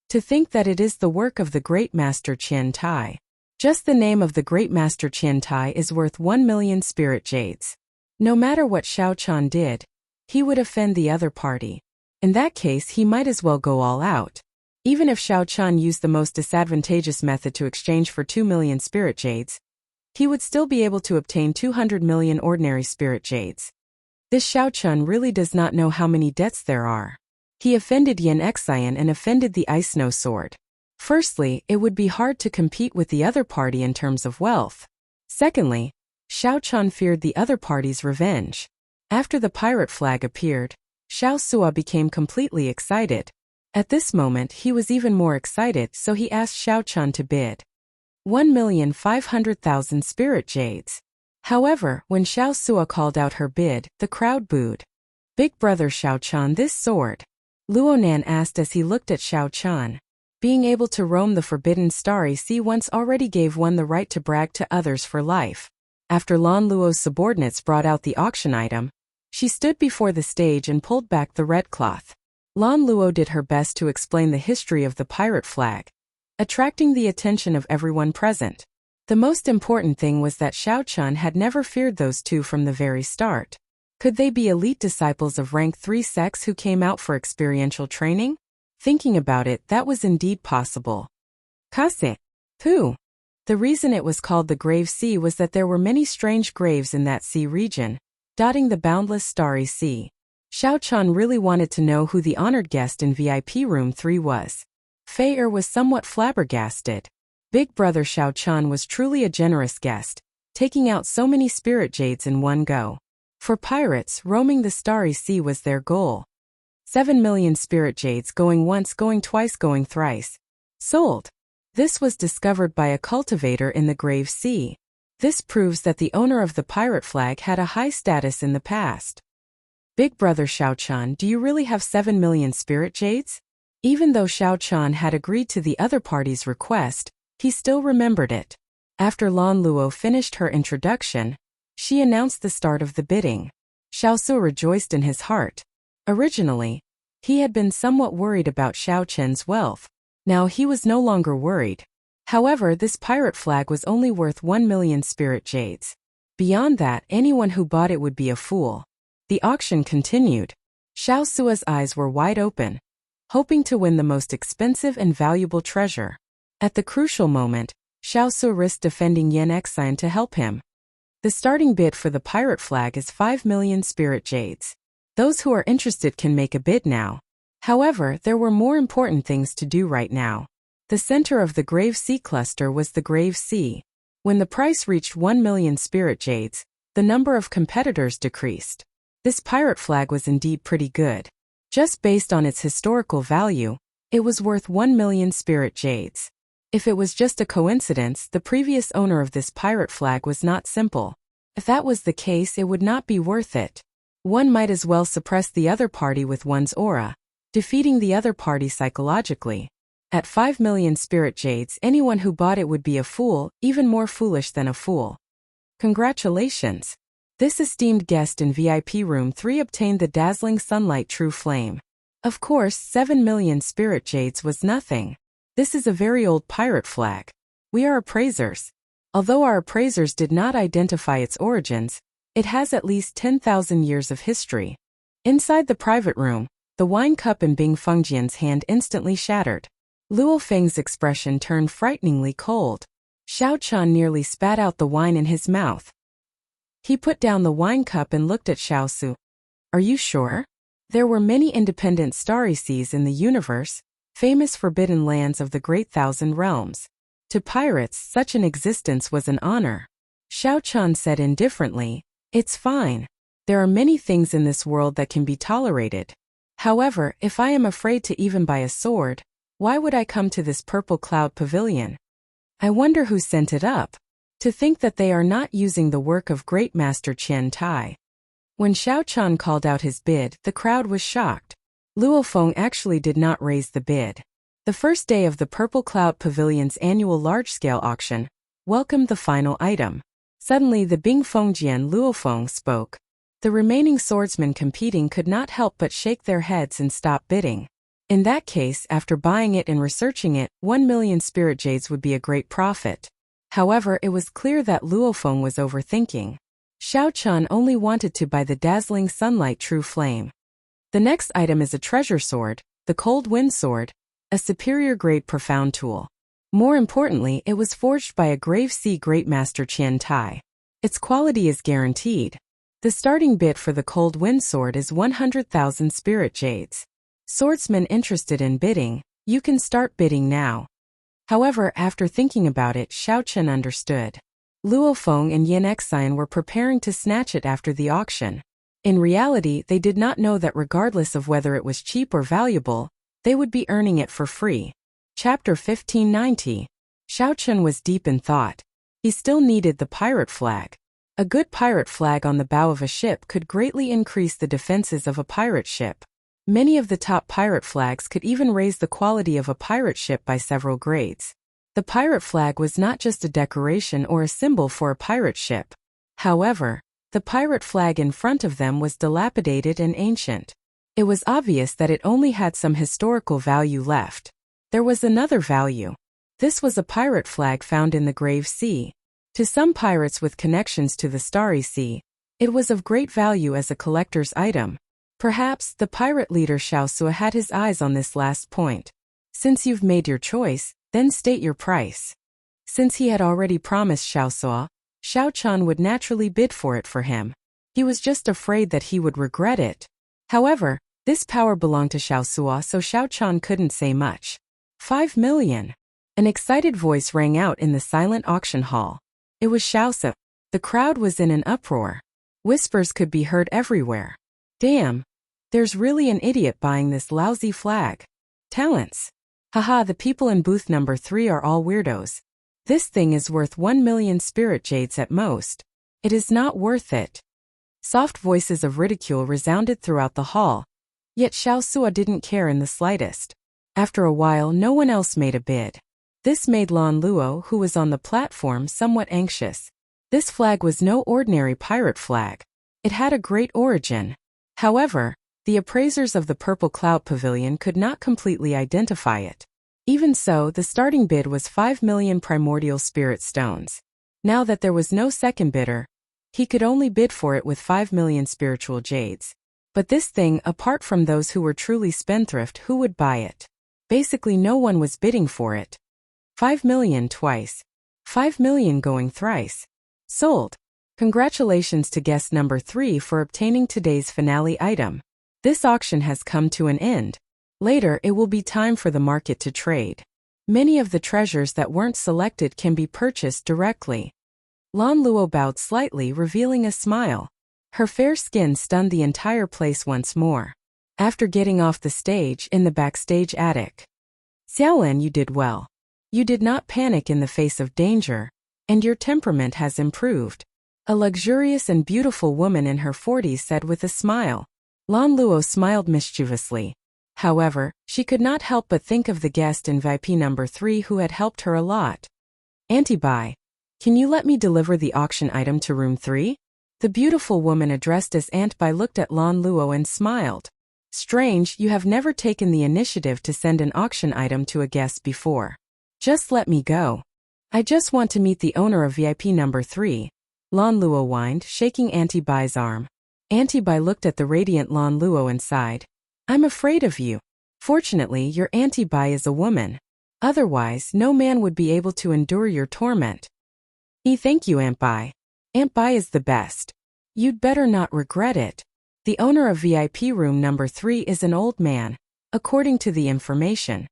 To think that it is the work of the great Master Qian Tai. Just the name of the great Master Qian Tai is worth 1 million spirit jades. No matter what Xiao Chun did, he would offend the other party. In that case, he might as well go all out. Even if Xiao Chun used the most disadvantageous method to exchange for 2 million spirit jades, he would still be able to obtain 200 million ordinary spirit jades. This Xiao Chun really does not know how many debts there are. He offended Yen Exine and offended the Ice Snow Sword. Firstly, it would be hard to compete with the other party in terms of wealth. Secondly, Xiao Chun feared the other party's revenge. After the pirate flag appeared, Xiao Sua became completely excited. At this moment, he was even more excited, so he asked Xiao Chun to bid 1,500,000 spirit jades. However, when Xiao Sua called out her bid, the crowd booed. Big brother Xiao Chun, this sword. Luonan asked as he looked at Xiao Chun. Being able to roam the forbidden starry sea once already gave one the right to brag to others for life. After Lan Luo's subordinates brought out the auction item, she stood before the stage and pulled back the red cloth. Lan Luo did her best to explain the history of the pirate flag, attracting the attention of everyone present. The most important thing was that Xiao Chun had never feared those two from the very start. Could they be elite disciples of rank 3 sects who came out for experiential training? Thinking about it, that was indeed possible. Kase. Who? The reason it was called the Grave Sea was that there were many strange graves in that sea region, dotting the boundless starry sea. Xiao Chan really wanted to know who the honored guest in VIP room 3 was. Fei Er was somewhat flabbergasted. Big brother Xiao Chan was truly a generous guest, taking out so many spirit jades in one go. For pirates, roaming the starry sea was their goal. 7 million spirit jades, going once, going twice, going thrice. Sold. This was discovered by a cultivator in the Grave Sea. This proves that the owner of the pirate flag had a high status in the past. Big brother Xiao Chan, do you really have 7 million spirit jades? Even though Xiao Chan had agreed to the other party's request, he still remembered it. After Lan Luo finished her introduction, she announced the start of the bidding. Xiao Su rejoiced in his heart. Originally, he had been somewhat worried about Xiao Chen's wealth. Now he was no longer worried. However, this pirate flag was only worth 1 million spirit jades. Beyond that, anyone who bought it would be a fool. The auction continued. Xiao Sua's eyes were wide open, hoping to win the most expensive and valuable treasure. At the crucial moment, Xiao Su risked defending Yan Exine to help him. The starting bid for the pirate flag is 5 million spirit jades. Those who are interested can make a bid now. However, there were more important things to do right now. The center of the Grave Sea cluster was the Grave Sea. When the price reached 1 million spirit jades, the number of competitors decreased. This pirate flag was indeed pretty good. Just based on its historical value, it was worth 1 million spirit jades. If it was just a coincidence, the previous owner of this pirate flag was not simple. If that was the case, it would not be worth it. One might as well suppress the other party with one's aura, defeating the other party psychologically. At 5 million spirit jades, anyone who bought it would be a fool, even more foolish than a fool. Congratulations! This esteemed guest in VIP room 3 obtained the dazzling sunlight true flame. Of course, 7 million spirit jades was nothing. This is a very old pirate flag. We are appraisers. Although our appraisers did not identify its origins, it has at least 10,000 years of history. Inside the private room, the wine cup in Bing Fengjian's hand instantly shattered. Luo Feng's expression turned frighteningly cold. Xiao Chan nearly spat out the wine in his mouth. He put down the wine cup and looked at Xiao Su. Are you sure? There were many independent starry seas in the universe, famous forbidden lands of the Great Thousand Realms. To pirates, such an existence was an honor. Xiao Chan said indifferently, it's fine. There are many things in this world that can be tolerated. However, if I am afraid to even buy a sword, why would I come to this purple cloud pavilion? I wonder who sent it up. To think that they are not using the work of Great Master Qian Tai. When Xiao Chan called out his bid, the crowd was shocked. Luo Feng actually did not raise the bid. The first day of the Purple Cloud Pavilion's annual large-scale auction welcomed the final item. Suddenly the Bing Fengjian Luo Feng spoke. The remaining swordsmen competing could not help but shake their heads and stop bidding. In that case, after buying it and researching it, 1 million spirit jades would be a great profit. However, it was clear that Luo Feng was overthinking. Xiao Chan only wanted to buy the dazzling sunlight true flame. The next item is a treasure sword, the Cold Wind Sword, a superior grade profound tool. More importantly, it was forged by a Grave Sea Great Master Qian Tai. Its quality is guaranteed. The starting bid for the Cold Wind Sword is 100,000 spirit jades. Swordsmen interested in bidding, you can start bidding now. However, after thinking about it, Xiao Chen understood. Luo Feng and Yan Exine were preparing to snatch it after the auction. In reality, they did not know that regardless of whether it was cheap or valuable, they would be earning it for free. Chapter 1590. Xiao Chen was deep in thought. He still needed the pirate flag. A good pirate flag on the bow of a ship could greatly increase the defenses of a pirate ship. Many of the top pirate flags could even raise the quality of a pirate ship by several grades. The pirate flag was not just a decoration or a symbol for a pirate ship. However, the pirate flag in front of them was dilapidated and ancient. It was obvious that it only had some historical value left. There was another value. This was a pirate flag found in the Grave Sea. To some pirates with connections to the Starry Sea, it was of great value as a collector's item. Perhaps the pirate leader Xiao Su had his eyes on this last point. Since you've made your choice, Then state your price. Since he had already promised Xiao Chun would naturally bid for it for him. He was just afraid that he would regret it. However, this power belonged to Xiao so Xiao Chun couldn't say much. 5 million. An excited voice rang out in the silent auction hall. It was Xiao. The crowd was in an uproar. Whispers could be heard everywhere. Damn. There's really an idiot buying this lousy flag. Talents. Haha, the people in booth number 3 are all weirdos. This thing is worth 1 million spirit jades at most. It is not worth it. Soft voices of ridicule resounded throughout the hall. Yet Xiao didn't care in the slightest. After a while, no one else made a bid. This made Lan Luo, who was on the platform, somewhat anxious. This flag was no ordinary pirate flag. It had a great origin. However, the appraisers of the Purple Cloud Pavilion could not completely identify it. Even so, the starting bid was 5 million primordial spirit stones. Now that there was no second bidder, he could only bid for it with 5 million spiritual jades. But this thing, apart from those who were truly spendthrift, who would buy it? Basically no one was bidding for it. 5 million twice. 5 million going thrice. Sold. Congratulations to guest number 3 for obtaining today's finale item. This auction has come to an end. Later, it will be time for the market to trade. Many of the treasures that weren't selected can be purchased directly. Lan Luo bowed slightly, revealing a smile. Her fair skin stunned the entire place once more. After getting off the stage in the backstage attic. Xiaolan, you did well. You did not panic in the face of danger, and your temperament has improved. A luxurious and beautiful woman in her 40s said with a smile. Lan Luo smiled mischievously. However, she could not help but think of the guest in VIP number 3 who had helped her a lot. Auntie Bai, can you let me deliver the auction item to room 3? The beautiful woman addressed as Aunt Bai looked at Lan Luo and smiled. Strange, you have never taken the initiative to send an auction item to a guest before. Just let me go. I just want to meet the owner of VIP number 3. Lan Luo whined, shaking Auntie Bai's arm. Auntie Bai looked at the radiant Lan Luo and sighed. I'm afraid of you. Fortunately, your Auntie Bai is a woman. Otherwise, no man would be able to endure your torment. Thank you, Aunt Bai. Aunt Bai is the best. You'd better not regret it. The owner of VIP room number 3 is an old man, according to the information.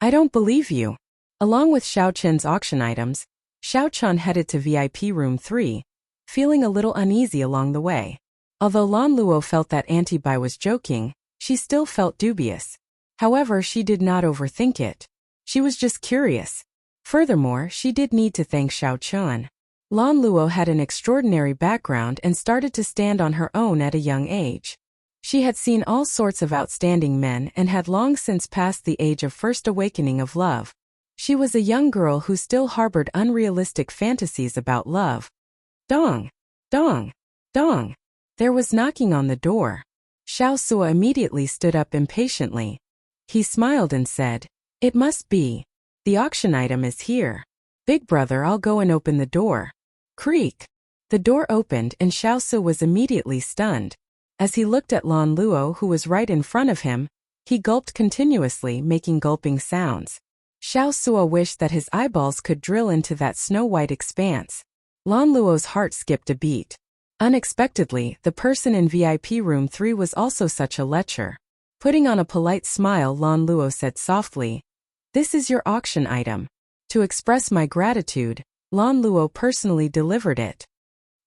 I don't believe you. Along with Xiao Chen's auction items, Xiao Chun headed to VIP room 3, feeling a little uneasy along the way. Although Lan Luo felt that Auntie Bai was joking, she still felt dubious. However, she did not overthink it. She was just curious. Furthermore, she did need to thank Xiao Chun. Lan Luo had an extraordinary background and started to stand on her own at a young age. She had seen all sorts of outstanding men and had long since passed the age of first awakening of love. She was a young girl who still harbored unrealistic fantasies about love. Dong! Dong! Dong! There was knocking on the door. Xiao immediately stood up impatiently. He smiled and said, It must be. The auction item is here. Big brother, I'll go and open the door. Creak. The door opened and Xiao was immediately stunned. As he looked at Lan Luo, who was right in front of him, he gulped continuously, making gulping sounds. Xiao wished that his eyeballs could drill into that snow-white expanse. Lan Luo's heart skipped a beat. Unexpectedly, the person in VIP room 3 was also such a lecher. Putting on a polite smile, Lan Luo said softly, This is your auction item. To express my gratitude, Lan Luo personally delivered it.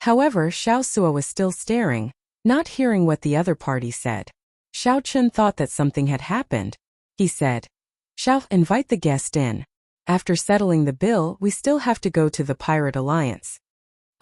However, Xiao was still staring, not hearing what the other party said. Xiao Chun thought that something had happened. He said, Xiao, invite the guest in. After settling the bill, we still have to go to the Pirate Alliance.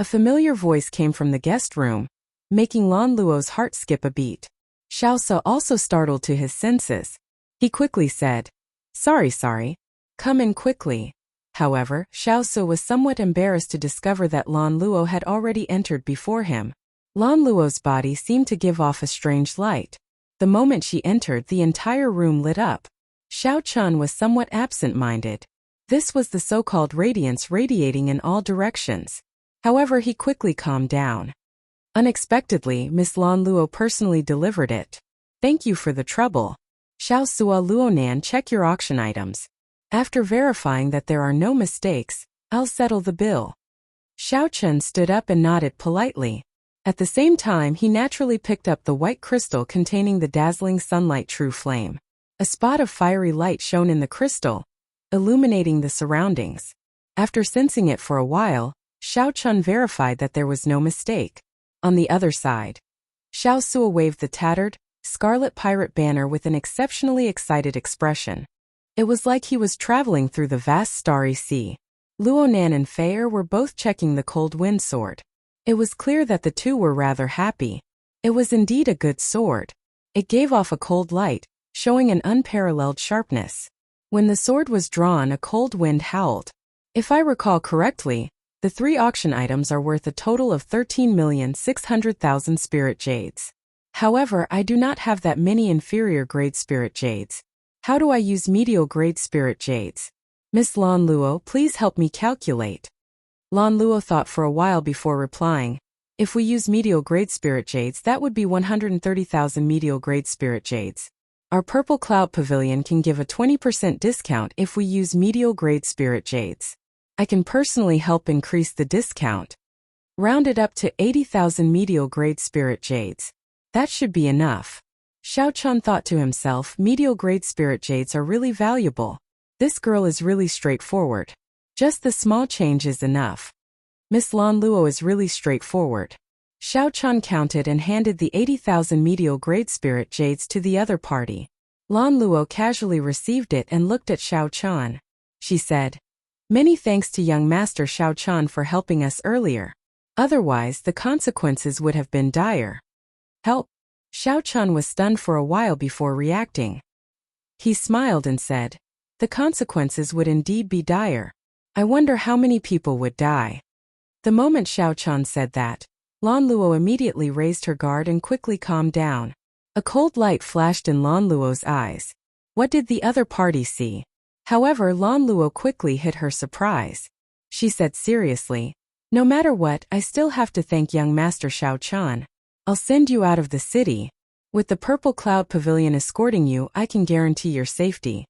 A familiar voice came from the guest room, making Lan Luo's heart skip a beat. Xiao also startled to his senses. He quickly said, Sorry. Come in quickly. However, Xiao was somewhat embarrassed to discover that Lan Luo had already entered before him. Lan Luo's body seemed to give off a strange light. The moment she entered, the entire room lit up. Xiao Chun was somewhat absent-minded. This was the so-called radiance radiating in all directions. However, he quickly calmed down. Unexpectedly, Miss Lan Luo personally delivered it. Thank you for the trouble. Xiao Luonan, check your auction items. After verifying that there are no mistakes, I'll settle the bill. Xiao Chun stood up and nodded politely. At the same time, he naturally picked up the white crystal containing the dazzling sunlight true flame. A spot of fiery light shone in the crystal, illuminating the surroundings. After sensing it for a while, Xiao Chun verified that there was no mistake. On the other side, Xiao Sua waved the tattered, scarlet pirate banner with an exceptionally excited expression. It was like he was traveling through the vast starry sea. Luonan and Fei Er were both checking the cold wind sword. It was clear that the two were rather happy. It was indeed a good sword. It gave off a cold light, showing an unparalleled sharpness. When the sword was drawn, a cold wind howled. If I recall correctly, the 3 auction items are worth a total of 13,600,000 spirit jades. However, I do not have that many inferior grade spirit jades. How do I use medial grade spirit jades? Miss Lan Luo, please help me calculate. Lan Luo thought for a while before replying. If we use medial grade spirit jades, that would be 130,000 medial grade spirit jades. Our Purple Cloud Pavilion can give a 20% discount if we use medial grade spirit jades. I can personally help increase the discount. Round it up to 80,000 medial grade spirit jades. That should be enough. Xiao Chun thought to himself, medial grade spirit jades are really valuable. This girl is really straightforward. Just the small change is enough. Miss Lan Luo is really straightforward. Xiao Chun counted and handed the 80,000 medial grade spirit jades to the other party. Lan Luo casually received it and looked at Xiao Chun. She said, "Many thanks to young Master Xiao Chun for helping us earlier. Otherwise, the consequences would have been dire." "Help?" Xiao Chun was stunned for a while before reacting. He smiled and said, "The consequences would indeed be dire. I wonder how many people would die." The moment Xiao Chun said that, Lan Luo immediately raised her guard and quickly calmed down. A cold light flashed in Lan Luo's eyes. What did the other party see? However, Lan Luo quickly hid her surprise. She said seriously, "No matter what, I still have to thank young Master Xiao Chun. I'll send you out of the city. With the Purple Cloud Pavilion escorting you, I can guarantee your safety."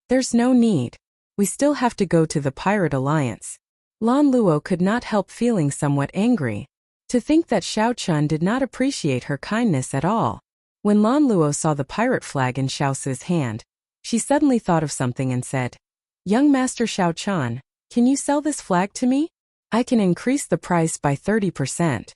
"There's no need. We still have to go to the Pirate Alliance." Lan Luo could not help feeling somewhat angry. To think that Xiao Chun did not appreciate her kindness at all. When Lan Luo saw the pirate flag in Xiao Su's hand, she suddenly thought of something and said, "Young Master Xiao Chun, can you sell this flag to me? I can increase the price by 30%.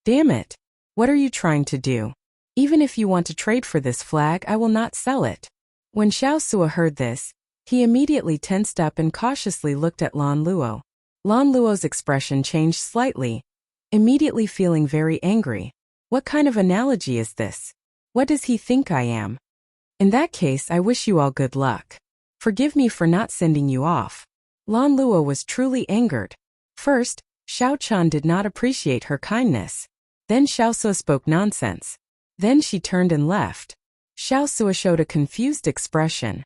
"Damn it. What are you trying to do? Even if you want to trade for this flag, I will not sell it." When Xiao Sua heard this, he immediately tensed up and cautiously looked at Lan Luo. Lan Luo's expression changed slightly, immediately feeling very angry. What kind of analogy is this? What does he think I am? In that case, I wish you all good luck. Forgive me for not sending you off. Lan Luo was truly angered. First, Xiao Chun did not appreciate her kindness. Then Xiao Sua spoke nonsense. Then she turned and left. Xiao Sua showed a confused expression.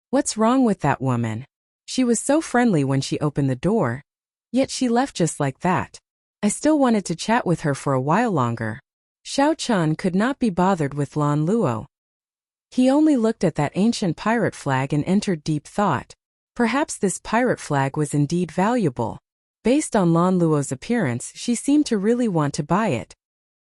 What's wrong with that woman? She was so friendly when she opened the door. Yet she left just like that. I still wanted to chat with her for a while longer. Xiao Chun could not be bothered with Lan Luo. He only looked at that ancient pirate flag and entered deep thought. Perhaps this pirate flag was indeed valuable. Based on Lan Luo's appearance, she seemed to really want to buy it.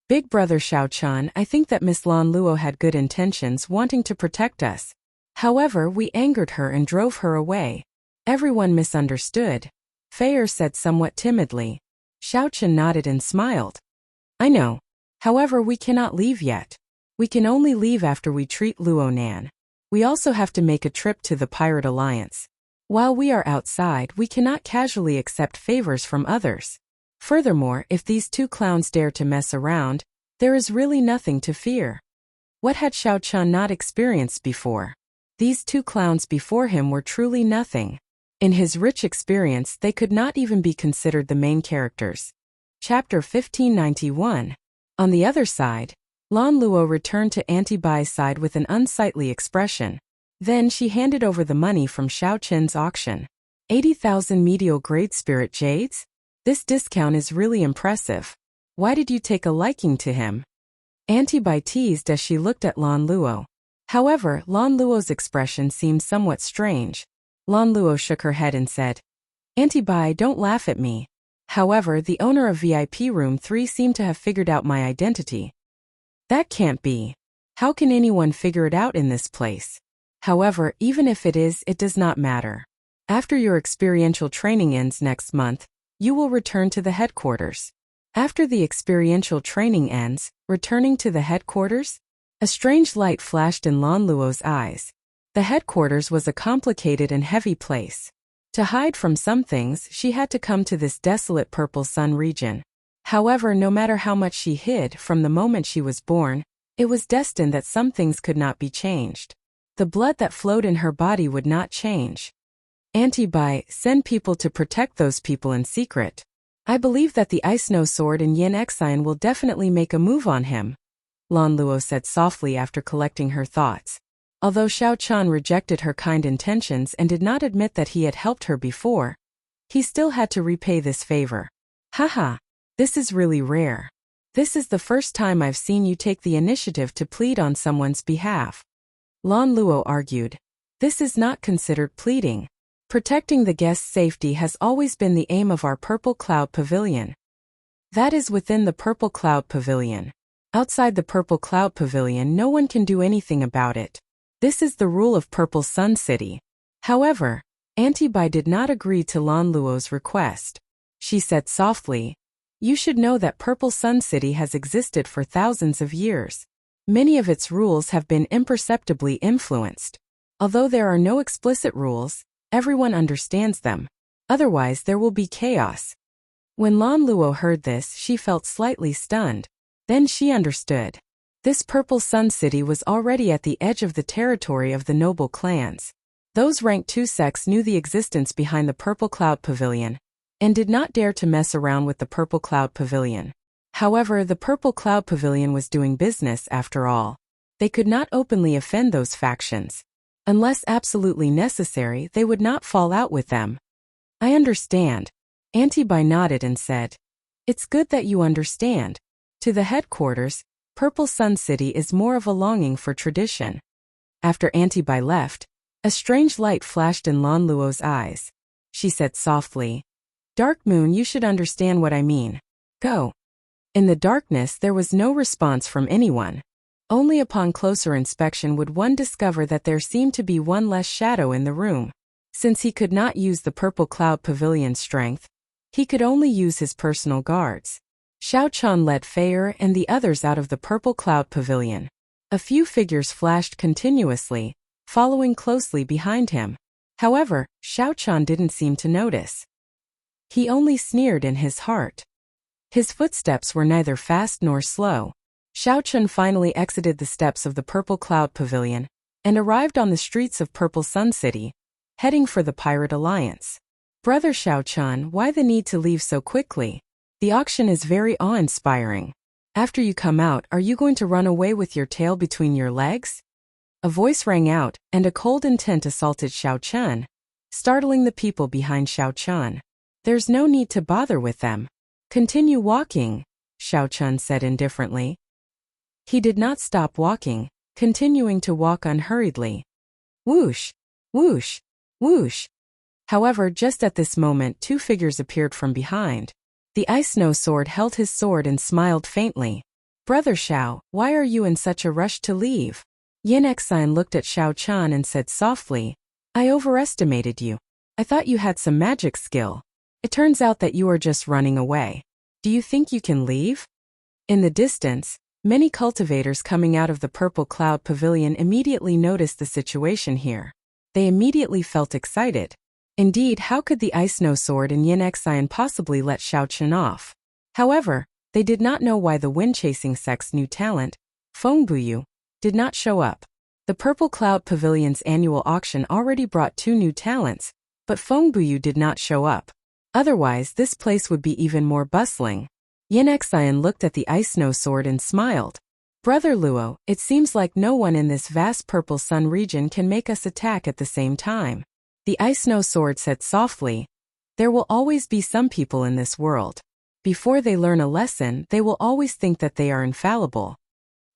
Big brother Xiao Chun, I think that Miss Lan Luo had good intentions, wanting to protect us. However, we angered her and drove her away. Everyone misunderstood. Fei Er said somewhat timidly. Xiao Chun nodded and smiled. "I know. However, we cannot leave yet. We can only leave after we treat Luonan. We also have to make a trip to the Pirate Alliance. While we are outside, we cannot casually accept favors from others. Furthermore, if these two clowns dare to mess around, there is really nothing to fear." What had Xiao Chun not experienced before? These two clowns before him were truly nothing. In his rich experience, they could not even be considered the main characters. Chapter 1591. On the other side, Lan Luo returned to Auntie Bai's side with an unsightly expression. Then she handed over the money from Xiao Chen's auction. 80,000 medial grade spirit jades? This discount is really impressive. Why did you take a liking to him? Auntie Bai teased as she looked at Lan Luo. However, Lan Luo's expression seemed somewhat strange. Lan Luo shook her head and said, Auntie Bai, don't laugh at me. However, the owner of VIP Room 3 seemed to have figured out my identity. That can't be. How can anyone figure it out in this place? However, even if it is, it does not matter. After your experiential training ends next month, you will return to the headquarters. After the experiential training ends, returning to the headquarters? A strange light flashed in Lan Luo's eyes. The headquarters was a complicated and heavy place. To hide from some things, she had to come to this desolate Purple Sun region. However, no matter how much she hid from the moment she was born, it was destined that some things could not be changed. The blood that flowed in her body would not change. Auntie Bai, send people to protect those people in secret. I believe that the Ice Snow Sword and Yin Exine will definitely make a move on him, Lan Luo said softly after collecting her thoughts. Although Xiao Chan rejected her kind intentions and did not admit that he had helped her before, he still had to repay this favor. Haha, this is really rare. This is the first time I've seen you take the initiative to plead on someone's behalf. Lan Luo argued. This is not considered pleading. Protecting the guest's safety has always been the aim of our Purple Cloud Pavilion. That is within the Purple Cloud Pavilion. Outside the Purple Cloud Pavilion, no one can do anything about it. This is the rule of Purple Sun City. However, Auntie Bai did not agree to Lan Luo's request. She said softly, You should know that Purple Sun City has existed for thousands of years. Many of its rules have been imperceptibly influenced. Although there are no explicit rules, everyone understands them. Otherwise, there will be chaos. When Lan Luo heard this, she felt slightly stunned. Then she understood. This Purple Sun City was already at the edge of the territory of the noble clans. Those rank 2 sects knew the existence behind the Purple Cloud Pavilion, and did not dare to mess around with the Purple Cloud Pavilion. However, the Purple Cloud Pavilion was doing business after all. They could not openly offend those factions. Unless absolutely necessary, they would not fall out with them. I understand. Auntie Bai nodded and said, It's good that you understand. To the headquarters, Purple Sun City is more of a longing for tradition. After Auntie Bai left, a strange light flashed in Lan Luo's eyes. She said softly, Dark Moon, you should understand what I mean. Go. In the darkness, there was no response from anyone. Only upon closer inspection would one discover that there seemed to be one less shadow in the room. Since he could not use the Purple Cloud Pavilion's strength, he could only use his personal guards. Xiao Chan led Feier and the others out of the Purple Cloud Pavilion. A few figures flashed continuously, following closely behind him. However, Xiao Chan didn't seem to notice. He only sneered in his heart. His footsteps were neither fast nor slow. Xiao Chan finally exited the steps of the Purple Cloud Pavilion and arrived on the streets of Purple Sun City, heading for the Pirate Alliance. Brother Xiao Chan, why the need to leave so quickly? The auction is very awe-inspiring. After you come out, are you going to run away with your tail between your legs? A voice rang out, and a cold intent assaulted Xiao Chan, startling the people behind Xiao Chan. There's no need to bother with them. Continue walking, Xiao Chan said indifferently. He did not stop walking, continuing to walk unhurriedly. Whoosh, whoosh, whoosh. However, just at this moment, 2 figures appeared from behind. The Ice Snow Sword held his sword and smiled faintly. Brother Xiao, why are you in such a rush to leave? Yin Exine looked at Xiao Chan and said softly, I overestimated you. I thought you had some magic skill. It turns out that you are just running away. Do you think you can leave? In the distance, many cultivators coming out of the Purple Cloud Pavilion immediately noticed the situation here. They immediately felt excited. Indeed, how could the Ice Snow Sword and Yin Exine possibly let Xiao Chan off? However, they did not know why the wind-chasing sect's new talent, Feng Buyu, did not show up. The Purple Cloud Pavilion's annual auction already brought 2 new talents, but Feng Buyu did not show up. Otherwise, this place would be even more bustling. Yin Exine looked at the Ice Snow Sword and smiled. Brother Luo, it seems like no one in this vast Purple Sun region can make us attack at the same time. The Ice Snow Sword said softly, There will always be some people in this world. Before they learn a lesson, they will always think that they are infallible.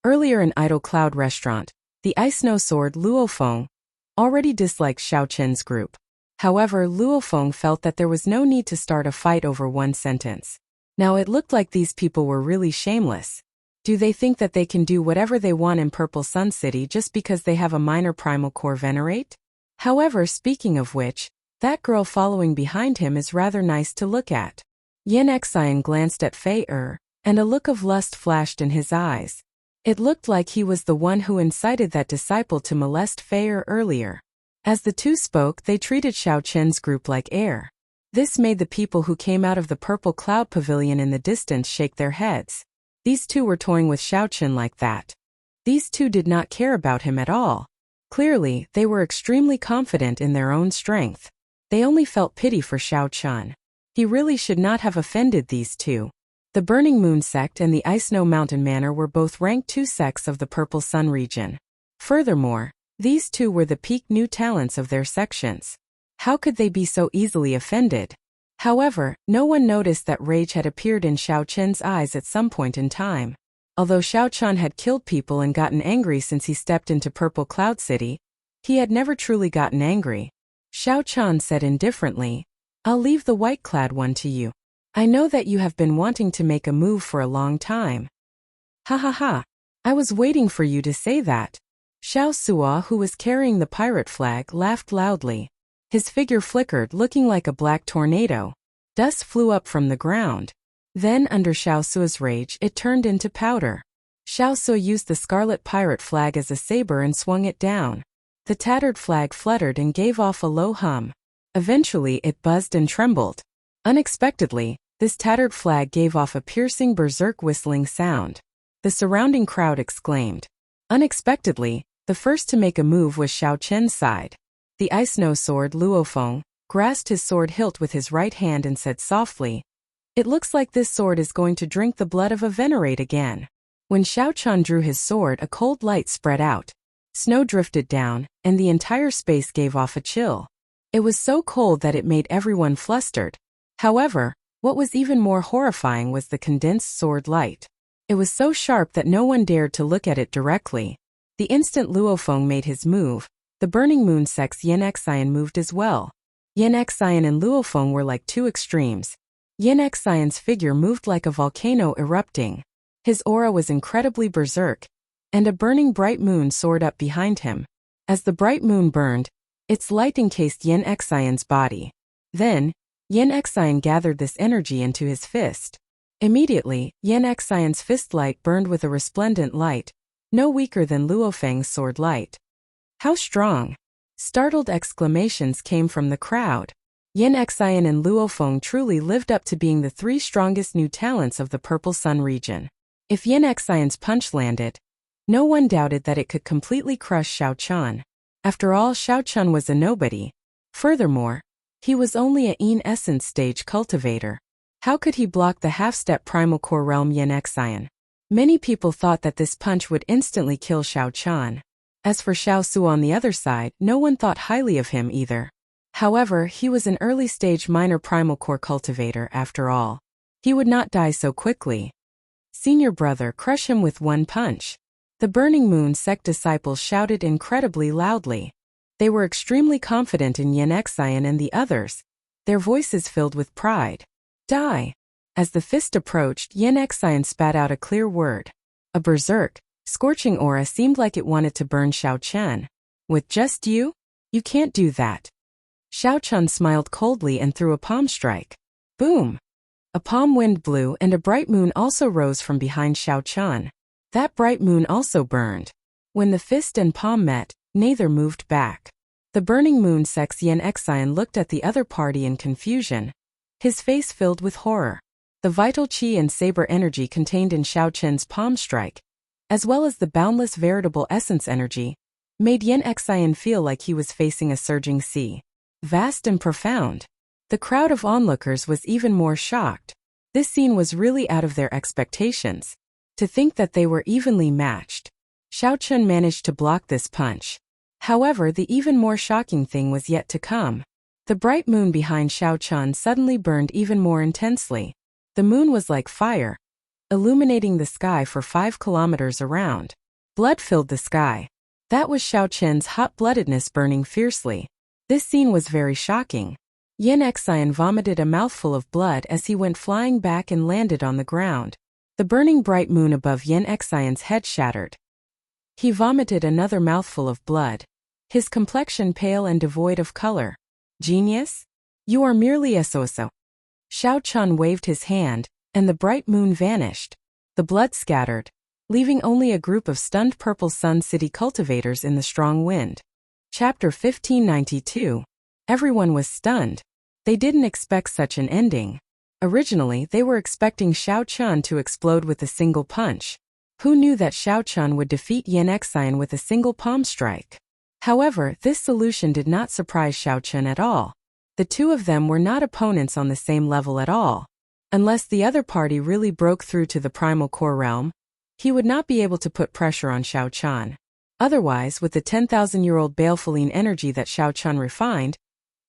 Earlier in Idle Cloud Restaurant, the Ice Snow Sword Luo Feng already disliked Xiao Chen's group. However, Luofeng felt that there was no need to start a fight over one sentence. Now it looked like these people were really shameless. Do they think that they can do whatever they want in Purple Sun City just because they have a minor primal core venerate? However, speaking of which, that girl following behind him is rather nice to look at. Yin Xian glanced at Fei and a look of lust flashed in his eyes. It looked like he was the one who incited that disciple to molest Fei earlier. As the two spoke, they treated Xiao Chen's group like air. This made the people who came out of the purple cloud pavilion in the distance shake their heads. These two were toying with Xiao Chen like that. These two did not care about him at all. Clearly, they were extremely confident in their own strength. They only felt pity for Xiao Chen. He really should not have offended these two. The Burning Moon sect and the Ice Snow Mountain Manor were both ranked 2 sects of the Purple Sun region. Furthermore, these two were the peak new talents of their sections. How could they be so easily offended? However, no one noticed that rage had appeared in Xiao Chen's eyes at some point in time. Although Xiao Chen had killed people and gotten angry since he stepped into Purple Cloud City, he had never truly gotten angry. Xiao Chen said indifferently, "I'll leave the white-clad one to you. I know that you have been wanting to make a move for a long time." "Ha ha ha. I was waiting for you to say that." Xiao Suo, who was carrying the pirate flag, laughed loudly. His figure flickered, looking like a black tornado. Dust flew up from the ground. Then, under Xiao Suo's rage, it turned into powder. Xiao Suo used the scarlet pirate flag as a saber and swung it down. The tattered flag fluttered and gave off a low hum. Eventually, it buzzed and trembled. Unexpectedly, this tattered flag gave off a piercing berserk whistling sound. The surrounding crowd exclaimed. Unexpectedly, the first to make a move was Xiao Chen's side. The Ice Snow Sword Luofeng grasped his sword hilt with his right hand and said softly, "It looks like this sword is going to drink the blood of a venerate again." When Xiao Chen drew his sword, a cold light spread out. Snow drifted down, and the entire space gave off a chill. It was so cold that it made everyone flustered. However, what was even more horrifying was the condensed sword light. It was so sharp that no one dared to look at it directly. The instant Luofeng made his move, the Burning Moon sect's Yin Xian moved as well. Yin Xian and Luofeng were like two extremes. Yin Xian's figure moved like a volcano erupting. His aura was incredibly berserk, and a burning bright moon soared up behind him. As the bright moon burned, its light encased Yin Xian's body. Then, Yin Xian gathered this energy into his fist. Immediately, Yin Xian's fist light burned with a resplendent light, no weaker than Luofeng's sword light. "How strong!" Startled exclamations came from the crowd. Yin Xian and Luofeng truly lived up to being the 3 strongest new talents of the Purple Sun region. If Yin Xian's punch landed, no one doubted that it could completely crush Xiao Chen. After all, Xiao Chen was a nobody. Furthermore, he was only a Yin Essence stage cultivator. How could he block the half-step primal core realm Yin Xian? Many people thought that this punch would instantly kill Xiao Chen. As for Xiao Su on the other side, no one thought highly of him either. However, he was an early-stage minor primal core cultivator after all. He would not die so quickly. "Senior brother, crush him with one punch." The Burning Moon sect disciples shouted incredibly loudly. They were extremely confident in Yin Xian and the others, their voices filled with pride. "Die!" As the fist approached, Yin Xian spat out a clear word. A berserk, scorching aura seemed like it wanted to burn Xiao Chen. "With just you? You can't do that." Xiao Chen smiled coldly and threw a palm strike. Boom! A palm wind blew and a bright moon also rose from behind Xiao Chen. That bright moon also burned. When the fist and palm met, neither moved back. The Burning Moon sect's Yin Xian looked at the other party in confusion. His face filled with horror. The vital qi and saber energy contained in Xiao Chen's palm strike, as well as the boundless veritable essence energy, made Yin Xian feel like he was facing a surging sea. Vast and profound. The crowd of onlookers was even more shocked. This scene was really out of their expectations. To think that they were evenly matched. Xiao Chen managed to block this punch. However, the even more shocking thing was yet to come. The bright moon behind Xiao Chen suddenly burned even more intensely. The moon was like fire, illuminating the sky for 5 kilometers around. Blood filled the sky. That was Xiao Chen's hot-bloodedness burning fiercely. This scene was very shocking. Yin Xian vomited a mouthful of blood as he went flying back and landed on the ground. The burning bright moon above Yin Xian's head shattered. He vomited another mouthful of blood. His complexion pale and devoid of color. Genius? You are merely a so-so. Xiao Chun waved his hand, and the bright moon vanished. The blood scattered, leaving only a group of stunned Purple Sun City cultivators in the strong wind. Chapter 1592. Everyone was stunned. They didn't expect such an ending. Originally, they were expecting Xiao Chun to explode with a single punch. Who knew that Xiao Chun would defeat Yin Xian with a single palm strike? However, this solution did not surprise Xiao Chun at all. The two of them were not opponents on the same level at all. Unless the other party really broke through to the primal core realm, he would not be able to put pressure on Xiao Chun. Otherwise, with the 10,000-year-old Balefulline energy that Xiao Chun refined,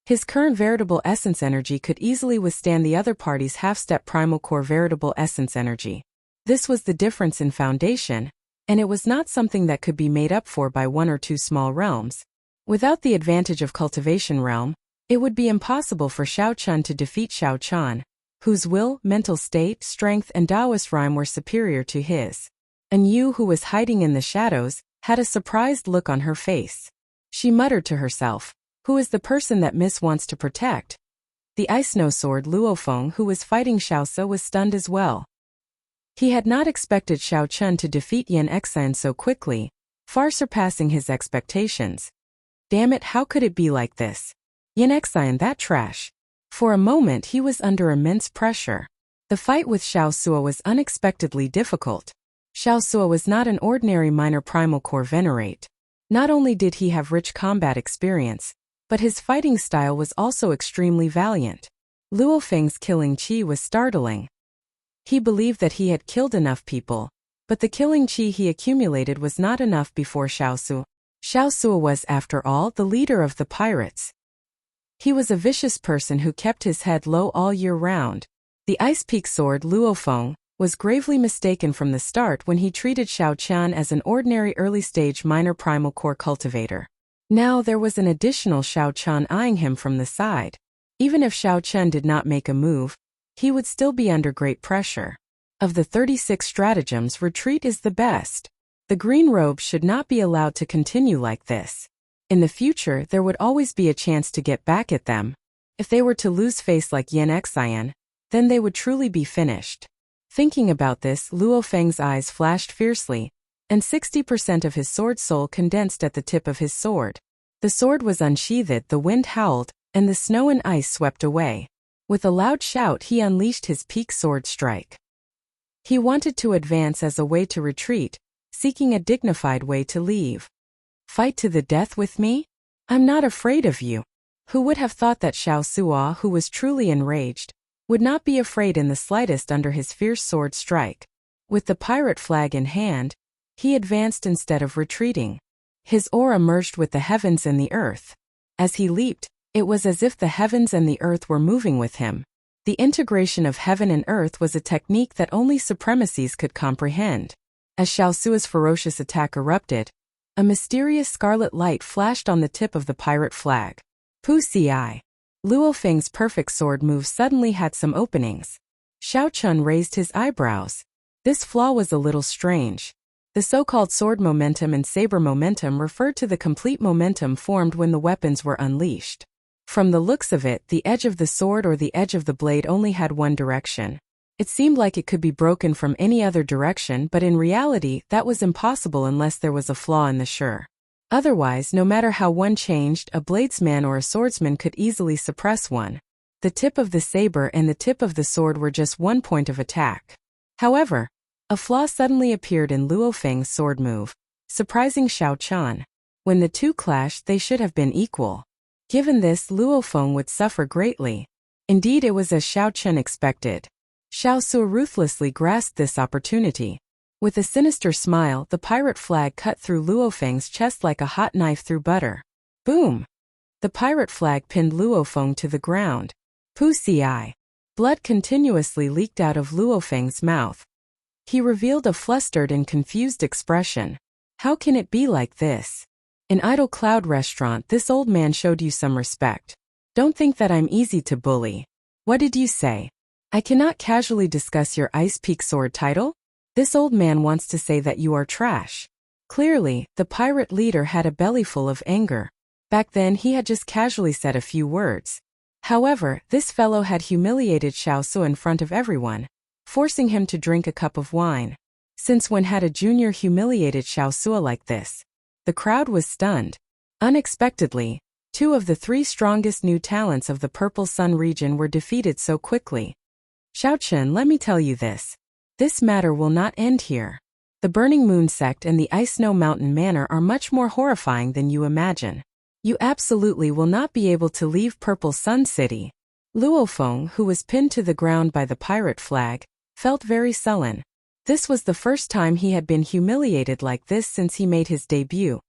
his current veritable essence energy could easily withstand the other party's half-step primal core veritable essence energy. This was the difference in foundation, and it was not something that could be made up for by one or two small realms. Without the advantage of cultivation realm, it would be impossible for Xiao Chun to defeat Xiao Chun, whose will, mental state, strength, and Taoist rhyme were superior to his. And Yu, who was hiding in the shadows, had a surprised look on her face. She muttered to herself, "Who is the person that Miss wants to protect?" The ice snow sword Luofeng, who was fighting Xiaosu, was stunned as well. He had not expected Xiao Chun to defeat Yin Xian so quickly, far surpassing his expectations. Damn it, how could it be like this? Yin Xian, that trash. For a moment he was under immense pressure. The fight with Xiaosu was unexpectedly difficult. Xiaosu was not an ordinary minor primal core venerate. Not only did he have rich combat experience, but his fighting style was also extremely valiant. Luofeng's killing chi was startling. He believed that he had killed enough people, but the killing chi he accumulated was not enough before Xiaosu. Xiaosu was, after all, the leader of the pirates. He was a vicious person who kept his head low all year round. The Ice Peak sword Luofeng was gravely mistaken from the start when he treated Xiao Chun as an ordinary early-stage minor primal core cultivator. Now there was an additional Xiao Chun eyeing him from the side. Even if Xiao Chun did not make a move, he would still be under great pressure. Of the 36 stratagems, retreat is the best. The green robe should not be allowed to continue like this. In the future, there would always be a chance to get back at them. If they were to lose face like Yin Xian, then they would truly be finished. Thinking about this, Luofeng's eyes flashed fiercely, and 60% of his sword soul condensed at the tip of his sword. The sword was unsheathed, the wind howled, and the snow and ice swept away. With a loud shout, he unleashed his peak sword strike. He wanted to advance as a way to retreat, seeking a dignified way to leave. Fight to the death with me? I'm not afraid of you. Who would have thought that Xiaosu, who was truly enraged, would not be afraid in the slightest under his fierce sword strike? With the pirate flag in hand, he advanced instead of retreating. His aura merged with the heavens and the earth. As he leaped, it was as if the heavens and the earth were moving with him. The integration of heaven and earth was a technique that only supremacies could comprehend. As Xiaosu's ferocious attack erupted, a mysterious scarlet light flashed on the tip of the pirate flag. Pussy. Luofeng's perfect sword move suddenly had some openings. Xiao Chun raised his eyebrows. This flaw was a little strange. The so-called sword momentum and saber momentum referred to the complete momentum formed when the weapons were unleashed. From the looks of it, the edge of the sword or the edge of the blade only had one direction. It seemed like it could be broken from any other direction, but in reality, that was impossible unless there was a flaw in the sure. Otherwise, no matter how one changed, a bladesman or a swordsman could easily suppress one. The tip of the saber and the tip of the sword were just one point of attack. However, a flaw suddenly appeared in Luofeng's sword move, surprising Xiao Chun. When the two clashed, they should have been equal. Given this, Luofeng would suffer greatly. Indeed, it was as Xiao Chun expected. Xiaosu ruthlessly grasped this opportunity. With a sinister smile, the pirate flag cut through Luofeng's chest like a hot knife through butter. Boom! The pirate flag pinned Luofeng to the ground. Pussy. Blood continuously leaked out of Luofeng's mouth. He revealed a flustered and confused expression. How can it be like this? In Idle Cloud Restaurant, this old man showed you some respect. Don't think that I'm easy to bully. What did you say? I cannot casually discuss your Ice Peak sword title? This old man wants to say that you are trash. Clearly, the pirate leader had a bellyful of anger. Back then he had just casually said a few words. However, this fellow had humiliated Xiaosu in front of everyone, forcing him to drink a cup of wine. Since when had a junior humiliated Xiaosu like this? The crowd was stunned. Unexpectedly, 2 of the 3 strongest new talents of the Purple Sun region were defeated so quickly. Xiaochen, let me tell you this. This matter will not end here. The Burning Moon sect and the Ice Snow Mountain Manor are much more horrifying than you imagine. You absolutely will not be able to leave Purple Sun City. Luofeng, who was pinned to the ground by the pirate flag, felt very sullen. This was the first time he had been humiliated like this since he made his debut.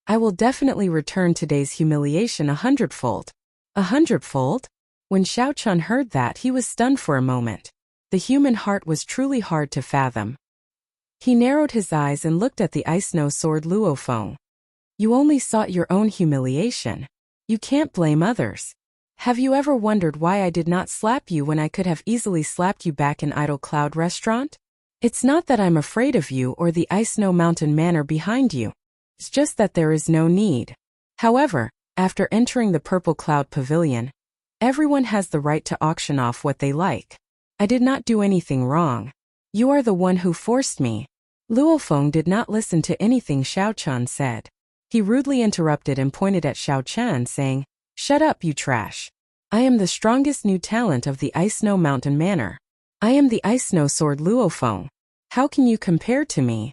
I will definitely return today's humiliation 100-fold. 100-fold? When Xiaochen heard that, he was stunned for a moment. The human heart was truly hard to fathom. He narrowed his eyes and looked at the ice snow sword Luofeng. You only sought your own humiliation. You can't blame others. Have you ever wondered why I did not slap you when I could have easily slapped you back in Idle Cloud Restaurant? It's not that I'm afraid of you or the Ice Snow Mountain Manor behind you. It's just that there is no need. However, after entering the Purple Cloud Pavilion, everyone has the right to auction off what they like. I did not do anything wrong. You are the one who forced me. Luofeng did not listen to anything Xiaochen said. He rudely interrupted and pointed at Xiaochen, saying, Shut up, you trash. I am the strongest new talent of the Ice Snow Mountain Manor. I am the Ice Snow Sword Luofeng. How can you compare to me?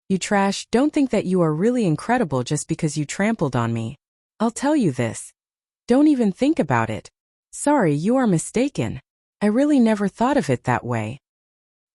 You trash, don't think that you are really incredible just because you trampled on me. I'll tell you this. Don't even think about it. Sorry, you are mistaken. I really never thought of it that way.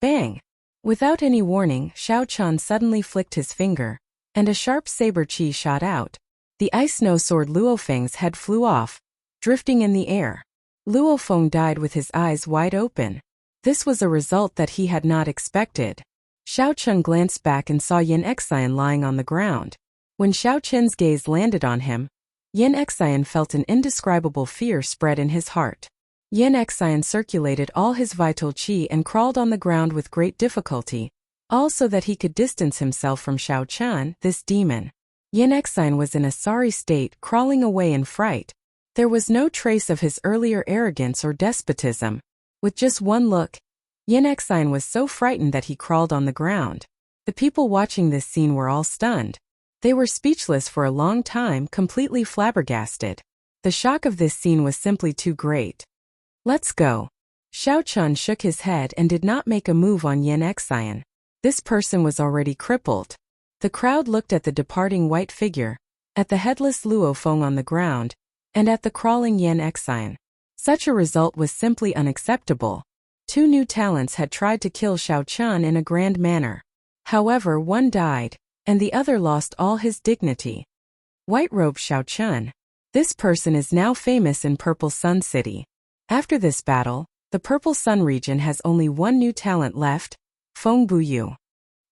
Bang! Without any warning, Xiaochen suddenly flicked his finger, and a sharp saber chi shot out. The ice snow sword Luofeng's head flew off, drifting in the air. Luofeng died with his eyes wide open. This was a result that he had not expected. Xiaochen glanced back and saw Yin Xian lying on the ground. When Xiaochen's gaze landed on him, Yin Xian felt an indescribable fear spread in his heart. Yin Xian circulated all his vital qi and crawled on the ground with great difficulty, all so that he could distance himself from Xiaochen, this demon. Yin Xian was in a sorry state, crawling away in fright. There was no trace of his earlier arrogance or despotism. With just one look, Yin Xian was so frightened that he crawled on the ground. The people watching this scene were all stunned. They were speechless for a long time, completely flabbergasted. The shock of this scene was simply too great. Let's go. Xiaochen shook his head and did not make a move on Yin Xian. This person was already crippled. The crowd looked at the departing white figure, at the headless Luofeng on the ground, and at the crawling Yin Xian. Such a result was simply unacceptable. 2 new talents had tried to kill Xiaochen in a grand manner. However, one died, and the other lost all his dignity. White-robed Xiaochen. This person is now famous in Purple Sun City. After this battle, the Purple Sun region has only 1 new talent left, Feng Buyu.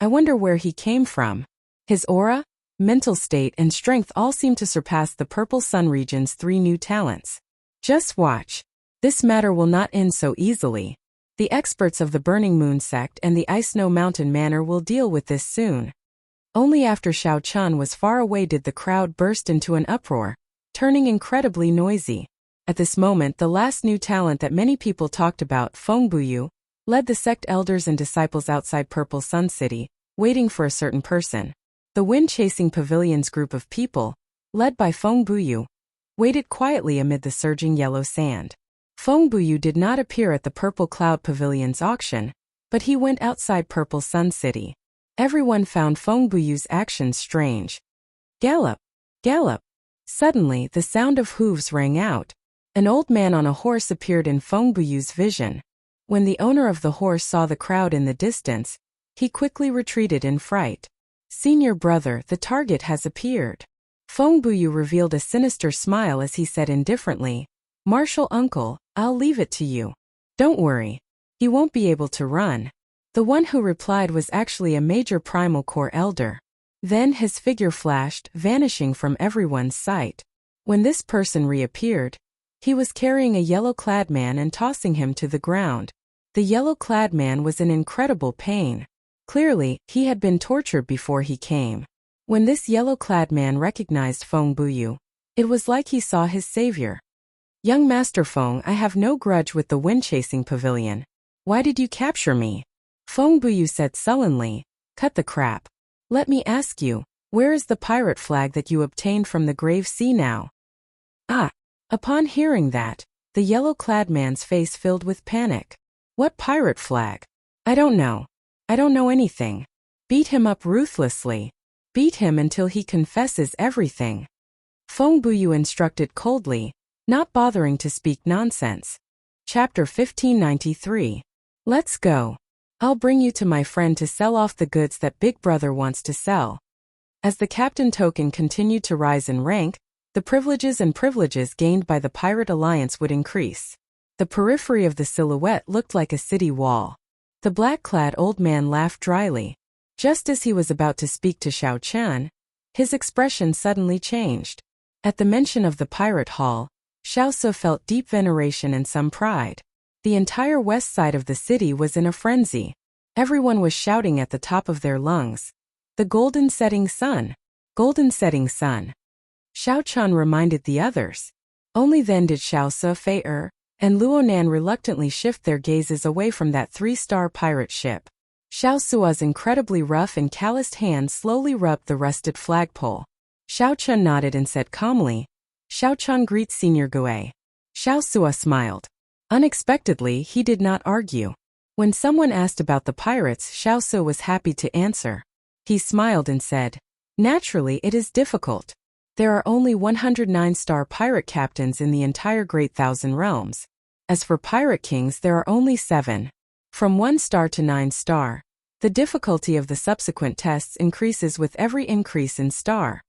I wonder where he came from. His aura, mental state and strength all seem to surpass the Purple Sun region's 3 new talents. Just watch. This matter will not end so easily. The experts of the Burning Moon sect and the Ice Snow Mountain Manor will deal with this soon. Only after Xiaochen was far away did the crowd burst into an uproar, turning incredibly noisy. At this moment, the last new talent that many people talked about, Feng Buyu, led the sect elders and disciples outside Purple Sun City, waiting for a certain person. The wind-chasing pavilion's group of people, led by Feng Buyu, waited quietly amid the surging yellow sand. Feng Buyu did not appear at the Purple Cloud Pavilion's auction, but he went outside Purple Sun City. Everyone found Feng Buyu's actions strange. Gallop! Gallop! Suddenly, the sound of hooves rang out. An old man on a horse appeared in Feng Buyu's vision. When the owner of the horse saw the crowd in the distance, he quickly retreated in fright. Senior brother, the target has appeared. Feng Buyu revealed a sinister smile as he said indifferently, Martial uncle, I'll leave it to you. Don't worry. He won't be able to run. The one who replied was actually a major primal core elder. Then his figure flashed, vanishing from everyone's sight. When this person reappeared, he was carrying a yellow-clad man and tossing him to the ground. The yellow-clad man was in incredible pain. Clearly, he had been tortured before he came. When this yellow-clad man recognized Feng Buyu, it was like he saw his savior. "Young Master Feng, I have no grudge with the wind-chasing pavilion. Why did you capture me?" Feng Buyu said sullenly. "Cut the crap. Let me ask you, where is the pirate flag that you obtained from the grave sea now?" "Ah!" Upon hearing that, the yellow-clad man's face filled with panic. "What pirate flag? I don't know. I don't know anything. Beat him up ruthlessly. Beat him until he confesses everything." Feng Buyu instructed coldly, not bothering to speak nonsense. Chapter 1593. Let's go. I'll bring you to my friend to sell off the goods that Big Brother wants to sell. As the captain token continued to rise in rank, the privileges gained by the Pirate Alliance would increase. The periphery of the silhouette looked like a city wall. The black-clad old man laughed dryly. Just as he was about to speak to Xiao Chen, his expression suddenly changed. At the mention of the pirate hall, Xiao Su felt deep veneration and some pride. The entire west side of the city was in a frenzy. Everyone was shouting at the top of their lungs. "The golden setting sun! Golden setting sun!" Xiao Chen reminded the others. Only then did Xiao Su, Fei and Luonan reluctantly shift their gazes away from that three-star pirate ship. Xiao Sua's incredibly rough and calloused hand slowly rubbed the rusted flagpole. Xiao Chen nodded and said calmly, "Xiao Chen greets Senior Gue." Xiao Sua smiled. Unexpectedly, he did not argue. When someone asked about the pirates, Xiao Su was happy to answer. He smiled and said, "Naturally, it is difficult. There are only 109-star pirate captains in the entire Great Thousand Realms. As for pirate kings, there are only 7. From 1 star to 9 star. The difficulty of the subsequent tests increases with every increase in star."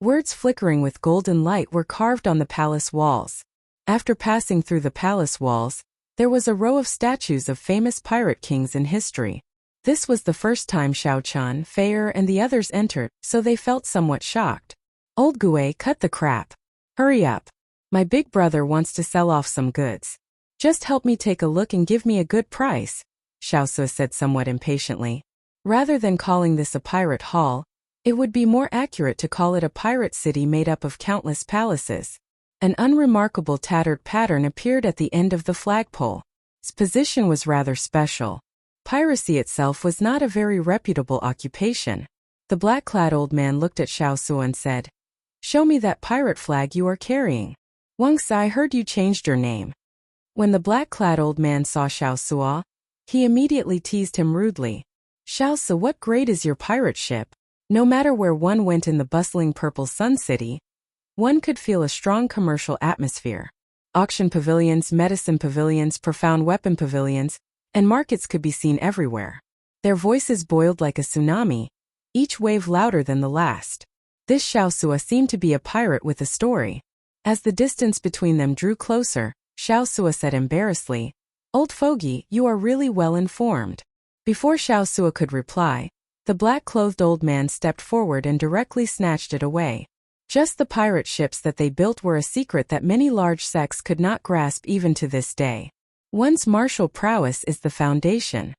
Words flickering with golden light were carved on the palace walls. After passing through the palace walls, there was a row of statues of famous pirate kings in history. This was the first time Xiao Chen, Fei and the others entered, so they felt somewhat shocked. "Old Gue, cut the crap. Hurry up. My big brother wants to sell off some goods. Just help me take a look and give me a good price," Xiao Su said somewhat impatiently. Rather than calling this a pirate hall, it would be more accurate to call it a pirate city made up of countless palaces. An unremarkable tattered pattern appeared at the end of the flagpole. Its position was rather special. Piracy itself was not a very reputable occupation. The black-clad old man looked at Xiao Su and said, "Show me that pirate flag you are carrying. Once I heard you changed your name." When the black-clad old man saw Xiao Su, he immediately teased him rudely. "Xiao Su, what grade is your pirate ship?" No matter where one went in the bustling Purple Sun City, one could feel a strong commercial atmosphere. Auction pavilions, medicine pavilions, profound weapon pavilions, and markets could be seen everywhere. Their voices boiled like a tsunami, each wave louder than the last. This Xiao Su seemed to be a pirate with a story. As the distance between them drew closer, Xiao Su said embarrassedly, "Old fogey, you are really well informed." Before Xiao Su could reply, the black-clothed old man stepped forward and directly snatched it away. Just the pirate ships that they built were a secret that many large sects could not grasp even to this day. One's martial prowess is the foundation.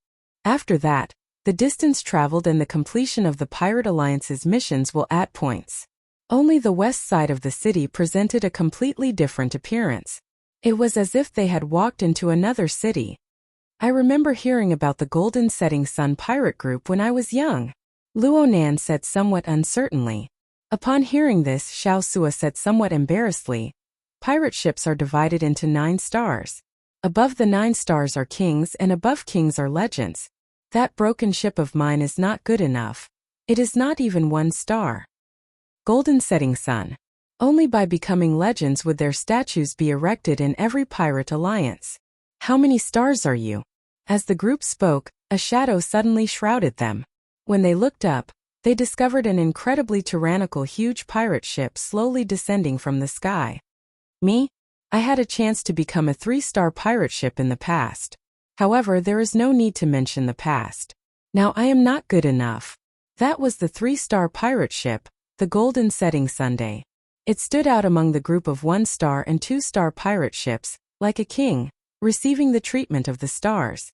After that, the distance traveled and the completion of the Pirate Alliance's missions will add points. Only the west side of the city presented a completely different appearance. It was as if they had walked into another city. "I remember hearing about the Golden Setting Sun pirate group when I was young," Luonan said somewhat uncertainly. Upon hearing this, Xiao Su said somewhat embarrassedly, "Pirate ships are divided into 9 stars. Above the 9 stars are kings and above kings are legends. That broken ship of mine is not good enough. It is not even 1 star. Golden Setting Sun. Only by becoming legends would their statues be erected in every pirate alliance. How many stars are you?" As the group spoke, a shadow suddenly shrouded them. When they looked up, they discovered an incredibly tyrannical huge pirate ship slowly descending from the sky. "Me? I had a chance to become a 3-star pirate ship in the past. However, there is no need to mention the past. Now I am not good enough. That was the 3-star pirate ship, the Golden Setting Sunday. It stood out among the group of 1-star and 2-star pirate ships, like a king, receiving the treatment of the stars.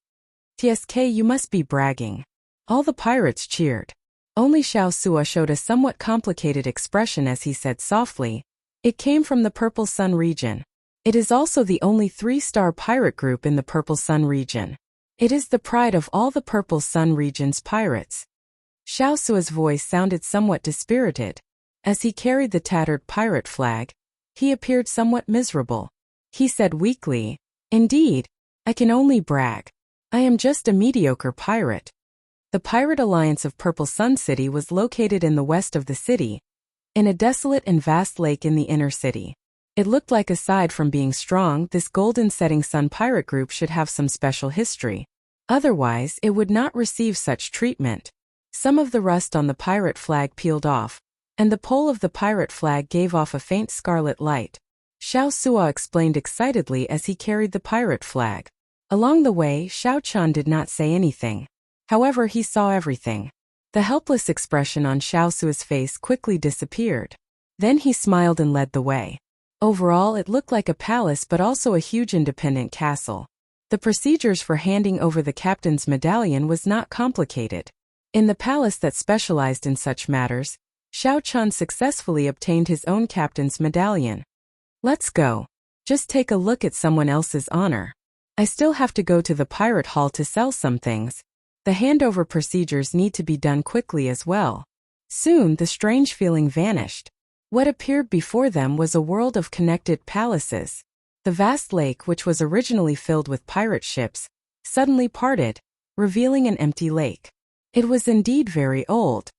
"Tsk, you must be bragging." All the pirates cheered. Only Xiao Sua showed a somewhat complicated expression as he said softly, "It came from the Purple Sun region. It is also the only 3-star pirate group in the Purple Sun region. It is the pride of all the Purple Sun region's pirates." Xiao Sua's voice sounded somewhat dispirited. As he carried the tattered pirate flag, he appeared somewhat miserable. He said weakly, "Indeed, I can only brag. I am just a mediocre pirate." The Pirate Alliance of Purple Sun City was located in the west of the city, in a desolate and vast lake in the inner city. It looked like aside from being strong, this Golden Setting Sun pirate group should have some special history. Otherwise, it would not receive such treatment. Some of the rust on the pirate flag peeled off, and the pole of the pirate flag gave off a faint scarlet light. Xiao Sua explained excitedly as he carried the pirate flag. Along the way, Xiao Chun did not say anything. However, he saw everything. The helpless expression on Xiao Sua's face quickly disappeared. Then he smiled and led the way. Overall, it looked like a palace but also a huge independent castle. The procedures for handing over the captain's medallion was not complicated. In the palace that specialized in such matters, Xiao Chun successfully obtained his own captain's medallion. "Let's go. Just take a look at someone else's honor. I still have to go to the pirate hall to sell some things. The handover procedures need to be done quickly as well." Soon, the strange feeling vanished. What appeared before them was a world of connected palaces. The vast lake, which was originally filled with pirate ships, suddenly parted, revealing an empty lake. It was indeed very old.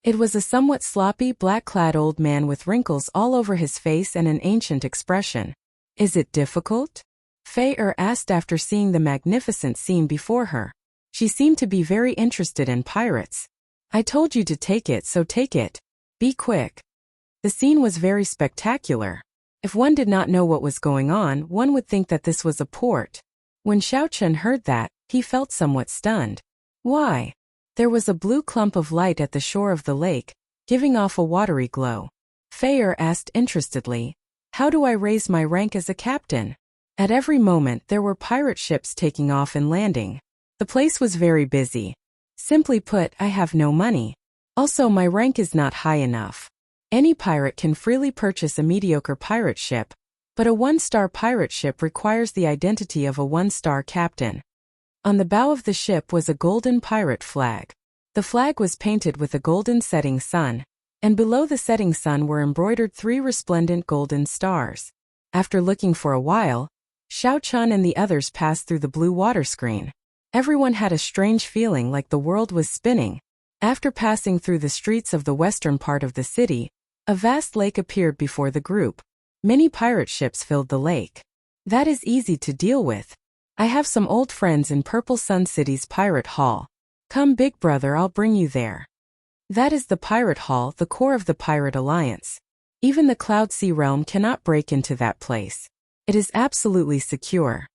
It was a somewhat sloppy, black-clad old man with wrinkles all over his face and an ancient expression. "Is it difficult?" Fei asked after seeing the magnificent scene before her. She seemed to be very interested in pirates. "I told you to take it, so take it. Be quick." The scene was very spectacular. If one did not know what was going on, one would think that this was a port. When Xiao Chun heard that, he felt somewhat stunned. Why? There was a blue clump of light at the shore of the lake, giving off a watery glow. Fei asked interestedly, "How do I raise my rank as a captain?" At every moment there were pirate ships taking off and landing. The place was very busy. Simply put, I have no money. Also, my rank is not high enough. Any pirate can freely purchase a mediocre pirate ship, but a 1-star pirate ship requires the identity of a 1-star captain. On the bow of the ship was a golden pirate flag. The flag was painted with a golden setting sun, and below the setting sun were embroidered 3 resplendent golden stars. After looking for a while, Xiao Chun and the others passed through the blue water screen. Everyone had a strange feeling like the world was spinning. After passing through the streets of the western part of the city, a vast lake appeared before the group. Many pirate ships filled the lake. That is easy to deal with. I have some old friends in Purple Sun City's Pirate Hall. Come, big brother, I'll bring you there. That is the Pirate Hall, the core of the Pirate Alliance. Even the Cloud Sea realm cannot break into that place. It is absolutely secure.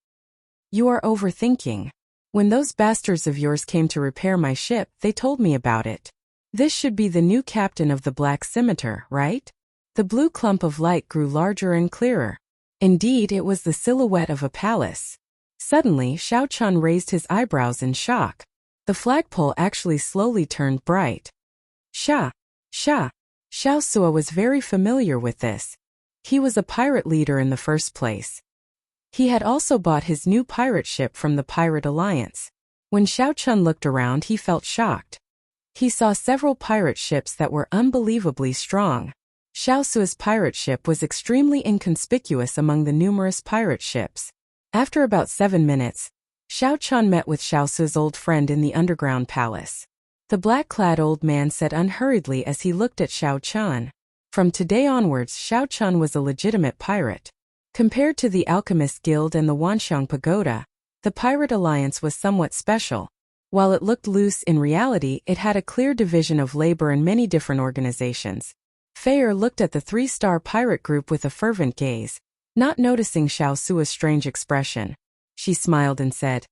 You are overthinking. When those bastards of yours came to repair my ship, they told me about it. This should be the new captain of the Black Scimitar, right? The blue clump of light grew larger and clearer. Indeed, it was the silhouette of a palace. Suddenly, Xiao Chun raised his eyebrows in shock. The flagpole actually slowly turned bright. Xiao Sua was very familiar with this. He was a pirate leader in the first place. He had also bought his new pirate ship from the Pirate Alliance. When Xiao Chun looked around, he felt shocked. He saw several pirate ships that were unbelievably strong. Xiao Sua's pirate ship was extremely inconspicuous among the numerous pirate ships. After about 7 minutes, Xiao Chun met with Xiao Sua's old friend in the underground palace. The black-clad old man said unhurriedly as he looked at Xiao Chun. From today onwards, Xiao Chun was a legitimate pirate. Compared to the Alchemist Guild and the Wanxiang Pagoda, the Pirate Alliance was somewhat special. While it looked loose, in reality it had a clear division of labor and many different organizations. Fei looked at the 3-star pirate group with a fervent gaze, not noticing Xiao Sua's strange expression. She smiled and said,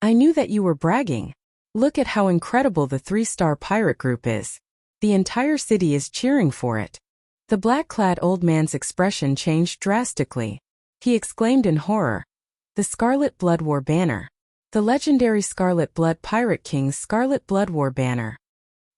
"I knew that you were bragging. Look at how incredible the 3-star pirate group is. The entire city is cheering for it. The black-clad old man's expression changed drastically. He exclaimed in horror, "The Scarlet Blood War Banner. The legendary Scarlet Blood Pirate King's Scarlet Blood War Banner."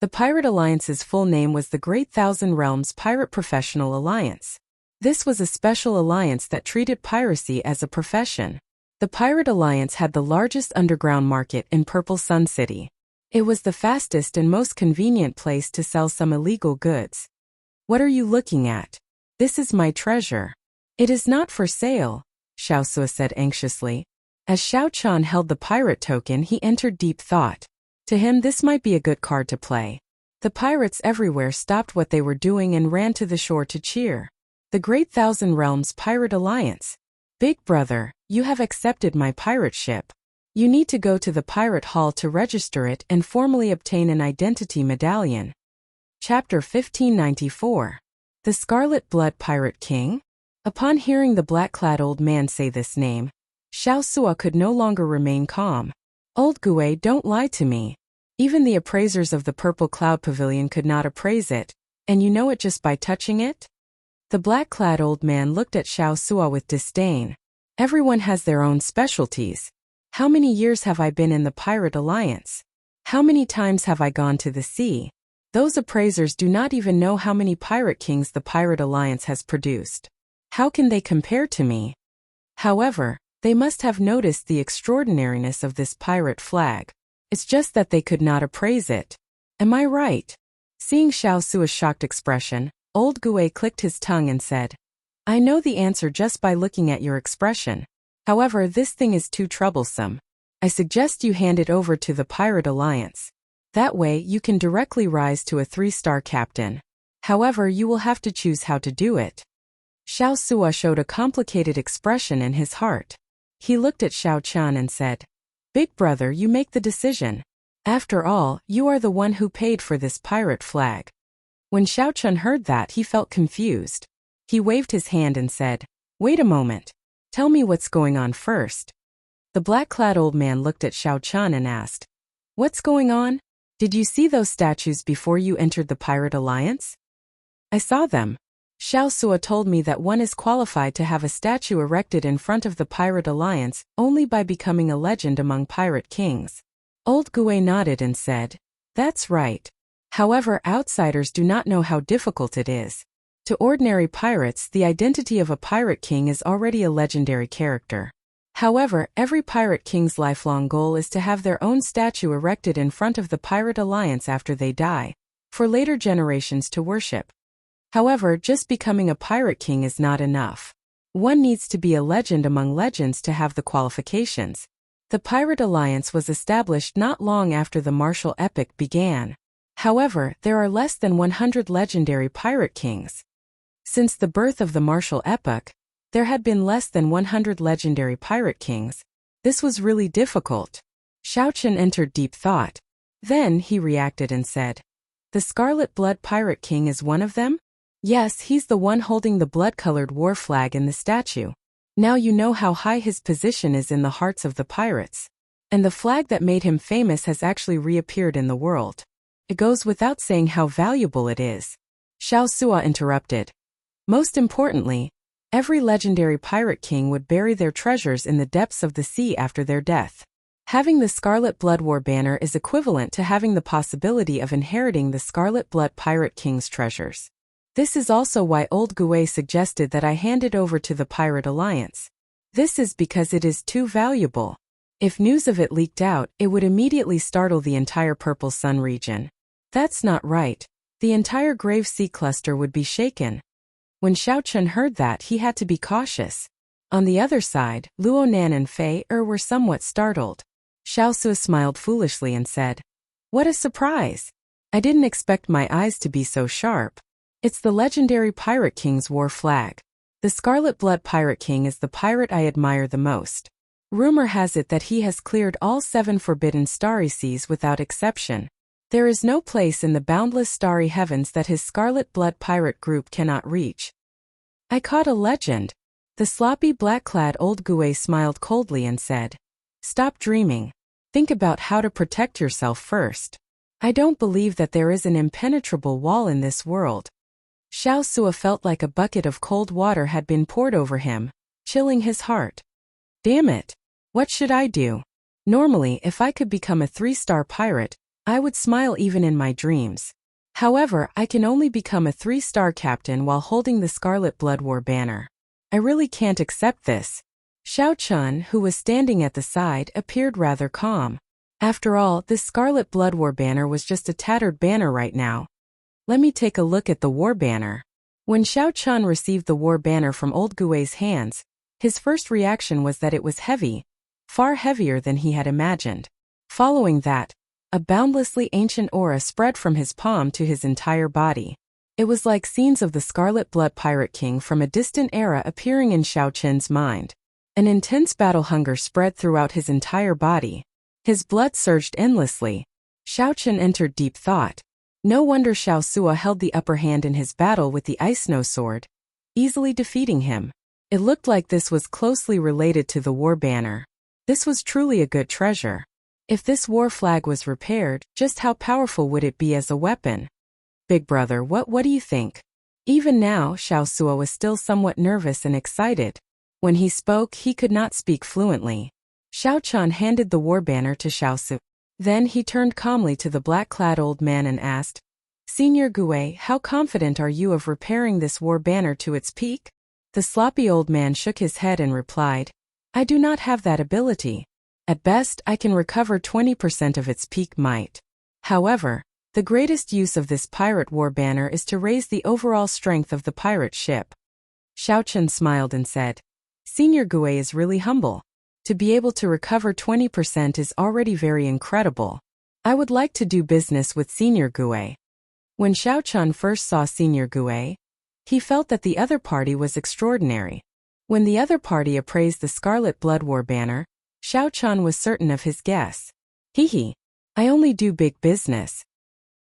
The Pirate Alliance's full name was the Great Thousand Realms Pirate Professional Alliance. This was a special alliance that treated piracy as a profession. The Pirate Alliance had the largest underground market in Purple Sun City. It was the fastest and most convenient place to sell some illegal goods. "What are you looking at? This is my treasure." "It is not for sale," Xiao Sua said anxiously. As Xiao Chan held the pirate token, he entered deep thought. To him, this might be a good card to play. The pirates everywhere stopped what they were doing and ran to the shore to cheer. The Great Thousand Realms Pirate Alliance. "Big brother, you have accepted my pirate ship. You need to go to the Pirate Hall to register it and formally obtain an identity medallion." Chapter 1594. The Scarlet Blood Pirate King? Upon hearing the black-clad old man say this name, Xiao Sua could no longer remain calm. "Old Gue, don't lie to me. Even the appraisers of the Purple Cloud Pavilion could not appraise it, and you know it just by touching it?" The black-clad old man looked at Xiao Sua with disdain. "Everyone has their own specialties. How many years have I been in the Pirate Alliance? How many times have I gone to the sea? Those appraisers do not even know how many pirate kings the Pirate Alliance has produced. How can they compare to me? However, they must have noticed the extraordinariness of this pirate flag. It's just that they could not appraise it. Am I right?" Seeing Xiao Sua's shocked expression, old Gue clicked his tongue and said, "I know the answer just by looking at your expression. However, this thing is too troublesome. I suggest you hand it over to the Pirate Alliance. That way, you can directly rise to a 3-star captain. However, you will have to choose how to do it." Xiao Sua showed a complicated expression in his heart. He looked at Xiao Chan and said, "Big brother, you make the decision. After all, you are the one who paid for this pirate flag." When Xiao Chan heard that, he felt confused. He waved his hand and said, "Wait a moment. Tell me what's going on first." The black-clad old man looked at Xiao Chan and asked, "What's going on? Did you see those statues before you entered the Pirate Alliance?" "I saw them. Xiao Sua told me that one is qualified to have a statue erected in front of the Pirate Alliance only by becoming a legend among pirate kings." Old Gue nodded and said, "That's right. However, outsiders do not know how difficult it is. To ordinary pirates, the identity of a pirate king is already a legendary character. However, every pirate king's lifelong goal is to have their own statue erected in front of the Pirate Alliance after they die, for later generations to worship. However, just becoming a pirate king is not enough. One needs to be a legend among legends to have the qualifications. The Pirate Alliance was established not long after the martial epoch began. However, there are less than 100 legendary pirate kings. Since the birth of the martial epoch, there had been less than 100 legendary pirate kings. This was really difficult. Xiao Chen entered deep thought. Then he reacted and said, "The Scarlet Blood Pirate King is one of them? Yes, he's the one holding the blood-colored war flag in the statue. Now you know how high his position is in the hearts of the pirates. And the flag that made him famous has actually reappeared in the world. It goes without saying how valuable it is." Xiao Sua interrupted. "Most importantly, every legendary pirate king would bury their treasures in the depths of the sea after their death. Having the Scarlet Blood War banner is equivalent to having the possibility of inheriting the Scarlet Blood Pirate King's treasures. This is also why Old Gue suggested that I hand it over to the Pirate Alliance. This is because it is too valuable. If news of it leaked out, it would immediately startle the entire Purple Sun region. That's not right. The entire Grave Sea cluster would be shaken." When Xiao Chen heard that, he had to be cautious. On the other side, Luo Nan and Fei were somewhat startled. Xiao Sua smiled foolishly and said, "What a surprise! I didn't expect my eyes to be so sharp. It's the legendary Pirate King's war flag. The Scarlet Blood Pirate King is the pirate I admire the most. Rumor has it that he has cleared all 7 forbidden starry seas without exception. There is no place in the boundless starry heavens that his Scarlet Blood Pirate group cannot reach." "I caught a legend." The sloppy black-clad Old Gue smiled coldly and said, "Stop dreaming. Think about how to protect yourself first. I don't believe that there is an impenetrable wall in this world. Xiao Sua felt like a bucket of cold water had been poured over him, chilling his heart. Damn it! What should I do? Normally, if I could become a 3-star pirate, I would smile even in my dreams. However, I can only become a 3-star captain while holding the Scarlet Blood War banner. I really can't accept this. Xiao Chun, who was standing at the side, appeared rather calm. After all, this Scarlet Blood War banner was just a tattered banner right now. Let me take a look at the war banner. When Xiao Chun received the war banner from Old Gui's hands, his first reaction was that it was heavy, far heavier than he had imagined. Following that, a boundlessly ancient aura spread from his palm to his entire body. It was like scenes of the Scarlet Blood Pirate King from a distant era appearing in Xiao Chun's mind. An intense battle hunger spread throughout his entire body. His blood surged endlessly. Xiao Chun entered deep thought. No wonder Xiao Sua held the upper hand in his battle with the Ice Snow Sword, easily defeating him. It looked like this was closely related to the war banner. This was truly a good treasure. If this war flag was repaired, just how powerful would it be as a weapon? Big brother, what do you think? Even now, Xiao Sua was still somewhat nervous and excited. When he spoke, he could not speak fluently. Xiao Chun handed the war banner to Xiao Sua. Then he turned calmly to the black-clad old man and asked, Senior Gui, how confident are you of repairing this war banner to its peak? The sloppy old man shook his head and replied, I do not have that ability. At best, I can recover 20% of its peak might. However, the greatest use of this pirate war banner is to raise the overall strength of the pirate ship. Xiao Chun smiled and said, Senior Gui is really humble. To be able to recover 20% is already very incredible. I would like to do business with Senior Gui. When Xiao Chun first saw Senior Gui, he felt that the other party was extraordinary. When the other party appraised the Scarlet Blood War banner, Xiao Chun was certain of his guess. Hee, I only do big business.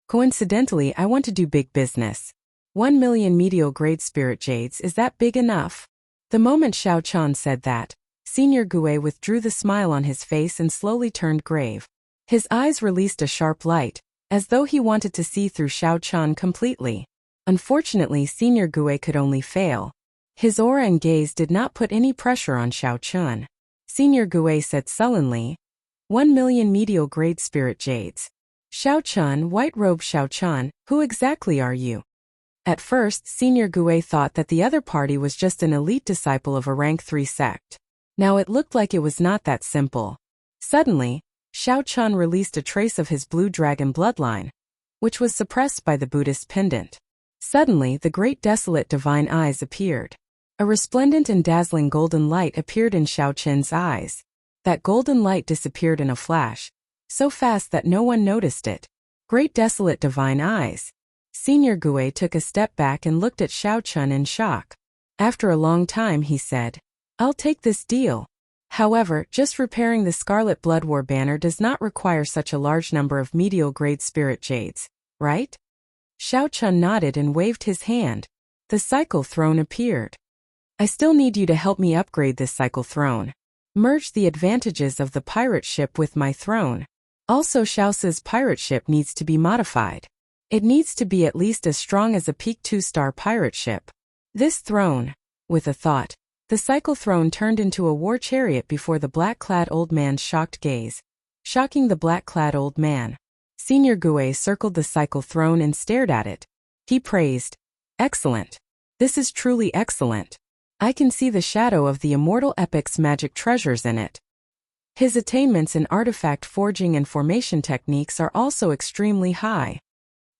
Coincidentally, I want to do big business. 1 million medial grade spirit jades, is that big enough? The moment Xiao Chun said that, Senior Gui withdrew the smile on his face and slowly turned grave. His eyes released a sharp light, as though he wanted to see through Xiao Chun completely. Unfortunately, Senior Gui could only fail. His aura and gaze did not put any pressure on Xiao Chun. Senior Gui said sullenly, 1 million medial grade spirit jades. Xiao Chun, white robe Xiao Chun, who exactly are you? At first, Senior Gui thought that the other party was just an elite disciple of a rank 3 sect. Now it looked like it was not that simple. Suddenly, Xiao Chun released a trace of his blue dragon bloodline, which was suppressed by the Buddhist pendant. Suddenly, the great desolate divine eyes appeared. A resplendent and dazzling golden light appeared in Xiao Chun's eyes. That golden light disappeared in a flash, so fast that no one noticed it. Great desolate divine eyes. Senior Gui took a step back and looked at Xiao Chun in shock. After a long time he said, I'll take this deal. However, just repairing the Scarlet Blood War banner does not require such a large number of medial grade spirit jades, right? Xiao Chun nodded and waved his hand. The cycle throne appeared. I still need you to help me upgrade this cycle throne. Merge the advantages of the pirate ship with my throne. Also, Xiao's pirate ship needs to be modified. It needs to be at least as strong as a peak 2-star pirate ship. This throne, with a thought, the cycle throne turned into a war chariot before the black-clad old man's shocked gaze, shocking the black-clad old man. Senior Gui circled the cycle throne and stared at it. He praised, Excellent. This is truly excellent. I can see the shadow of the immortal epic's magic treasures in it. His attainments in artifact forging and formation techniques are also extremely high.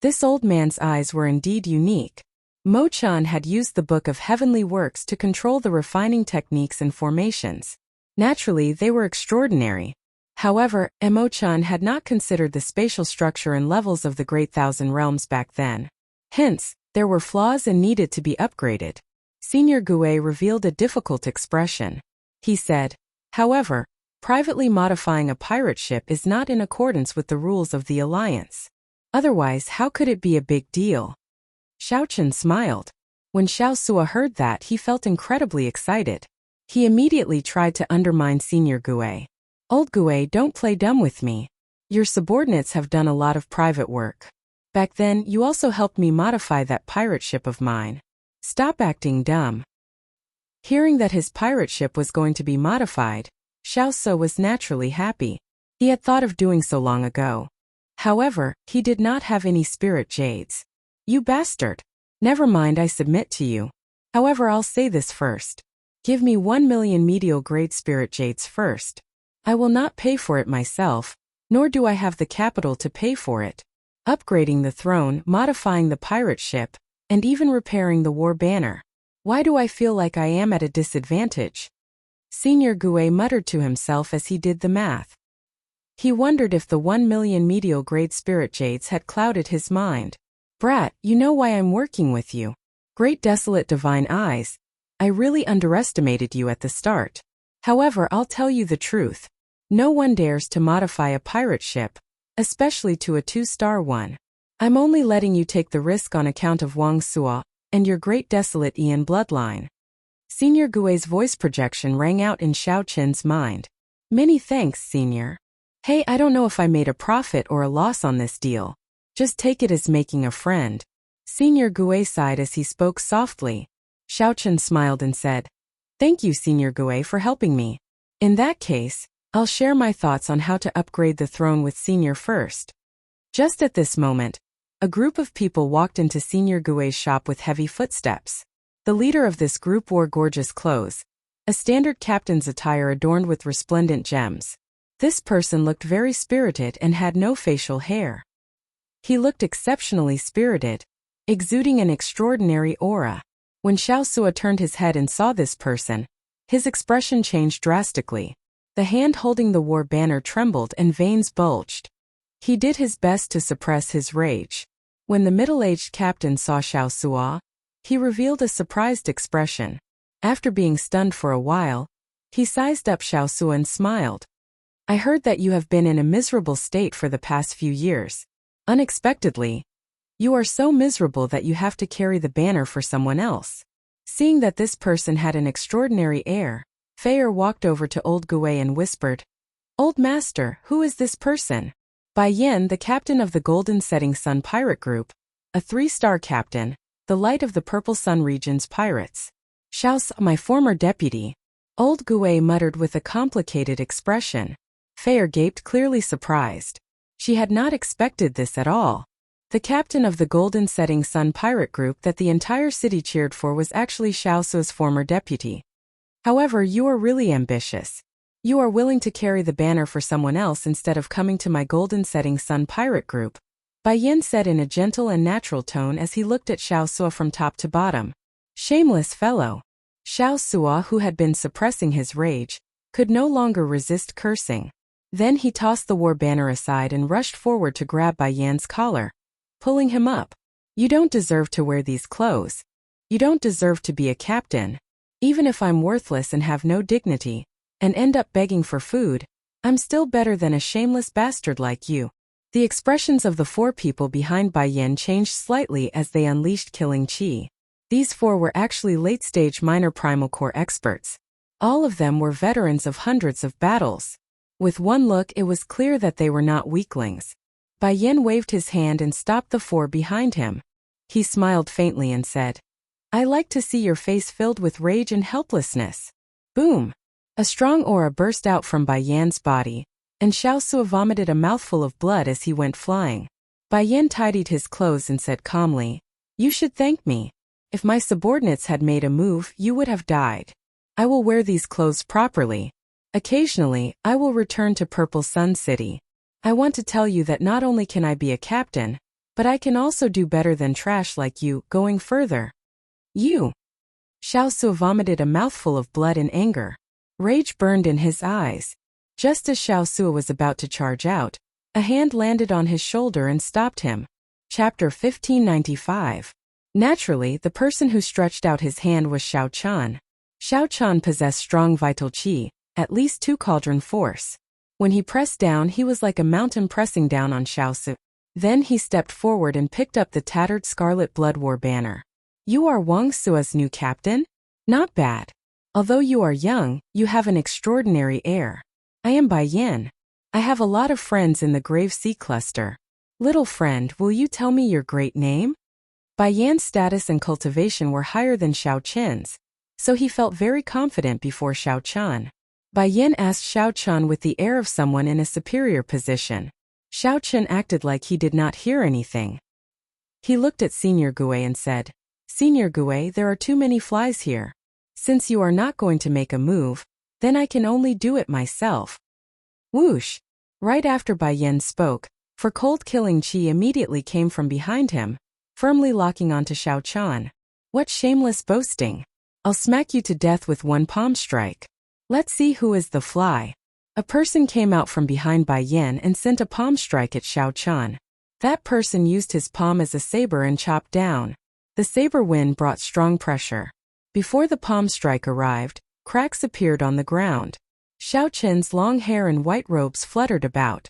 This old man's eyes were indeed unique. Mo Chan had used the Book of Heavenly Works to control the refining techniques and formations. Naturally, they were extraordinary. However, Mo Chan had not considered the spatial structure and levels of the Great Thousand Realms back then. Hence, there were flaws and needed to be upgraded. Senior Gui revealed a difficult expression. He said, However, privately modifying a pirate ship is not in accordance with the rules of the Alliance. Otherwise, how could it be a big deal? Xiao Chun smiled. When Xiao Sua heard that, he felt incredibly excited. He immediately tried to undermine Senior Gui. Old Gui, don't play dumb with me. Your subordinates have done a lot of private work. Back then, you also helped me modify that pirate ship of mine. Stop acting dumb. Hearing that his pirate ship was going to be modified, Xiao Su was naturally happy. He had thought of doing so long ago. However, he did not have any spirit jades. You bastard! Never mind, I submit to you. However, I'll say this first. Give me 1 million medial grade spirit jades first. I will not pay for it myself, nor do I have the capital to pay for it. Upgrading the throne, modifying the pirate ship, and even repairing the war banner. Why do I feel like I am at a disadvantage? Senior Gue muttered to himself as he did the math. He wondered if the 1 million medial grade spirit jades had clouded his mind. Brat, you know why I'm working with you. Great desolate divine eyes. I really underestimated you at the start. However, I'll tell you the truth. No one dares to modify a pirate ship, especially to a 2-star one. I'm only letting you take the risk on account of Wang Sua and your great desolate Ian bloodline. Senior Gue's voice projection rang out in Xiao Qin's mind. Many thanks, Senior. Hey, I don't know if I made a profit or a loss on this deal. Just take it as making a friend. Senior Gue sighed as he spoke softly. Xiao Qin smiled and said, Thank you, Senior Gue, for helping me. In that case, I'll share my thoughts on how to upgrade the throne with Senior first. Just at this moment, a group of people walked into Senior Gue's shop with heavy footsteps. The leader of this group wore gorgeous clothes, a standard captain's attire adorned with resplendent gems. This person looked very spirited and had no facial hair. He looked exceptionally spirited, exuding an extraordinary aura. When Xiao Su turned his head and saw this person, his expression changed drastically. The hand holding the war banner trembled and veins bulged. He did his best to suppress his rage. When the middle-aged captain saw Xiao Su, he revealed a surprised expression. After being stunned for a while, he sized up Xiao Su and smiled. I heard that you have been in a miserable state for the past few years. Unexpectedly, you are so miserable that you have to carry the banner for someone else. Seeing that this person had an extraordinary air, Feier walked over to Old Gue and whispered, Old Master, who is this person? Bai Yin, the captain of the Golden Setting Sun Pirate Group, a 3-star captain, the light of the Purple Sun region's pirates. Xiao Su, my former deputy. Old Gue muttered with a complicated expression. Feier gaped, clearly surprised. She had not expected this at all. The captain of the Golden Setting Sun Pirate Group that the entire city cheered for was actually Xiao Su's former deputy. However, you are really ambitious. You are willing to carry the banner for someone else instead of coming to my Golden Setting Sun Pirate Group, Bai Yin said in a gentle and natural tone as he looked at Xiao Su from top to bottom. Shameless fellow. Xiao Su, who had been suppressing his rage, could no longer resist cursing. Then he tossed the war banner aside and rushed forward to grab Bai Yan's collar, pulling him up. You don't deserve to wear these clothes. You don't deserve to be a captain. Even if I'm worthless and have no dignity, and end up begging for food, I'm still better than a shameless bastard like you. The expressions of the 4 people behind Bai Yin changed slightly as they unleashed killing chi. These 4 were actually late-stage minor primal core experts. All of them were veterans of hundreds of battles. With one look, it was clear that they were not weaklings. Bai Yin waved his hand and stopped the 4 behind him. He smiled faintly and said, I like to see your face filled with rage and helplessness. Boom! A strong aura burst out from Bai Yan's body, and Xiao Su vomited a mouthful of blood as he went flying. Bai Yan tidied his clothes and said calmly, You should thank me. If my subordinates had made a move, you would have died. I will wear these clothes properly. Occasionally, I will return to Purple Sun City. I want to tell you that not only can I be a captain, but I can also do better than trash like you. Going further. You! Xiao Su vomited a mouthful of blood in anger. Rage burned in his eyes. Just as Xiao Su was about to charge out, a hand landed on his shoulder and stopped him. Chapter 1595. Naturally, the person who stretched out his hand was Xiao Chan. Xiao Chan possessed strong vital qi, at least 2 cauldron force. When he pressed down, he was like a mountain pressing down on Xiao Su. Then he stepped forward and picked up the tattered scarlet blood war banner. You are Wang Sua's new captain? Not bad. Although you are young, you have an extraordinary air. I am Bai Yin. I have a lot of friends in the Grave Sea cluster. Little friend, will you tell me your great name? Bai Yan's status and cultivation were higher than Xiao Chen's, so he felt very confident before Xiao Chen. Bai Yan asked Xiao Chen with the air of someone in a superior position. Xiao Chen acted like he did not hear anything. He looked at Senior Gue and said, Senior Gue, there are too many flies here. Since you are not going to make a move, then I can only do it myself. Whoosh! Right after Bai Yan spoke, for cold-killing chi immediately came from behind him, firmly locking onto Xiao Chen. What shameless boasting! I'll smack you to death with one palm strike. Let's see who is the fly. A person came out from behind Bai Yan and sent a palm strike at Xiao Chen. That person used his palm as a saber and chopped down. The saber wind brought strong pressure. Before the palm strike arrived, cracks appeared on the ground. Xiao Chen's long hair and white robes fluttered about.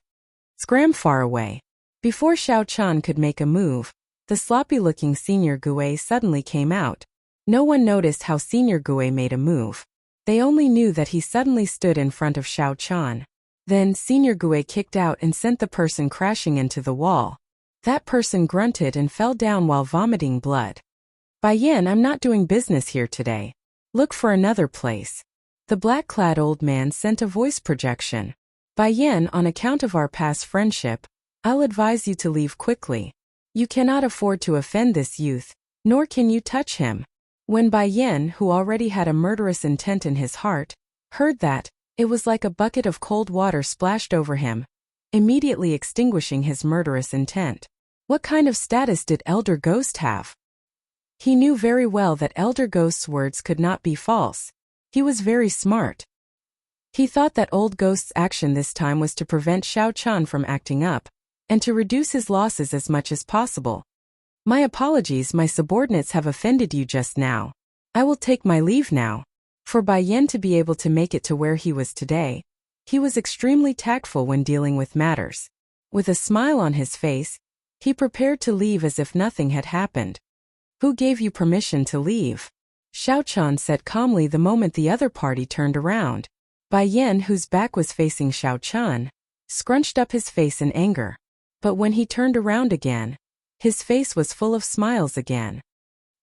Scram far away. Before Xiao Chen could make a move, the sloppy-looking Senior Gue suddenly came out. No one noticed how Senior Gue made a move. They only knew that he suddenly stood in front of Xiao Chen. Then Senior Gue kicked out and sent the person crashing into the wall. That person grunted and fell down while vomiting blood. Bai Yan, I'm not doing business here today. Look for another place. The black-clad old man sent a voice projection. Bai Yan, on account of our past friendship, I'll advise you to leave quickly. You cannot afford to offend this youth, nor can you touch him. When Bai Yan, who already had a murderous intent in his heart, heard that, it was like a bucket of cold water splashed over him, immediately extinguishing his murderous intent. What kind of status did Elder Ghost have? He knew very well that Elder Ghost's words could not be false. He was very smart. He thought that Old Ghost's action this time was to prevent Xiao Chen from acting up, and to reduce his losses as much as possible. My apologies, my subordinates have offended you just now. I will take my leave now. For Bai Yan to be able to make it to where he was today, he was extremely tactful when dealing with matters. With a smile on his face, he prepared to leave as if nothing had happened. Who gave you permission to leave? Xiao Chen said calmly the moment the other party turned around. Bai Yan, whose back was facing Xiao Chen, scrunched up his face in anger. But when he turned around again, his face was full of smiles again.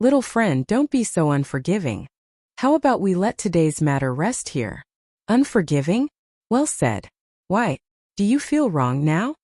Little friend, don't be so unforgiving. How about we let today's matter rest here? Unforgiving? Well said. Why, do you feel wrong now?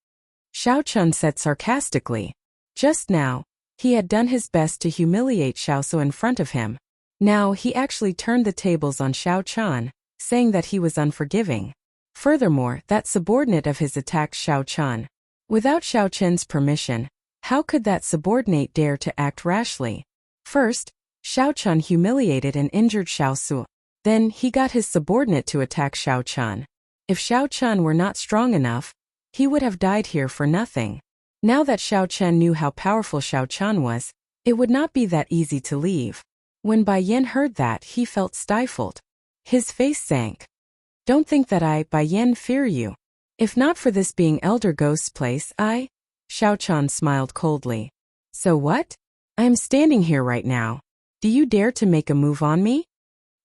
Xiao Chen said sarcastically. Just now, he had done his best to humiliate Xiao Su in front of him. Now he actually turned the tables on Xiao Chen, saying that he was unforgiving. Furthermore, that subordinate of his attacked Xiao Chen. Without Xiao Chen's permission, how could that subordinate dare to act rashly? First, Xiao Chen humiliated and injured Xiao Su. Then he got his subordinate to attack Xiao Chen. If Xiao Chen were not strong enough, he would have died here for nothing. Now that Xiao Chen knew how powerful Xiao Chen was, it would not be that easy to leave. When Bai Yan heard that, he felt stifled. His face sank. Don't think that I, Bai Yan, fear you. If not for this being Elder Ghost's place, Xiao Chen smiled coldly. So what? I am standing here right now. Do you dare to make a move on me?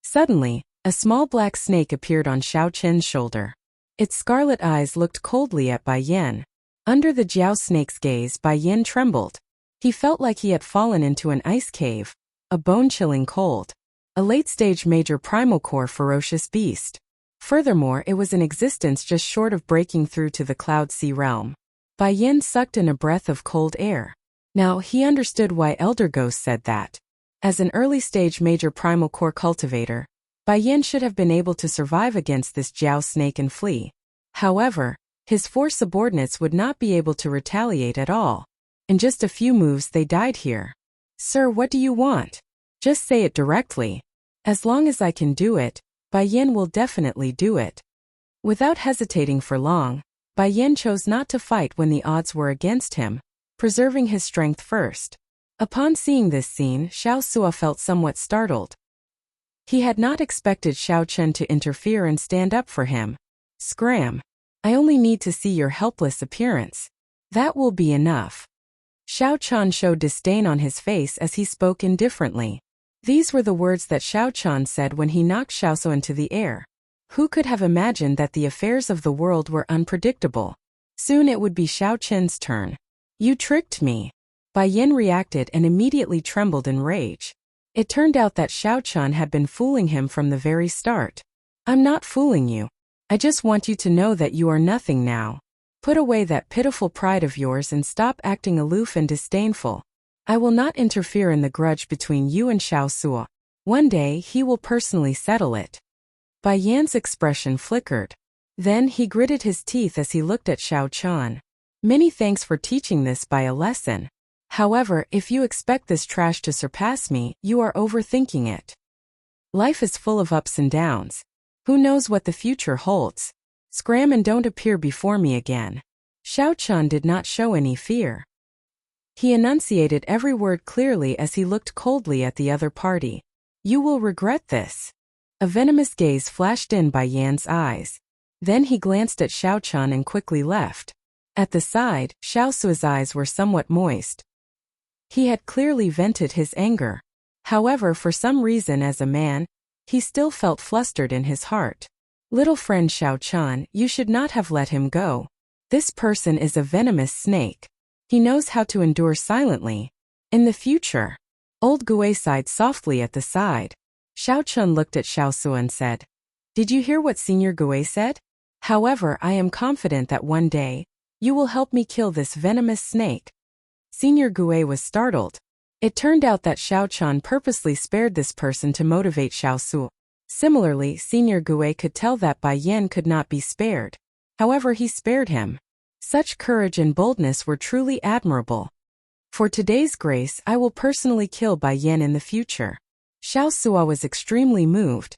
Suddenly, a small black snake appeared on Xiao Chen's shoulder. Its scarlet eyes looked coldly at Bai Yan. Under the Jiao snake's gaze, Bai Yan trembled. He felt like he had fallen into an ice cave, a bone-chilling cold. A late-stage major primal core ferocious beast. Furthermore, it was in existence just short of breaking through to the Cloud Sea realm. Bai Yan sucked in a breath of cold air. Now he understood why Elder Ghost said that. As an early-stage major primal core cultivator, Bai Yan should have been able to survive against this Jiao snake and flee. However, his 4 subordinates would not be able to retaliate at all. In just a few moves they died here. Sir, what do you want? Just say it directly. As long as I can do it, Bai Yan will definitely do it. Without hesitating for long, Bai Yan chose not to fight when the odds were against him, preserving his strength first. Upon seeing this scene, Xiao Sua felt somewhat startled. He had not expected Xiao Chen to interfere and stand up for him. Scram. I only need to see your helpless appearance. That will be enough. Xiao Chen showed disdain on his face as he spoke indifferently. These were the words that Xiao Chen said when he knocked Xiao Su into the air. Who could have imagined that the affairs of the world were unpredictable? Soon it would be Xiao Qin's turn. You tricked me. Bai Yin reacted and immediately trembled in rage. It turned out that Xiao Qin had been fooling him from the very start. I'm not fooling you. I just want you to know that you are nothing now. Put away that pitiful pride of yours and stop acting aloof and disdainful. I will not interfere in the grudge between you and Xiao Suo. One day he will personally settle it. Bai Yan's expression flickered. Then he gritted his teeth as he looked at Xiao Qin. Many thanks for teaching this by a lesson. However, if you expect this trash to surpass me, you are overthinking it. Life is full of ups and downs. Who knows what the future holds? Scram and don't appear before me again. Xiao Qin did not show any fear. He enunciated every word clearly as he looked coldly at the other party. You will regret this. A venomous gaze flashed in Bai Yan's eyes. Then he glanced at Xiao Qin and quickly left. At the side, Xiao Suo's eyes were somewhat moist. He had clearly vented his anger. However, for some reason as a man, he still felt flustered in his heart. Little friend Xiao Qin, you should not have let him go. This person is a venomous snake. He knows how to endure silently. In the future. Old Gui sighed softly at the side. Xiao Qin looked at Xiao Suo and said, Did you hear what Senior Gui said? However, I am confident that one day, you will help me kill this venomous snake. Senior Gui was startled. It turned out that Xiao Qin purposely spared this person to motivate Xiao Suo. Similarly, Senior Gui could tell that Bai Yin could not be spared. However, he spared him. Such courage and boldness were truly admirable. For today's grace, I will personally kill Bai Yin in the future. Xiao Suo was extremely moved.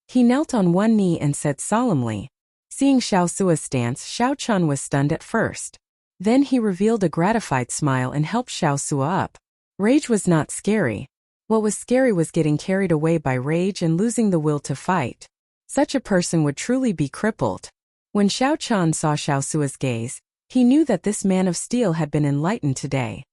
He knelt on one knee and said solemnly. Seeing Xiao Suo's stance, Xiao Qin was stunned at first. Then he revealed a gratified smile and helped Xiao Suo up. Rage was not scary. What was scary was getting carried away by rage and losing the will to fight. Such a person would truly be crippled. When Xiao Qin saw Xiao Suo's gaze, he knew that this man of steel had been enlightened today.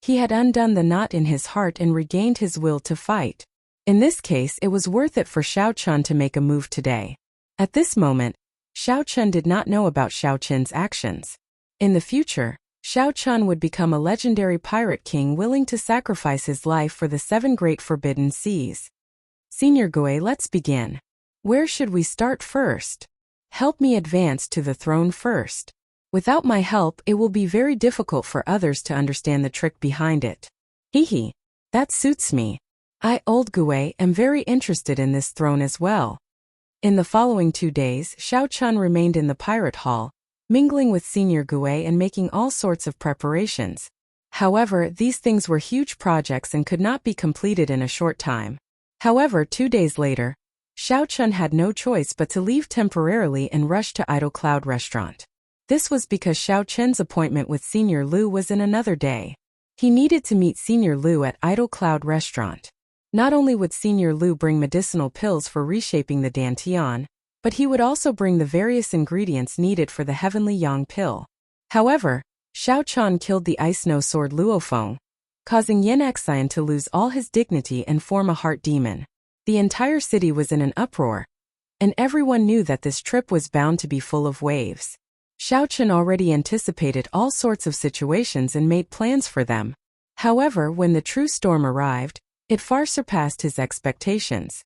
He had undone the knot in his heart and regained his will to fight. In this case, it was worth it for Xiao Qin to make a move today. At this moment, Xiao Qin did not know about Xiao Qin's actions. In the future, Xiao Qin would become a legendary pirate king willing to sacrifice his life for the 7 great forbidden seas. Senior Gui, let's begin. Where should we start first? Help me advance to the throne first. Without my help, it will be very difficult for others to understand the trick behind it. Hehe. That suits me. I, Old Gui, am very interested in this throne as well. In the following 2 days, Xiao Qin remained in the pirate hall, mingling with Senior Gui and making all sorts of preparations. However, these things were huge projects and could not be completed in a short time. However, 2 days later, Xiao Qin had no choice but to leave temporarily and rush to Idle Cloud Restaurant. This was because Xiao Qin's appointment with Senior Lu was in another day. He needed to meet Senior Lu at Idle Cloud Restaurant. Not only would Senior Lu bring medicinal pills for reshaping the Dantian, but he would also bring the various ingredients needed for the Heavenly Yang pill. However, Xiao Qin killed the Ice Snow Sword Luofeng, causing Yin Xian to lose all his dignity and form a heart demon. The entire city was in an uproar, and everyone knew that this trip was bound to be full of waves. Xiao Qin already anticipated all sorts of situations and made plans for them. However, when the true storm arrived, it far surpassed his expectations.